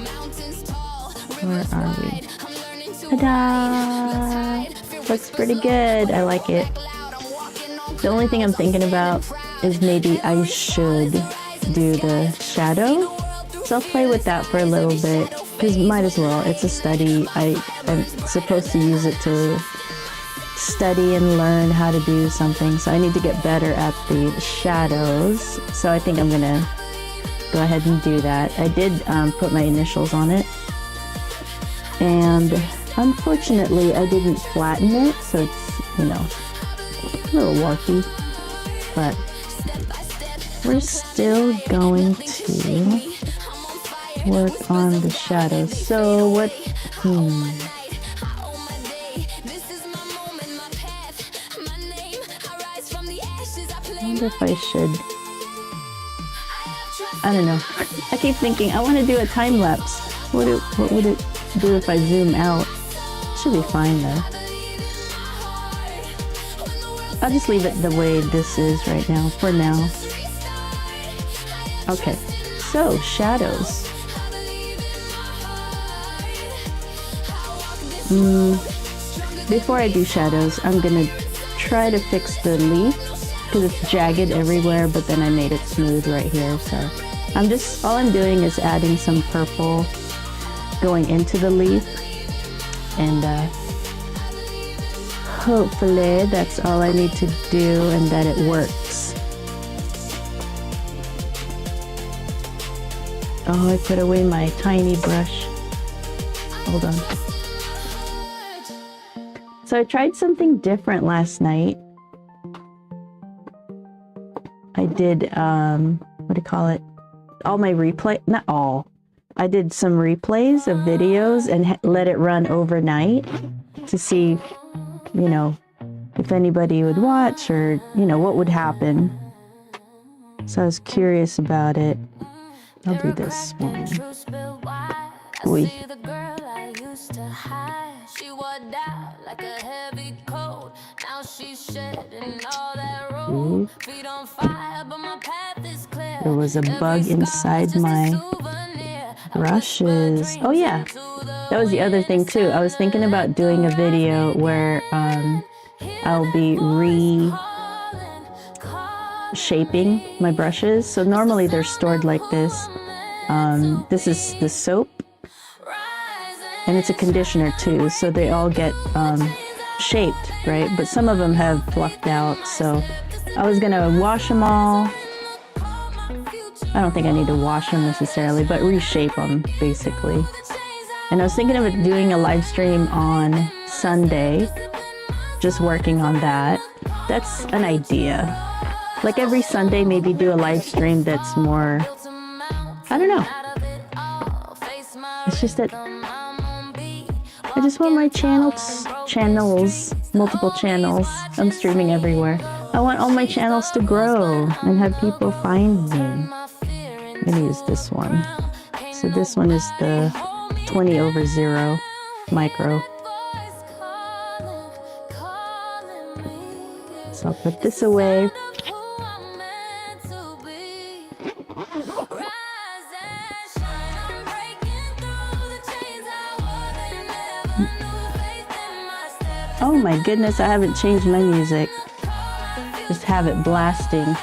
Where are we? Ta-da! Looks pretty good. I like it. The only thing I'm thinking about is maybe I should do the shadow. So I'll play with that for a little bit, because might as well. It's a study. I'm supposed to use it to study and learn how to do something. So I need to get better at the shadows. So I think I'm going to go ahead and do that. I did put my initials on it. And unfortunately, I didn't flatten it. So it's, a little warpy. But we're still going to work on the shadows. So what, I wonder if I should, I don't know. I keep thinking, I want to do a time lapse. What would it do if I zoom out? Should be fine though. I'll just leave it the way this is right now, for now. Okay, so shadows. Before I do shadows, I'm gonna try to fix the leaf because it's jagged everywhere, but then I made it smooth right here. So all I'm doing is adding some purple going into the leaf, and hopefully that's all I need to do and that it works. Oh, I put away my tiny brush. Hold on. So I tried something different last night. I did, what do you call it? All my replay, not all. I did some replays of videos and let it run overnight to see, you know, if anybody would watch or, you know, what would happen. So I was curious about it. I'll do this one. Ooh. There was a bug inside my brushes. Oh yeah, that was the other thing too. I was thinking about doing a video where I'll be reshaping my brushes. So normally they're stored like this. This is the soap, and it's a conditioner too, so they all get shaped, right? But some of them have fluffed out, so I was gonna wash them all. I don't think I need to wash them necessarily, but reshape them basically. And I was thinking of doing a live stream on Sunday, just working on that. That's an idea. Like every Sunday, maybe do a live stream that's more, I don't know. It's just that I just want my channels, multiple channels. I'm streaming everywhere. I want all my channels to grow and have people find me. I'm gonna use this one. So this one is the 20/0 micro. So I'll put this away. Oh my goodness, I haven't changed my music. Just have it blasting.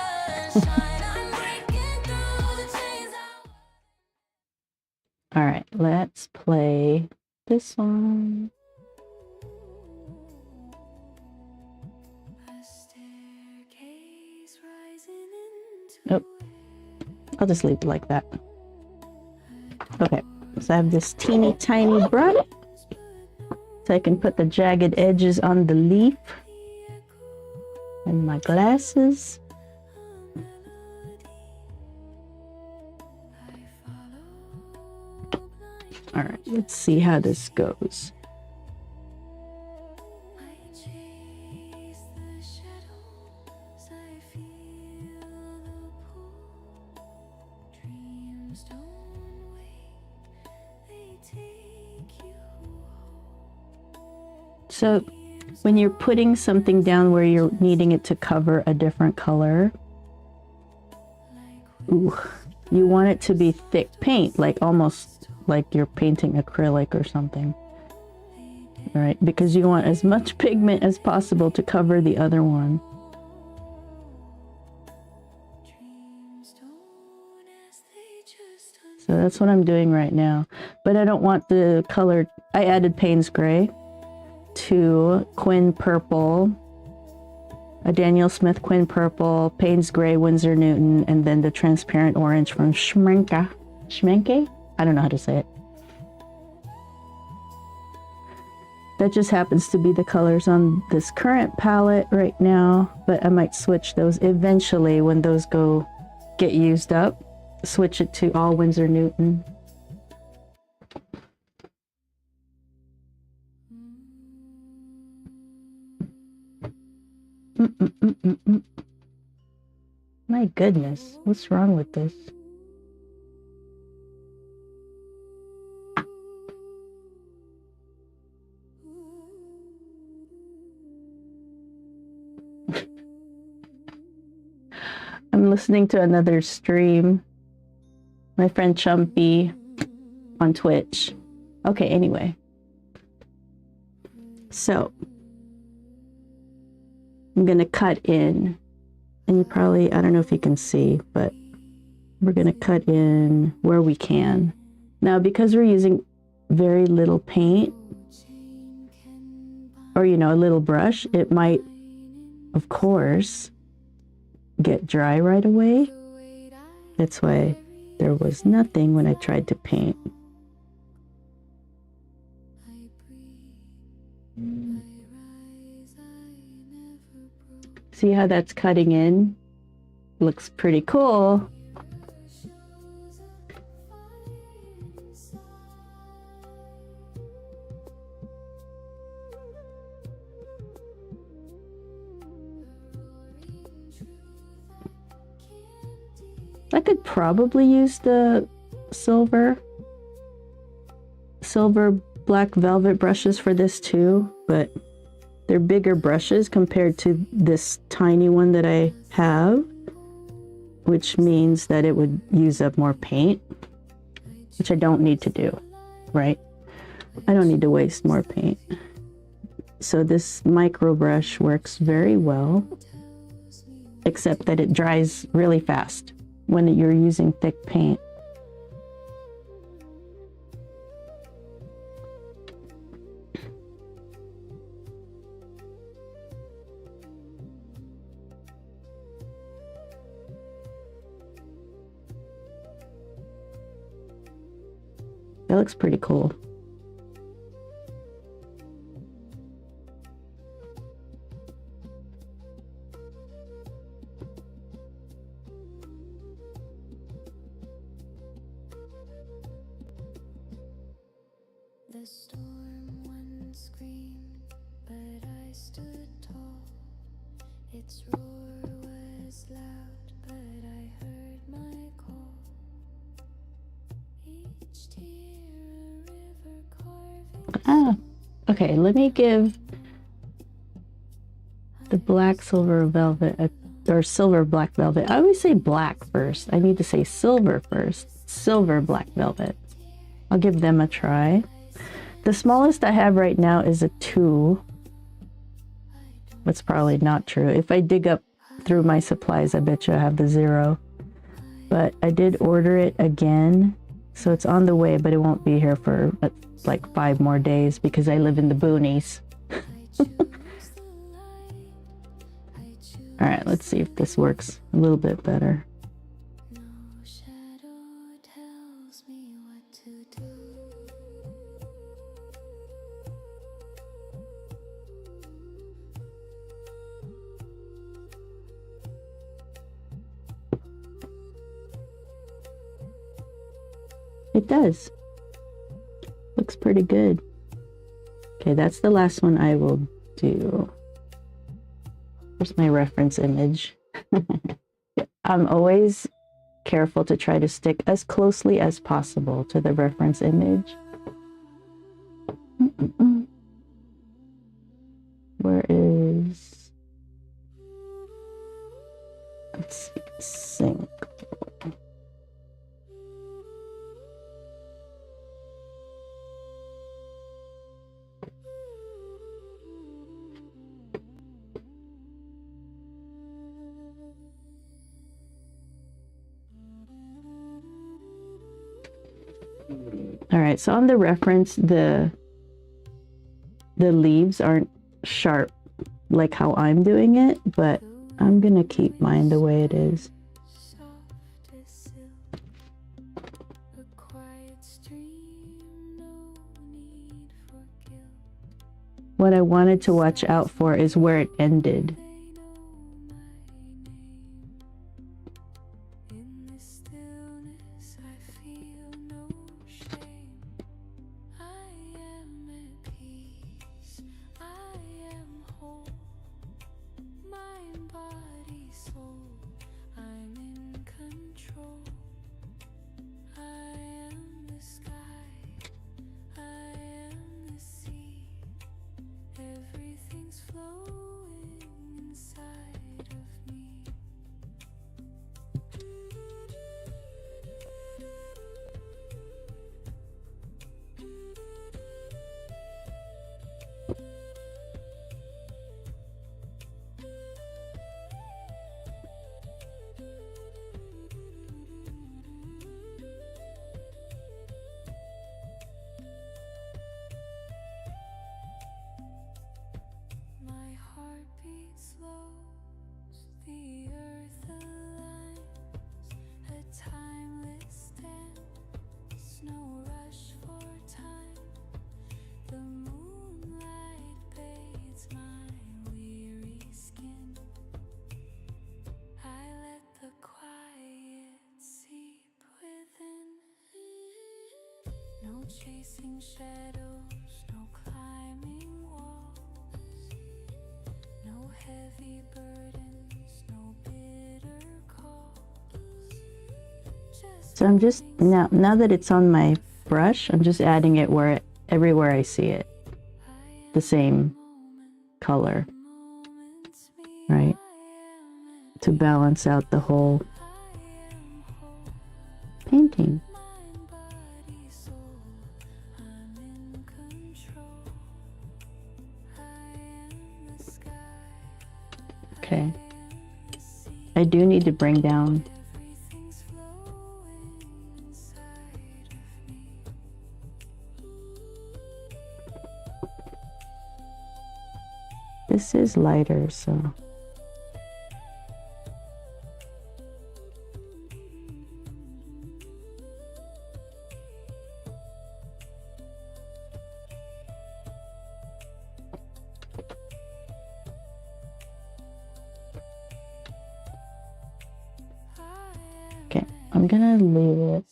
All right, let's play this one. Oh, I'll just leave it like that. Okay, so I have this teeny tiny brush, so I can put the jagged edges on the leaf and my glasses. All right, let's see how this goes. So when you're putting something down where you're needing it to cover a different color, you want it to be thick paint, like almost like you're painting acrylic or something. All right, because you want as much pigment as possible to cover the other one. So that's what I'm doing right now. But I don't want the color. I added Payne's Gray to Quinn Purple, a Daniel Smith Quinn Purple, Payne's Gray, Winsor Newton, and then the transparent orange from Schmenke. Schmenke? I don't know how to say it. That just happens to be the colors on this current palette right now, but I might switch those eventually when those get used up. Switch it to all Winsor Newton. My goodness, what's wrong with this? I'm listening to another stream. My friend Chumpy on Twitch. Okay, anyway. So, I'm going to cut in. And you probably, I don't know if you can see, but we're going to cut in where we can. Now, because we're using very little paint, or, you know, a little brush, it might, of course, get dry right away. That's why there was nothing when I tried to paint. See how that's cutting in? Looks pretty cool. I could probably use the silver black velvet brushes for this too, but they're bigger brushes compared to this tiny one that I have, which means that it would use up more paint, which I don't need to do, right? I don't need to waste more paint. So this micro brush works very well, except that it dries really fast when you're using thick paint. That looks pretty cool. The storm once screamed, but I stood tall. Its roar was loud, but I heard my call. Each tear a river carving. Okay, let me give the black silver velvet or silver black velvet. I always say black first. I need to say silver first. Silver black velvet. I'll give them a try. The smallest I have right now is a 2. That's probably not true. If I dig up through my supplies, I bet you I have the 0. But I did order it again. So it's on the way, but it won't be here for like 5 more days because I live in the boonies. All right, let's see if this works a little bit better. No shadow tells me what to do. It does. Looks pretty good. Okay, that's the last one I will do. Here's my reference image. I'm always careful to try to stick as closely as possible to the reference image. Where is... Let's see, sync. All right, so on the reference, the leaves aren't sharp like how I'm doing it, but I'm gonna keep mine the way it is. Soft as silk, a quiet stream, no need for guilt. What I wanted to watch out for is where it ended. They know my name. In the stillness, I feel no shame. I am at peace. chasing shadows, no climbing walls, no heavy burdens, no bitter calls. So I'm just now that it's on my brush, I'm just adding it everywhere I see it, the same color, right? To balance out the whole painting. Okay. I do need to bring down this is lighter, so okay, I'm gonna leave it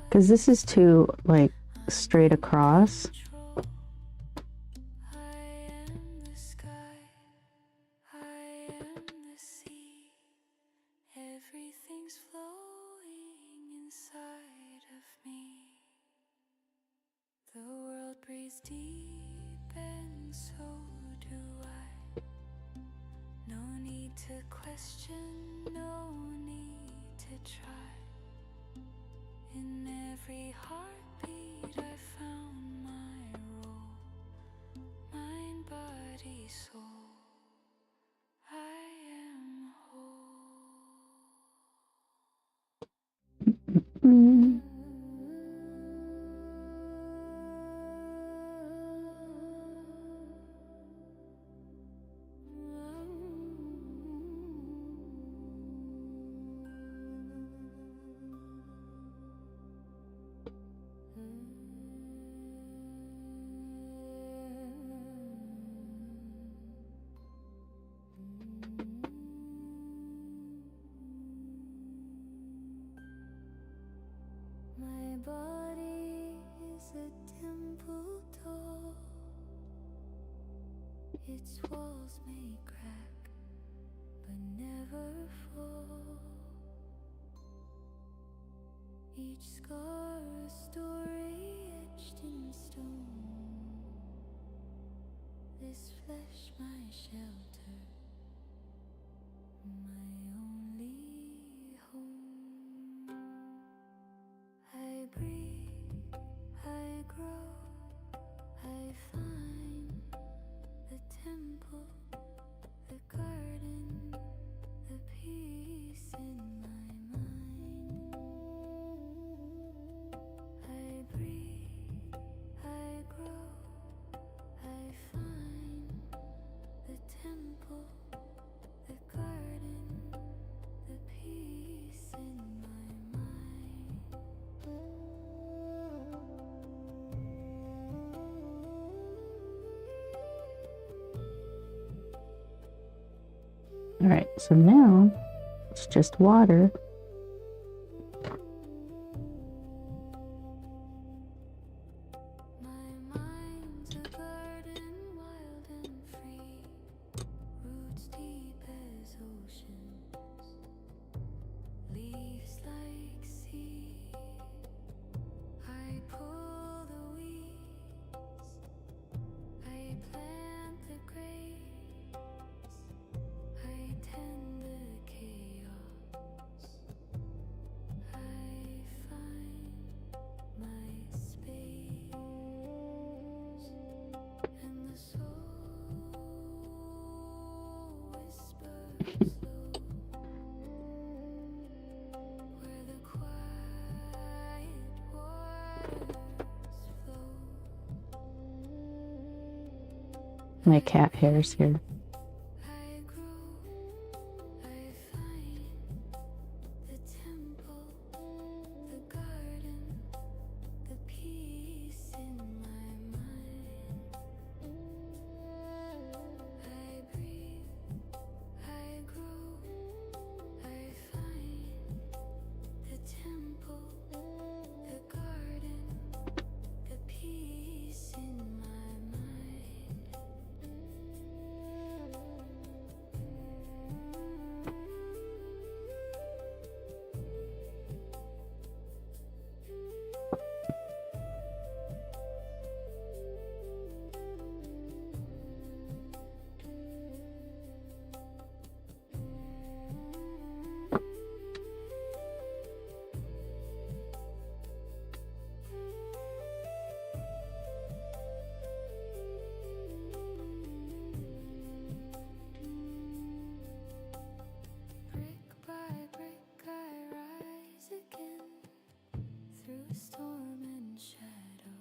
because this is too like straight across. Everything's flowing inside of me. The world breathes deep and so do I. No need to question, no need to try. In every heartbeat I found my role. Mind, body, soul. I am whole. Mm. My body is a temple tall. Its walls may crack, but never fall. Each scar a story etched in stone. This flesh my shelter, my only home. I breathe, I grow, I find the temple, the garden, the peace in my mind. I breathe, I grow, I find the temple, the garden, the peace in my mind. All right, so now it's just water. My mind's a garden, wild and free, roots deep as oceans, leaves like sea. I pull the weeds, I plant the grapes, I tend the chaos, I find my space, and the soul whispers low, where the quiet waters flow. My cat hair's here. I grow, I find the temple, the garden, the peace in my mind. I breathe, I grow, I find the temple. storm and shadow,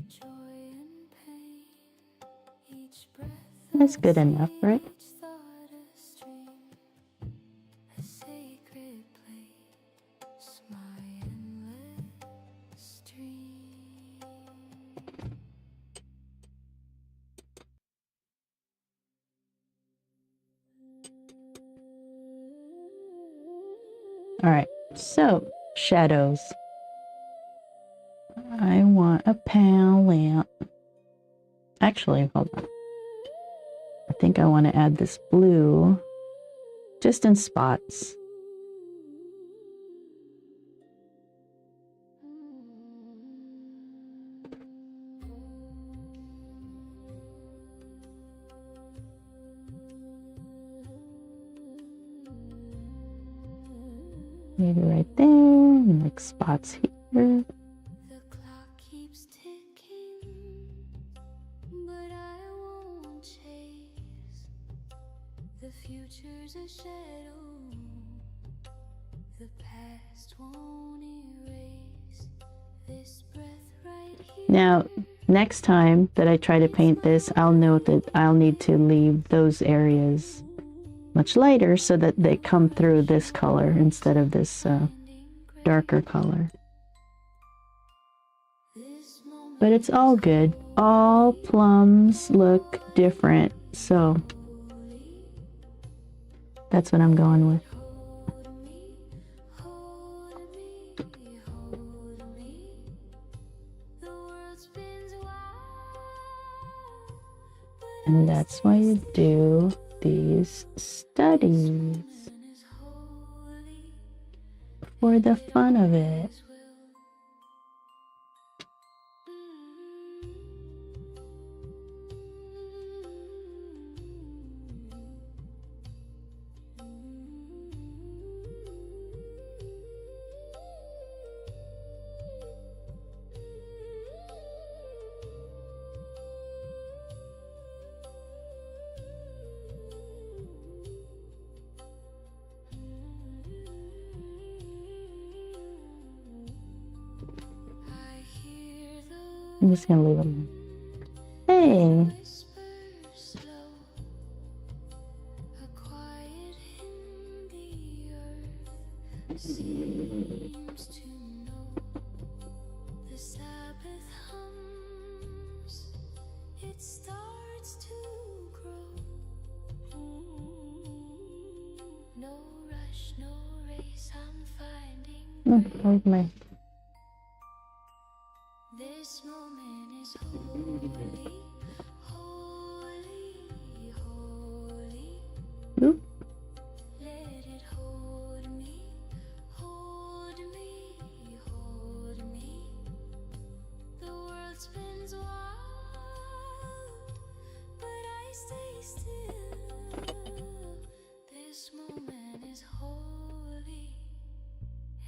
joy and pain. Each breath That's good enough, right? each thought a stream, a sacred place, my endless dream. All right, so shadows. I want a palette. Actually, hold on. I think I want to add this blue just in spots. Maybe right there, and like spots here. The clock keeps ticking, but I won't chase. The future's a shadow, the past won't erase. This breath right here. Now, next time that I try to paint this, I'll note that I'll need to leave those areas much lighter so that they come through this color instead of this darker color. But it's all good. All plums look different, so that's what I'm going with. And that's why you do these studies for the fun of it. I'm just gonna leave them. Hey! Seems to know the Sabbath hums, it starts to grow. No rush, no race, I'm finding Where's my... this moment is holy, holy, holy. Oop. Let it hold me, hold me, hold me. The world spins wild, but I stay still. This moment is holy,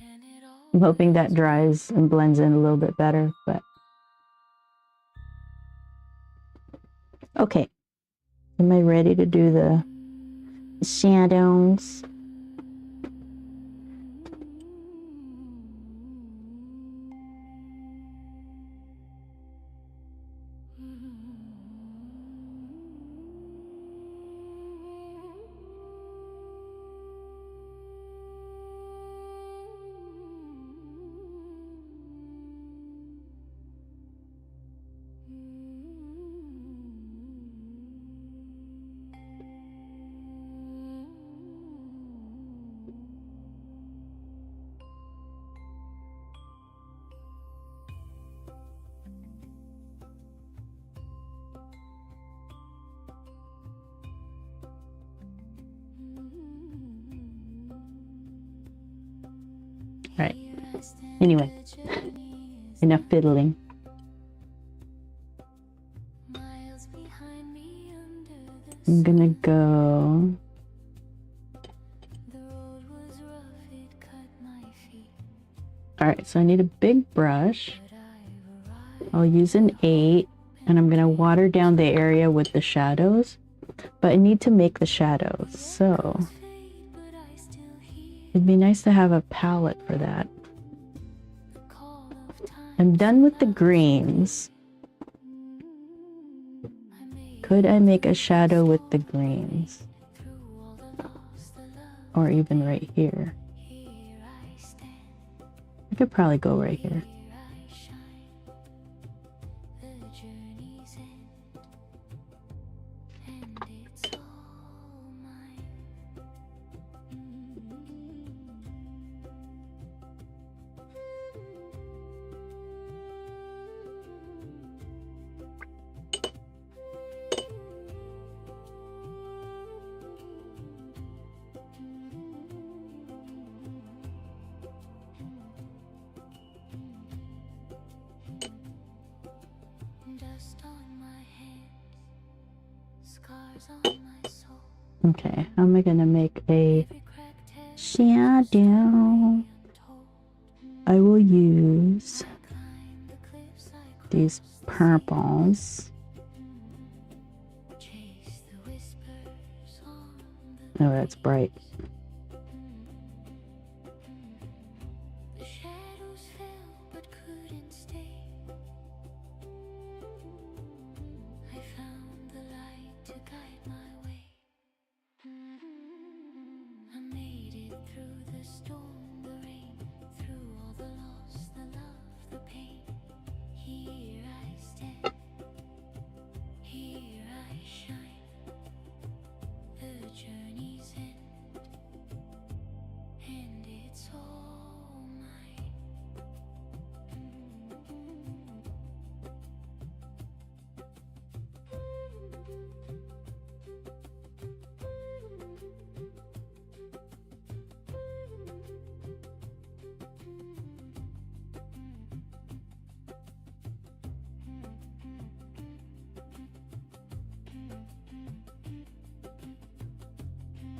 and it all. I'm hoping that dries and blends in a little bit better, but... Okay. Am I ready to do the shadows? Right. Anyway, enough fiddling. Miles behind me under the I'm gonna go... The road was rough, it cut my feet, Alright, so I need a big brush. but I've arrived. I'll use an 8, and I'm gonna water down the area with the shadows. But I need to make the shadows, so... Fade, but I still hear It'd be nice to have a palette for that. I'm done with the greens. Could I make a shadow with the greens? Or even right here? I could probably go right here. Okay, how am I gonna make a shadow? I will use these purples. Oh, that's bright.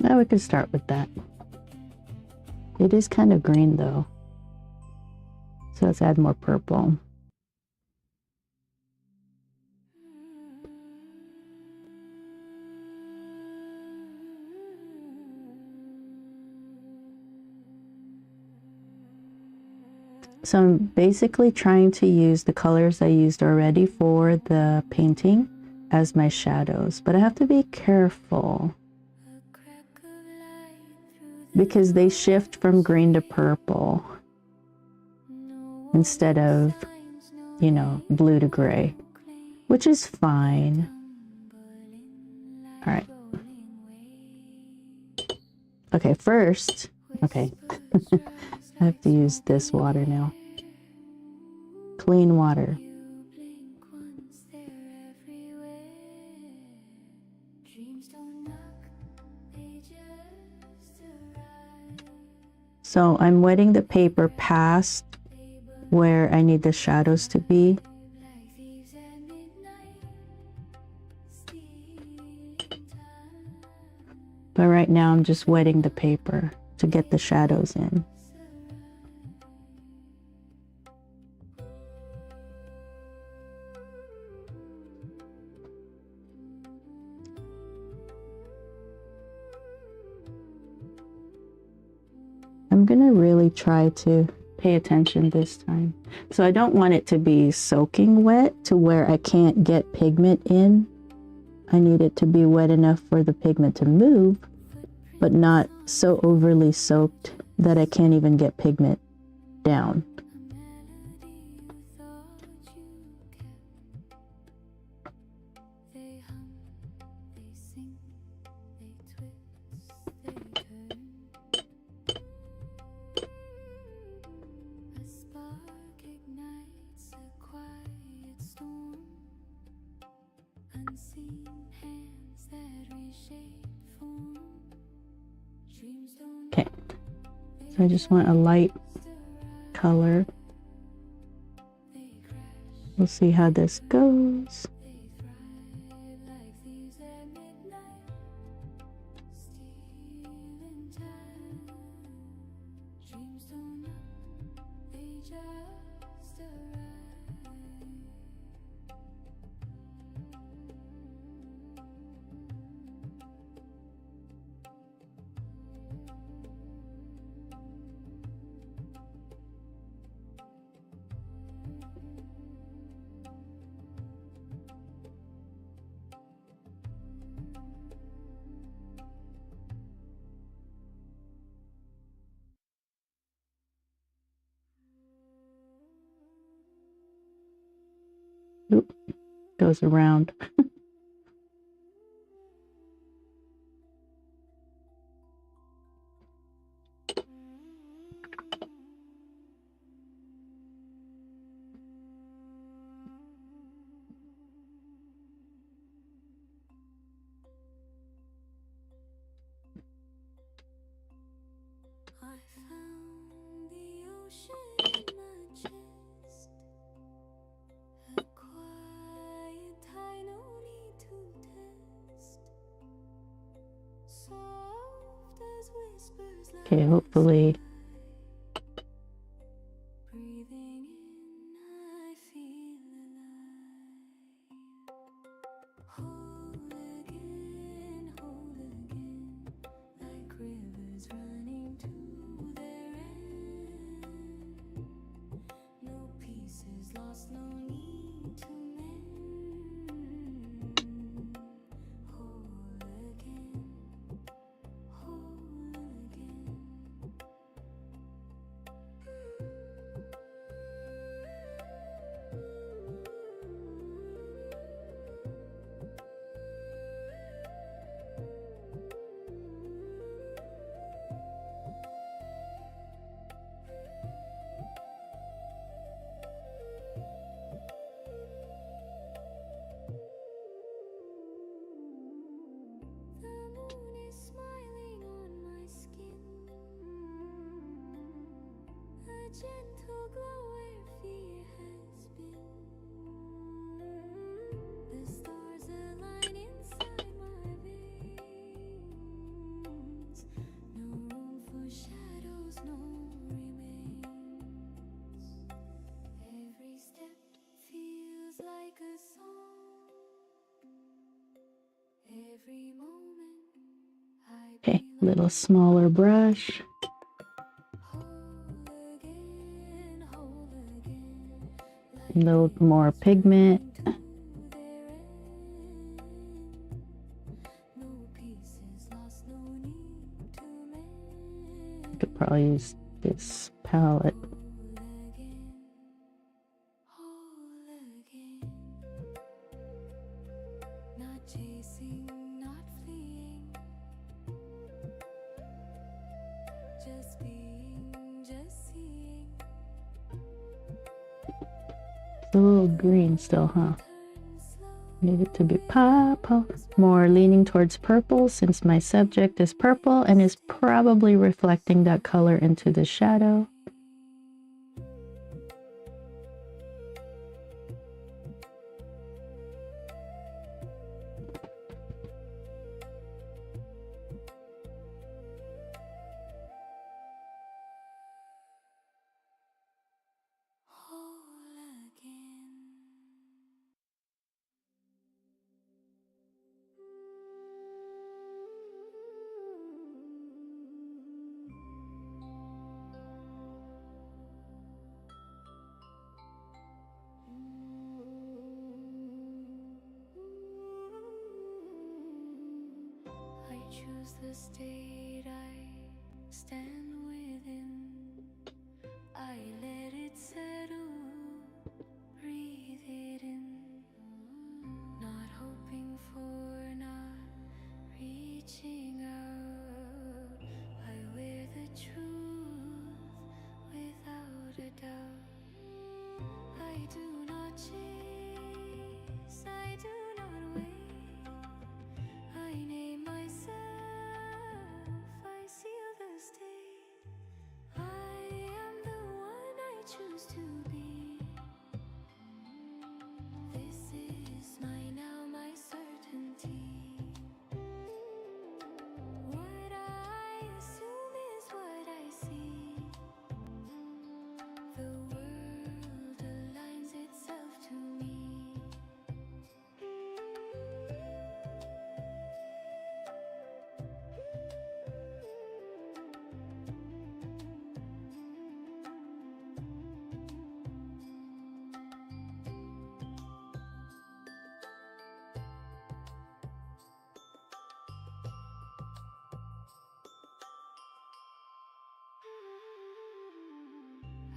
Now we can start with that. It is kind of green though. So let's add more purple. So I'm basically trying to use the colors I used already for the painting as my shadows, but I have to be careful because they shift from green to purple instead of, you know, blue to gray, which is fine. All right. Okay, first, okay, I have to use this water now. Clean water. So I'm wetting the paper past where I need the shadows to be. But right now I'm just wetting the paper to get the shadows in. I'm gonna really try to pay attention this time. So I don't want it to be soaking wet to where I can't get pigment in. I need it to be wet enough for the pigment to move, but not so overly soaked that I can't even get pigment down. Okay, so I just want a light color. We'll see how this goes. Oop, goes around. I found the ocean in my chest. A quiet high, no need to test. Soft as whispers like Okay, hopefully. breathing in, I feel alive. Whole again, like rivers running to their end. No pieces lost, no need to mend. Whole again, whole again. The moon is smiling on my skin. A gentle glow where fear has been. The stars align inside my veins. No room for shadows, no remains. Every step feels like a song. Every moment I Okay, belong. little smaller brush. Whole again, A little more pigment. to their end. No pieces lost, no need to mend. I could probably use this palette. Whole again. Not chasing, not fleeing. Just being, just seeing. It's a little green still, huh? Turn slow. Need it to be purple. More leaning towards purple since my subject is purple and is probably reflecting that color into the shadow. Whole again. I choose the state I stand within. I let it settle, breathe it in. Not hoping for, not reaching out. I wear the truth without a doubt. I do not chase, I do not wait. I name myself, I seal the state. I am the one I choose to be. This is my now, my certainty. What I assume is what I see. The world aligns itself to me.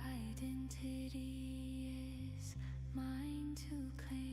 Identity is mine to claim.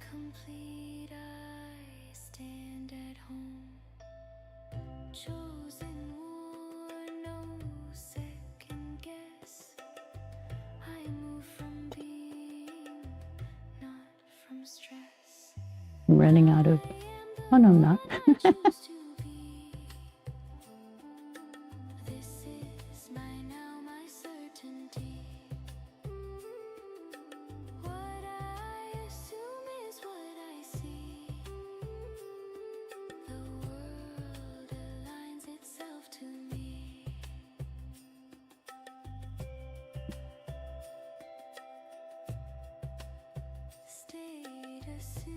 incomplete, I stand at home. Chosen one, no second guess. I move from being, not from stress. I'm running out of. Oh no, I'm not. Choose to be. This is my now, my certainty. What I assume is what I see. The world aligns itself to me. State assumed.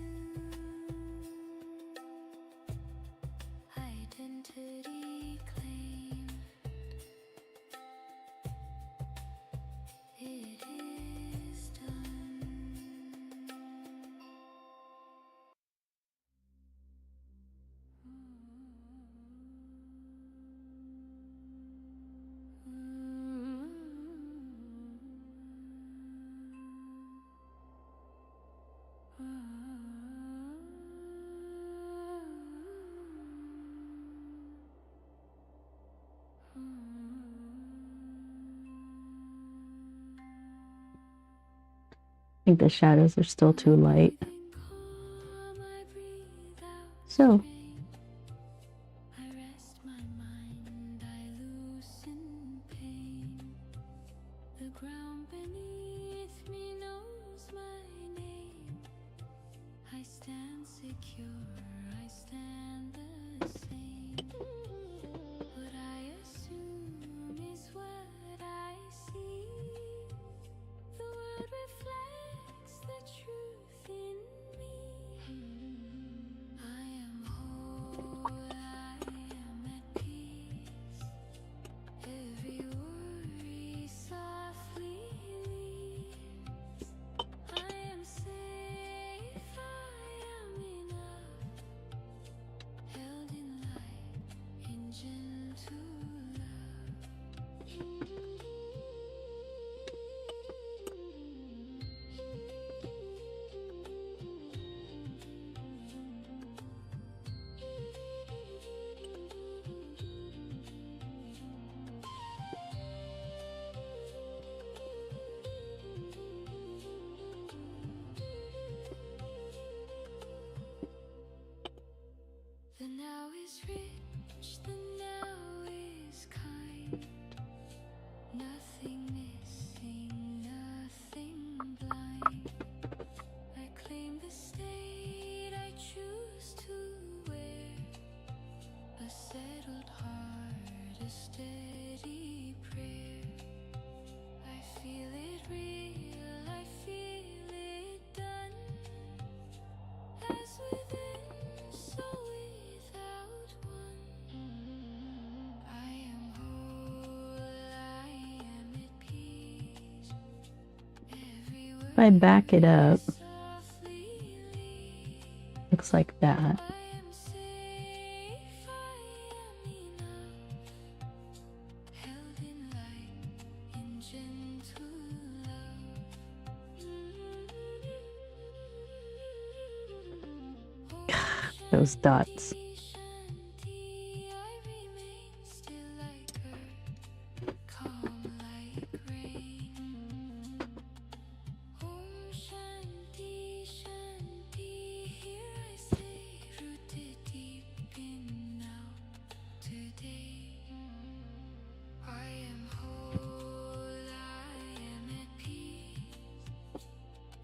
Identity claim. It is done. I think the shadows are still too light. So, I rest my mind, I loosen pain. The ground beneath me knows my name. I stand secure, I stand the same. What I assume is what I see. The world reflects the truth in me. I am whole, I am at peace. Every worry softly leaves. I am safe, I am enough. Held in light, in gentle love. The now is rich, the now is kind. Nothing missing, nothing blind. I claim the state I choose to wear. A settled heart, a steady prayer. I feel it real, I feel it done. As within, so without one. I am whole, I am at peace. Every if I back it up, softly leaves. looks like that. I am safe, I am enough. Held in light, in gentle love. Those dots. Shanti, I remain still like earth, calm like rain. Om Shanti, Shanti, here I stay, rooted deep in now, today. I am whole, I am at peace.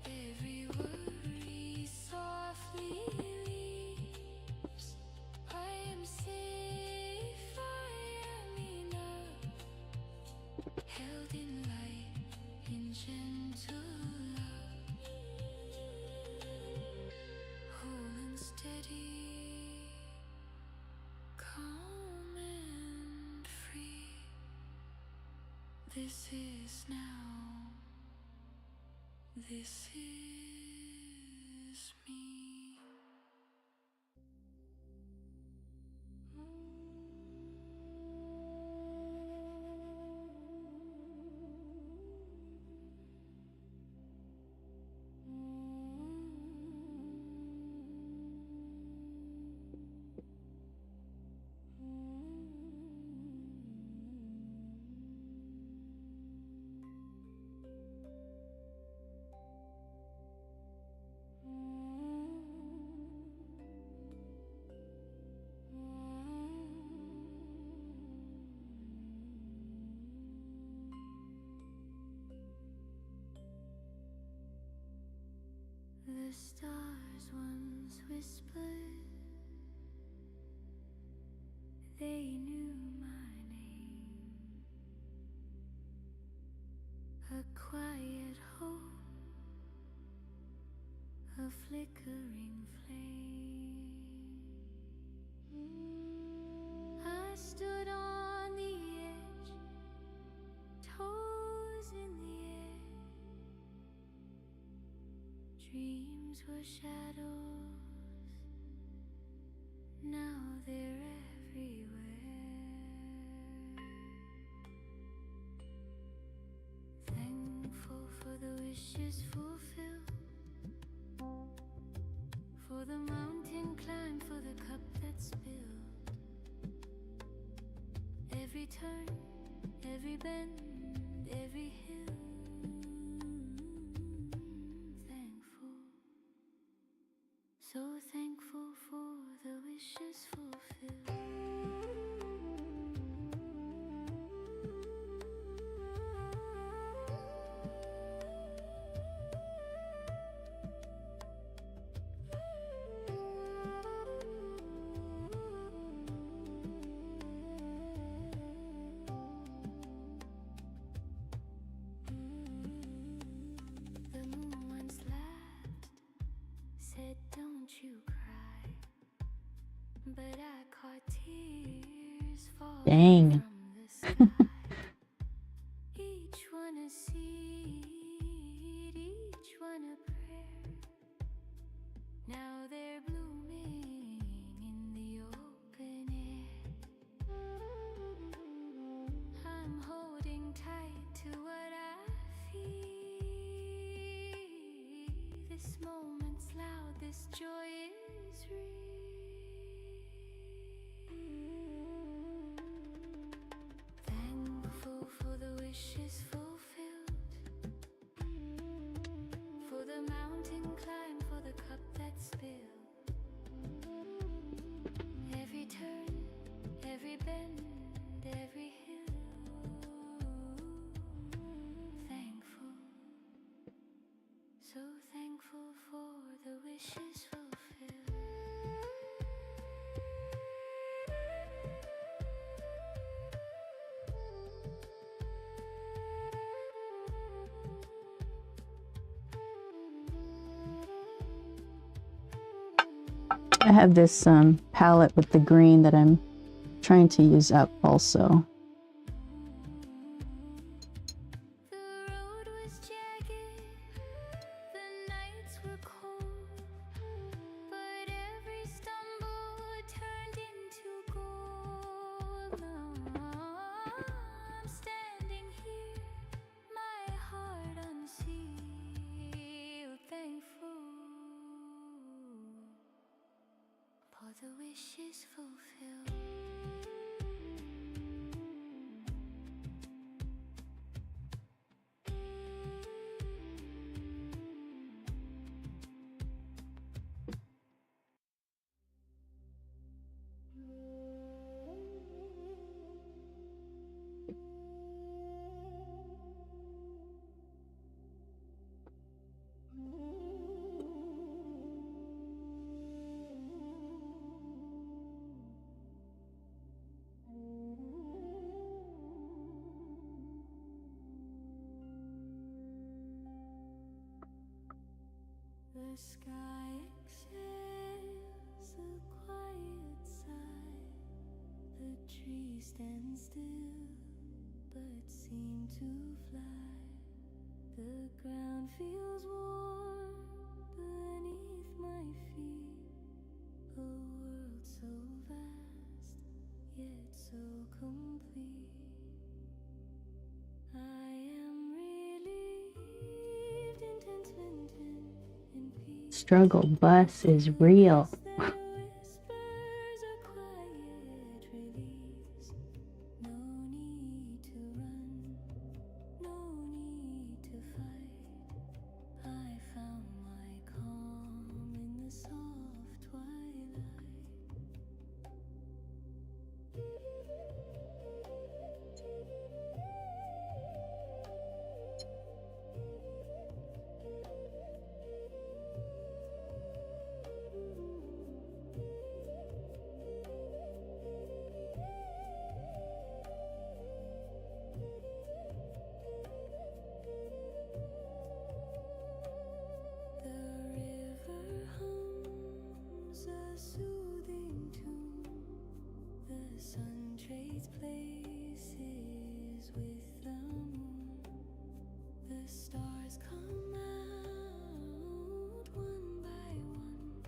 Every worry softly leaves. I am safe, I am enough. Held in light, in gentle love. Whole and steady, calm and free. This is now. This is me. the stars once whispered, they knew my name. A quiet hope, a flickering flame. I stood on the edge, toes in the air. Dreams were shadows, now they're everywhere. Thankful for the wishes fulfilled, for the mountain climb, for the cup that spilled. Every turn, every bend, every hill. Thankful, so thankful for the wishes fulfilled. The moon once laughed, said don't you cry, but I caught tears falling Dang. from the sky. Each one a seed, each one a prayer. Now they're blooming in the open air. I'm holding tight to what I feel. This moment's loud, this joy is real. Thankful for the wishes fulfilled, for the mountain climb, for the cup that spilled. Every turn, every bend, every hill. Thankful, so thankful for the wishes fulfilled. I have this palette with the green that I'm trying to use up also. The road was jagged, the nights were cold, but every stumble turned into gold. I'm standing here, my heart unsealed, thankful for the wishes fulfilled. The sky exhales a quiet sigh. The trees stand still, but seem to fly. The ground feels warm beneath my feet. A world so vast, yet so complete. I am relieved, contentment and peace. Struggle bus is real. That whispers a quiet release. No need to run, no need to fight. I found my calm in the soft twilight. these places with the moon. The stars come out one by one,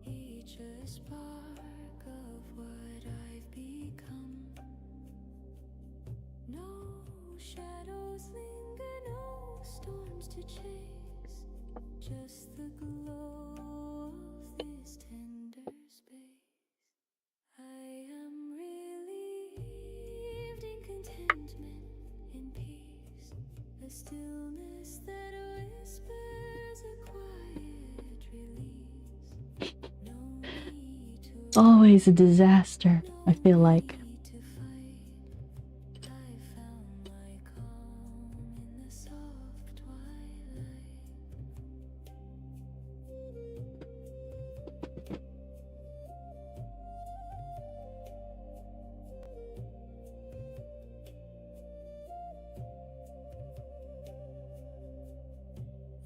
each a spark of what I've become. No shadows linger, no storms to chase, just the glow of this tender space. I am relieved in contentment, in peace, a stillness that whispers a quiet release. No need to Always a disaster, I feel like. need to fight. I found my calm in the soft twilight.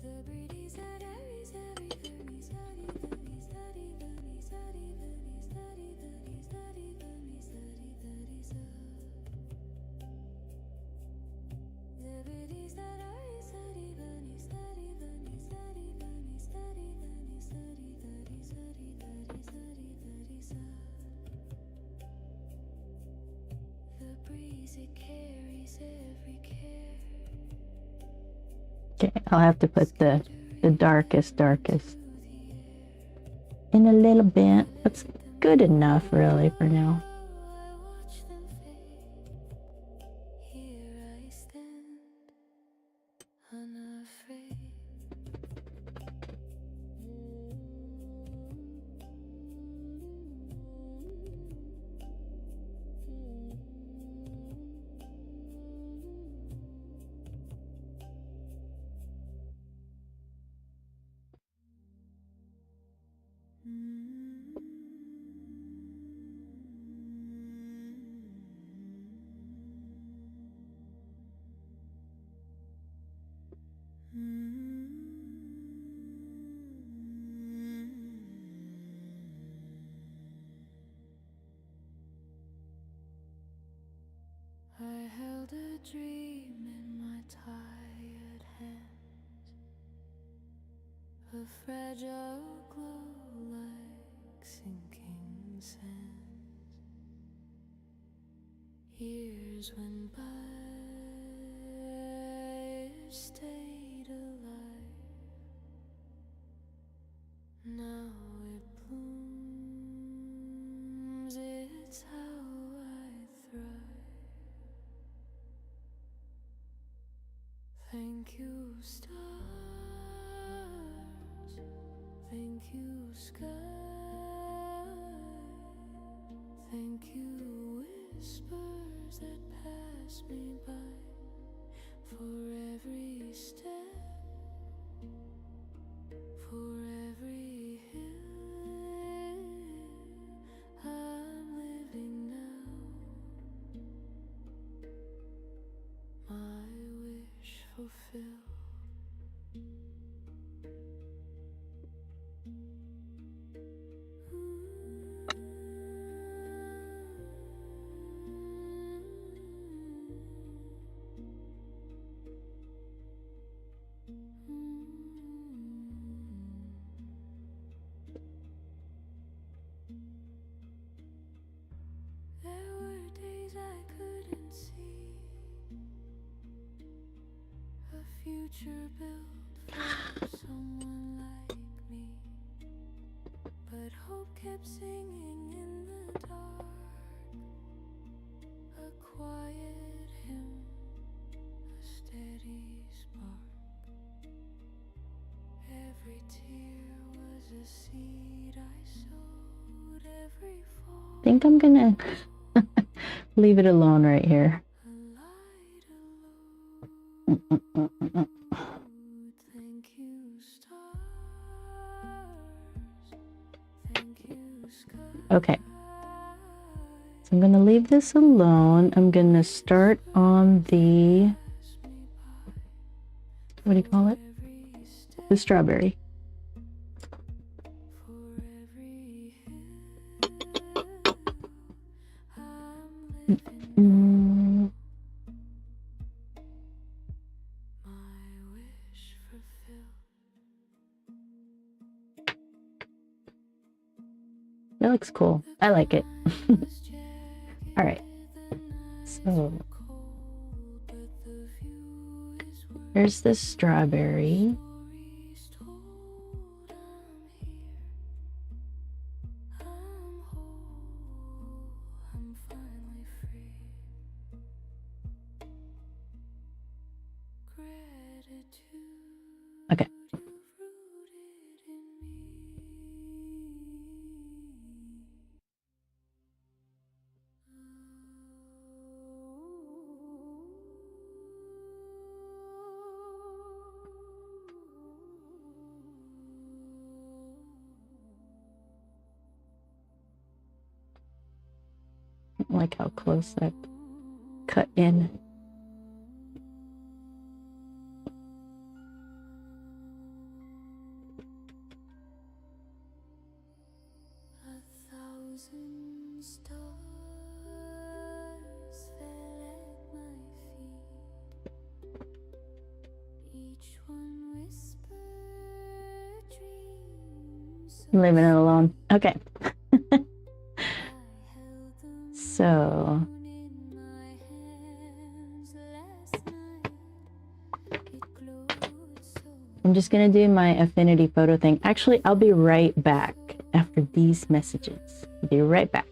The breeze that every the breeze, it carries every care. Okay, I'll have to put the darkest in a little bit. That's good enough, really, for now. I watch them fade. Here I stand, unafraid. I held a dream in my tired hands, a fragile glow like sinking sands. Years went by, it stayed alive. Now it blooms, it's how I thrive. Thank you, stars. Thank you, sky. Thank you, whispers that pass me by. For every step, for every hill I'm living now. My wish fulfilled. There were days I couldn't see a future built for someone like me, but hope kept singing in the dark, a quiet hymn, a steady spark. Every tear was a seed I sowed, every fall I think I'm gonna leave it alone right here. a light alone. Thank you, stars. Thank you, sky. Okay, so I'm gonna leave this alone. I'm gonna start on the, what do you call it? Every step, The strawberry. for every hill I'm Mm. That looks cool. I like it. All right. So here's the strawberry. Okay. I don't like how close that cut in. I'm leaving it alone. Okay. So I'm just gonna do my affinity photo thing. Actually, I'll be right back after these messages. I'll be right back.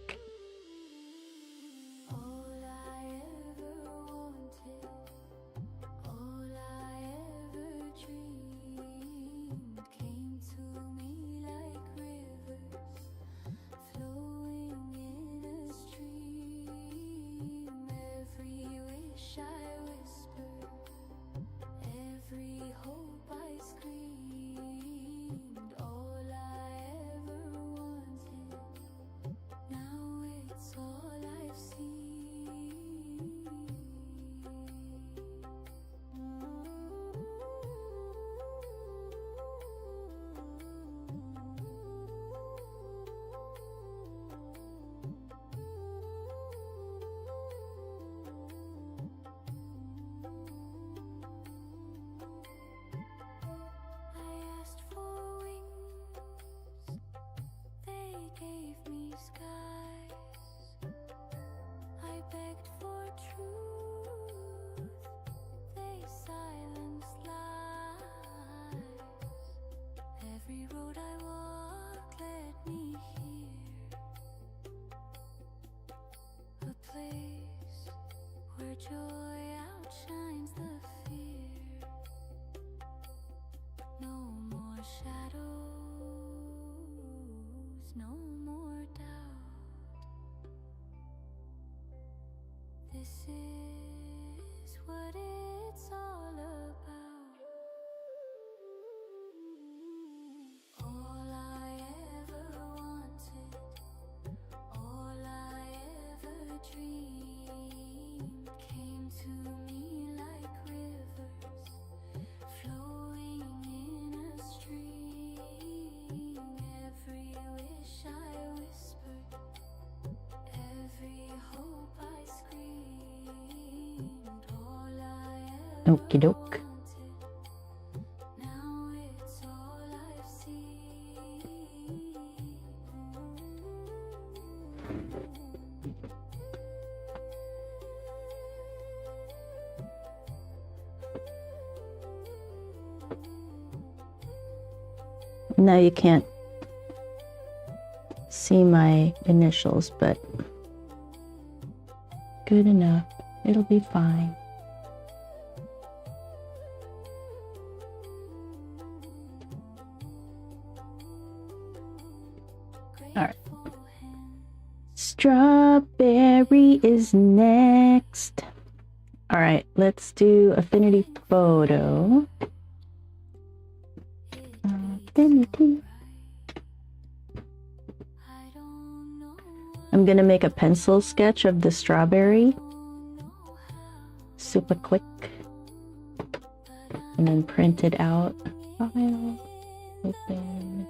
Okie doke. Now you can't see my initials, but good enough. It'll be fine. All right. Strawberry is next. All right, let's do affinity photo. Affinity. I'm gonna make a pencil sketch of the strawberry. Super quick. And then print it out. File. Open.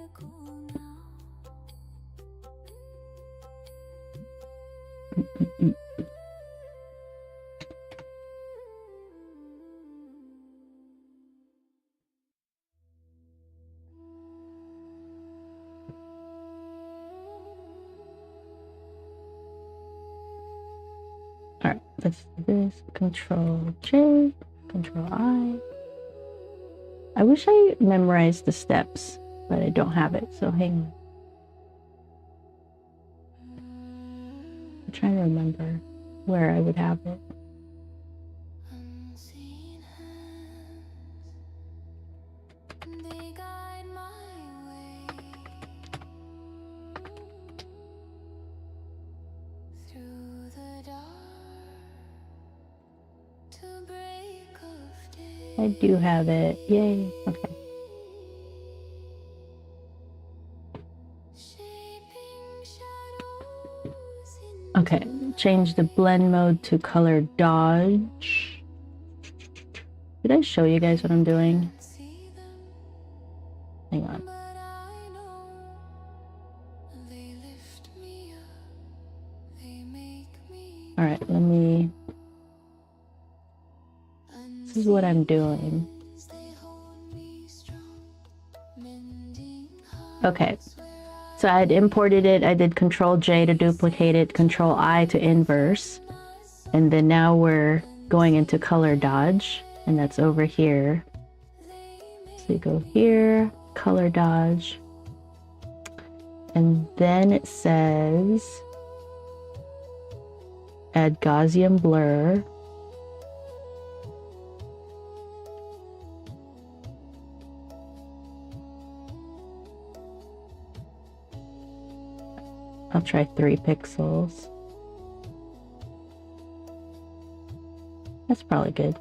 All right, let's do this. Control J, Control I. I wish I memorized the steps, but I don't have it, so hang on. I'm trying to remember where I would have it. Unseen hands, they guide my way through the dark to break of day. I do have it. Yay. Okay. Shaping shadows Okay. Change the blend mode to color dodge. Did I show you guys what I'm doing? see them, Hang on. but I know they lift me up, they make me All right. Let me. This is what I'm doing. they hold me strong, mending Okay. So I had imported it. I did Control J to duplicate it, Control I to inverse. And then now we're going into color dodge, and that's over here. So you go here, color dodge. And then it says add Gaussian blur. I'll try 3 pixels. That's probably good.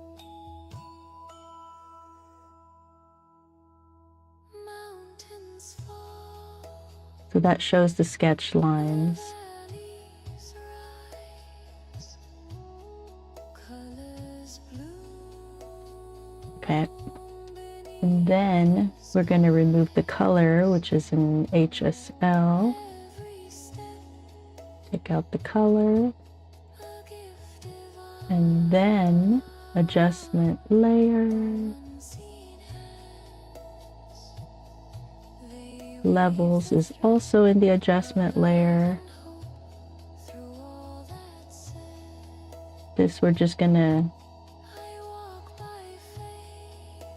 mountains fall, So that shows the sketch lines. valleys rise, colors blue, Okay. And then we're going to remove the color, which is in HSL. every step Take out the color. a gift divine, And then adjustment layer. unseen hands, they Levels is also in the adjustment layer. hope through all that's said. This we're just going to. I walk by faith,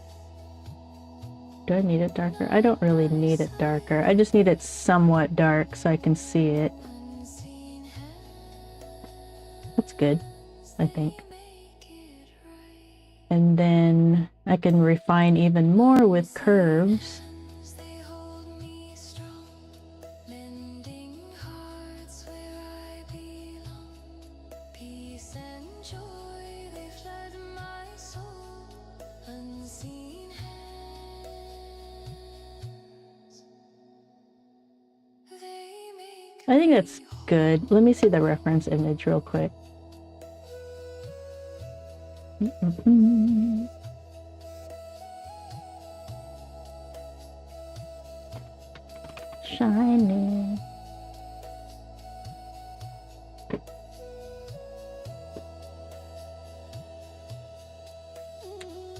Do I need it darker? I don't really need it darker. I just need it somewhat dark so I can see it. unseen hands, That's good, I think. make it right. And then I can refine even more with curves. They hold me strong, mending hearts where I belong. Peace and joy, they flood my soul. Unseen hands, they make I think that's good. Let me see the reference image real quick. Shiny.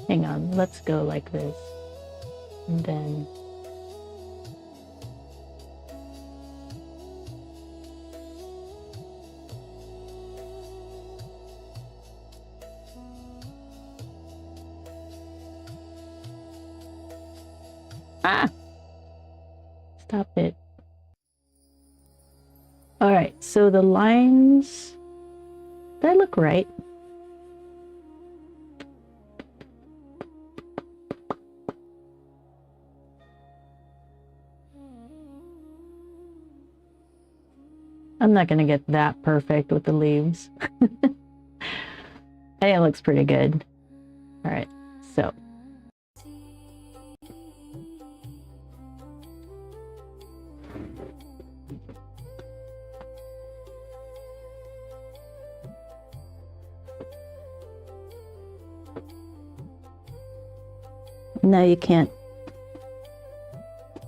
Hang on, let's go like this. And then stop it. All right, so the lines, they look right. I'm not gonna get that perfect with the leaves. I think it looks pretty good. All right, so now you can't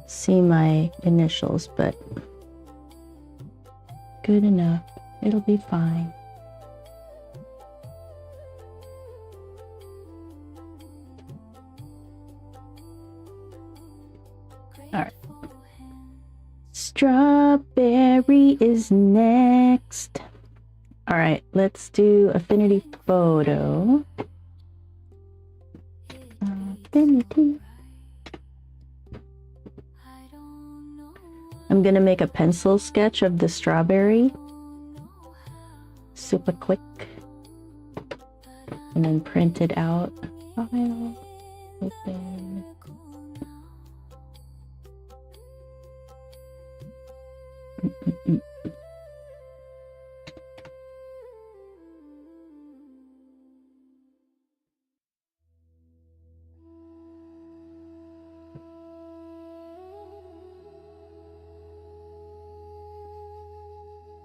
see my initials, but good enough. It'll be fine. All right. Strawberry is next. All right, let's do Affinity Photo. Affinity. I'm gonna make a pencil sketch of the strawberry. Super quick. And then print it out. File. Open.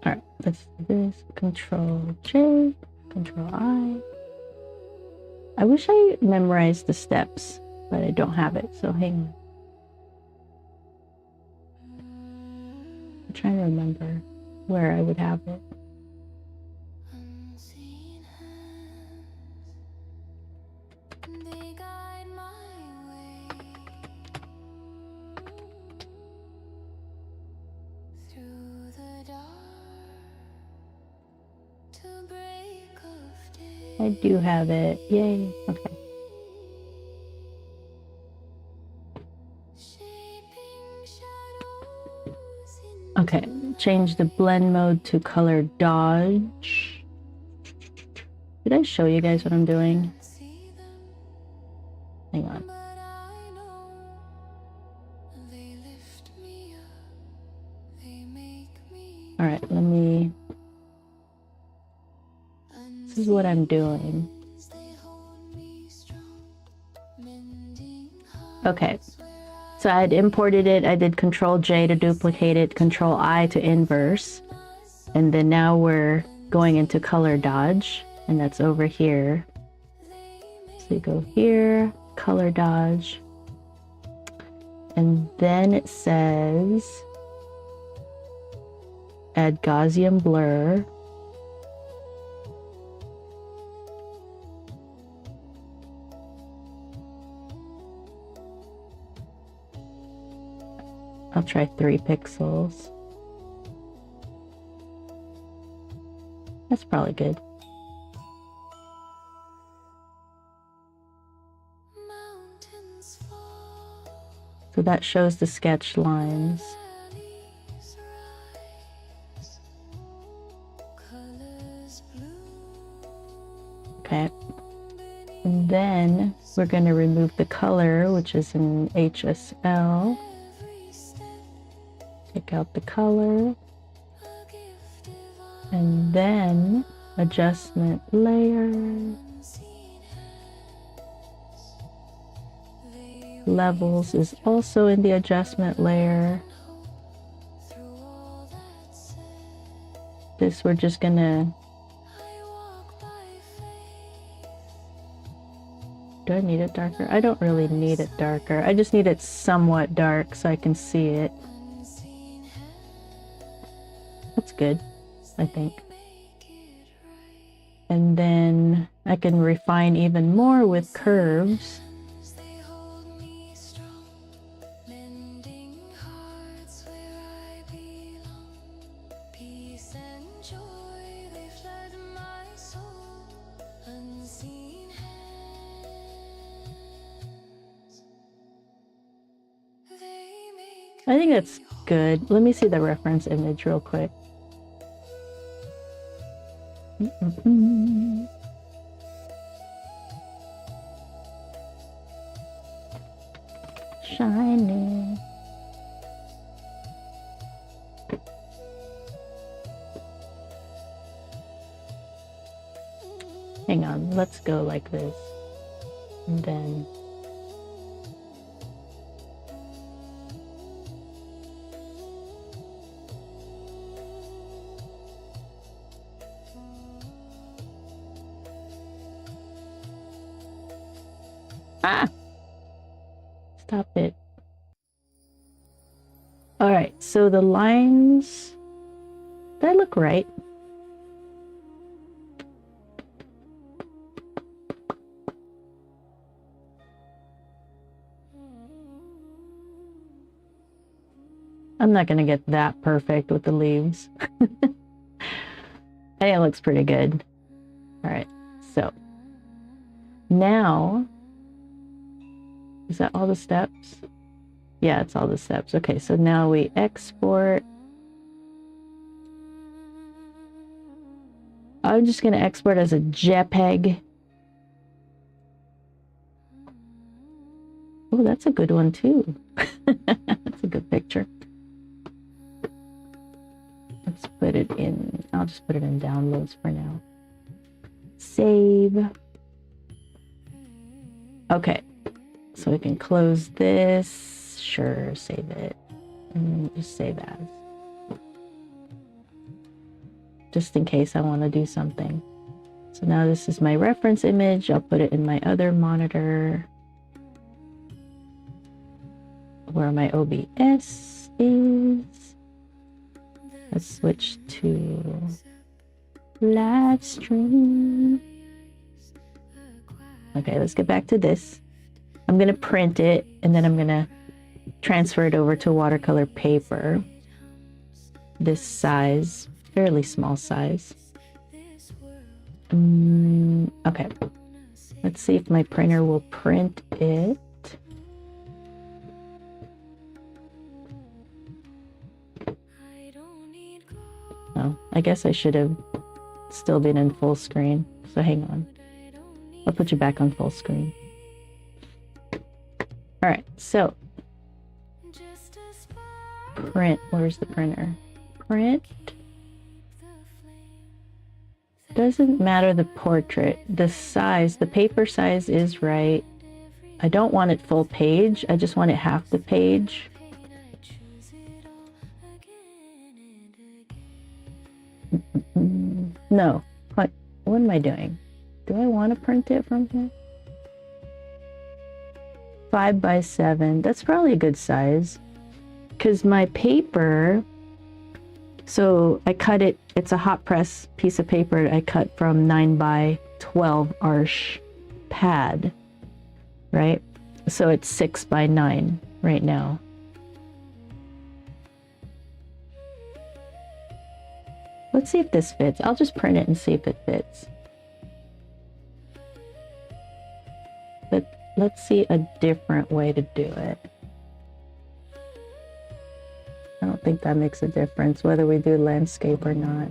All right, let's do this. Control J, Control I. I wish I memorized the steps, but I don't have it, so hang on. I'm trying to remember where I would have it. I do have it. Yay. Okay. Okay. Change the blend mode to color dodge. Did I show you guys what I'm doing? Hang on. All right, let me... This is what I'm doing. Okay, so I had imported it. I did Control J to duplicate it, Control I to inverse. And then now we're going into color dodge, and that's over here. So you go here, color dodge. And then it says add Gaussian blur. I'll try 3 pixels. That's probably good. So that shows the sketch lines. Okay. And then we're going to remove the color, which is in HSL. Take out the color. And then adjustment layer. Levels is also in the adjustment layer. This we're just gonna... Do I need it darker? I don't really need it darker. I just need it somewhat dark so I can see it. That's good, I think. And then I can refine even more with curves. I think that's good. Let me see the reference image real quick. Shiny. Hang on, let's go like this. And then... Ah! Stop it. All right, so the lines, that look right. I'm not gonna get that perfect with the leaves. I think it looks pretty good. All right, so now, is that all the steps? Yeah, it's all the steps. Okay, so now we export. I'm just going to export as a JPEG. Oh, that's a good one too. That's a good picture. Let's put it in, I'll just put it in downloads for now. Save. Okay, so we can close this. Sure, save it. And just save as. Just in case I want to do something. So now this is my reference image. I'll put it in my other monitor where my OBS is. Let's switch to Livestream. Okay, let's get back to this. I'm going to print it and then I'm going to transfer it over to watercolor paper. This size, fairly small size. Okay, let's see if my printer will print it. Oh, I guess I should have still been in full screen. So hang on. I'll put you back on full screen. All right, so print. Where's the printer? Print. Doesn't matter the portrait. The size, the paper size is right. I don't want it full page. I just want it half the page. No. What am I doing? Do I want to print it from here? 5 by 7. That's probably a good size. Because my paper, so I cut it, it's a hot press piece of paper I cut from 9 by 12 Arch pad, right? So it's 6 by 9 right now. Let's see if this fits. I'll just print it and see if it fits. But let's see a different way to do it. I don't think that makes a difference whether we do landscape or not.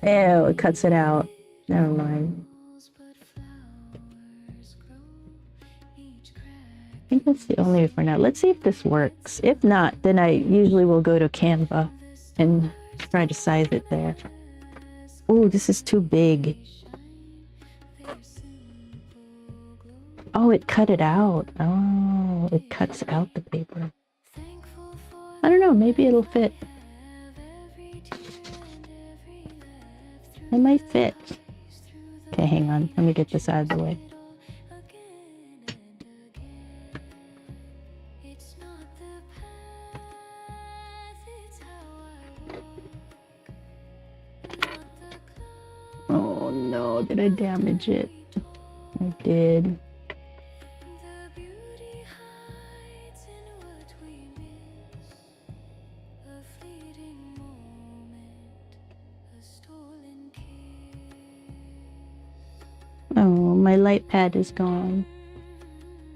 Ew, it cuts it out. Never mind. I think that's the only way for now. Let's see if this works. If not, then I usually will go to Canva and try to size it there. Oh, this is too big. Oh, it cut it out. Oh, it cuts out the paper. I don't know, maybe it'll fit. It might fit. Okay, hang on. Let me get this out of the way. Oh no, did I damage it? I did. Oh, my light pad is gone.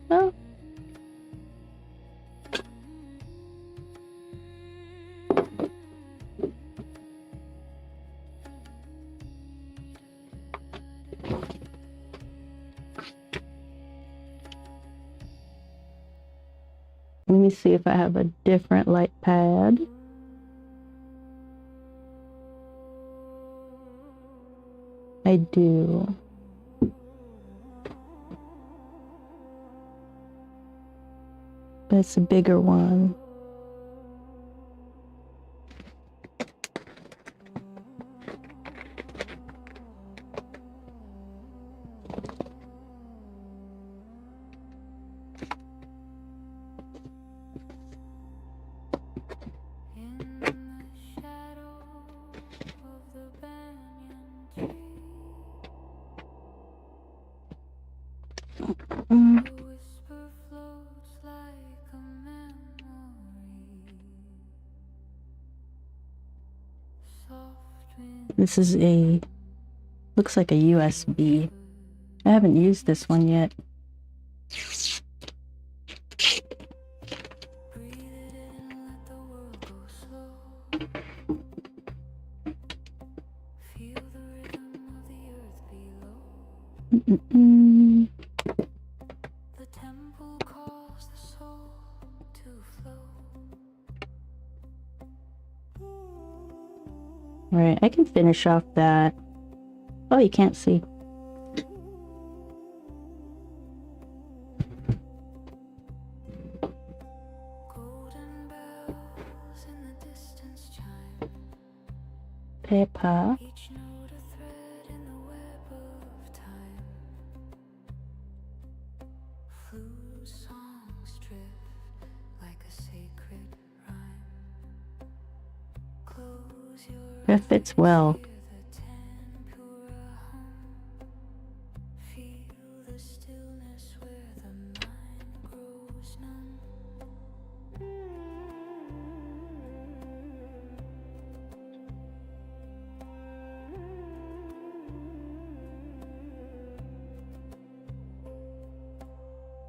Oh. Let me see if I have a different light pad. I do. But it's a bigger one. This is a, looks like a USB. I haven't used this one yet. Mm-mm-mm. The temple calls the soul to flow. All right, I can finish off that. Oh, you can't see. Golden bells in the distance chime. Paper. Each note a thread in the web of time. Flute songs drift like a sacred rhyme. Close your That fits well. hear the tempura hum. Feel the stillness where the mind grows numb.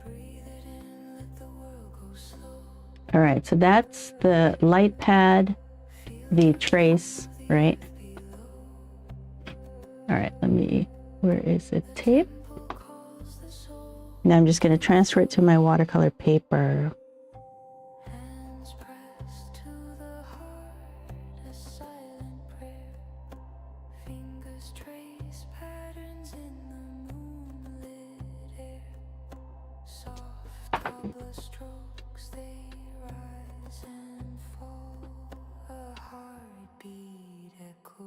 Breathe it in, let the world go slow. All right, so that's the light pad, the trace, right? All right, let me, where is the tape? Calls the soul. Now I'm just going to transfer it to my watercolor paper. Hands pressed to the heart, a silent prayer. Fingers trace patterns in the moonlit air. Soft tabla strokes, they rise and fall. A heartbeat echo,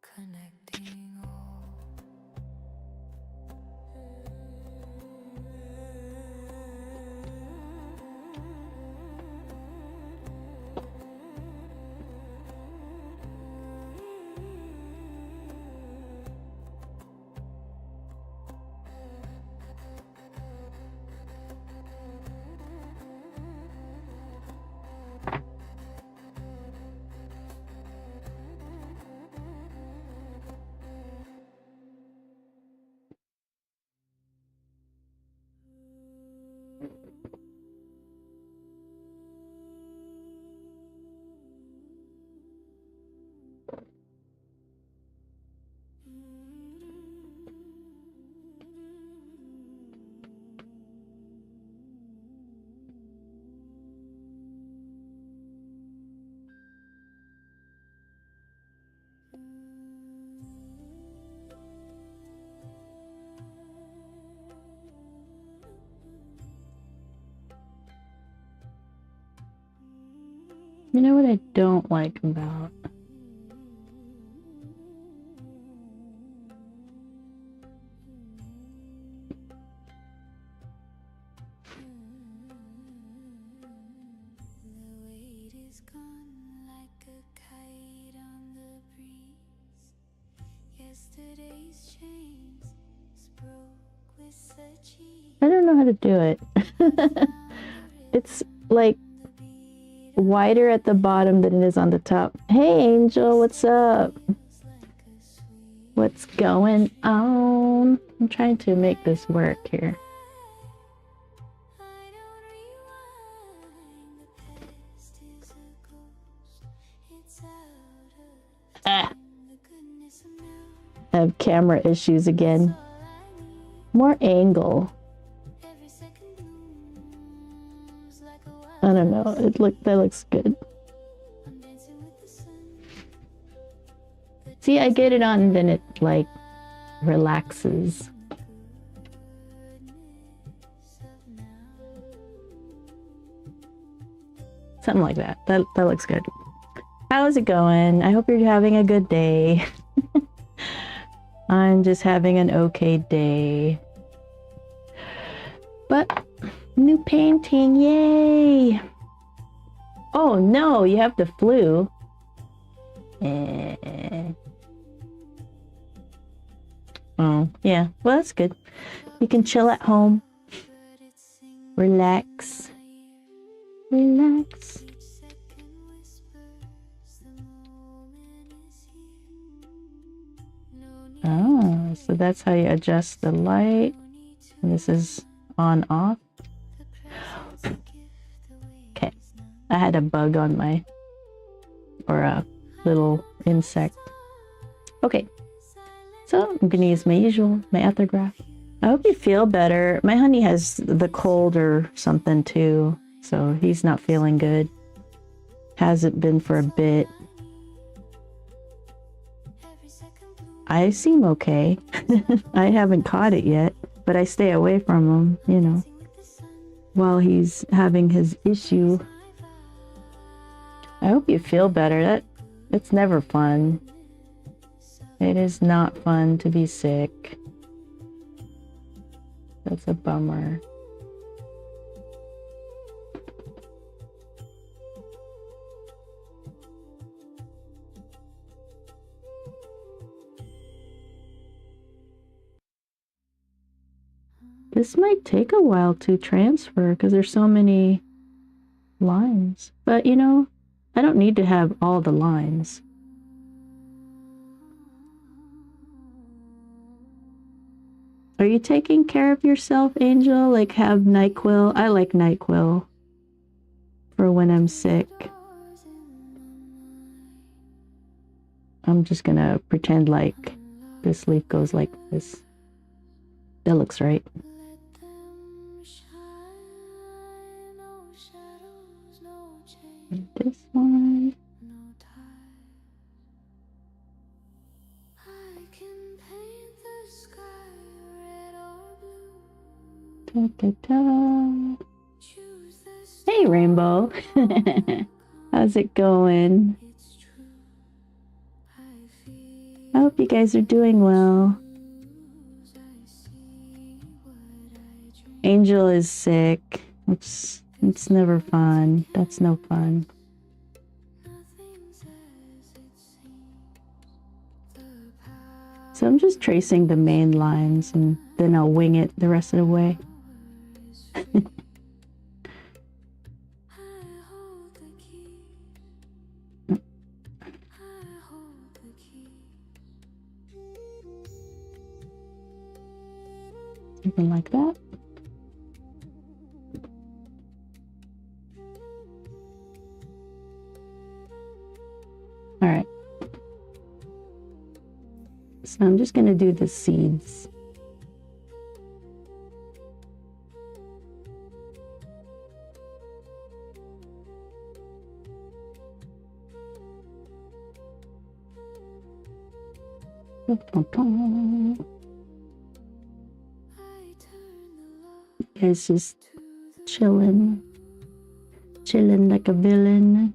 connecting all. You know what I don't like about? The weight is gone like a kite on the breeze. Yesterday's chains broke with such ease. I don't know how to do it. It's like wider at the bottom than it is on the top. Hey Angel, what's up? What's going on? I'm trying to make this work here. I don't rewind. The past is a ghost. It's out of Ah, the goodness of now. I have camera issues again. All I need. More angle. Every second moves like a wild. I don't know. That looks good. I'm dancing with the sun. See, I get it on and then it like relaxes. Goodness of now. Something like that. That looks good. How's it going? I hope you're having a good day. I'm just having an okay day. But new painting, yay! Oh no, you have the flu. Oh, yeah. Well, that's good. You can chill at home. But it sings Relax. in my ear. Relax. Each second whispers the So that's how you adjust the light. And this is on off. Okay, I had a bug on my, or a little insect. Okay, so I'm gonna use my usual, my Ethergraph. I hope you feel better. My honey has the cold or something too, so he's not feeling good. Hasn't been for a bit. I seem okay. I haven't caught it yet, but I stay away from him, you know, while he's having his issue. I hope you feel better. It's never fun. It is not fun to be sick. That's a bummer. This might take a while to transfer because there's so many lines. But you know, I don't need to have all the lines. Are you taking care of yourself, Angel? Like have NyQuil? I like NyQuil for when I'm sick. I'm just gonna pretend like this leaf goes like this. That looks right. And this one. Da, da, da. Hey, Rainbow. How's it going? I hope you guys are doing well. Angel is sick. It's never fun. That's no fun. So I'm just tracing the main lines and then I'll wing it the rest of the way. Something like that. All right. So I'm just going to do the seeds. Guys just chilling like a villain.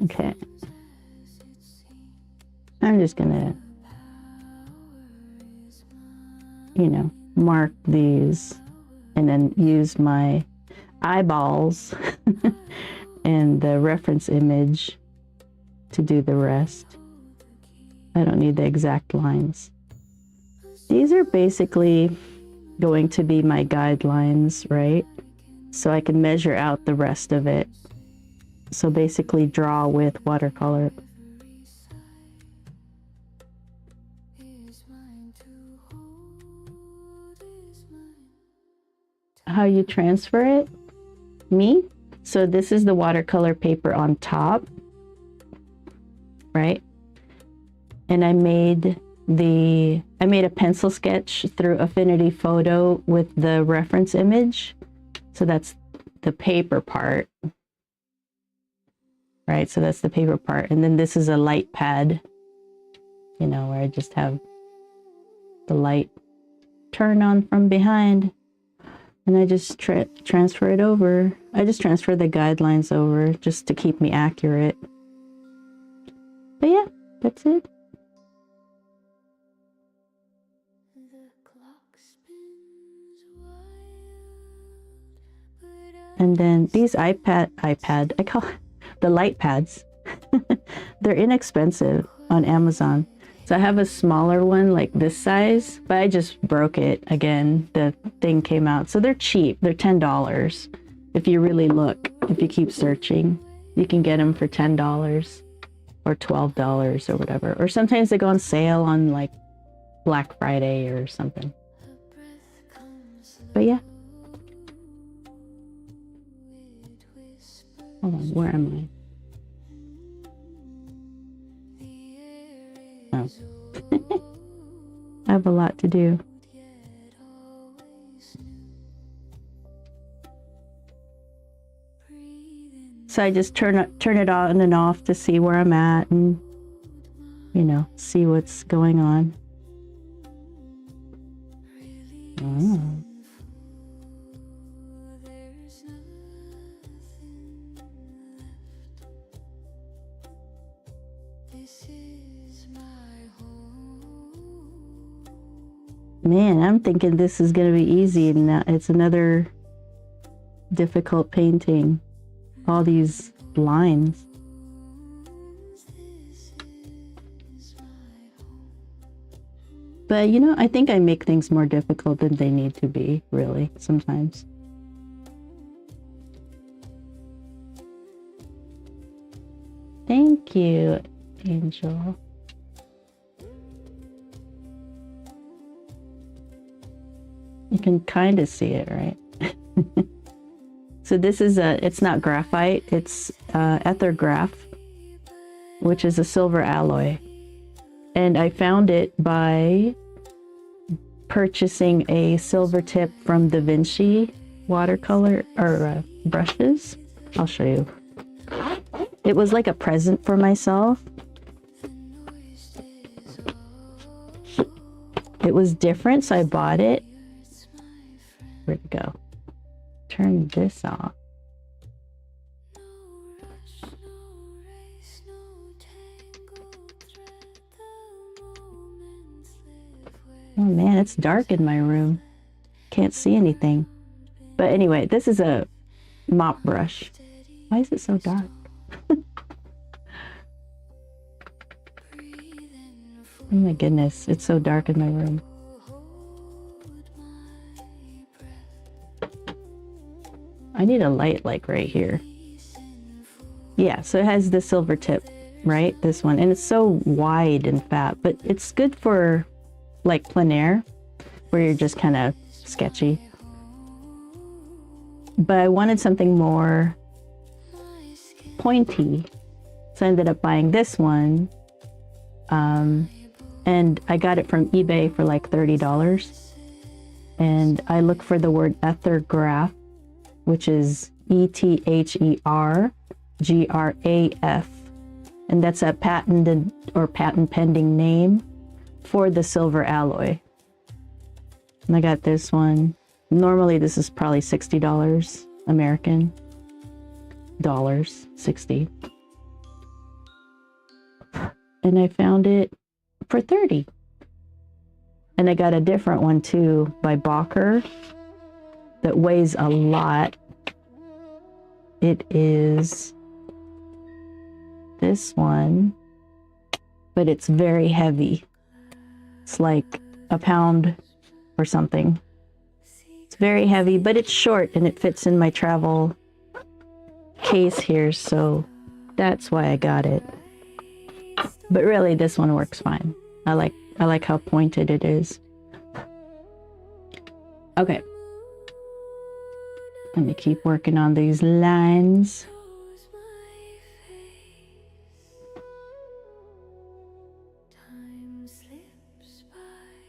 Okay. I'm just gonna, you know, mark these and then use my eyeballs and the reference image to do the rest. I don't need the exact lines. These are basically going to be my guidelines, right? So I can measure out the rest of it. So basically draw with watercolor. How you transfer it? Me? So this is the watercolor paper on top, right? And I made a pencil sketch through Affinity Photo with the reference image. So that's the paper part. Right, so that's the paper part. And then this is a light pad, you know, where I just have the light turn on from behind. And I just transfer it over. I just transfer the guidelines over just to keep me accurate. But yeah, that's it. The clock spins. And then these I call the light pads. They're inexpensive on Amazon. So I have a smaller one like this size, but I just broke it again. The thing came out. So they're cheap. They're $10. If you really look, if you keep searching, you can get them for $10 or $12 or whatever. Or sometimes they go on sale on like Black Friday or something. But yeah. Hold on, where am I? Oh. I have a lot to do. So I just turn it on and off to see where I'm at and, you know, see what's going on. Oh. Man, I'm thinking this is going to be easy, and it's another difficult painting. All these lines. But, you know, I think I make things more difficult than they need to be, really, sometimes. Thank you, Angel. You can kind of see it, right? So this is it's not graphite, it's ethergraph, which is a silver alloy. And I found it by purchasing a silver tip from Da Vinci watercolor or brushes. I'll show you. It was like a present for myself. It was different, so I bought it. Where'd it go? Turn this off. Oh man, it's dark in my room. Can't see anything. But anyway, this is a mop brush. Why is it so dark? Oh my goodness, it's so dark in my room. I need a light like right here. Yeah, so it has the silver tip, right? This one. And it's so wide and fat, but it's good for like plein air, where you're just kind of sketchy. But I wanted something more pointy. So I ended up buying this one. And I got it from eBay for like $30. And I look for the word ethergraph, which is ETHERGRAF. And that's a patented or patent pending name for the silver alloy. And I got this one. Normally this is probably $60 American. Dollars, 60. And I found it for 30. And I got a different one too by Bacher that weighs a lot. It is this one, but it's very heavy. It's like a pound or something. It's very heavy, but it's short and it fits in my travel case here, so that's why I got it. But really, this one works fine. I like how pointed it is. Okay. Let me keep working on these lines.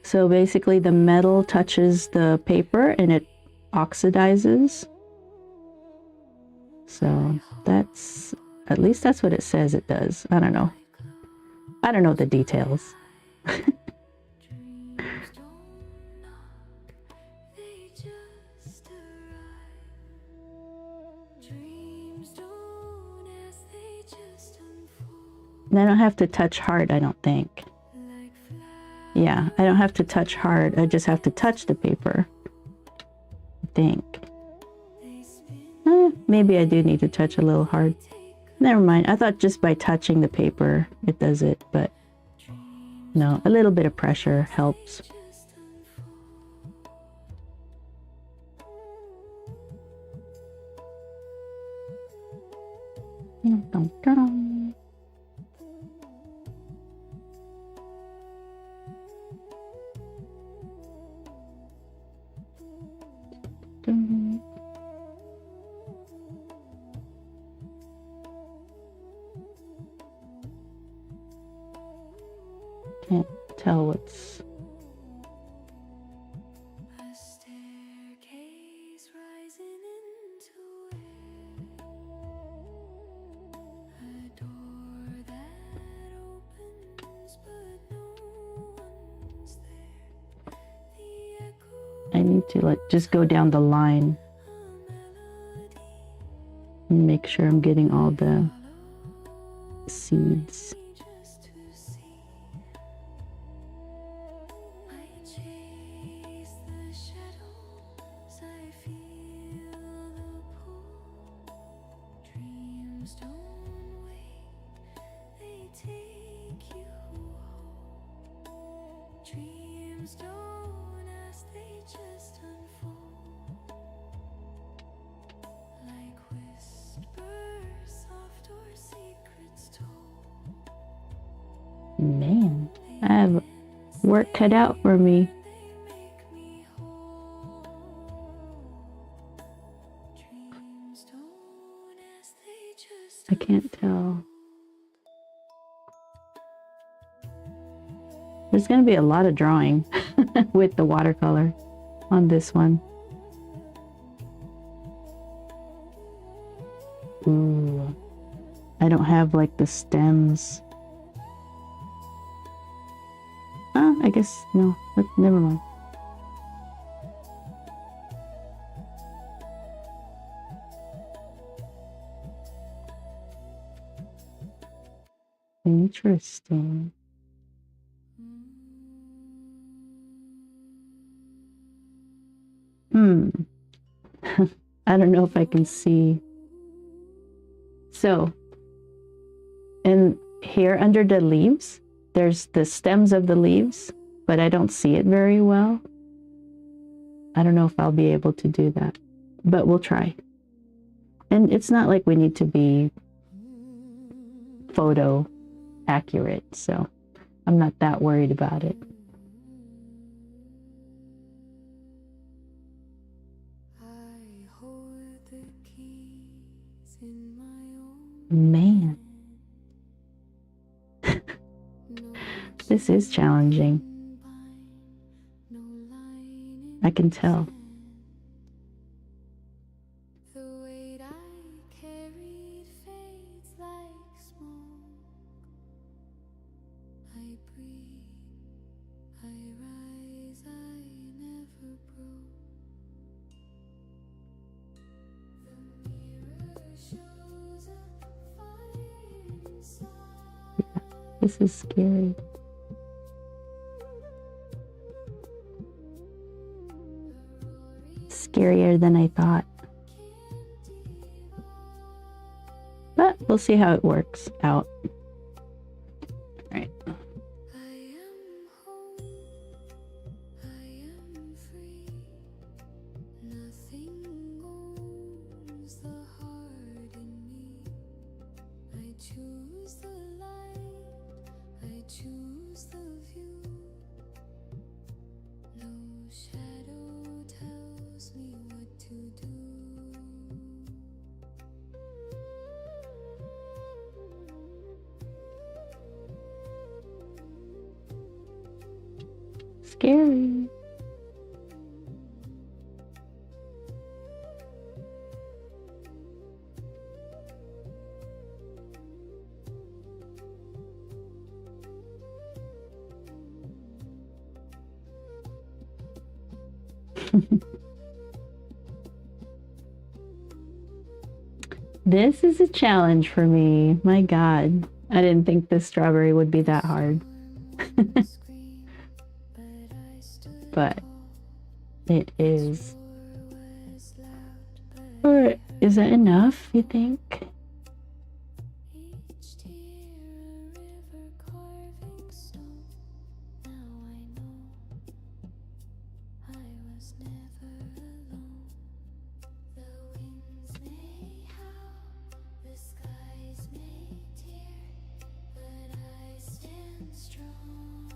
So basically the metal touches the paper and it oxidizes. So that's, at least that's what it says it does. I don't know. I don't know the details. And I don't have to touch hard, I don't think. Yeah, I don't have to touch hard. I just have to touch the paper, I think. Maybe I do need to touch a little hard. Never mind. I thought just by touching the paper it does it, but no, a little bit of pressure helps. Dun, dun. Dun. Can't tell what's... A staircase rising into air. A door that opens but no one's there. The echo I need to like just go down the line and make sure I'm getting all the seeds. just to see. I chase the shadows, I feel the pull. Dreams don't wait, they take you home. Dreams don't ask, they just unfold. Like whispers, soft or secrets told. Man, I have work cut out for me. They make me whole. Dreams don't ask, they just I can't tell. There's going to be a lot of drawing with the watercolor on this one. Ooh, I don't have like the stems. I guess no, never mind. Interesting. I don't know if I can see. So, and here under the leaves, there's the stems of the leaves, but I don't see it very well. I don't know if I'll be able to do that, but we'll try. And it's not like we need to be photo accurate, so I'm not that worried about it. I hold the keys in my own. Man, No this is challenging. bind, no line I can tell. the weight I carried fades like smoke. I breathe, I rise, I never broke. The mirror shows a fire inside. This is scary. Scarier than I thought. But we'll see how it works out. Alright. I am home, I am free. Nothing owns the heart in me. I choose the light, I choose the view. No shadow tells me what to do. Scary. This is a challenge for me. My God, I didn't think this strawberry would be that hard. Scream, but I stood But it is. was loud, but Alright, Is that enough, you think? Each tear a river carving stone. Now I know I was never alone. The winds may howl, the skies may tear, but I stand strong.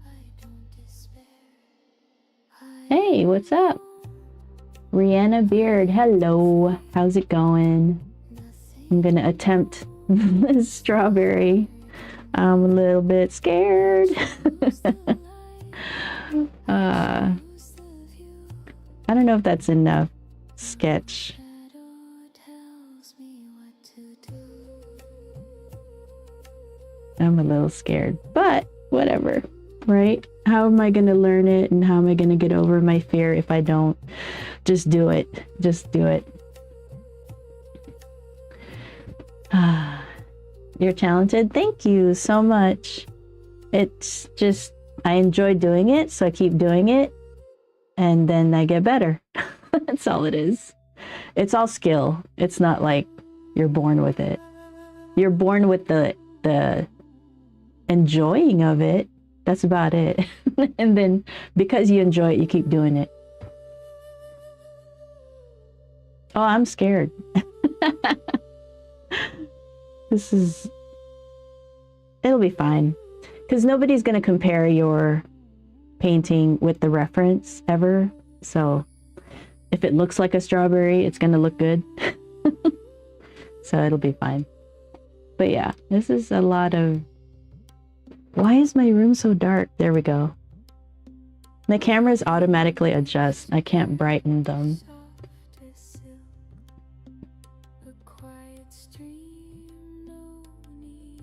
I don't despair. Hey, what's up? Rihanna Beard, hello. How's it going? I'm gonna attempt this strawberry. I'm a little bit scared. I don't know if that's enough sketch. I'm a little scared, but whatever, right? How am I going to learn it, and how am I going to get over my fear if I don't? Just do it. Just do it. You're talented. Thank you so much. It's just, I enjoy doing it, so I keep doing it, and then I get better. That's all it is. It's all skill. It's not like you're born with it. You're born with the enjoying of it. That's about it. And then because you enjoy it, you keep doing it. Oh, I'm scared. It'll be fine. Because nobody's going to compare your painting with the reference ever. So if it looks like a strawberry, it's going to look good. So it'll be fine. But yeah, this is a lot of... Why is my room so dark? There we go. My cameras automatically adjust. I can't brighten them.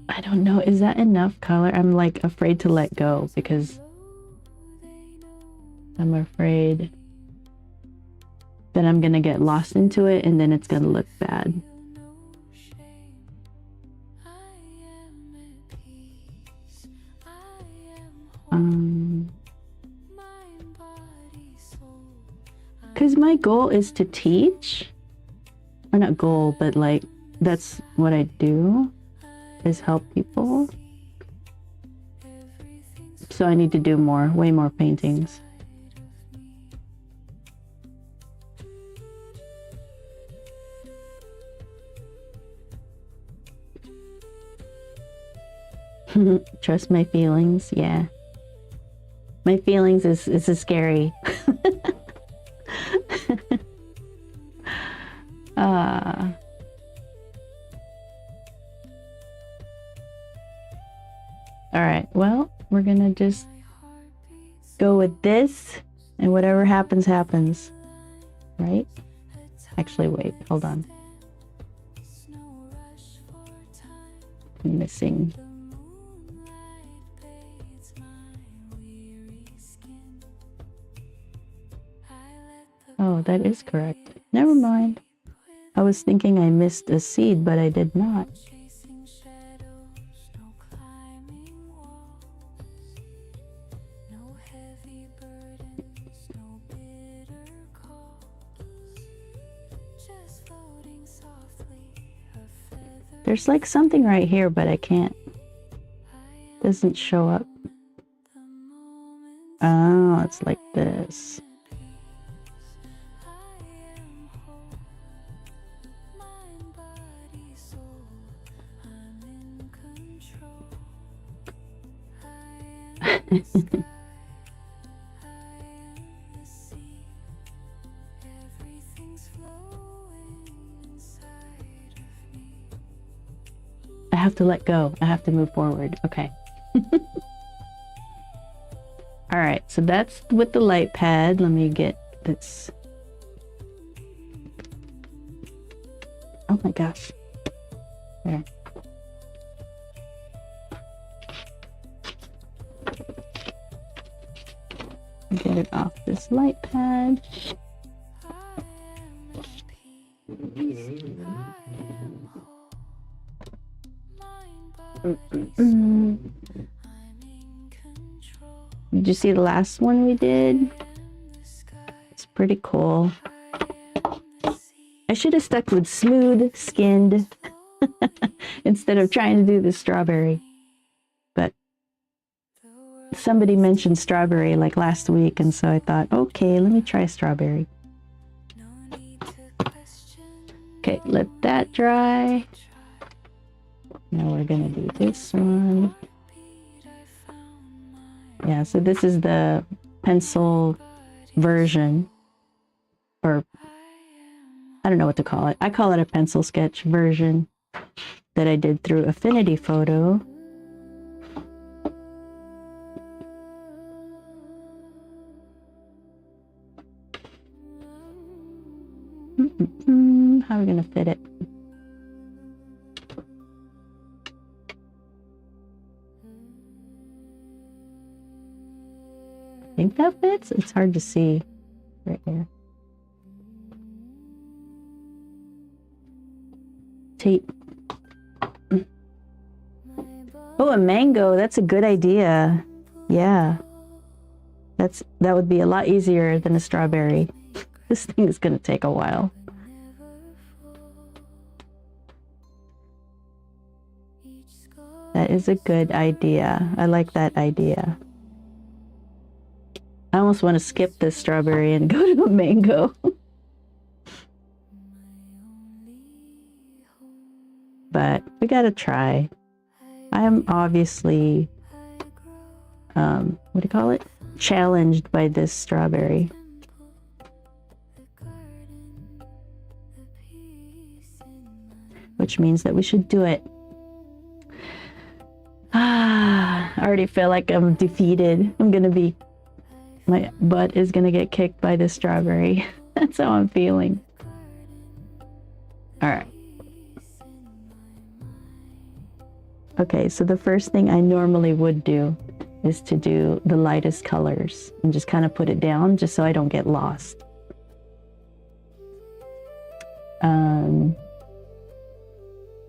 I don't know. Is that enough color? I'm like afraid to let go because I'm afraid that I'm gonna get lost into it and then it's gonna look bad. Because my goal is to teach, or not goal, but like that's what I do, is help people. So I need to do more, way more paintings. Trust my feelings, yeah. My feelings is scary. All right, well, we're gonna just go with this, and whatever happens, happens, right? Actually, wait, hold on. I'm missing. Oh, that is correct. Never mind. I was thinking I missed a seed, but I did not. There's like something right here, but I can't. Doesn't show up. Oh, it's like this. I have to let go. I have to move forward. Okay. All right, so that's with the light pad. Let me get this. Oh my gosh. There. Get it off this light pad. Did you see the last one we did? It's pretty cool. I should have stuck with smooth skinned instead of trying to do the strawberry. But somebody mentioned strawberry like last week, and so I thought, okay, let me try strawberry. Okay, let that dry. Now we're gonna do this one. Yeah, so this is the pencil version, or I don't know what to call it. I call it a pencil sketch version that I did through Affinity Photo. How are we gonna fit it? I think that fits. It's hard to see right here. Tape. Oh, a mango. That's a good idea. Yeah. That would be a lot easier than a strawberry. This thing is going to take a while. That is a good idea. I like that idea. I almost want to skip this strawberry and go to a mango. But we gotta try. I am obviously, what do you call it? Challenged by this strawberry. Which means that we should do it. I already feel like I'm defeated. My butt is gonna get kicked by this strawberry. That's how I'm feeling. All right. Okay, so the first thing I normally would do is to do the lightest colors and just kind of put it down just so I don't get lost.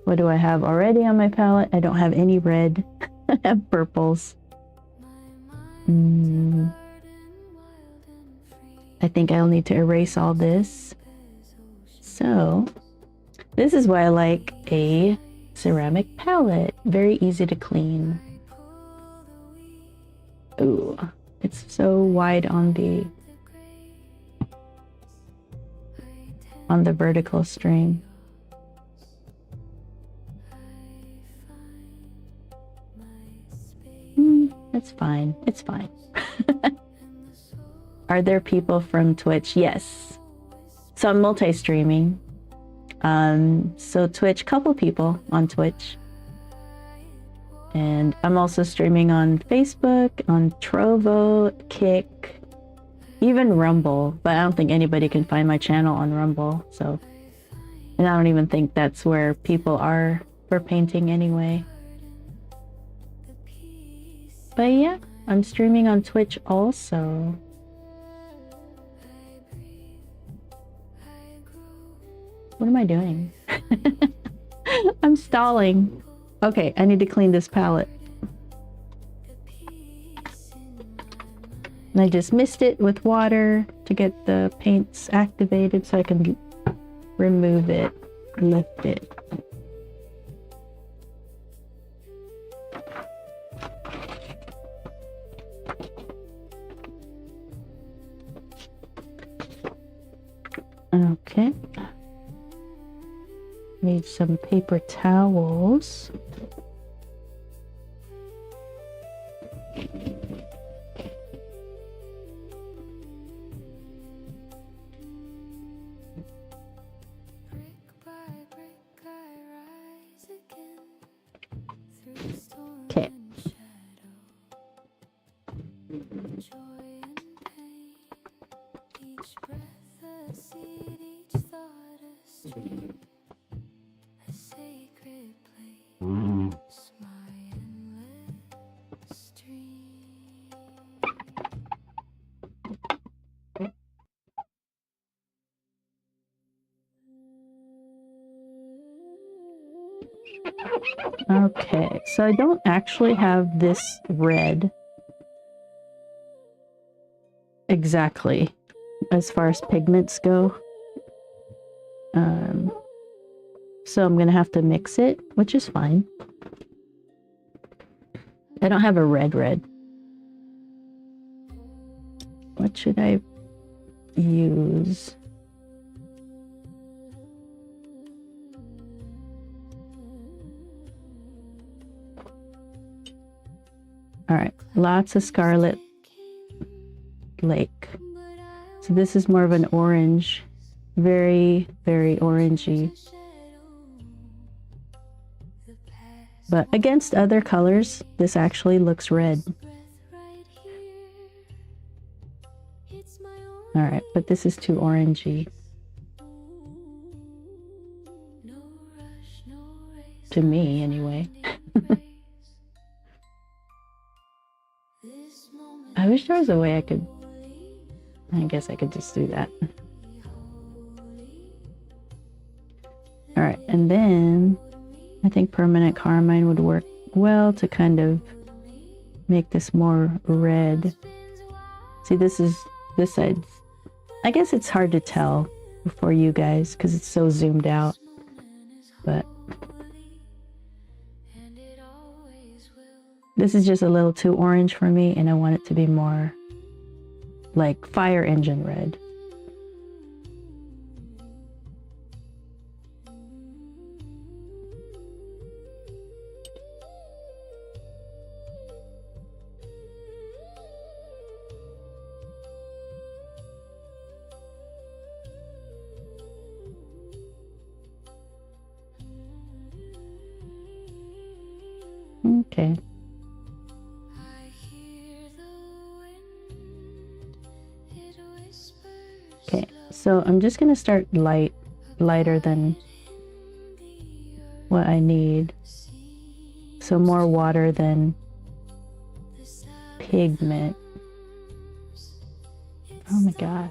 What do I have already on my palette? I don't have any red. I have purples. I think I'll need to erase all this. So, this is why I like a ceramic palette. Very easy to clean. Ooh, it's so wide on the vertical stream. It's fine. It's fine. Are there people from Twitch? Yes. So I'm multi-streaming. So Twitch, couple people on Twitch. And I'm also streaming on Facebook, on Trovo, Kick, even Rumble. But I don't think anybody can find my channel on Rumble. So, and I don't even think that's where people are for painting anyway. But yeah, I'm streaming on Twitch also. What am I doing? I'm stalling. Okay, I need to clean this palette. And I just mist it with water to get the paints activated so I can remove it, lift it. Okay. Need some paper towels. Okay. Okay, so I don't actually have this red exactly as far as pigments go. So I'm gonna have to mix it, which is fine. I don't have a red. What should I use? All right, lots of Scarlet Lake. So this is more of an orange, very, very orangey. But against other colors, this actually looks red. All right, but this is too orangey. To me, anyway. I wish there was a way I could... I guess I could just do that. All right, and then I think permanent carmine would work well to kind of make this more red. See, this side. I guess it's hard to tell for you guys because it's so zoomed out, but this is just a little too orange for me, and I want it to be more like fire engine red. Okay. Okay, so I'm just gonna start lighter than what I need. So more water than pigment. Oh my gosh.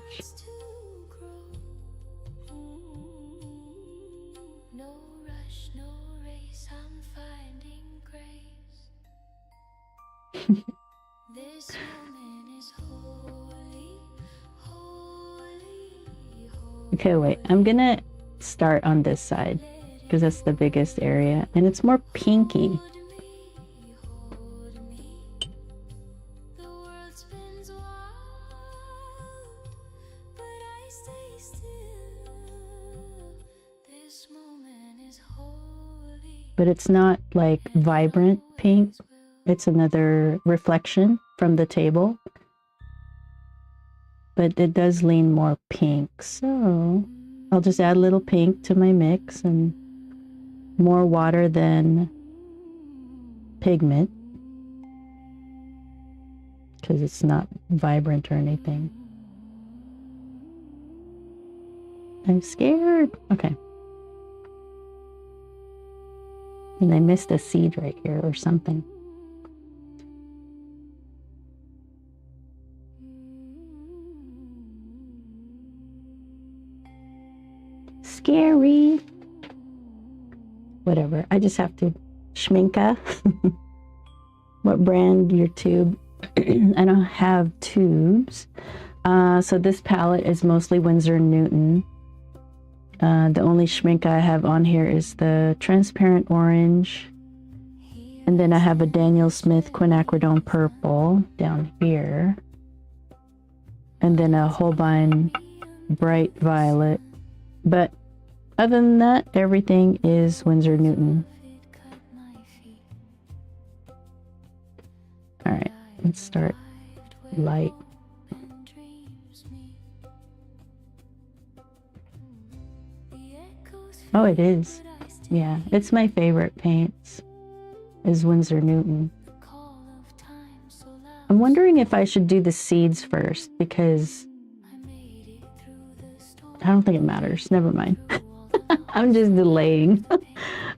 Okay, wait, I'm gonna start on this side because that's the biggest area and it's more pinky. But it's not like vibrant pink. It's another reflection from the table. But it does lean more pink. So I'll just add a little pink to my mix and more water than pigment because it's not vibrant or anything. I'm scared. Okay. And I missed a seed right here or something. Scary. Whatever. I just have to schminka. What brand your tube? I don't have tubes. So this palette is mostly Winsor & Newton. The only schmink I have on here is the transparent orange. And then I have a Daniel Smith quinacridone purple down here. And then a Holbein bright violet. But other than that, everything is Winsor & Newton. All right, let's start light. Oh, it is. Yeah, it's my favorite paints, is Winsor & Newton. I'm wondering if I should do the seeds first, because I don't think it matters. Never mind. I'm just delaying.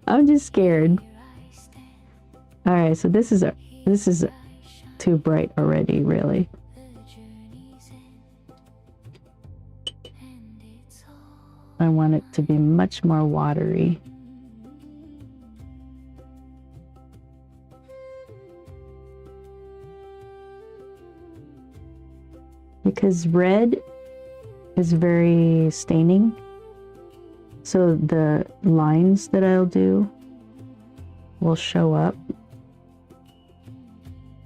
I'm just scared. All right, so this is too bright already, really. I want it to be much more watery. Because red is very staining. So the lines that I'll do will show up if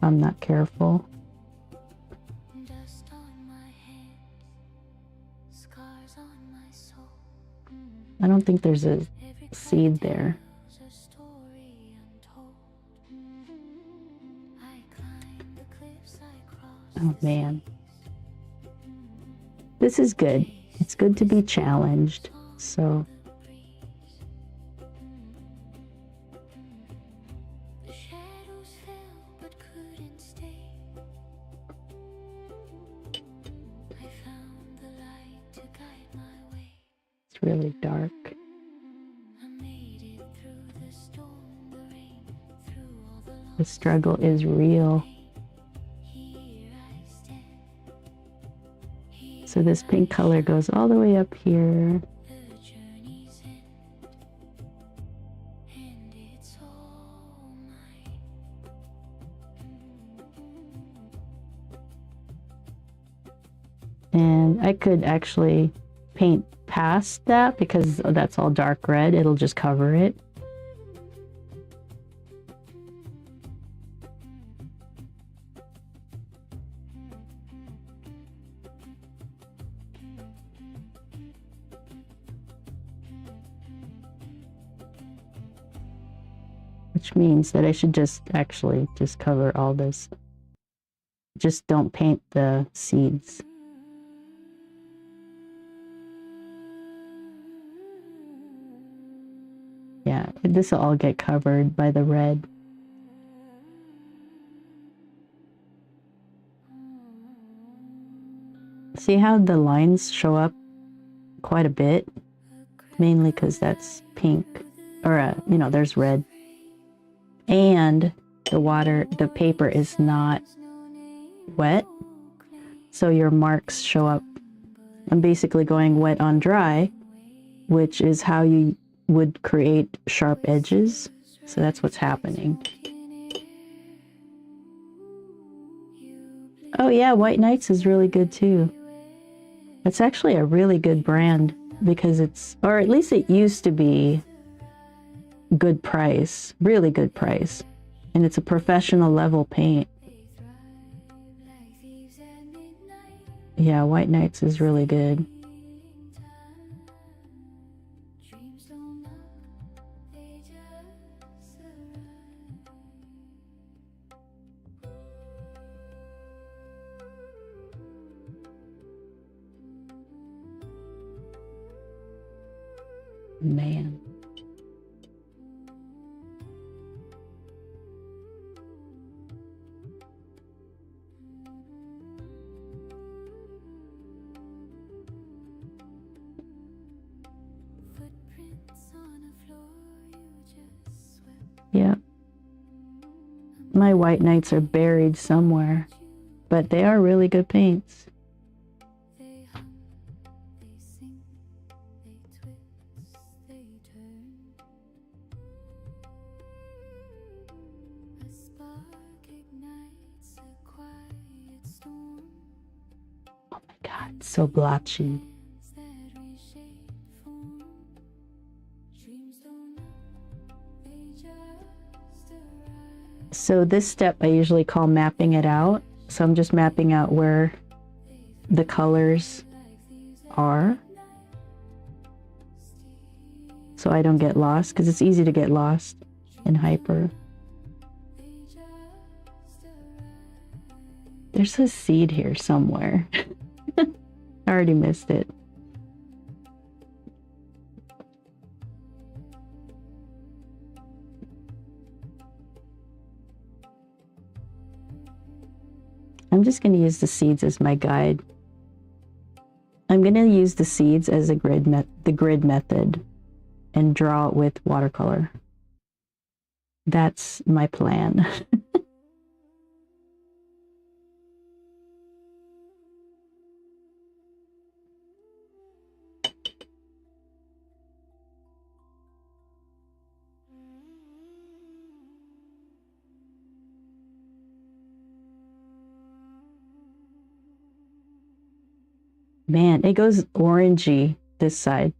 I'm not careful. Dust on my hands, scars on my soul. I don't think there's a seed there. A story untold. I climb the cliffs, I cross. Oh man. This is good. It's good to be challenged. So The shadows fell but couldn't stay. I found the light to guide my way. it's really dark. I made it through the storm, the rain, through all the long The struggle is real. here I stand. So this pink color goes all the way up here. The journey's end, and it's all mine. And I could actually paint past that because that's all dark red. It'll just cover it. Which means that I should just actually just cover all this. Just don't paint the seeds. Yeah, this will all get covered by the red. See how the lines show up quite a bit? Mainly because that's pink. Or, you know, there's red. And the paper is not wet. So your marks show up. I'm basically going wet on dry, which is how you would create sharp edges. So that's what's happening. Oh yeah, White Nights is really good too. It's actually a really good brand because it's, or at least it used to be, good price, really good price. And it's a professional level paint. Yeah, White Nights is really good. Man. Yeah. My White Nights are buried somewhere, but they are really good paints. They hum, they sing, they twist, they turn. A spark ignites a quiet storm. Oh my God, so blotchy. That reshape form. Dreams don't know, they just arrive. So this step I usually call mapping it out. So I'm just mapping out where the colors are, so I don't get lost, because it's easy to get lost in hyper. There's a seed here somewhere. I already missed it. I'm just going to use the seeds as my guide. I'm going to use the seeds as the grid method and draw it with watercolor. That's my plan. Man, it goes orangey this side.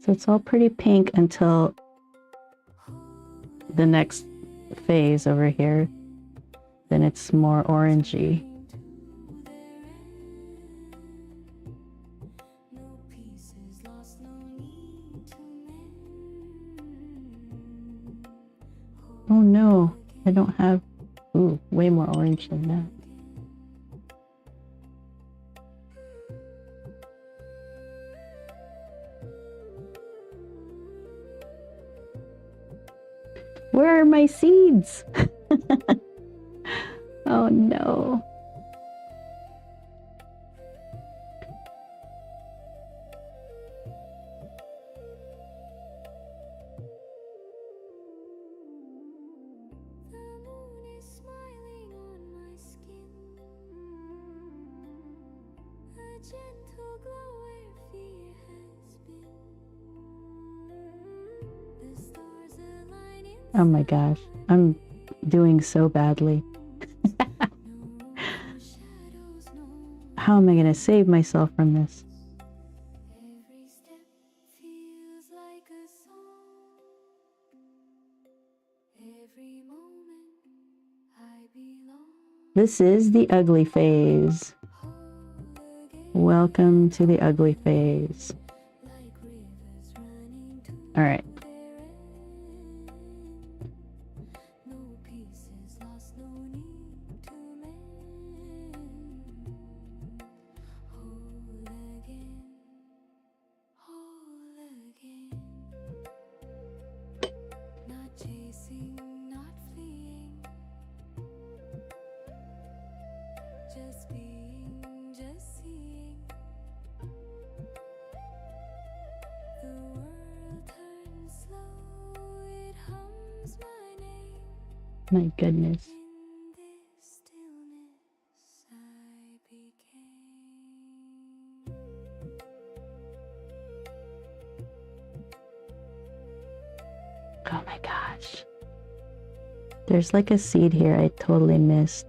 So it's all pretty pink until the next phase over here. Then it's more orangey. Oh no, I don't have, ooh, way more orange than that. Where are my seeds? Oh no. Oh my gosh, I'm doing so badly. How am I going to save myself from this? This is the ugly phase. Welcome to the ugly phase. All right. My goodness. Oh my gosh. There's like a seed here I totally missed.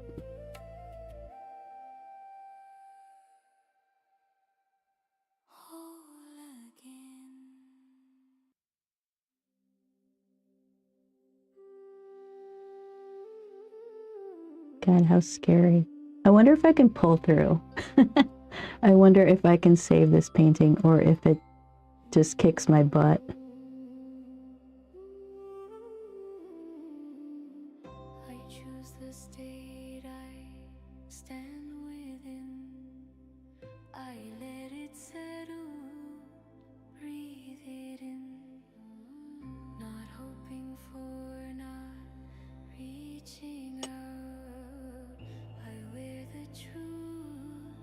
God, how scary. I wonder if I can pull through. I wonder if I can save this painting or if it just kicks my butt. I choose the state I stand within. I let it settle, breathe it in. Not hoping for, not reaching out. I wear the truth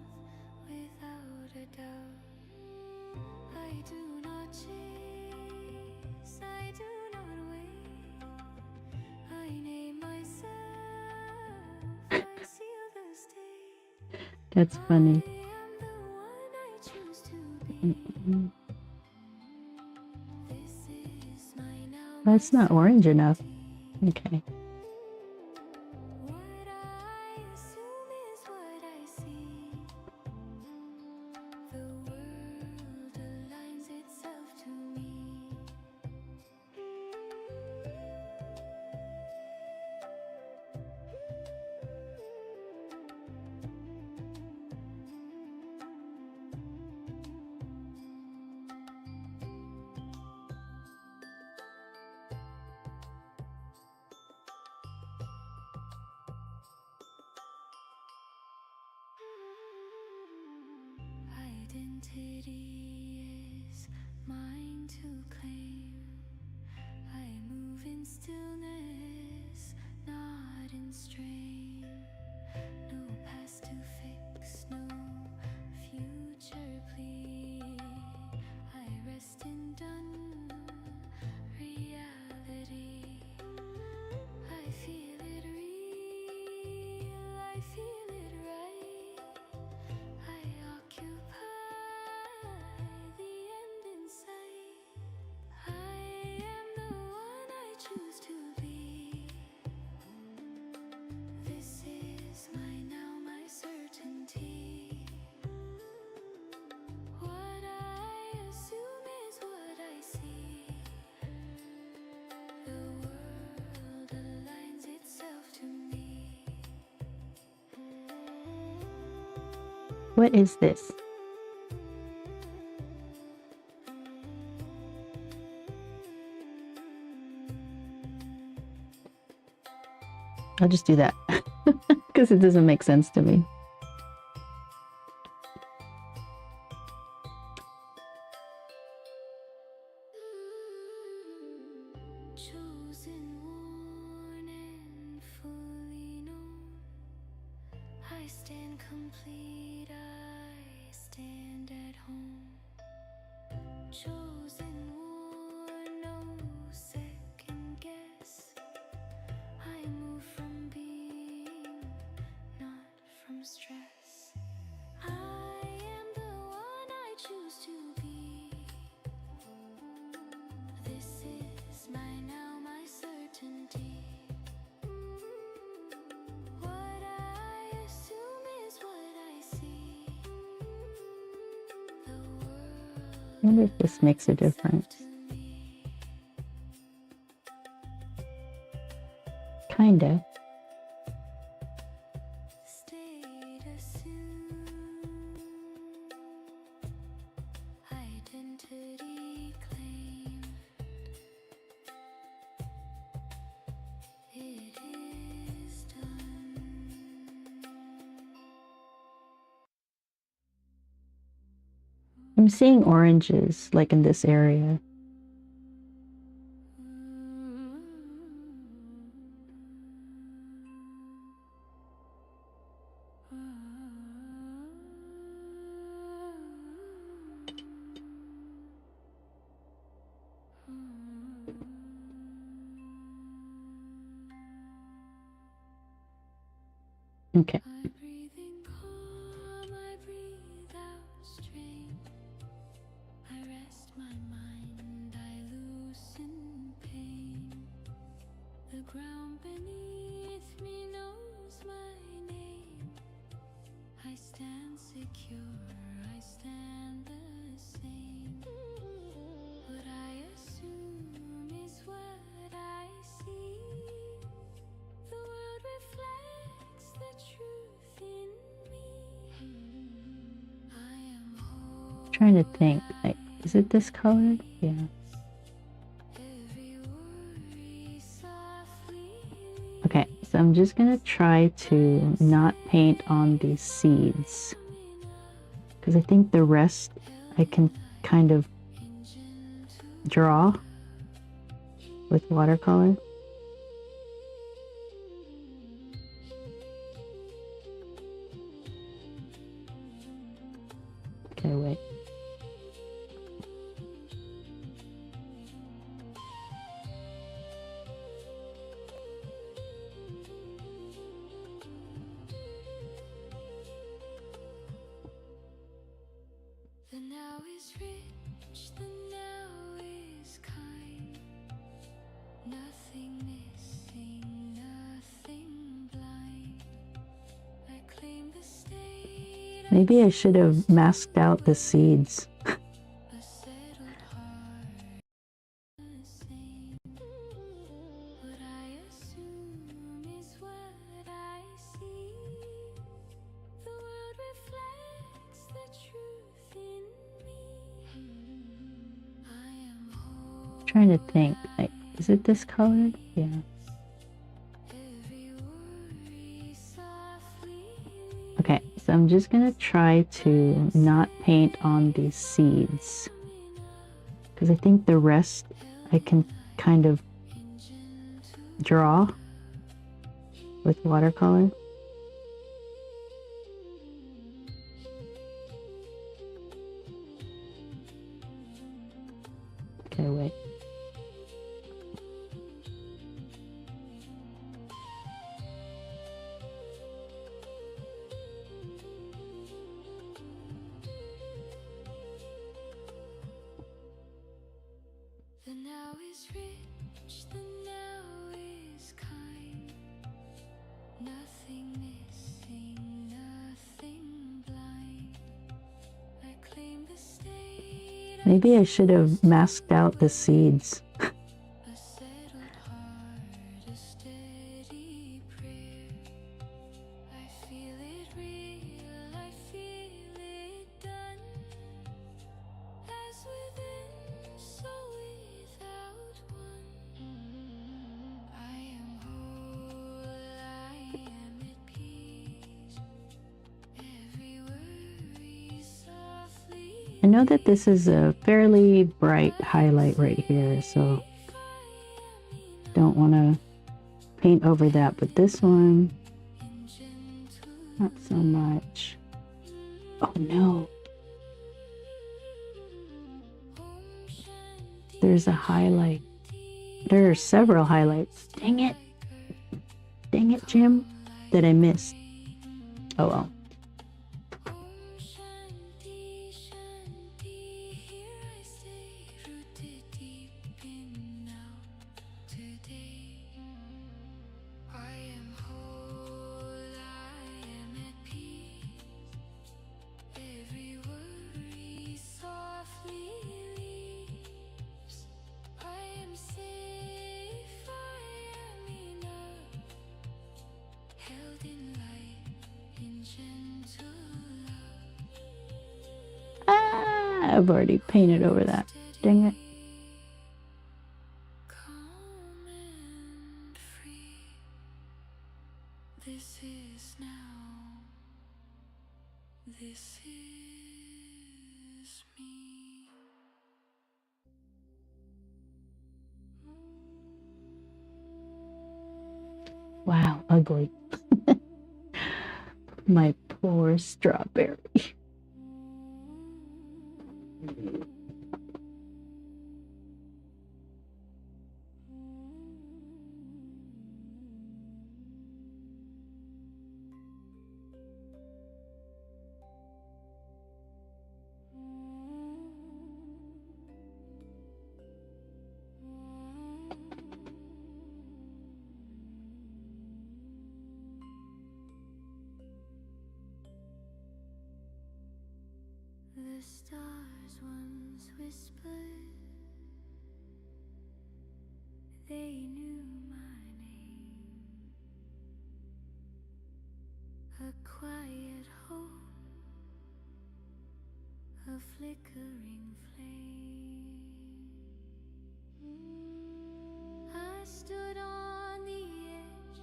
without a doubt. I do not chase, I do not wait. I name myself, I seal the state. That's funny. I am the one I choose to be. This is my now. That's not orange enough. Okay. What I assume is what I see. The world aligns itself to me. Identity is mine to claim. I move in stillness, not in strain. No past to fix, no future plead. I rest in done reality. I feel it real, I feel it right. I occupy What is this? I'll just do that because it doesn't make sense to me. Chosen, worn, and fully known. I stand complete, I stand at home. Chosen, worn, no second guess. I move from being, not from stress. I am the one I choose to be. This is my now, my certainty. What I assume is what I see. The world I wonder if this makes a difference. to me. Kinda. State assumed. Identity claimed. It is done. I'm seeing oranges, like in this area. Okay. I breathe in calm, I breathe out strain. I rest my mind, I loosen pain. The ground beneath me knows my name. I stand secure, I stand the same. What I assume is what I see. The world reflects the truth in me. I am whole. Trying to think, like, is it this color? Yeah. Every worry softly. Okay, so I'm just gonna try to not paint on these seeds, because I think the rest I can kind of draw with watercolor. Okay, wait. The now is rich, the now is kind. Nothing missing, nothing blind. I claim the state. Maybe I should have masked out the seeds. A settled heart, the same. What I assume is what I see. The world reflects the truth in me. I am whole. Trying to think, like, is it this color? Yeah. Every worry softly. Okay, so I'm just gonna try to not paint on these seeds, because I think the rest I can kind of draw with watercolor. Okay, wait. The now is rich, the now is kind. Nothing missing, nothing blind. I claim the state. Maybe I should have masked out the seeds. A settled heart, a steady prayer. I feel it real, I feel I know that this is a fairly bright highlight right here, so don't want to paint over that, but this one, not so much. Oh no. There's a highlight. There are several highlights. Dang it. Dang it, Jim. That I missed. Oh well. Ah, I've already painted over that. Dang it. This is now. This is me. Wow, ugly. My poor strawberry. The stars once whispered, they knew my name. A quiet hope, a flickering flame. I stood on the edge,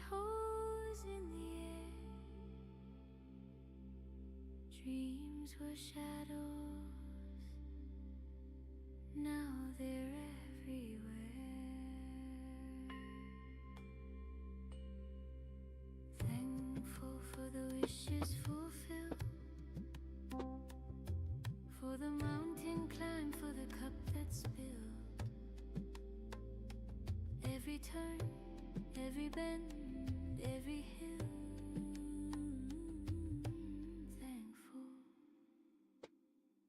toes in the air. Dreams were shadows, now they're everywhere. Thankful for the wishes fulfilled, for the mountain climb, for the cup that spilled. Every turn, every bend, every hill.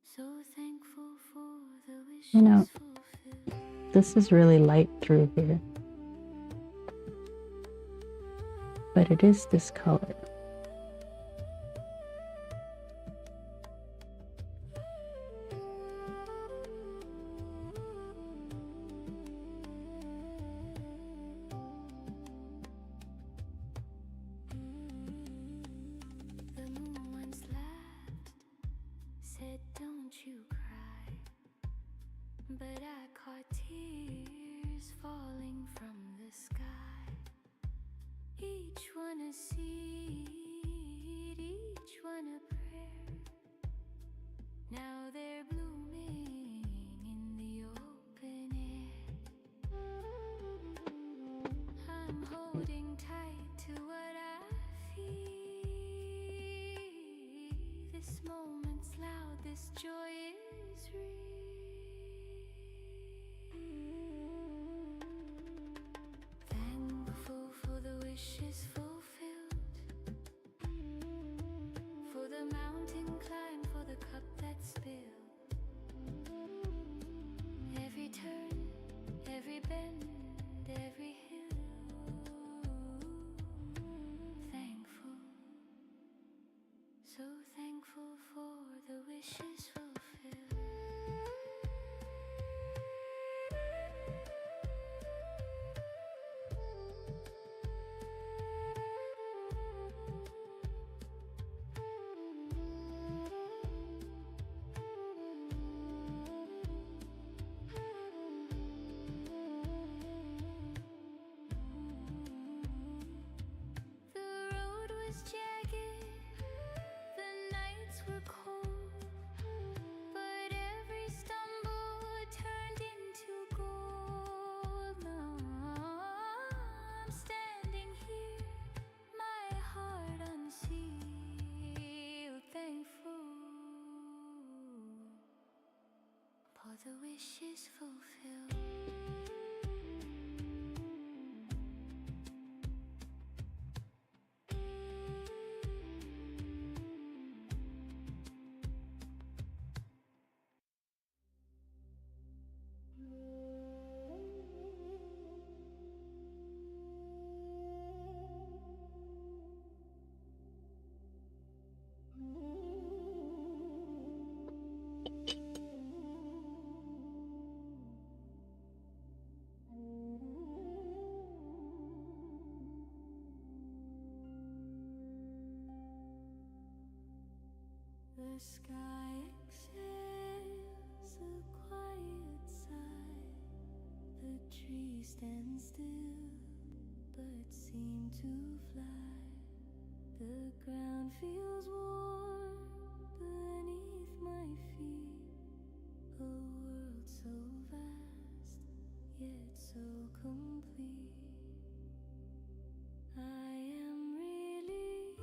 So thankful for the wishes You know, fulfilled. this is really light through here. But it is this color. The moon once laughed, said don't you cry. But I caught tears falling from the sky. Each one a seed, each one a prayer. Now they're blooming in the open air. I'm holding tight to what I feel. This moment's loud, this joy is real. Thankful for the wishes fulfilled, for the mountain climb, for the cup that spilled. Every turn, every bend, every hill. Thankful, so thankful for the wishes fulfilled. all the wishes fulfilled. The sky exhales a quiet sigh. The trees stand still but seem to fly. The ground feels warm beneath my feet. A world so vast yet so complete. I am relieved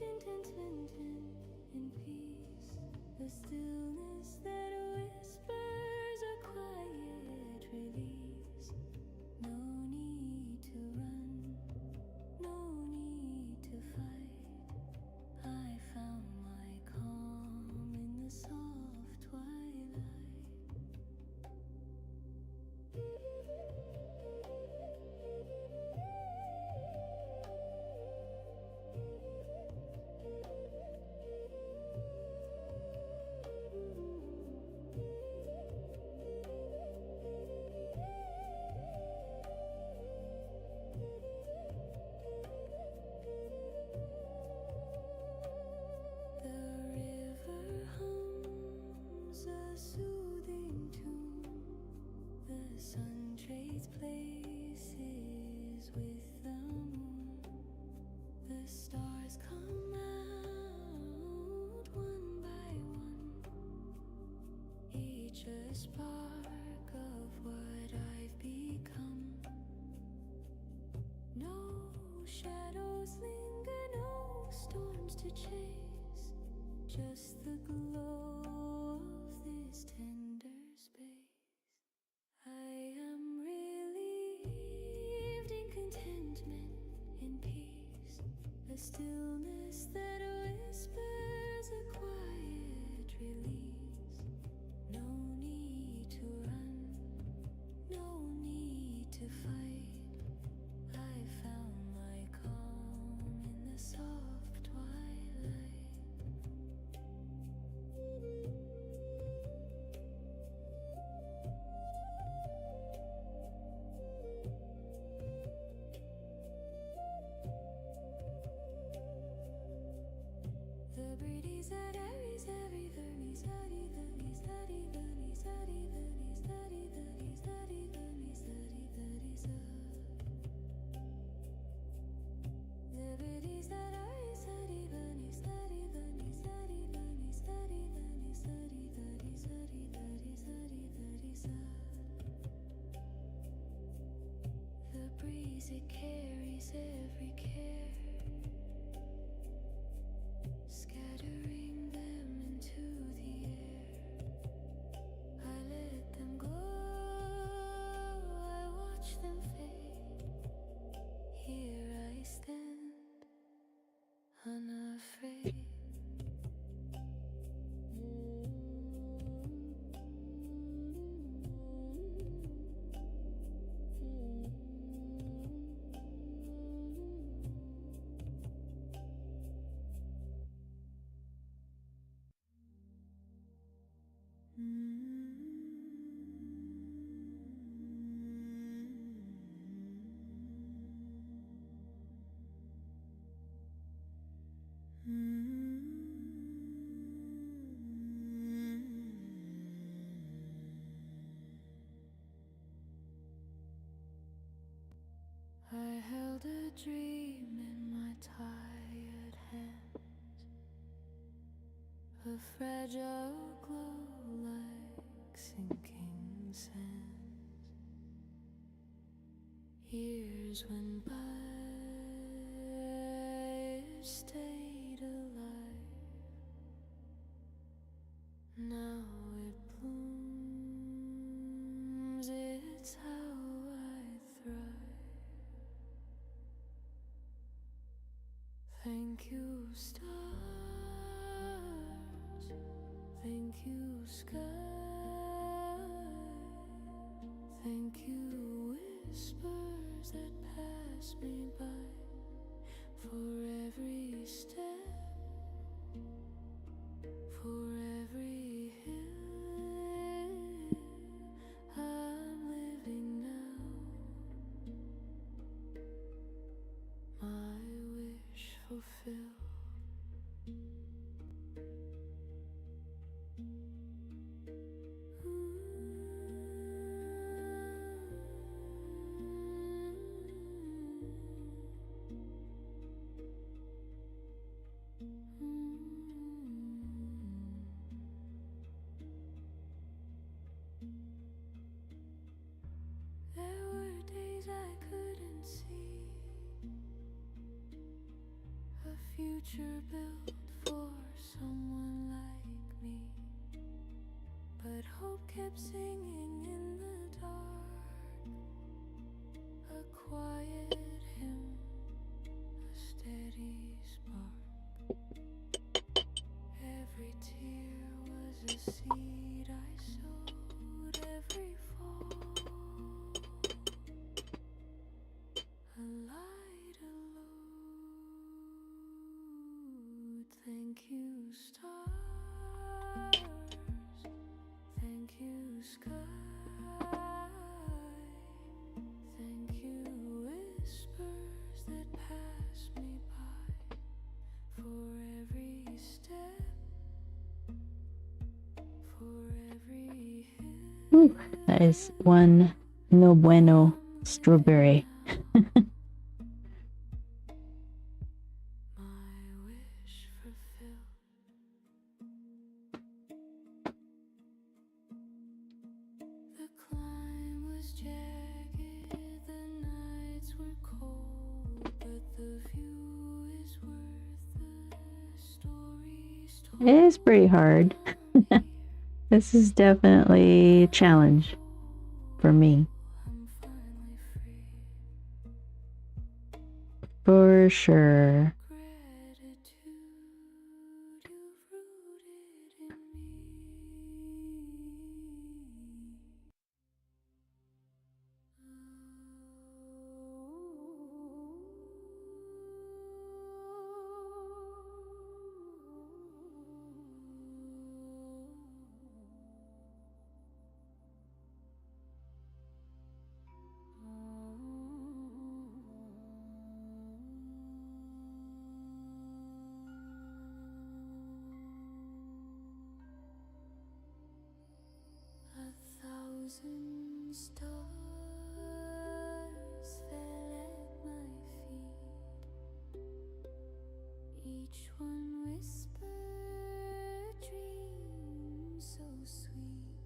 in contentment, in peace. The stillness that whispers a quiet release. No need to run, no need to fight. I found my calm in the soft twilight. Places with the moon. The stars come out one by one, each a spark of what I've become. No shadows linger, no storms to chase, just the glow of this tender space. I am relieved in contentment, in peace. The stillness that whispers a quiet release. No need to run, no need to fight. I found my calm in the soft twilight. The breeze at Aries, every vermis, daddy, vermis, daddy, vermis, daddy, vermis, daddy, vermis, daddy, vermis, daddy, vermis, the breeze at Aries, daddy, vermis, daddy, vermis, daddy, vermis, daddy, vermis, daddy, vermis, daddy, vermis, daddy, vermis, the breeze, it carries every care, scattering them into the air. I let them go, I watch them fade. Here I stand, unafraid. I held a dream in my tired hands, a fragile glow like sinking sand. Years went by, it stayed alive. Now it blooms That's how I thrive. Thank you, stars. Thank you, sky. Thank you, whispers that pass me by. For every step, for every hill I'm living now. My wish fulfilled. There were days I couldn't see a future built for someone like me, but hope kept singing in the dark, a quiet hymn, a steady spark. Every tear was a seed I sowed, every fall a light, a load. Thank you, stars. Thank you, sky. Thank you, whispers that pass me by. For every step, for every hill. Ooh, that is one no bueno strawberry. My wish fulfilled. The climb was jagged, the nights were cold, but the view is worth the stories told. It is pretty hard. This is definitely a challenge for me. I'm finally free. For sure. Gratitude you've rooted in me. A thousand stars fell at my feet, each one whispered dreams so sweet.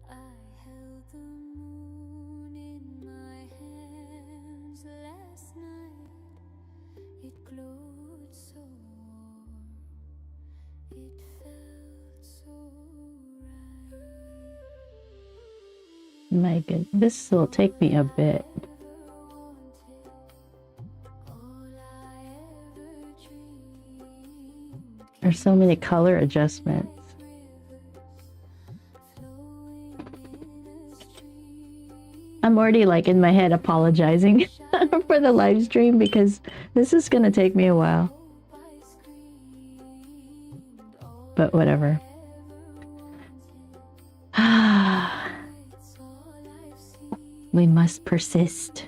I held the moon in my hands last night, it glowed so warm, it felt so right. My goodness, this will take me a bit. There's so many color adjustments. I'm already like in my head apologizing for the live stream because this is going to take me a while. But whatever. We must persist.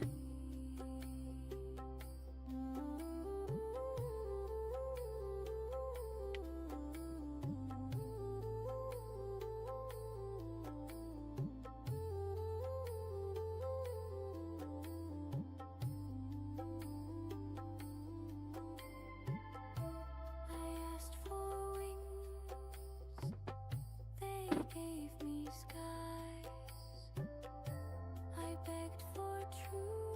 I asked for wings, they gave me skies. I begged for truth,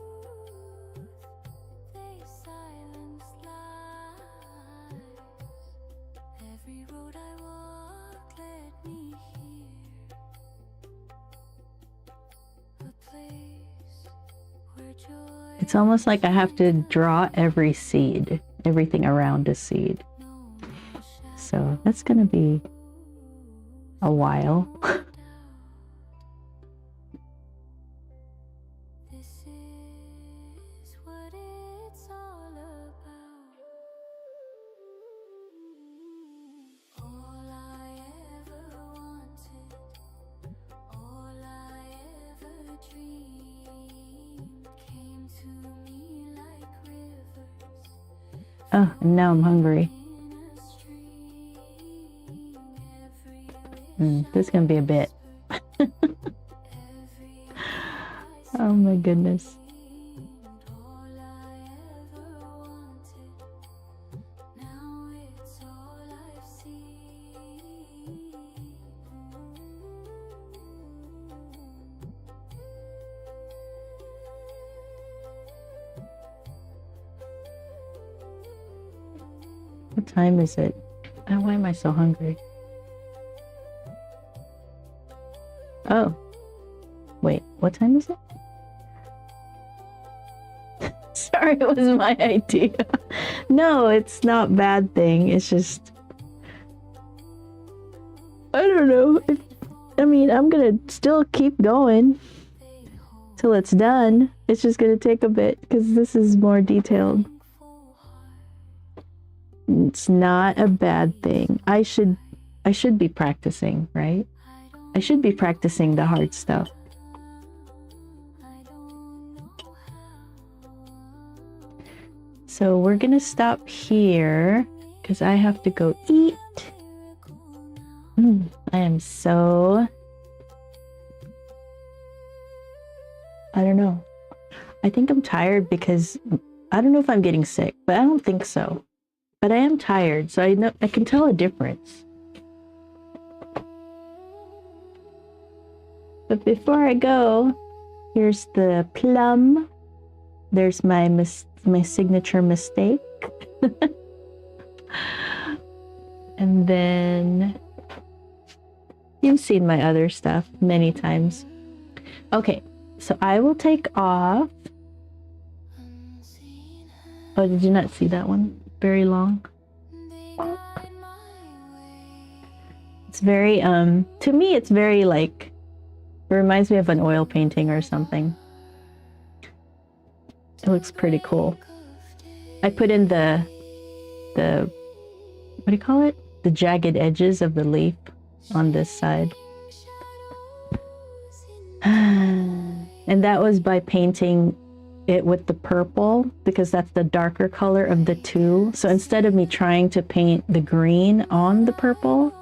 It's almost like I have to draw every seed, everything around a seed. So that's gonna be a while. Oh, and now I'm hungry. This is gonna be a bit. Oh my goodness. What time is it? Oh, why am I so hungry? Oh. Wait, what time is it? Sorry, it was my idea. No, it's not a bad thing. It's just... I don't know. I mean, I'm gonna still keep going till it's done. It's just gonna take a bit because this is more detailed. It's not a bad thing. I should be practicing, right? I should be practicing the hard stuff. So we're gonna stop here because I have to go eat. I am so... I don't know. I think I'm tired because I don't know if I'm getting sick, but I don't think so. But I am tired, so I know I can tell a difference. But before I go, here's the Plum. There's my signature mistake. And then you've seen my other stuff many times. Okay, so I will take off. Oh, did you not see that one? Very long. It's very to me it's very like, it reminds me of an oil painting or something. It looks pretty cool. I put in the what do you call it? The jagged edges of the leaf on this side. And that was by painting it with the purple because that's the darker color of the two. So instead of me trying to paint the green on the purple,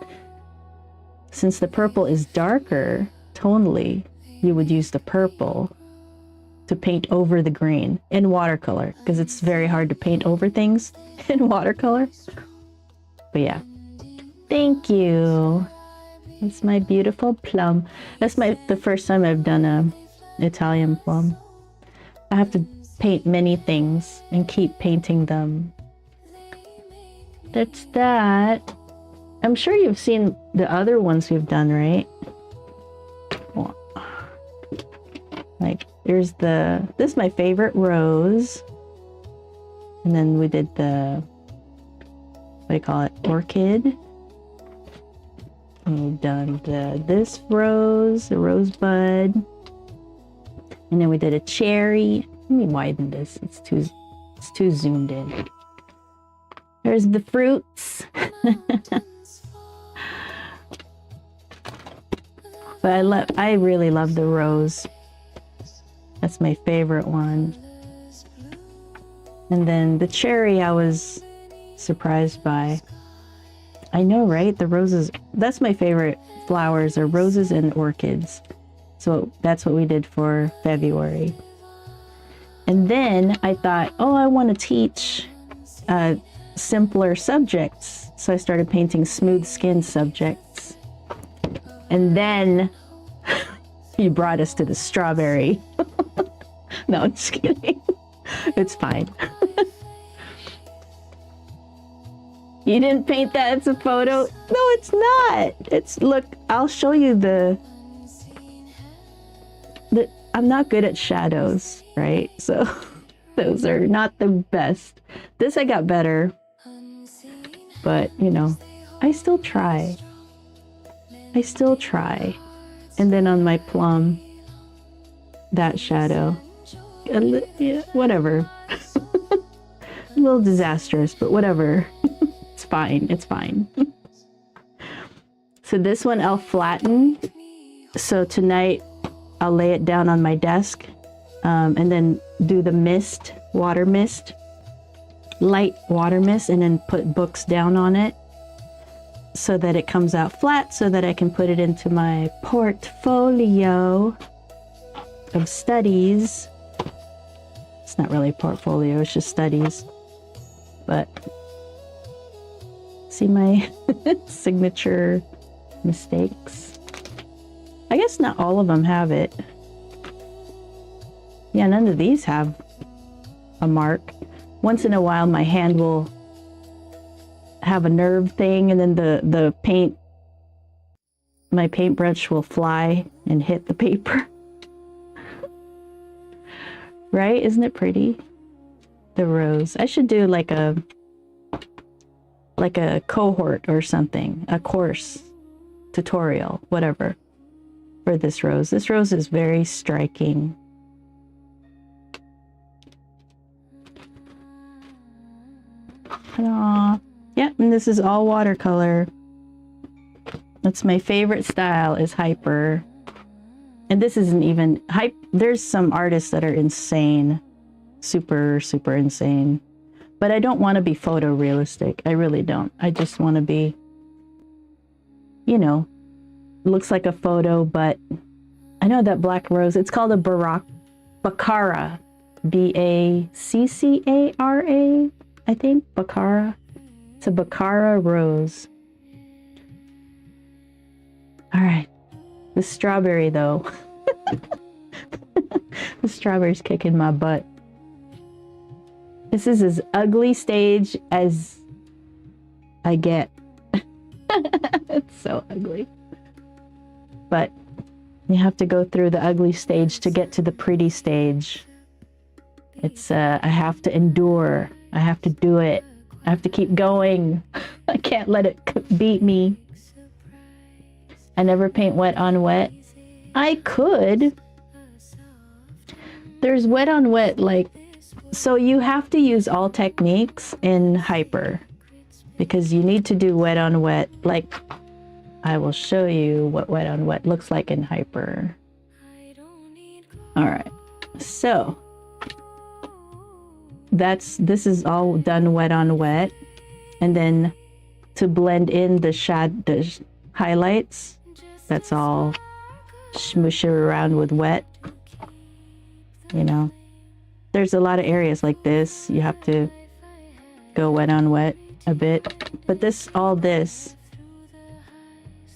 since the purple is darker tonally, you would use the purple to paint over the green in watercolor because it's very hard to paint over things in watercolor. But yeah, thank you. That's my beautiful plum. That's the first time I've done a Italian plum. I have to paint many things and keep painting them. That's that. I'm sure you've seen the other ones we've done, right? Like, there's this is my favorite rose. And then we did the, what do you call it? Orchid. And we've done this rose, a rosebud. And then we did a cherry. Let me widen this. It's too zoomed in. There's the fruits. But I really love the rose. That's my favorite one. And then the cherry I was surprised by. I know, right? The roses, that's my favorite flowers, are roses and orchids. So that's what we did for February. And then I thought, oh, I want to teach simpler subjects. So I started painting smooth skin subjects. And then you brought us to the strawberry. No, I'm just kidding. It's fine. You didn't paint that as a photo? No, it's not. Look, I'll show you I'm not good at shadows, right? So Those are not the best. This I got better, but you know, I still try. I still try. And then on my Plum, that shadow, yeah, whatever. A little disastrous, but whatever. It's fine. It's fine. So this one I'll flatten. So tonight I'll lay it down on my desk, and then do the mist, water mist, light water mist, and then put books down on it so that it comes out flat, so that I can put it into my portfolio of studies. It's not really a portfolio, it's just studies. But see my signature mistakes? I guess not all of them have it. Yeah, none of these have a mark. Once in a while, my hand will have a nerve thing, and then the paint, my paintbrush will fly and hit the paper. Right? Isn't it pretty? The rose. I should do like a cohort or something, a course, tutorial, whatever, for this rose. This rose is very striking. Aww. Yeah, and this is all watercolor. That's my favorite style, is hyper. And this isn't even hype. There's some artists that are insane, super insane, but I don't want to be photorealistic. I really don't. I just want to be, you know, looks like a photo, but I know that black rose, it's called a Baccara, B-A-C-C-A-R-A, I think, Baccara. It's a Baccara rose. All right, the strawberry though. The strawberry's kicking my butt. This is as ugly stage as I get. It's so ugly. But you have to go through the ugly stage to get to the pretty stage. It's, I have to endure. I have to do it. I have to keep going. I can't let it beat me. I never paint wet on wet. I could. There's wet on wet, like, so you have to use all techniques in hyper because you need to do wet on wet. Like, I will show you what wet on wet looks like in hyper. All right, so this is all done wet on wet, and then to blend in the highlights, that's all smush it around with wet. You know, there's a lot of areas like this you have to go wet on wet a bit, but all this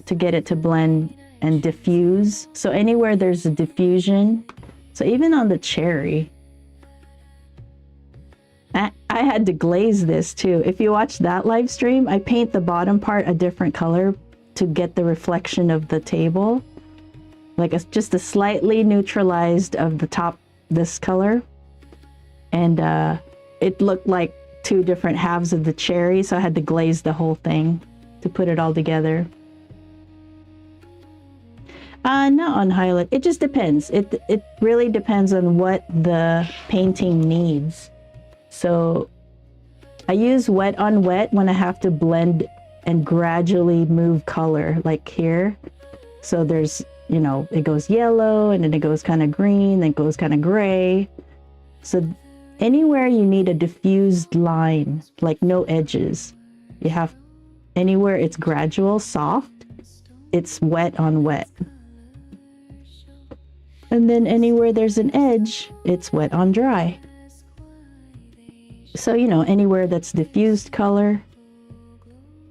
to get it to blend and diffuse. So anywhere there's a diffusion, so even on the cherry, I had to glaze this too. If you watch that live stream, I paint the bottom part a different color to get the reflection of the table, like just a slightly neutralized of the top, this color, and it looked like two different halves of the cherry, so I had to glaze the whole thing to put it all together. Not on highlight. It just depends. It really depends on what the painting needs. So I use wet on wet when I have to blend and gradually move color, like here. So there's, you know, it goes yellow, and then it goes kind of green, then it goes kind of gray. So anywhere you need a diffused line, like no edges, you have, anywhere it's gradual, soft, it's wet on wet. And then anywhere there's an edge, it's wet on dry. So, you know, anywhere that's diffused color,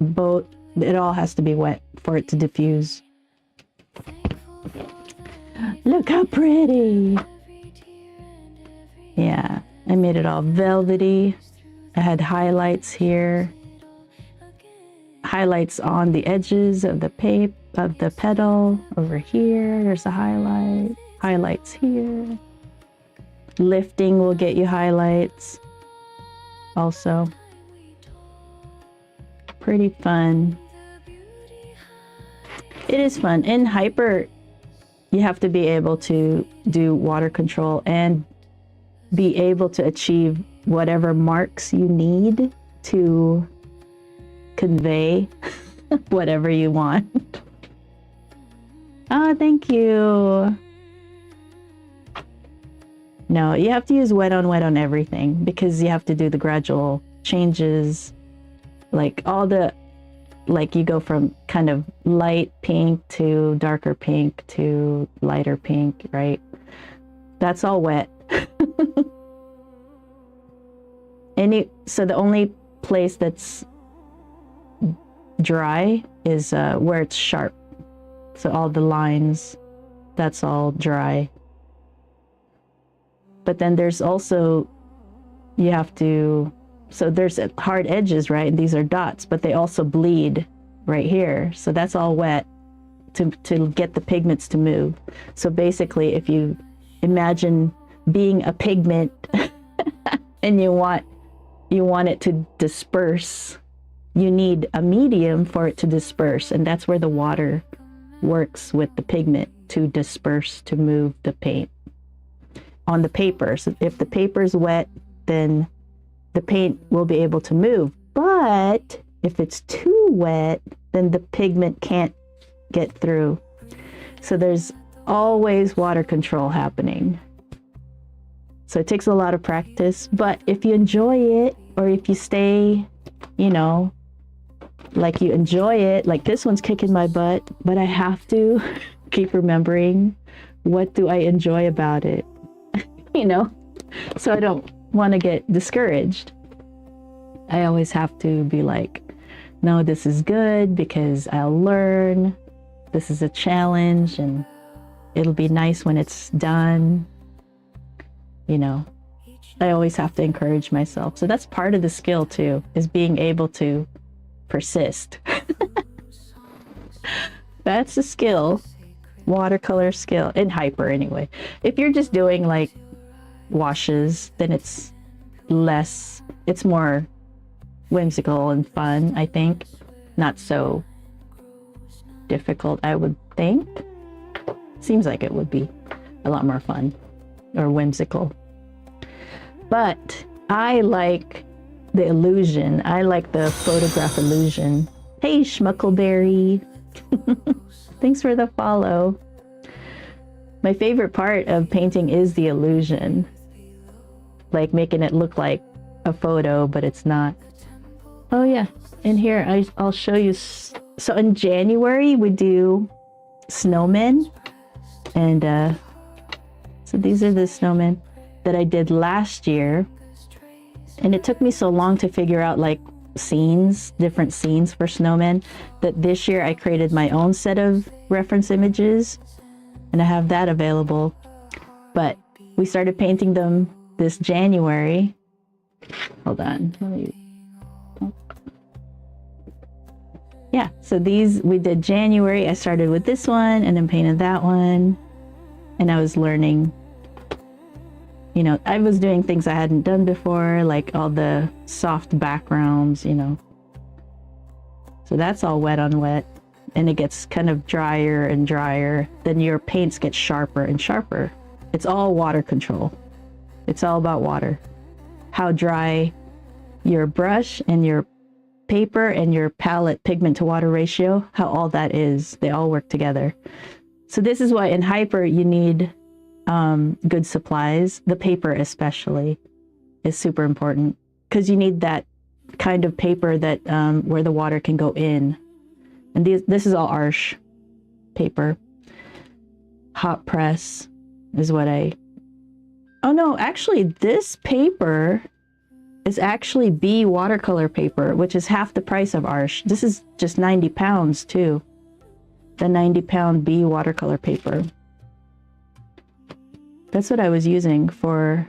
both, it all has to be wet for it to diffuse. Look how pretty. Yeah, I made it all velvety. I had highlights here, highlights on the edges of the petal. Over here there's a highlight, highlights here. Lifting will get you highlights. Also, pretty fun. It is fun. In Hyper, you have to be able to do water control and be able to achieve whatever marks you need to convey whatever you want. Oh, thank you. No, you have to use wet on everything because you have to do the gradual changes. Like all the, like you go from kind of light pink to darker pink to lighter pink, right? That's all wet. So the only place that's dry is where it's sharp. So all the lines, that's all dry. But then there's also, you have to, so there's hard edges, right? And these are dots, but they also bleed right here. So that's all wet to get the pigments to move. So basically, if you imagine being a pigment and you want it to disperse, you need a medium for it to disperse. And that's where the water works with the pigment to disperse, to move the paint on the paper. So if the paper's wet, then the paint will be able to move. But if it's too wet, then the pigment can't get through. So there's always water control happening. So it takes a lot of practice, but if you enjoy it, or if you stay, you know, like you enjoy it, like this one's kicking my butt, but I have to keep remembering, what do I enjoy about it? You know, so I don't want to get discouraged. I always have to be like, no, this is good because I'll learn. This is a challenge and it'll be nice when it's done. You know, I always have to encourage myself. So that's part of the skill too, is being able to persist. That's a skill, watercolor skill, in Hyper anyway. If you're just doing like washes, then it's more whimsical and fun, I think. Not so difficult, I would think. Seems like it would be a lot more fun or whimsical. But I like the illusion. I like the photograph illusion. Hey, Schmuckleberry. Thanks for the follow. My favorite part of painting is the illusion. Like making it look like a photo, but it's not. Oh yeah, in here I'll show you. So in January we do snowmen, and so these are the snowmen that I did last year, and it took me so long to figure out like scenes, different scenes for snowmen, that this year I created my own set of reference images, and I have that available. But we started painting them this January. Hold on, yeah, so these we did January. I started with this one and then painted that one, and I was learning, you know, I was doing things I hadn't done before, like all the soft backgrounds, you know. So that's all wet on wet, and it gets kind of drier and drier. Then your paints get sharper and sharper. It's all water control. It's all about water. How dry your brush and your paper and your palette pigment to water ratio, how all that is, they all work together. So this is why in Hyper you need good supplies. The paper especially is super important, because you need that kind of paper that where the water can go in. And this is all Arches paper. Hot press is what oh no, actually this paper is actually B watercolor paper, which is half the price of Arches. This is just 90 pounds too. The 90-pound B watercolor paper. That's what I was using for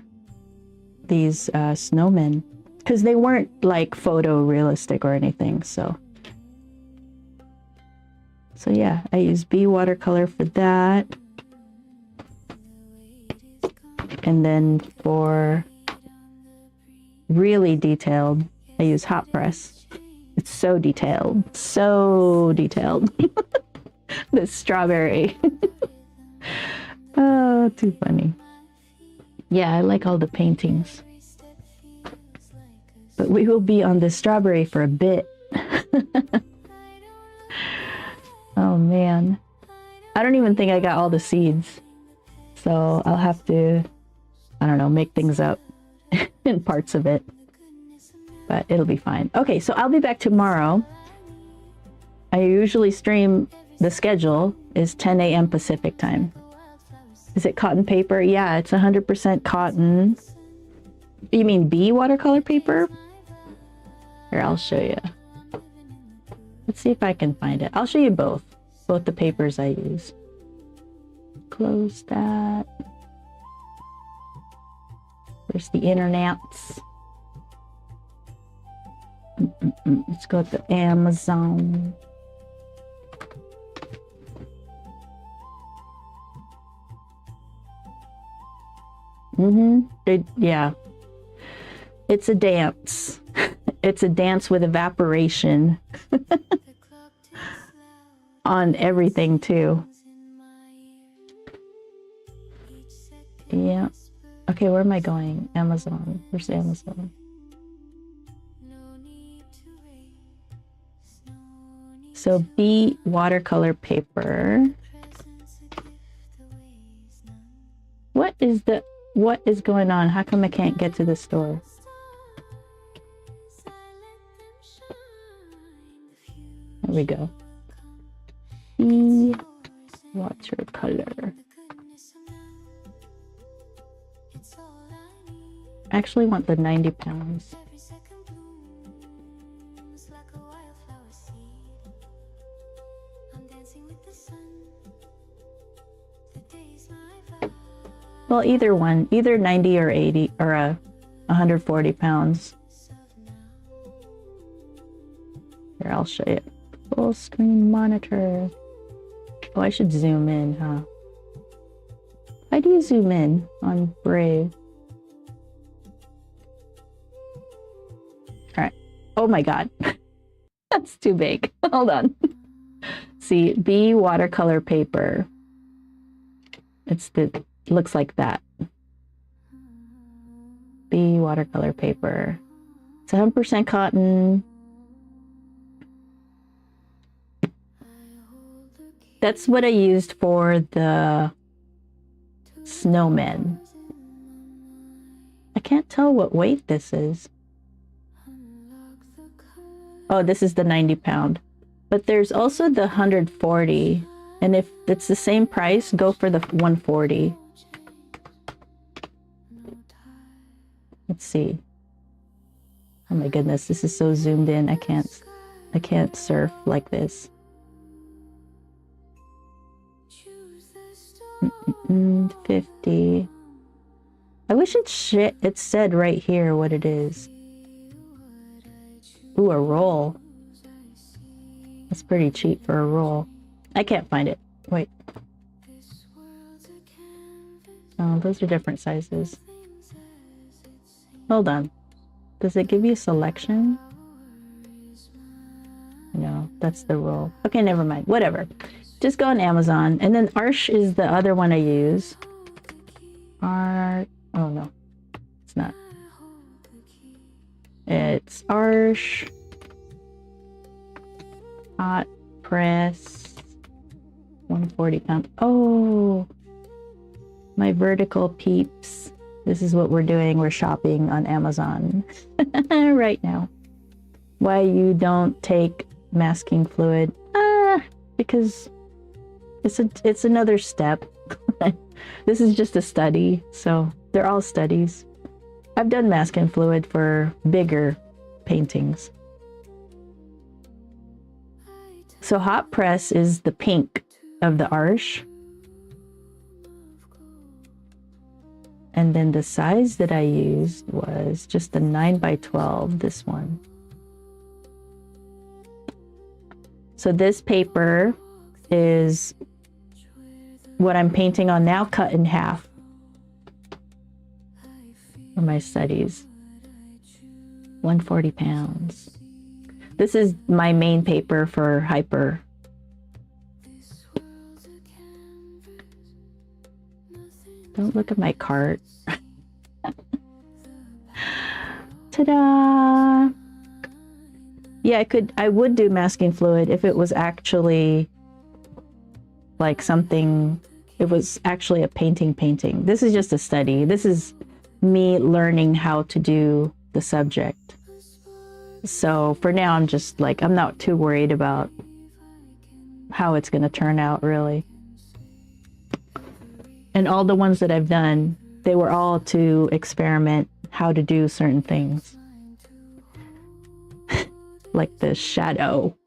these snowmen, because they weren't like photorealistic or anything. So yeah, I use B watercolor for that. And then for really detailed, I use hot press. It's so detailed, so detailed. This strawberry. Oh, too funny. Yeah, I like all the paintings. But we will be on the strawberry for a bit. Oh man. I don't even think I got all the seeds. So I'll have to, I don't know, make things up in parts of it. But it'll be fine. Okay, so I'll be back tomorrow. I usually stream, the schedule is 10 a.m. Pacific time. Is it cotton paper? Yeah, it's 100% cotton. You mean bee watercolor paper? Here, I'll show you. Let's see if I can find it. I'll show you both the papers I use. Close that. There's the internets. Let's go to Amazon. Yeah. It's a dance. It's a dance with evaporation. On everything too. Yeah. Okay, where am I going? Amazon. Where's Amazon? So B watercolor paper. What is going on? How come I can't get to the store? There we go. B watercolor. I actually want the 90 pounds. Well, either one, either 90 or 80 or 140 pounds. Here, I'll show you. Full screen monitor. Oh, I should zoom in, huh? Why do you zoom in on Brave? All right. Oh my God. That's too big. Hold on. See, B watercolor paper. Looks like that. B watercolor paper. It's 100% cotton. That's what I used for the snowmen. I can't tell what weight this is. Oh, this is the 90 pound. But there's also the 140. And if it's the same price, go for the 140. Let's see. Oh my goodness, this is so zoomed in. I can't surf like this. 50. I wish it said right here what it is. Ooh, a roll. That's pretty cheap for a roll. I can't find it. Wait. Oh, those are different sizes. Hold on. Does it give you a selection? No, that's the roll. Okay, never mind. Whatever. Just go on Amazon. And then Arsh is the other one I use. Oh no, it's not. It's Arsh. Hot press. 140 pound. Oh, my vertical peeps. This is what we're doing. We're shopping on Amazon right now. Why you don't take masking fluid? Because it's another step. This is just a study, so they're all studies. I've done masking fluid for bigger paintings. So hot press is the pink of the Arsh. And then the size that I used was just the 9x12, this one. So this paper is what I'm painting on now, cut in half. for my studies. 140 pounds. This is my main paper for Hyper. Don't look at my cart. Ta-da! Yeah, I would do masking fluid if it was actually like something, it was actually a painting. This is just a study. This is me learning how to do the subject. So for now, I'm just like, I'm not too worried about how it's going to turn out, really. And all the ones that I've done, they were all to experiment how to do certain things. Like the shadow.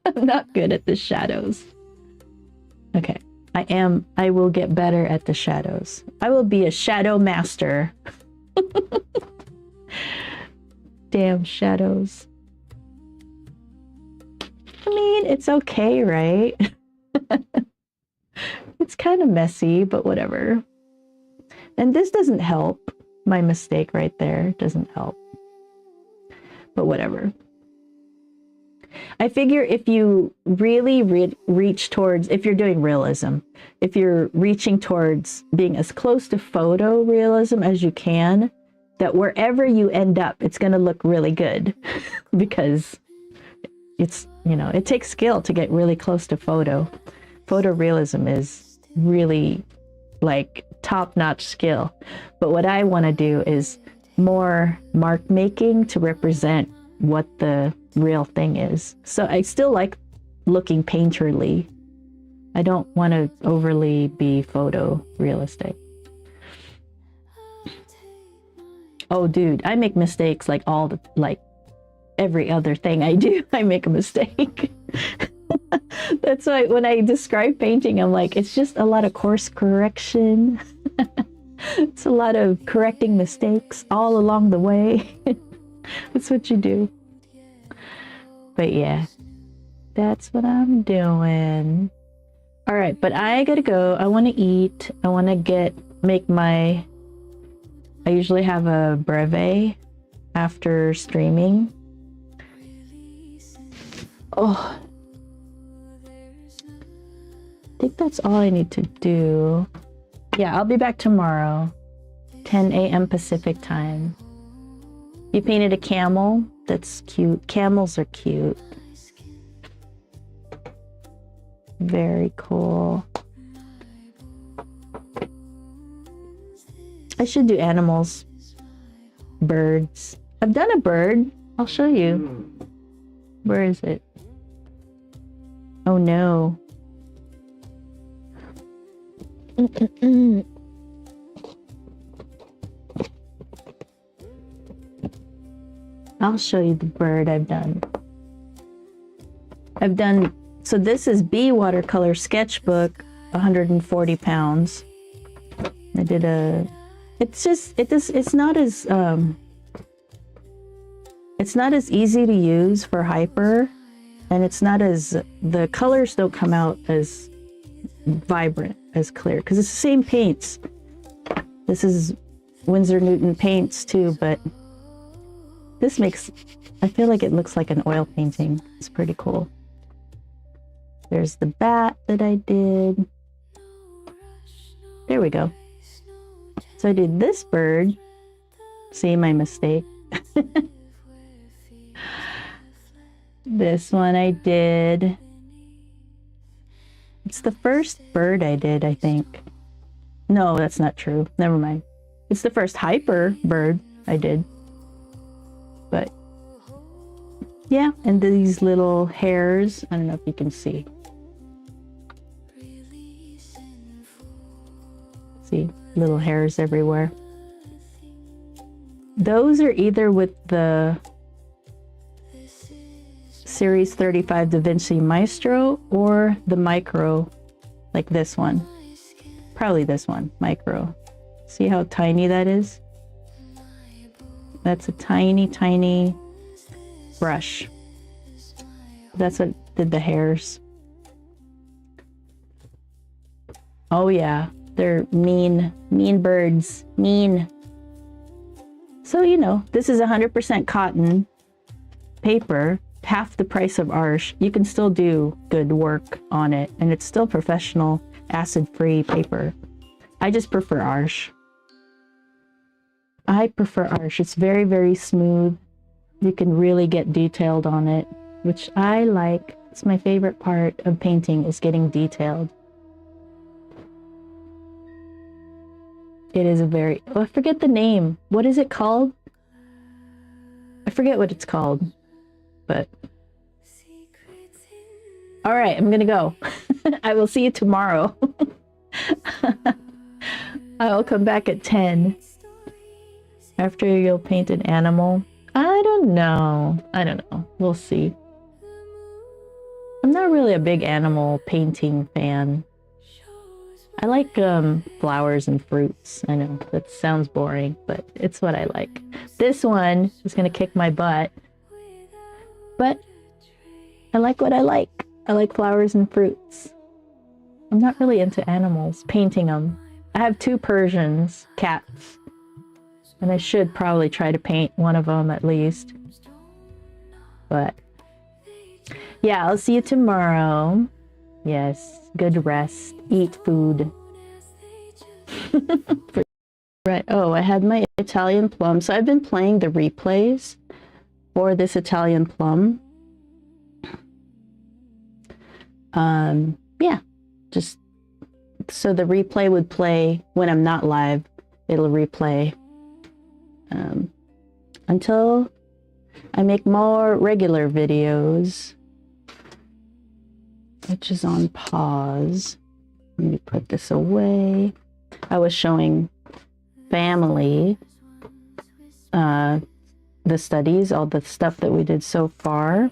I'm not good at the shadows. Okay, I will get better at the shadows. I will be a shadow master. Damn shadows. I mean, it's okay, right? It's kind of messy, but whatever. And this doesn't help. My mistake right there doesn't help. But whatever. I figure if you really reach towards, if you're doing realism, if you're reaching towards being as close to photorealism as you can, that wherever you end up, it's going to look really good. Because it's, you know, it takes skill to get really close to photo. Photorealism is really like top-notch skill. But what I want to do is more mark making to represent what the real thing is. So I still like looking painterly. I don't want to overly be photorealistic. Oh, dude, I make mistakes like every other thing I do, I make a mistake. That's why when I describe painting, I'm like, it's just a lot of course correction. It's a lot of correcting mistakes all along the way. That's what you do. But yeah, that's what I'm doing. All right, but I gotta go. I want to eat. I want to I usually have a brevet after streaming. Oh, I think that's all I need to do. Yeah, I'll be back tomorrow, 10 a.m. Pacific time. You painted a camel. That's cute. Camels are cute. Very cool. I should do animals. Birds. I've done a bird. I'll show you. Where is it? Oh no. I'll show you the bird I've done. So this is B watercolor sketchbook, 140 pounds. I did it's not as easy to use for Hyper, and the colors don't come out as vibrant, as clear, because it's the same paints. This is Winsor Newton paints too, but I feel like it looks like an oil painting. It's pretty cool. There's the bat that I did. There we go. So I did this bird. See my mistake. This one I did. It's the first bird I did, I think. No, that's not true. Never mind. It's the first Hyper bird I did. But yeah, and these little hairs. I don't know if you can see. See, little hairs everywhere. Those are either with the Series 35 Da Vinci Maestro or the Micro, like this one. Probably this one, Micro. See how tiny that is? That's a tiny, tiny brush. That's what did the hairs. Oh yeah, they're mean birds. Mean. So, you know, this is 100% cotton paper, half the price of Arsh. You can still do good work on it, and it's still professional, acid-free paper. I just prefer Arsh. I prefer Arsh. It's very, very smooth. You can really get detailed on it, which I like. It's my favorite part of painting, is getting detailed. It is a very, oh, I forget the name. What is it called? I forget what it's called, but. All right, I'm gonna go. I will see you tomorrow. I'll come back at 10. After you'll paint an animal. I don't know. We'll see. I'm not really a big animal painting fan. I like flowers and fruits. I know that sounds boring, but it's what I like. This one is gonna kick my butt, but I like what I like. I like flowers and fruits. I'm not really into animals, painting them. I have 2 Persians, cats, and I should probably try to paint one of them at least. But yeah, I'll see you tomorrow. Yes, good rest, eat food. Right, oh, I had my Italian plum. So I've been playing the replays for this Italian plum. Yeah, just so the replay would play when I'm not live. It'll replay until I make more regular videos, which is on pause. Let me put this away. I was showing family the studies, all the stuff that we did so far.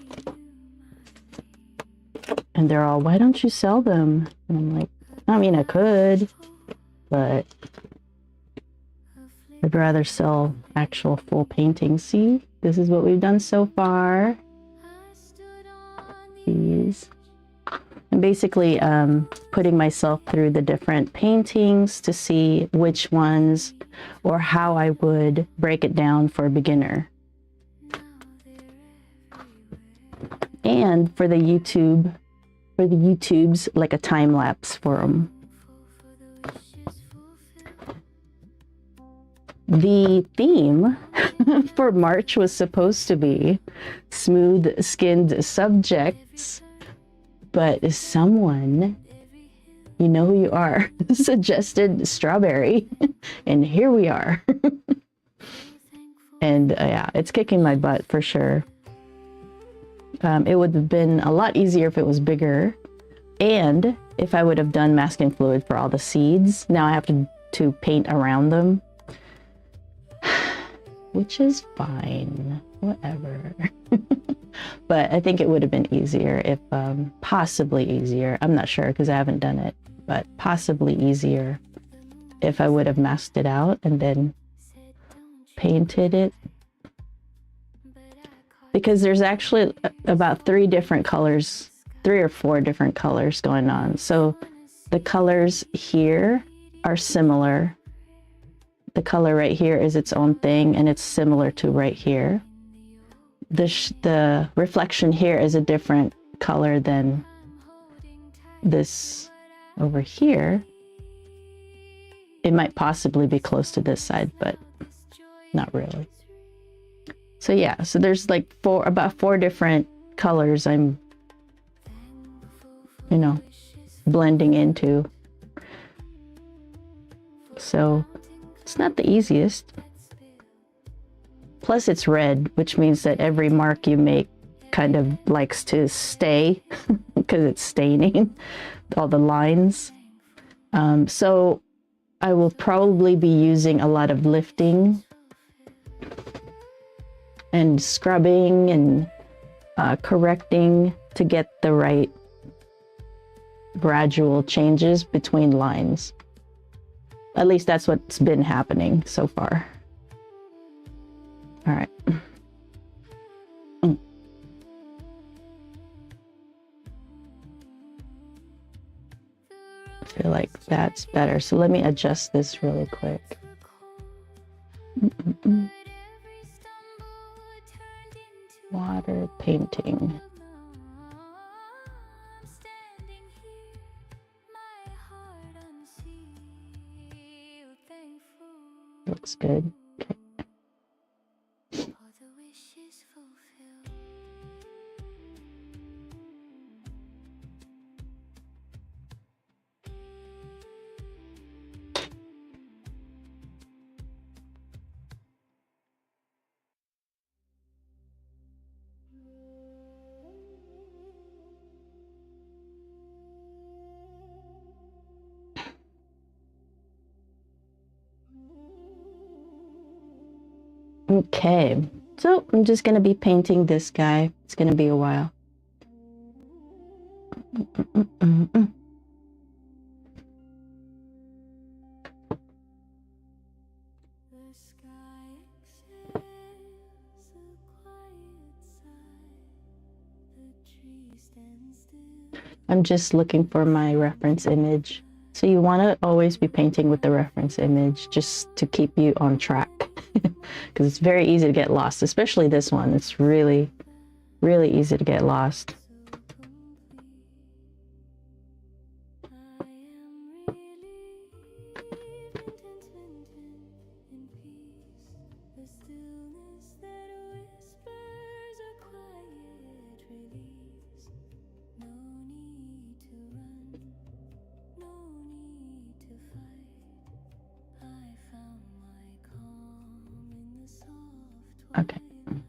And they're all, why don't you sell them? And I'm like, I mean, I could, but I'd rather sell actual full paintings. See, this is what we've done so far. These. I'm basically putting myself through the different paintings to see which ones or how I would break it down for a beginner. And for the YouTubes, like a time lapse for them. The theme for March was supposed to be smooth-skinned subjects, but someone, you know who you are, suggested strawberry, and here we are. And yeah, it's kicking my butt for sure. It would have been a lot easier if it was bigger, and if I would have done masking fluid for all the seeds. Now I have to paint around them, which is fine, whatever. But I think it would have been easier if, possibly easier, I'm not sure because I haven't done it, but possibly easier if I would have masked it out and then painted it. Because there's actually about 3 different colors, 3 or 4 different colors going on. So the colors here are similar. The color right here is its own thing, and it's similar to right here. The reflection here is a different color than this over here. It might possibly be close to this side, but not really. So yeah, so there's like about 4 different colors I'm, you know, blending into. So it's not the easiest. Plus it's red, which means that every mark you make kind of likes to stay because it's staining all the lines. So I will probably be using a lot of lifting and scrubbing and correcting to get the right gradual changes between lines. At least that's what's been happening so far. All right. I feel like that's better. So let me adjust this really quick. water painting. I'm standing here, my heart unsealed, thankful. Looks good. All the wishes fulfilled. Okay, so I'm just going to be painting this guy. It's going to be a while. The sky exhales a quiet sigh. The tree stands still. I'm just looking for my reference image. So you want to always be painting with the reference image just to keep you on track. Because it's very easy to get lost, especially this one. It's really, really easy to get lost. I am relieved in contentment, in peace. The stillness that whispers a quiet release. No need to run, no need to fight.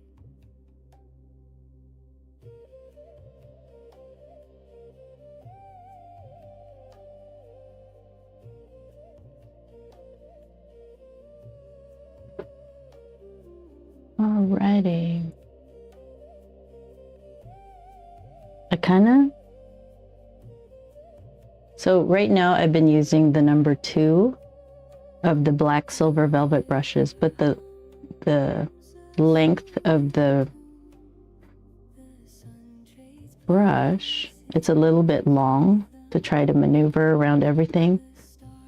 I found my calm in the soft twilight. Okay. Alrighty. So right now I've been using the number 2 of the black silver velvet brushes, but the length of the brush, it's a little bit long to try to maneuver around everything.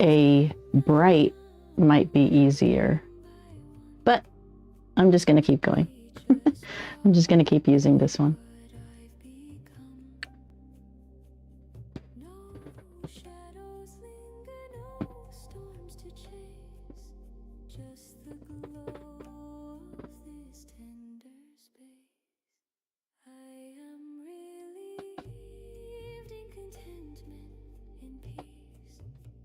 A bright might be easier, but I'm just going to keep going. I'm just going to keep using this one. No shadows linger, no storms to chase. Just the glow of this tender space. I am relieved in contentment, in peace.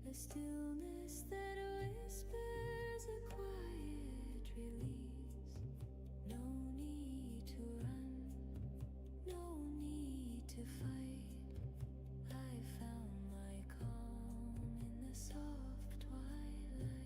The stillness that whispers a quiet release. No need to run, no need to fight. I found my calm in the soft twilight.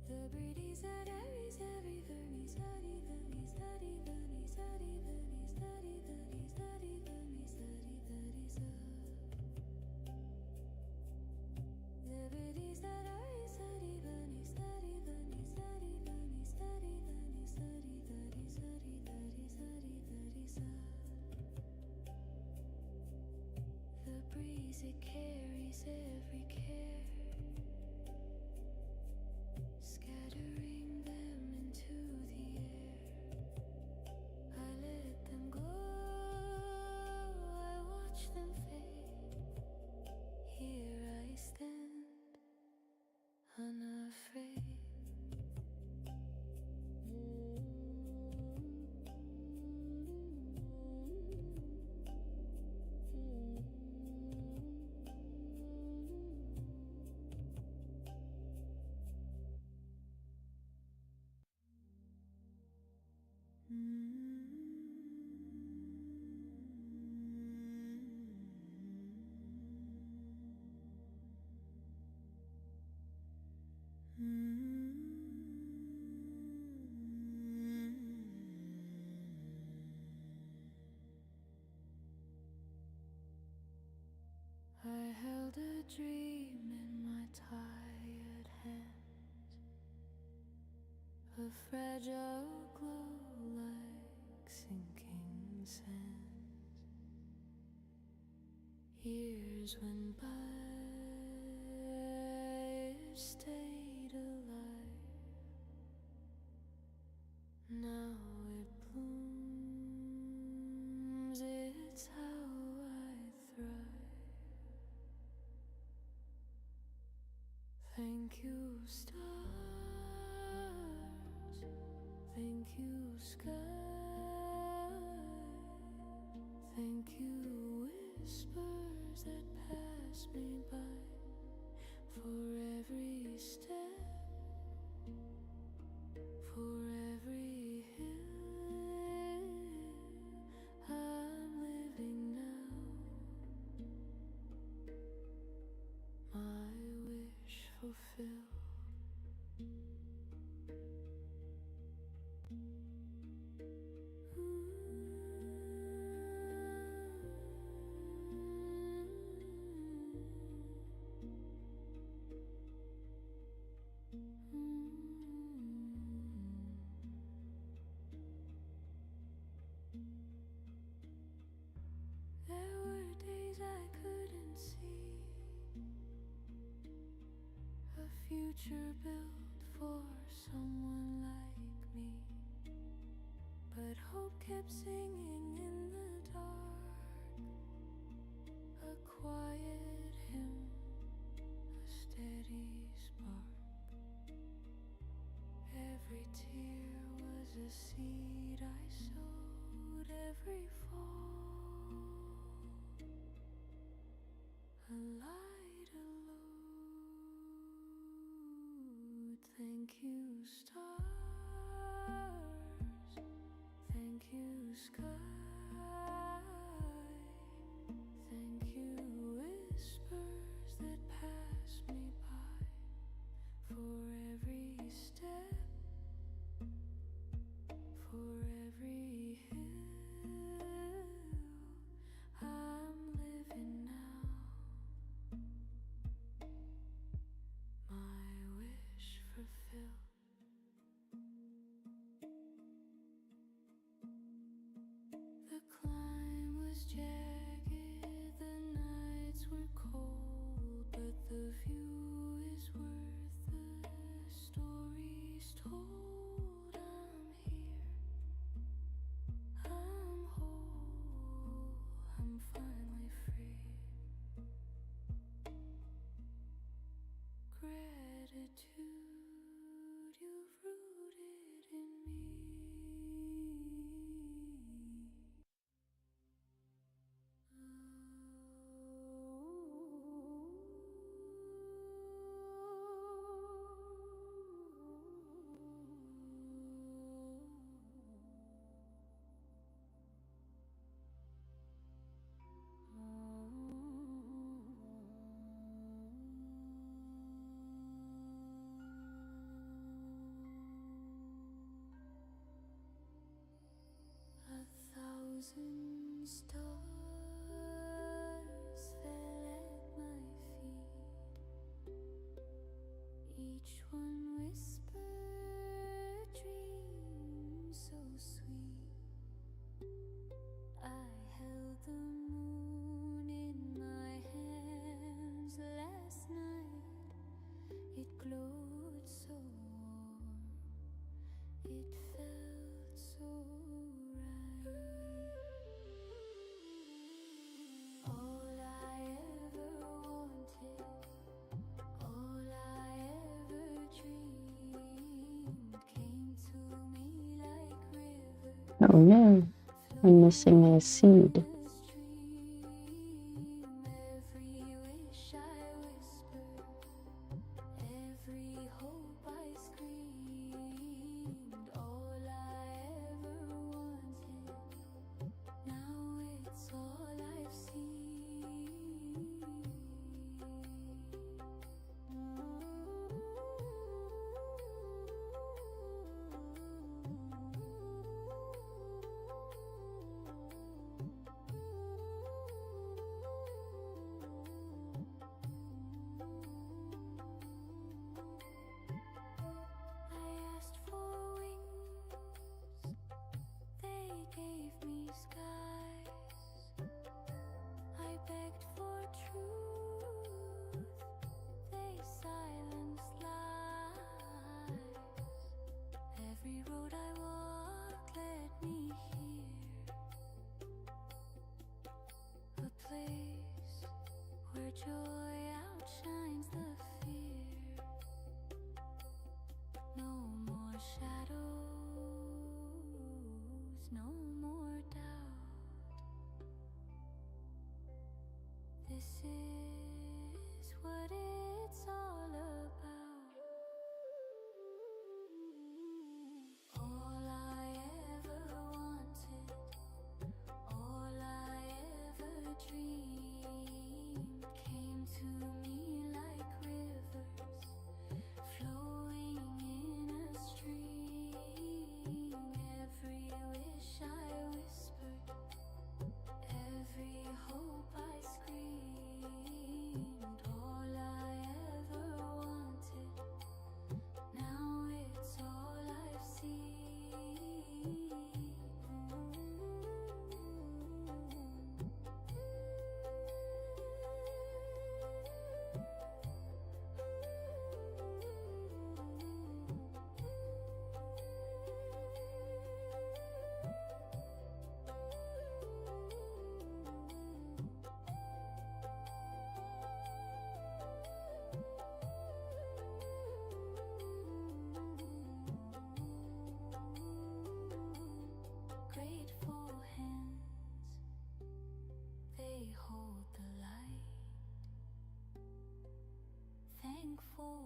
The breeze that every vermi study vermi study vermi study vermi study vermi study vermi study vermi study. The breeze that every study vermi study vermi study vermi study vermi study vermi study vermi study vermi study. The breeze, it carries every care, scattering them into the air. I let them go, I watch them fade. Here I stand, unafraid. I held a dream in my tired hands, a fragile glow like sinking sand. Years went by, you stayed alive. Now it blooms, it's how I thrive. Thank you, stars. Thank you, sky. Thank you, whispers that pass me by. For every step, for every hill I'm living now. My wish fulfilled. There were days I couldn't see a future built for someone like me, but hope kept singing in the dark, a quiet hymn, a steady spark. Every tear was a seed I sowed, every fall a light, a load. Thank you, stars. Thank you, sky. Thank you, whispers that pass me by. For every step, for every hill I'm living now. My wish fulfilled. The climb was jagged, the nights were cold, but the view is worth the stories told. I'm here, I'm whole, I'm finally free. Gratitude, you've rooted in me. A thousand stars fell at my feet, each one whispered dreams so sweet. I held the moon in my hands last night, it glowed so warm, it felt so right. All I ever wanted, all I ever dreamed came to me like rivers. Oh no, I'm missing a seed. Every wish I whispered, every hope I screamed, all I ever wanted, now it's all I've seen.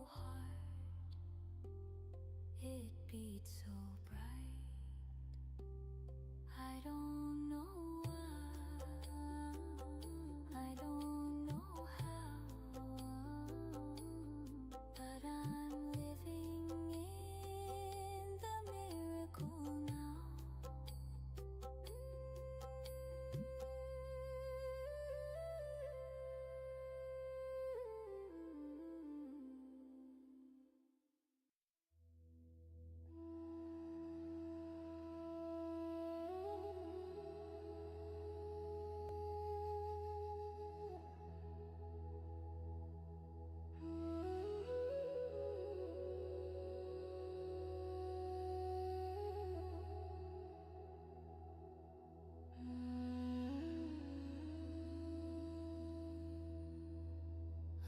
heart, it beats so bright. I don't know why, I don't know how, but I'm living in the miracle now.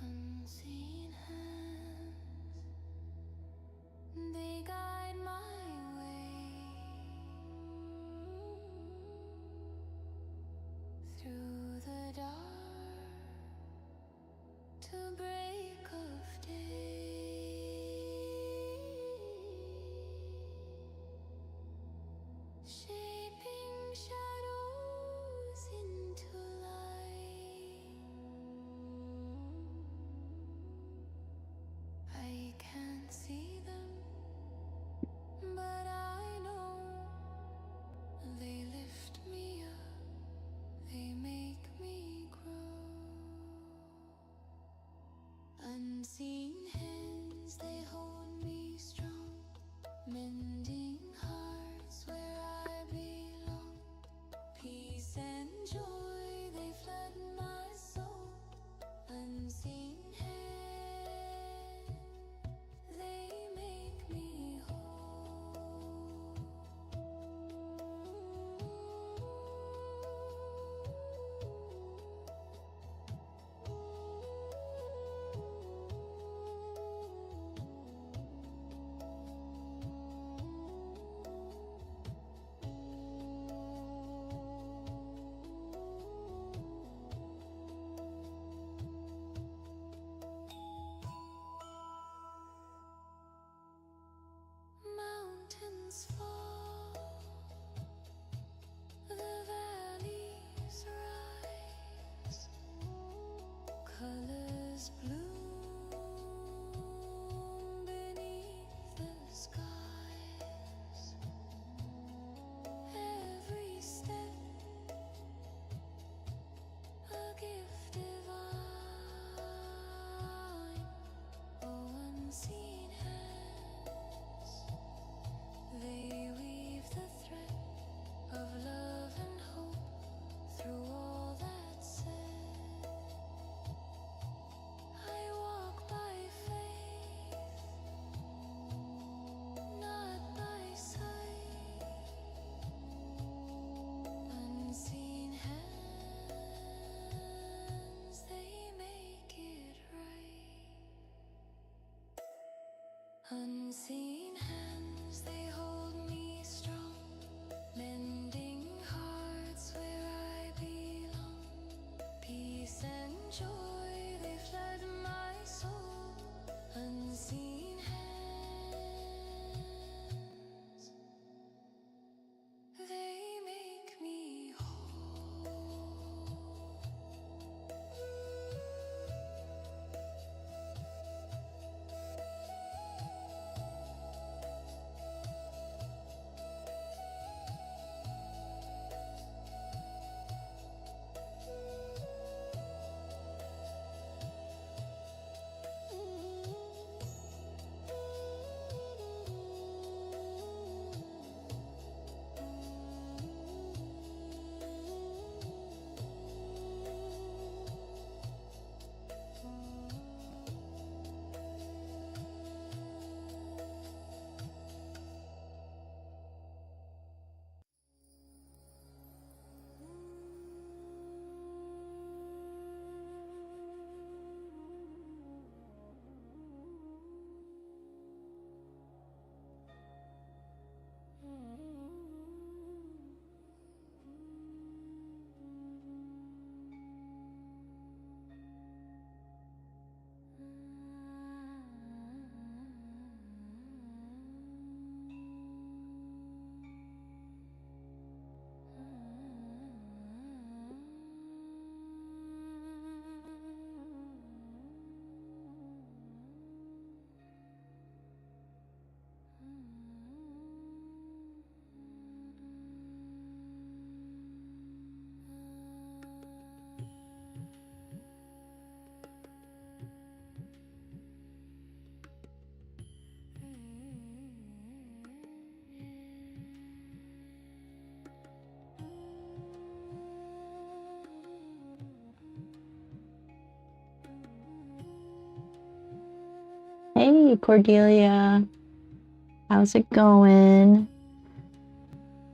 Unseen hands, they guide my way through the dark to break of day, shaping shadows into light. I can't see them, but I know they lift me up, they make me grow. Unseen hands, they hold me strong, mending hearts where I belong. Peace and joy, they flood my soul. Unseen hands, they make me whole. Mountains fall, the valleys rise, colors bloom beneath the skies. Every step a gift divine. Oh, unseen hands, they weave the thread of love and hope through all that's said. I walk by faith, not by sight. Unseen hands, they make it right. Unseen hands, they hold me strong, mending hearts where I belong. Peace and joy, they flood my soul. Unseen hands, they make me whole. Hey, Cordelia. How's it going?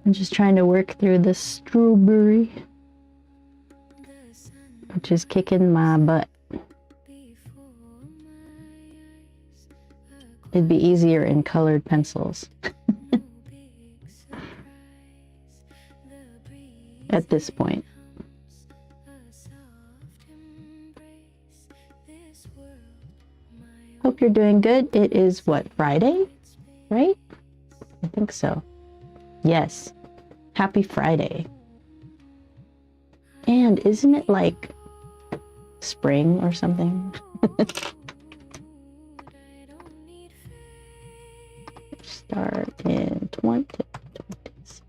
I'm just trying to work through the strawberry, which is kicking my butt. It'd be easier in colored pencils. At this point. Hope you're doing good. It is what, Friday? Right? I think so. Yes. Happy Friday. And isn't it like spring or something? Start in 2020s.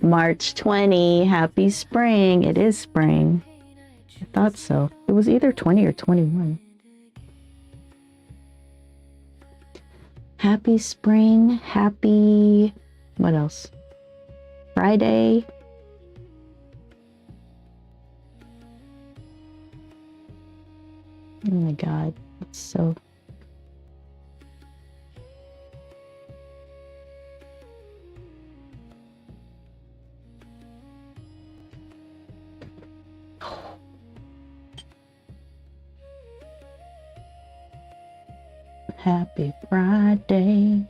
March 20, happy spring. It is spring. I thought so. It was either 20 or 21. Happy spring, happy, what else? Friday. Oh my God, it's so... Happy Friday.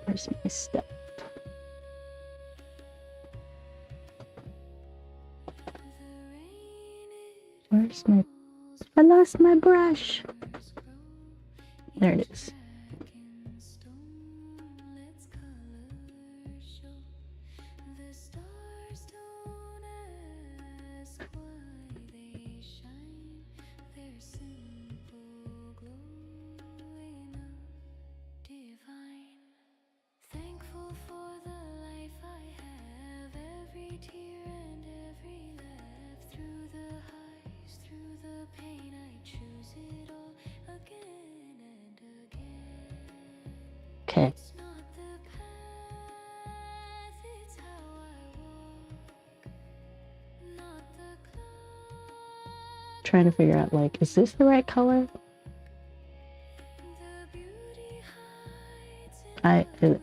Where's my stuff? Where's my... I lost my brush. There it is. Okay. Trying to figure out, like, is this the right color?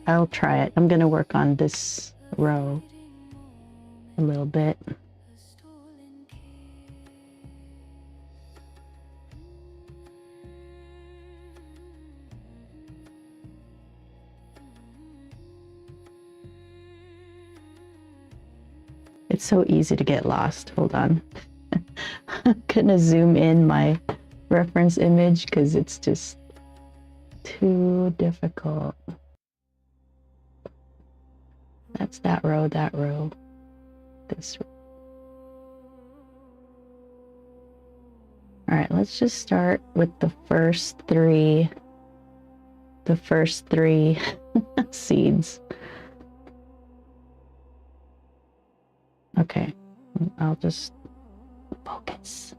I'll try it. I'm gonna work on this row a little bit. It's so easy to get lost. Hold on. I'm gonna zoom in my reference image because it's just too difficult. That's that row, this row. All right, let's just start with the first three seeds. Okay, I'll just focus.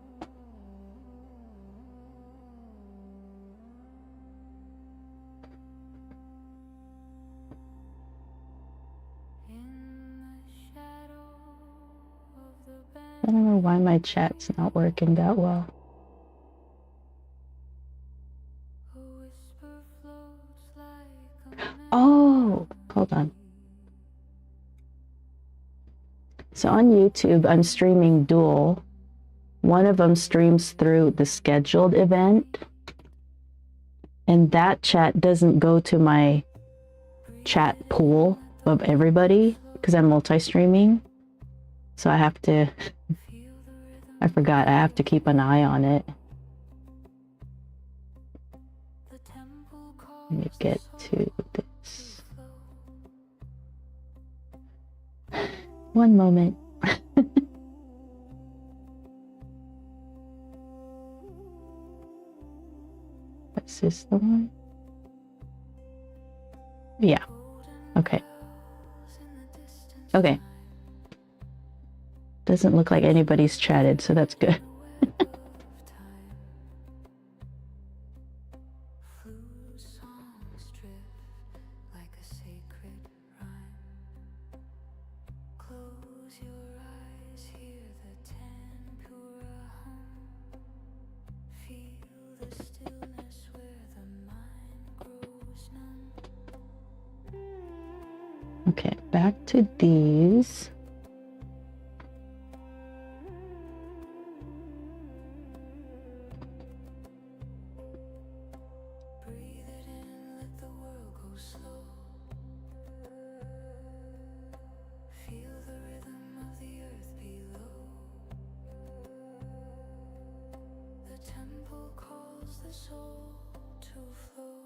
I don't know why my chat's not working that well. Oh, hold on. So on YouTube, I'm streaming dual. One of them streams through the scheduled event, and that chat doesn't go to my chat pool of everybody because I'm multi-streaming. So I have to, I forgot, I have to keep an eye on it. Let me get to this. One moment. Is this the one? Yeah. Okay. Okay. Doesn't look like anybody's chatted, so that's good. Okay, back to these. Breathe it in, let the world go slow. Feel the rhythm of the earth below. The temple calls the soul to flow.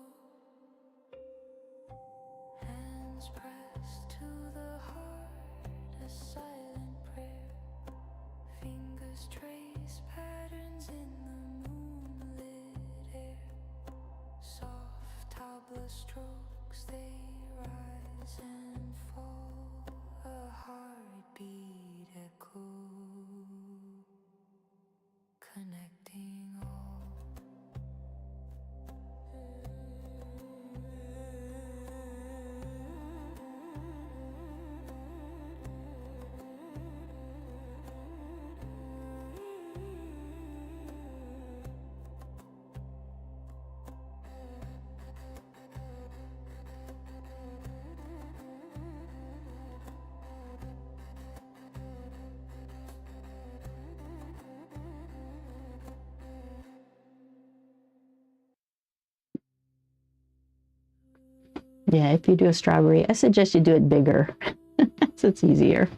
Hands pressed to the heart, a silent prayer. Fingers trace patterns in the moonlit air. Soft tabla strokes, they rise and fall. A heartbeat echo, connecting all. Yeah, if you do a strawberry, I suggest you do it bigger, so it's easier.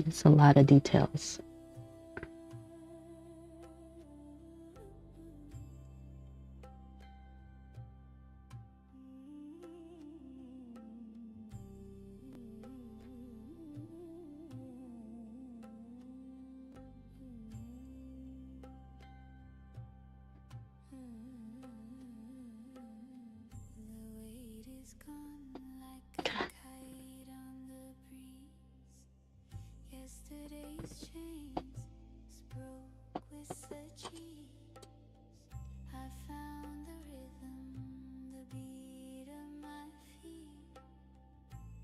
It's a lot of details. Yesterday's chains broke with the cheese. I found the rhythm, the beat of my feet.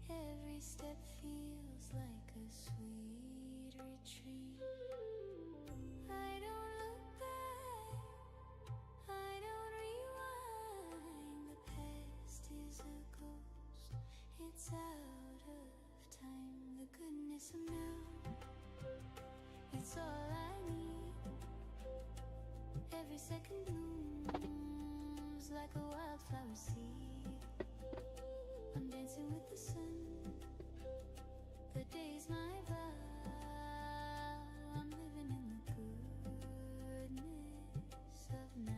Every step feels like a sweet retreat. I don't look back, I don't rewind. The past is a ghost, it's out of time. The goodness of now, it's all I need. Every second blooms like a wildflower seed. I'm dancing with the sun, the day's my vow. I'm living in the goodness of now.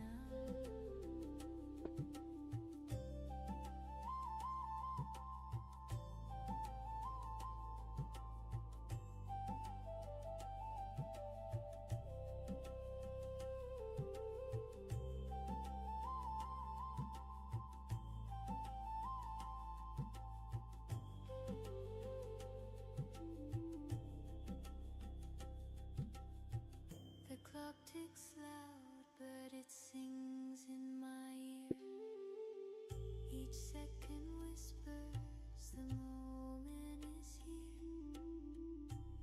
The clock ticks loud, but it sings in my ear. Each second whispers, the moment is here.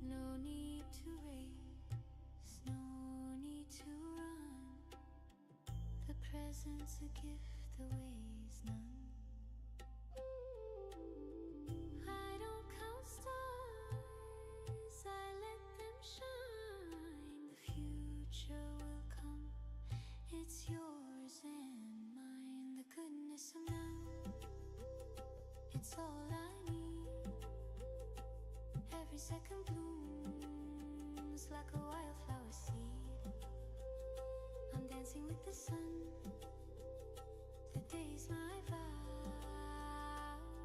No need to race, no need to run. The present's a gift, the way's none. I don't count stars, I let them shine. The future will come, it's yours and mine. The goodness of now, it's all I need. Every second blooms like a wildflower seed. I'm dancing with the sun, the day's my vow.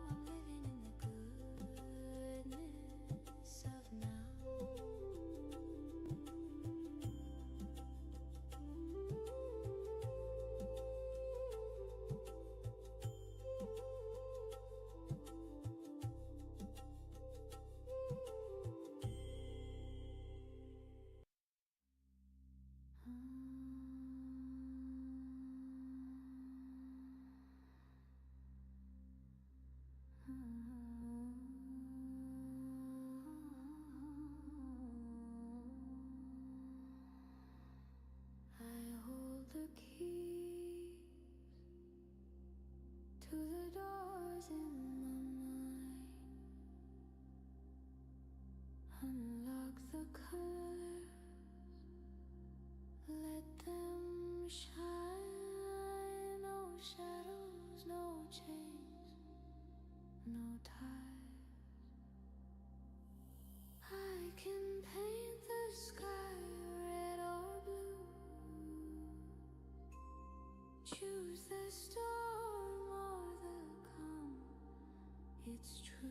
I'm living in the goodness of now. no ties. I can paint the sky red or blue, choose the storm or the calm. It's true,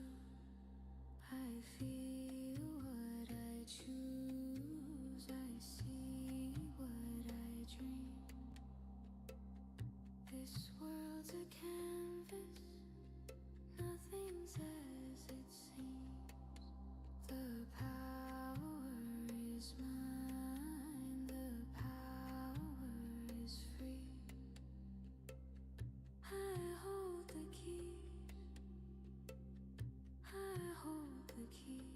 I feel what I choose, I see what I dream. This world's a canvas, nothing's as it seems. The power is mine, the power is free. I hold the keys, I hold the keys.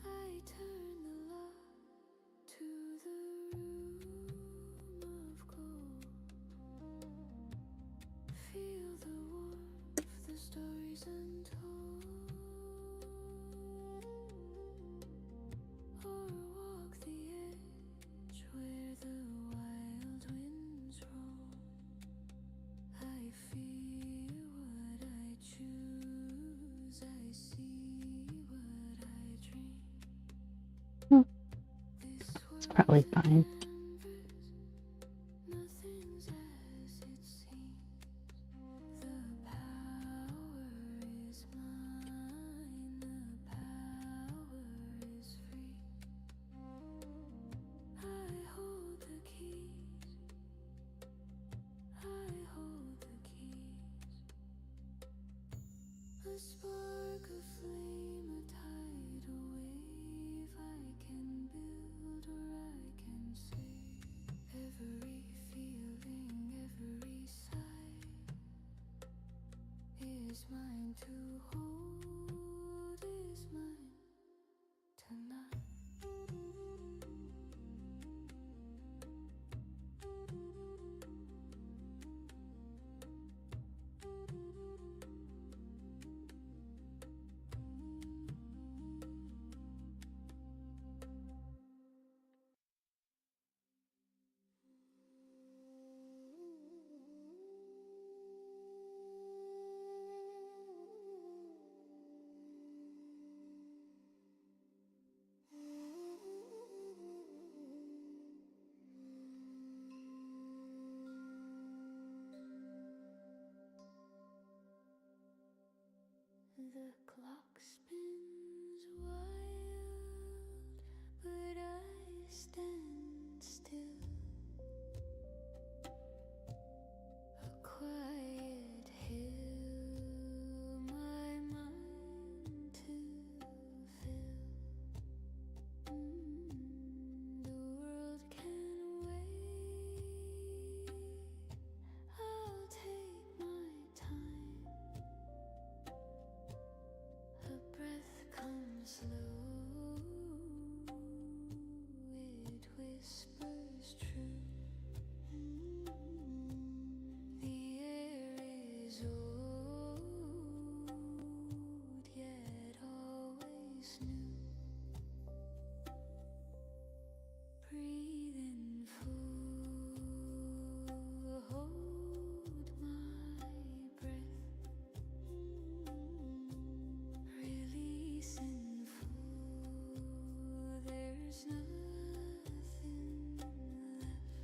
I turn the lock to the room of gold. Feel the warmth, the stories untold. Or walk the edge where the wild winds roll. I feel what I choose, I see what I dream. It's probably fine. Nothing's as it seems. The power is mine, the power is free. I hold the keys, I hold the keys. A spark, a flame, a tidal wave. I can build or I can save. Every feeling, every sight is mine to hold, is mine tonight. The clock spins wild, but I stand still. A quiet hill, my mind to fill. The world can wait, I'll take my time. A breath comes slow, it whispers true. The air is old, yet always new. Breathe in full, hold my breath. Release in full, there's nothing left.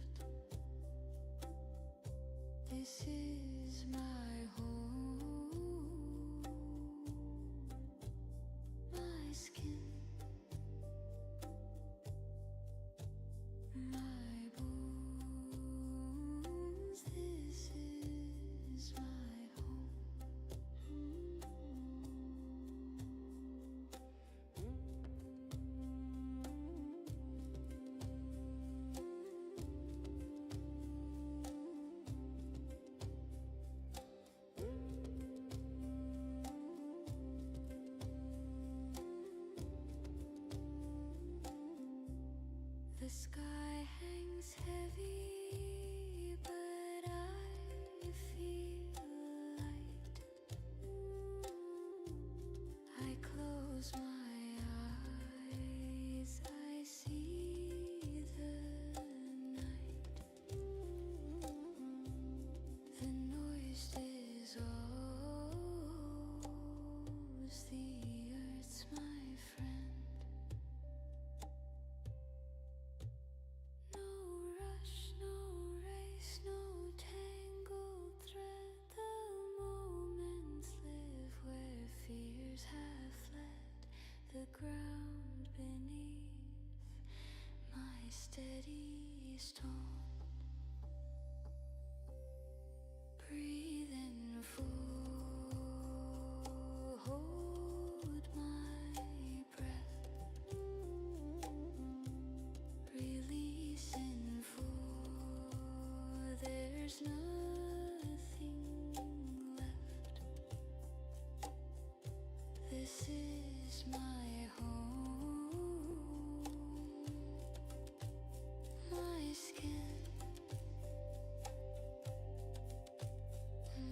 This is my home, my skin, my bones. This is my home. The sky hangs heavy, but I feel light. I close my eyes, I see the night. The noise dissolves, the earth's my friend. No rush, no race, no tangled thread. The moments live where fears have fled. The ground beneath my steady stone. Breathe in full, hold my breath. Release in full, there's nothing left. This is my home, my skin.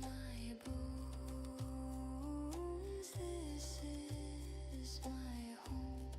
My bones, this is my home.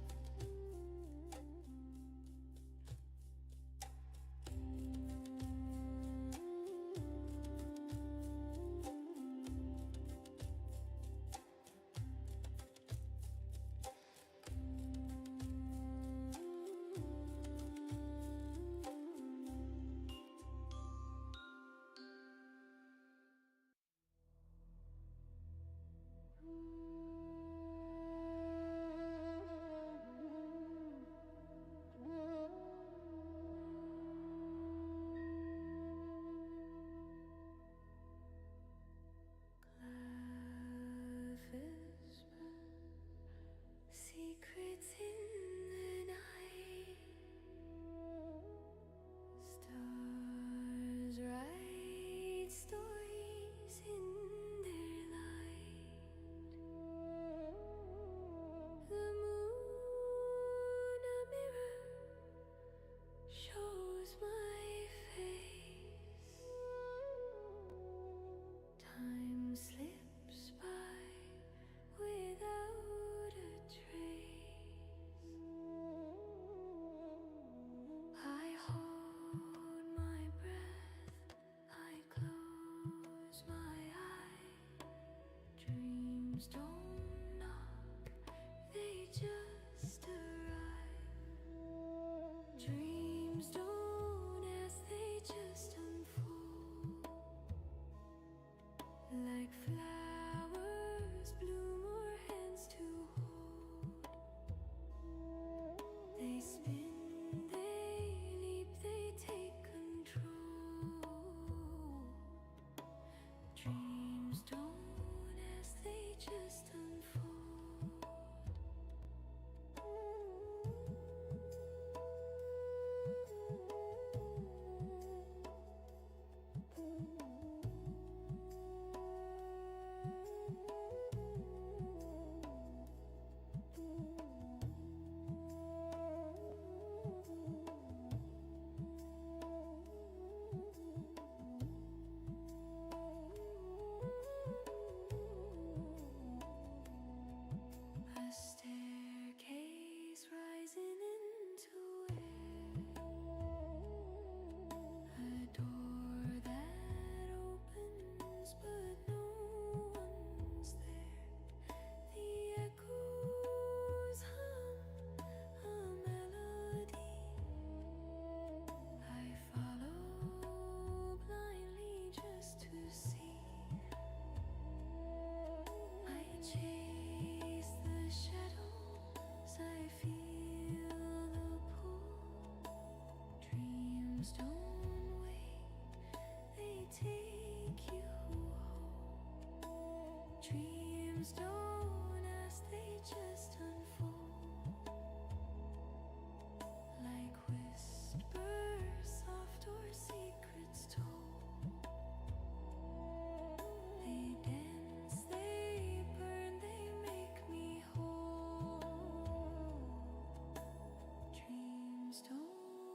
Secrets in the night, stars write stories in their light. The moon, a mirror, shows my face. Time slips by without a trace. I hold my breath, I close my eyes. Dreams don't knock, they just arrive. Dreams don't ask, they just unfold. Like flowers bloom or hands to hold. They spin, they leap, they take control. Dreams don't ask, they just unfold. A staircase rising into air. A door that opens, but no one's there. The echoes hum a melody. I follow blindly just to see. I chase the shadows, I feel the pull. Dreams don't wait, they take you home. Dreams don't ask, they just unfold. Like whispers, soft or secrets told. They dance, they burn, they make me whole. Dreams don't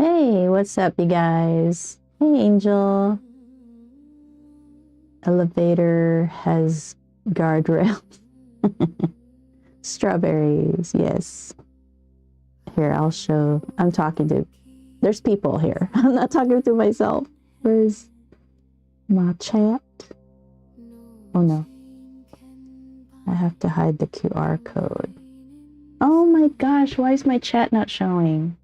Hey, what's up, you guys? Hey, Angel. Elevator has guardrails. Strawberries, yes. Here, I'll show. I'm talking to... There's people here. I'm not talking to myself. Where's my chat? Oh, no. I have to hide the QR code. Oh my gosh, why is my chat not showing?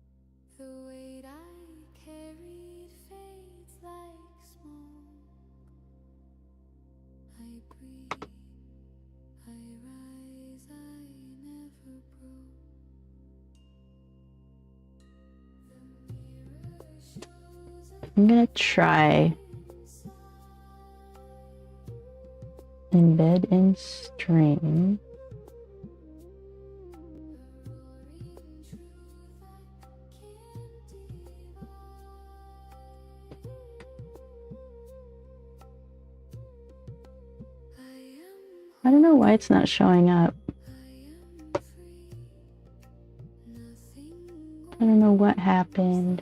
I'm gonna try embed in stream. I don't know why it's not showing up. I don't know what happened.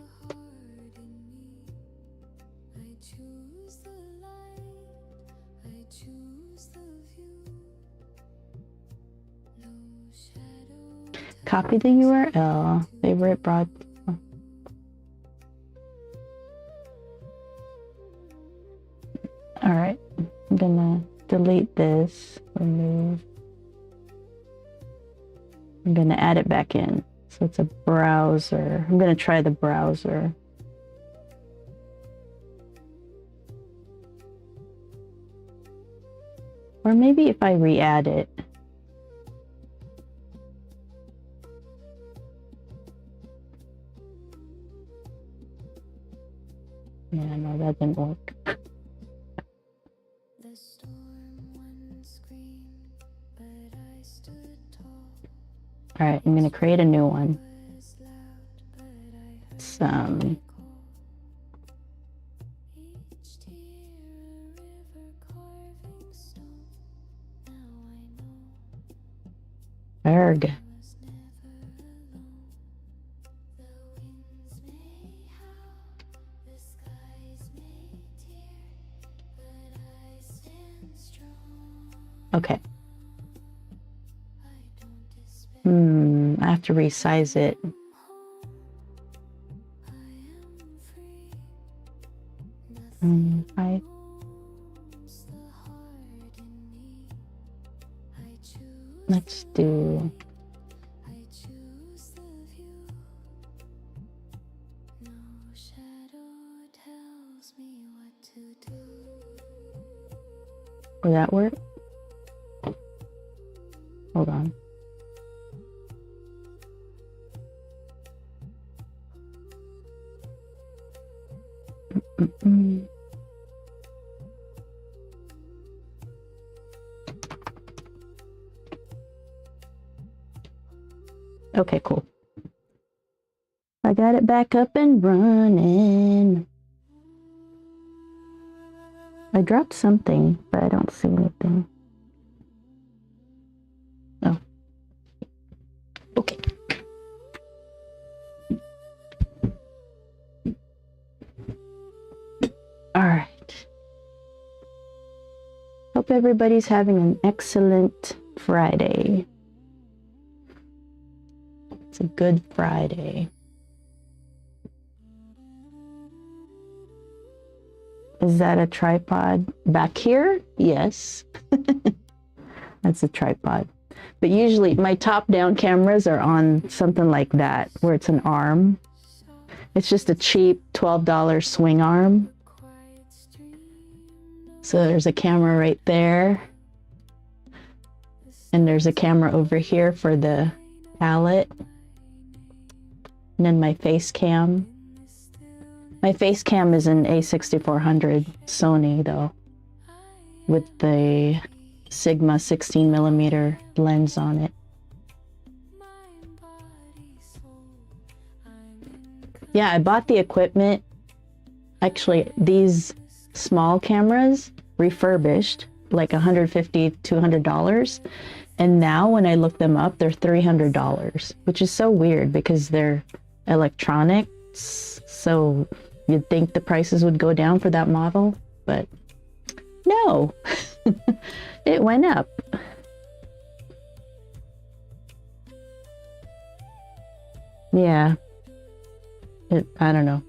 Copy the URL, favorite broad. All right, I'm gonna delete this, remove. I'm gonna add it back in. So it's a browser. I'm gonna try the browser. Or maybe if I re-add it. Yeah, no, that didn't work. All right, I'm gonna create a new one. Some. Erg. Okay. I have to resize it. Let's do. Will that work? Hold on. Okay, cool. I got it back up and running. I dropped something, but I don't see anything. Oh. Okay. All right. Hope everybody's having an excellent Friday. It's a good Friday. Is that a tripod back here? Yes. That's a tripod. But usually my top-down cameras are on something like that, where it's an arm. It's just a cheap $12 swing arm. So there's a camera right there. And there's a camera over here for the palette. And then my face cam. My face cam is an A6400 Sony though, with the Sigma 16mm lens on it. Yeah, I bought the equipment. Actually, these small cameras refurbished, like $150, $200. And now when I look them up, they're $300, which is so weird because they're electronic. So you'd think the prices would go down for that model, but no, it went up. Yeah, I don't know.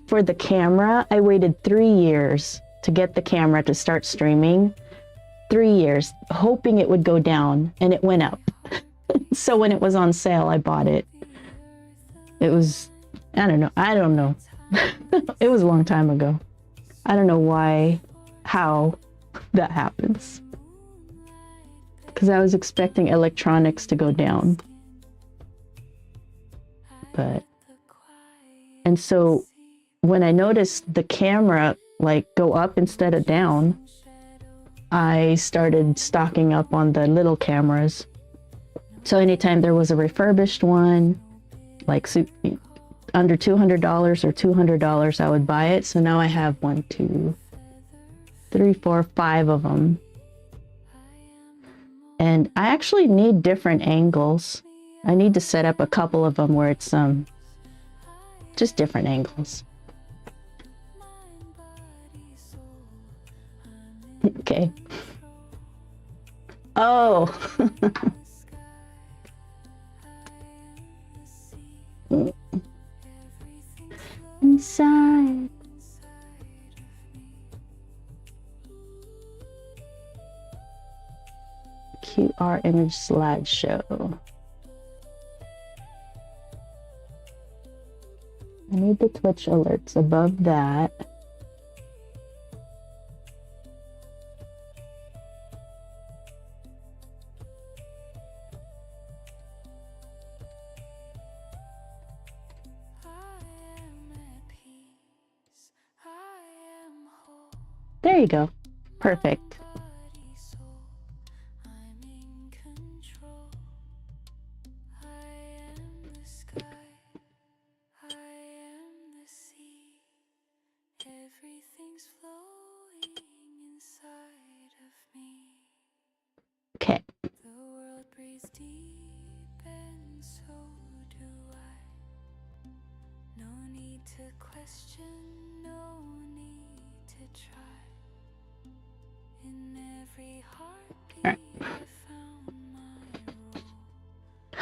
For the camera, I waited 3 years to get the camera to start streaming. 3 years, hoping it would go down, and it went up. So when it was on sale, I bought it. It was, I don't know. It was a long time ago. I don't know how that happens. Because I was expecting electronics to go down. And so when I noticed the camera like go up instead of down, I started stocking up on the little cameras. So anytime there was a refurbished one, like under $200 or $200, I would buy it. So now I have 1, 2, 3, 4, 5 of them. And I actually need different angles. I need to set up a couple of them where it's just different angles. Okay. Oh. Inside. QR image slideshow. I need the Twitch alerts above that. There you go. Perfect. Okay. The world breathes deep and so do I. No need to question, no need to try. In every heartbeat I found my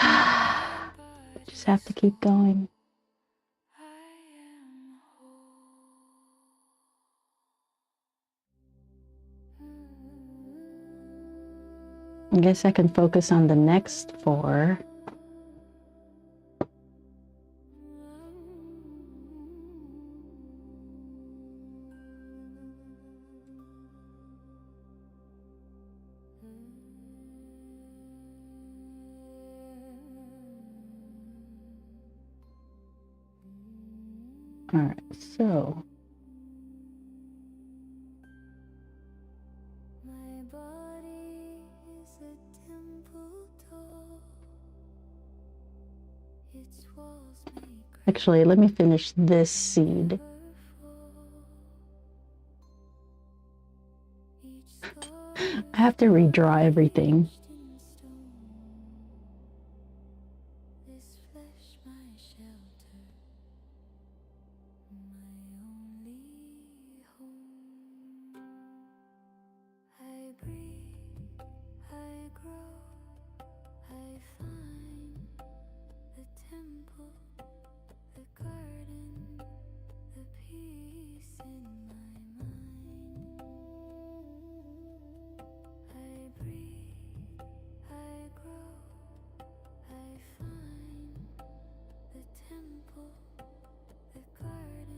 role. Just have to keep going. I am I guess I can focus on the next 4. All right, so my body is a temple door. Its walls make actually, let me finish this seed. I have to redraw everything. this flesh my shelter, my only home. I breathe, I grow, I find the temple, the garden, the peace in my mind. I breathe, I grow, I find the temple, the garden,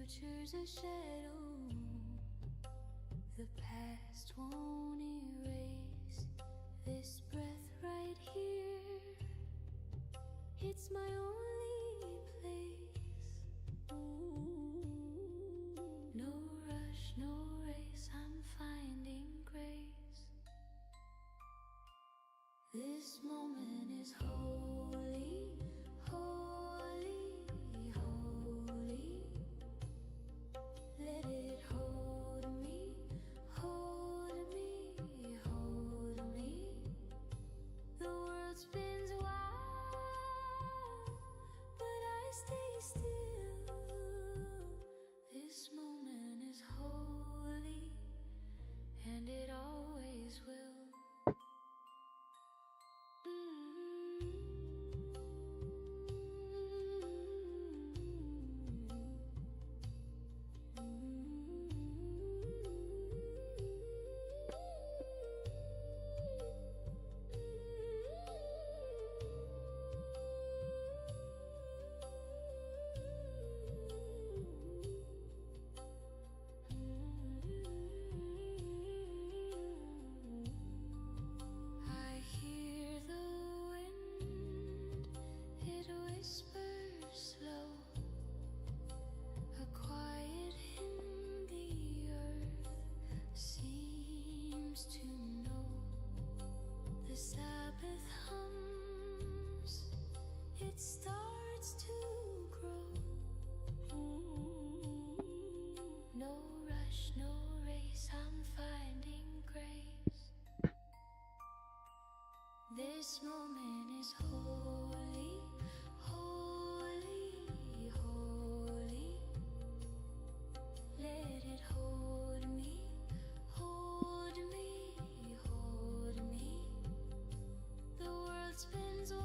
future's a shadow. The past won't erase this breath right here. It's my only place. No rush, no race, I'm finding grace. This moment is holy, holy, holy. Let it hold me, hold me, hold me. The world spins wild, but I stay still. This moment is holy, and it always will. I hear the wind, it whispers slow, a quiet in the earth seems to know. The Sabbath hums, it starts to grow. No rush, no race, I'm finding grace. This moment is holy, holy, holy. Let it hold me, hold me, hold me. The world spins wild,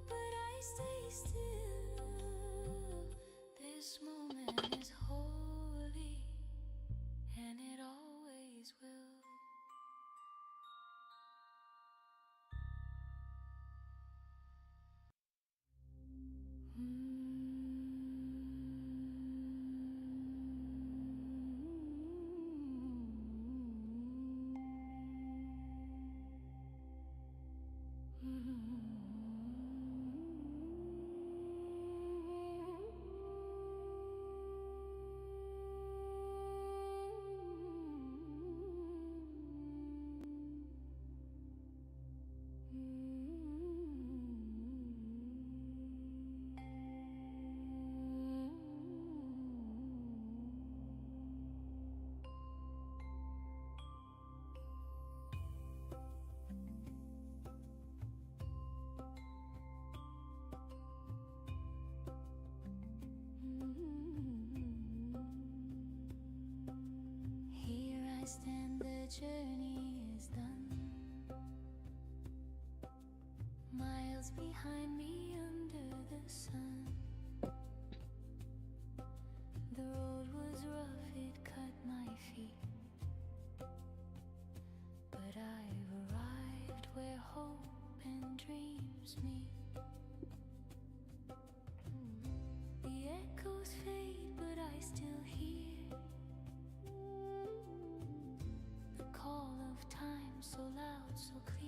but I stay still. This moment is holy, and it always will. Here I stand, the journey is done. Miles behind me under the sun. The road was rough, it cut my feet, but I've arrived where hope and dreams meet. The echoes fade, but I still hear the call of time, so loud, so clear.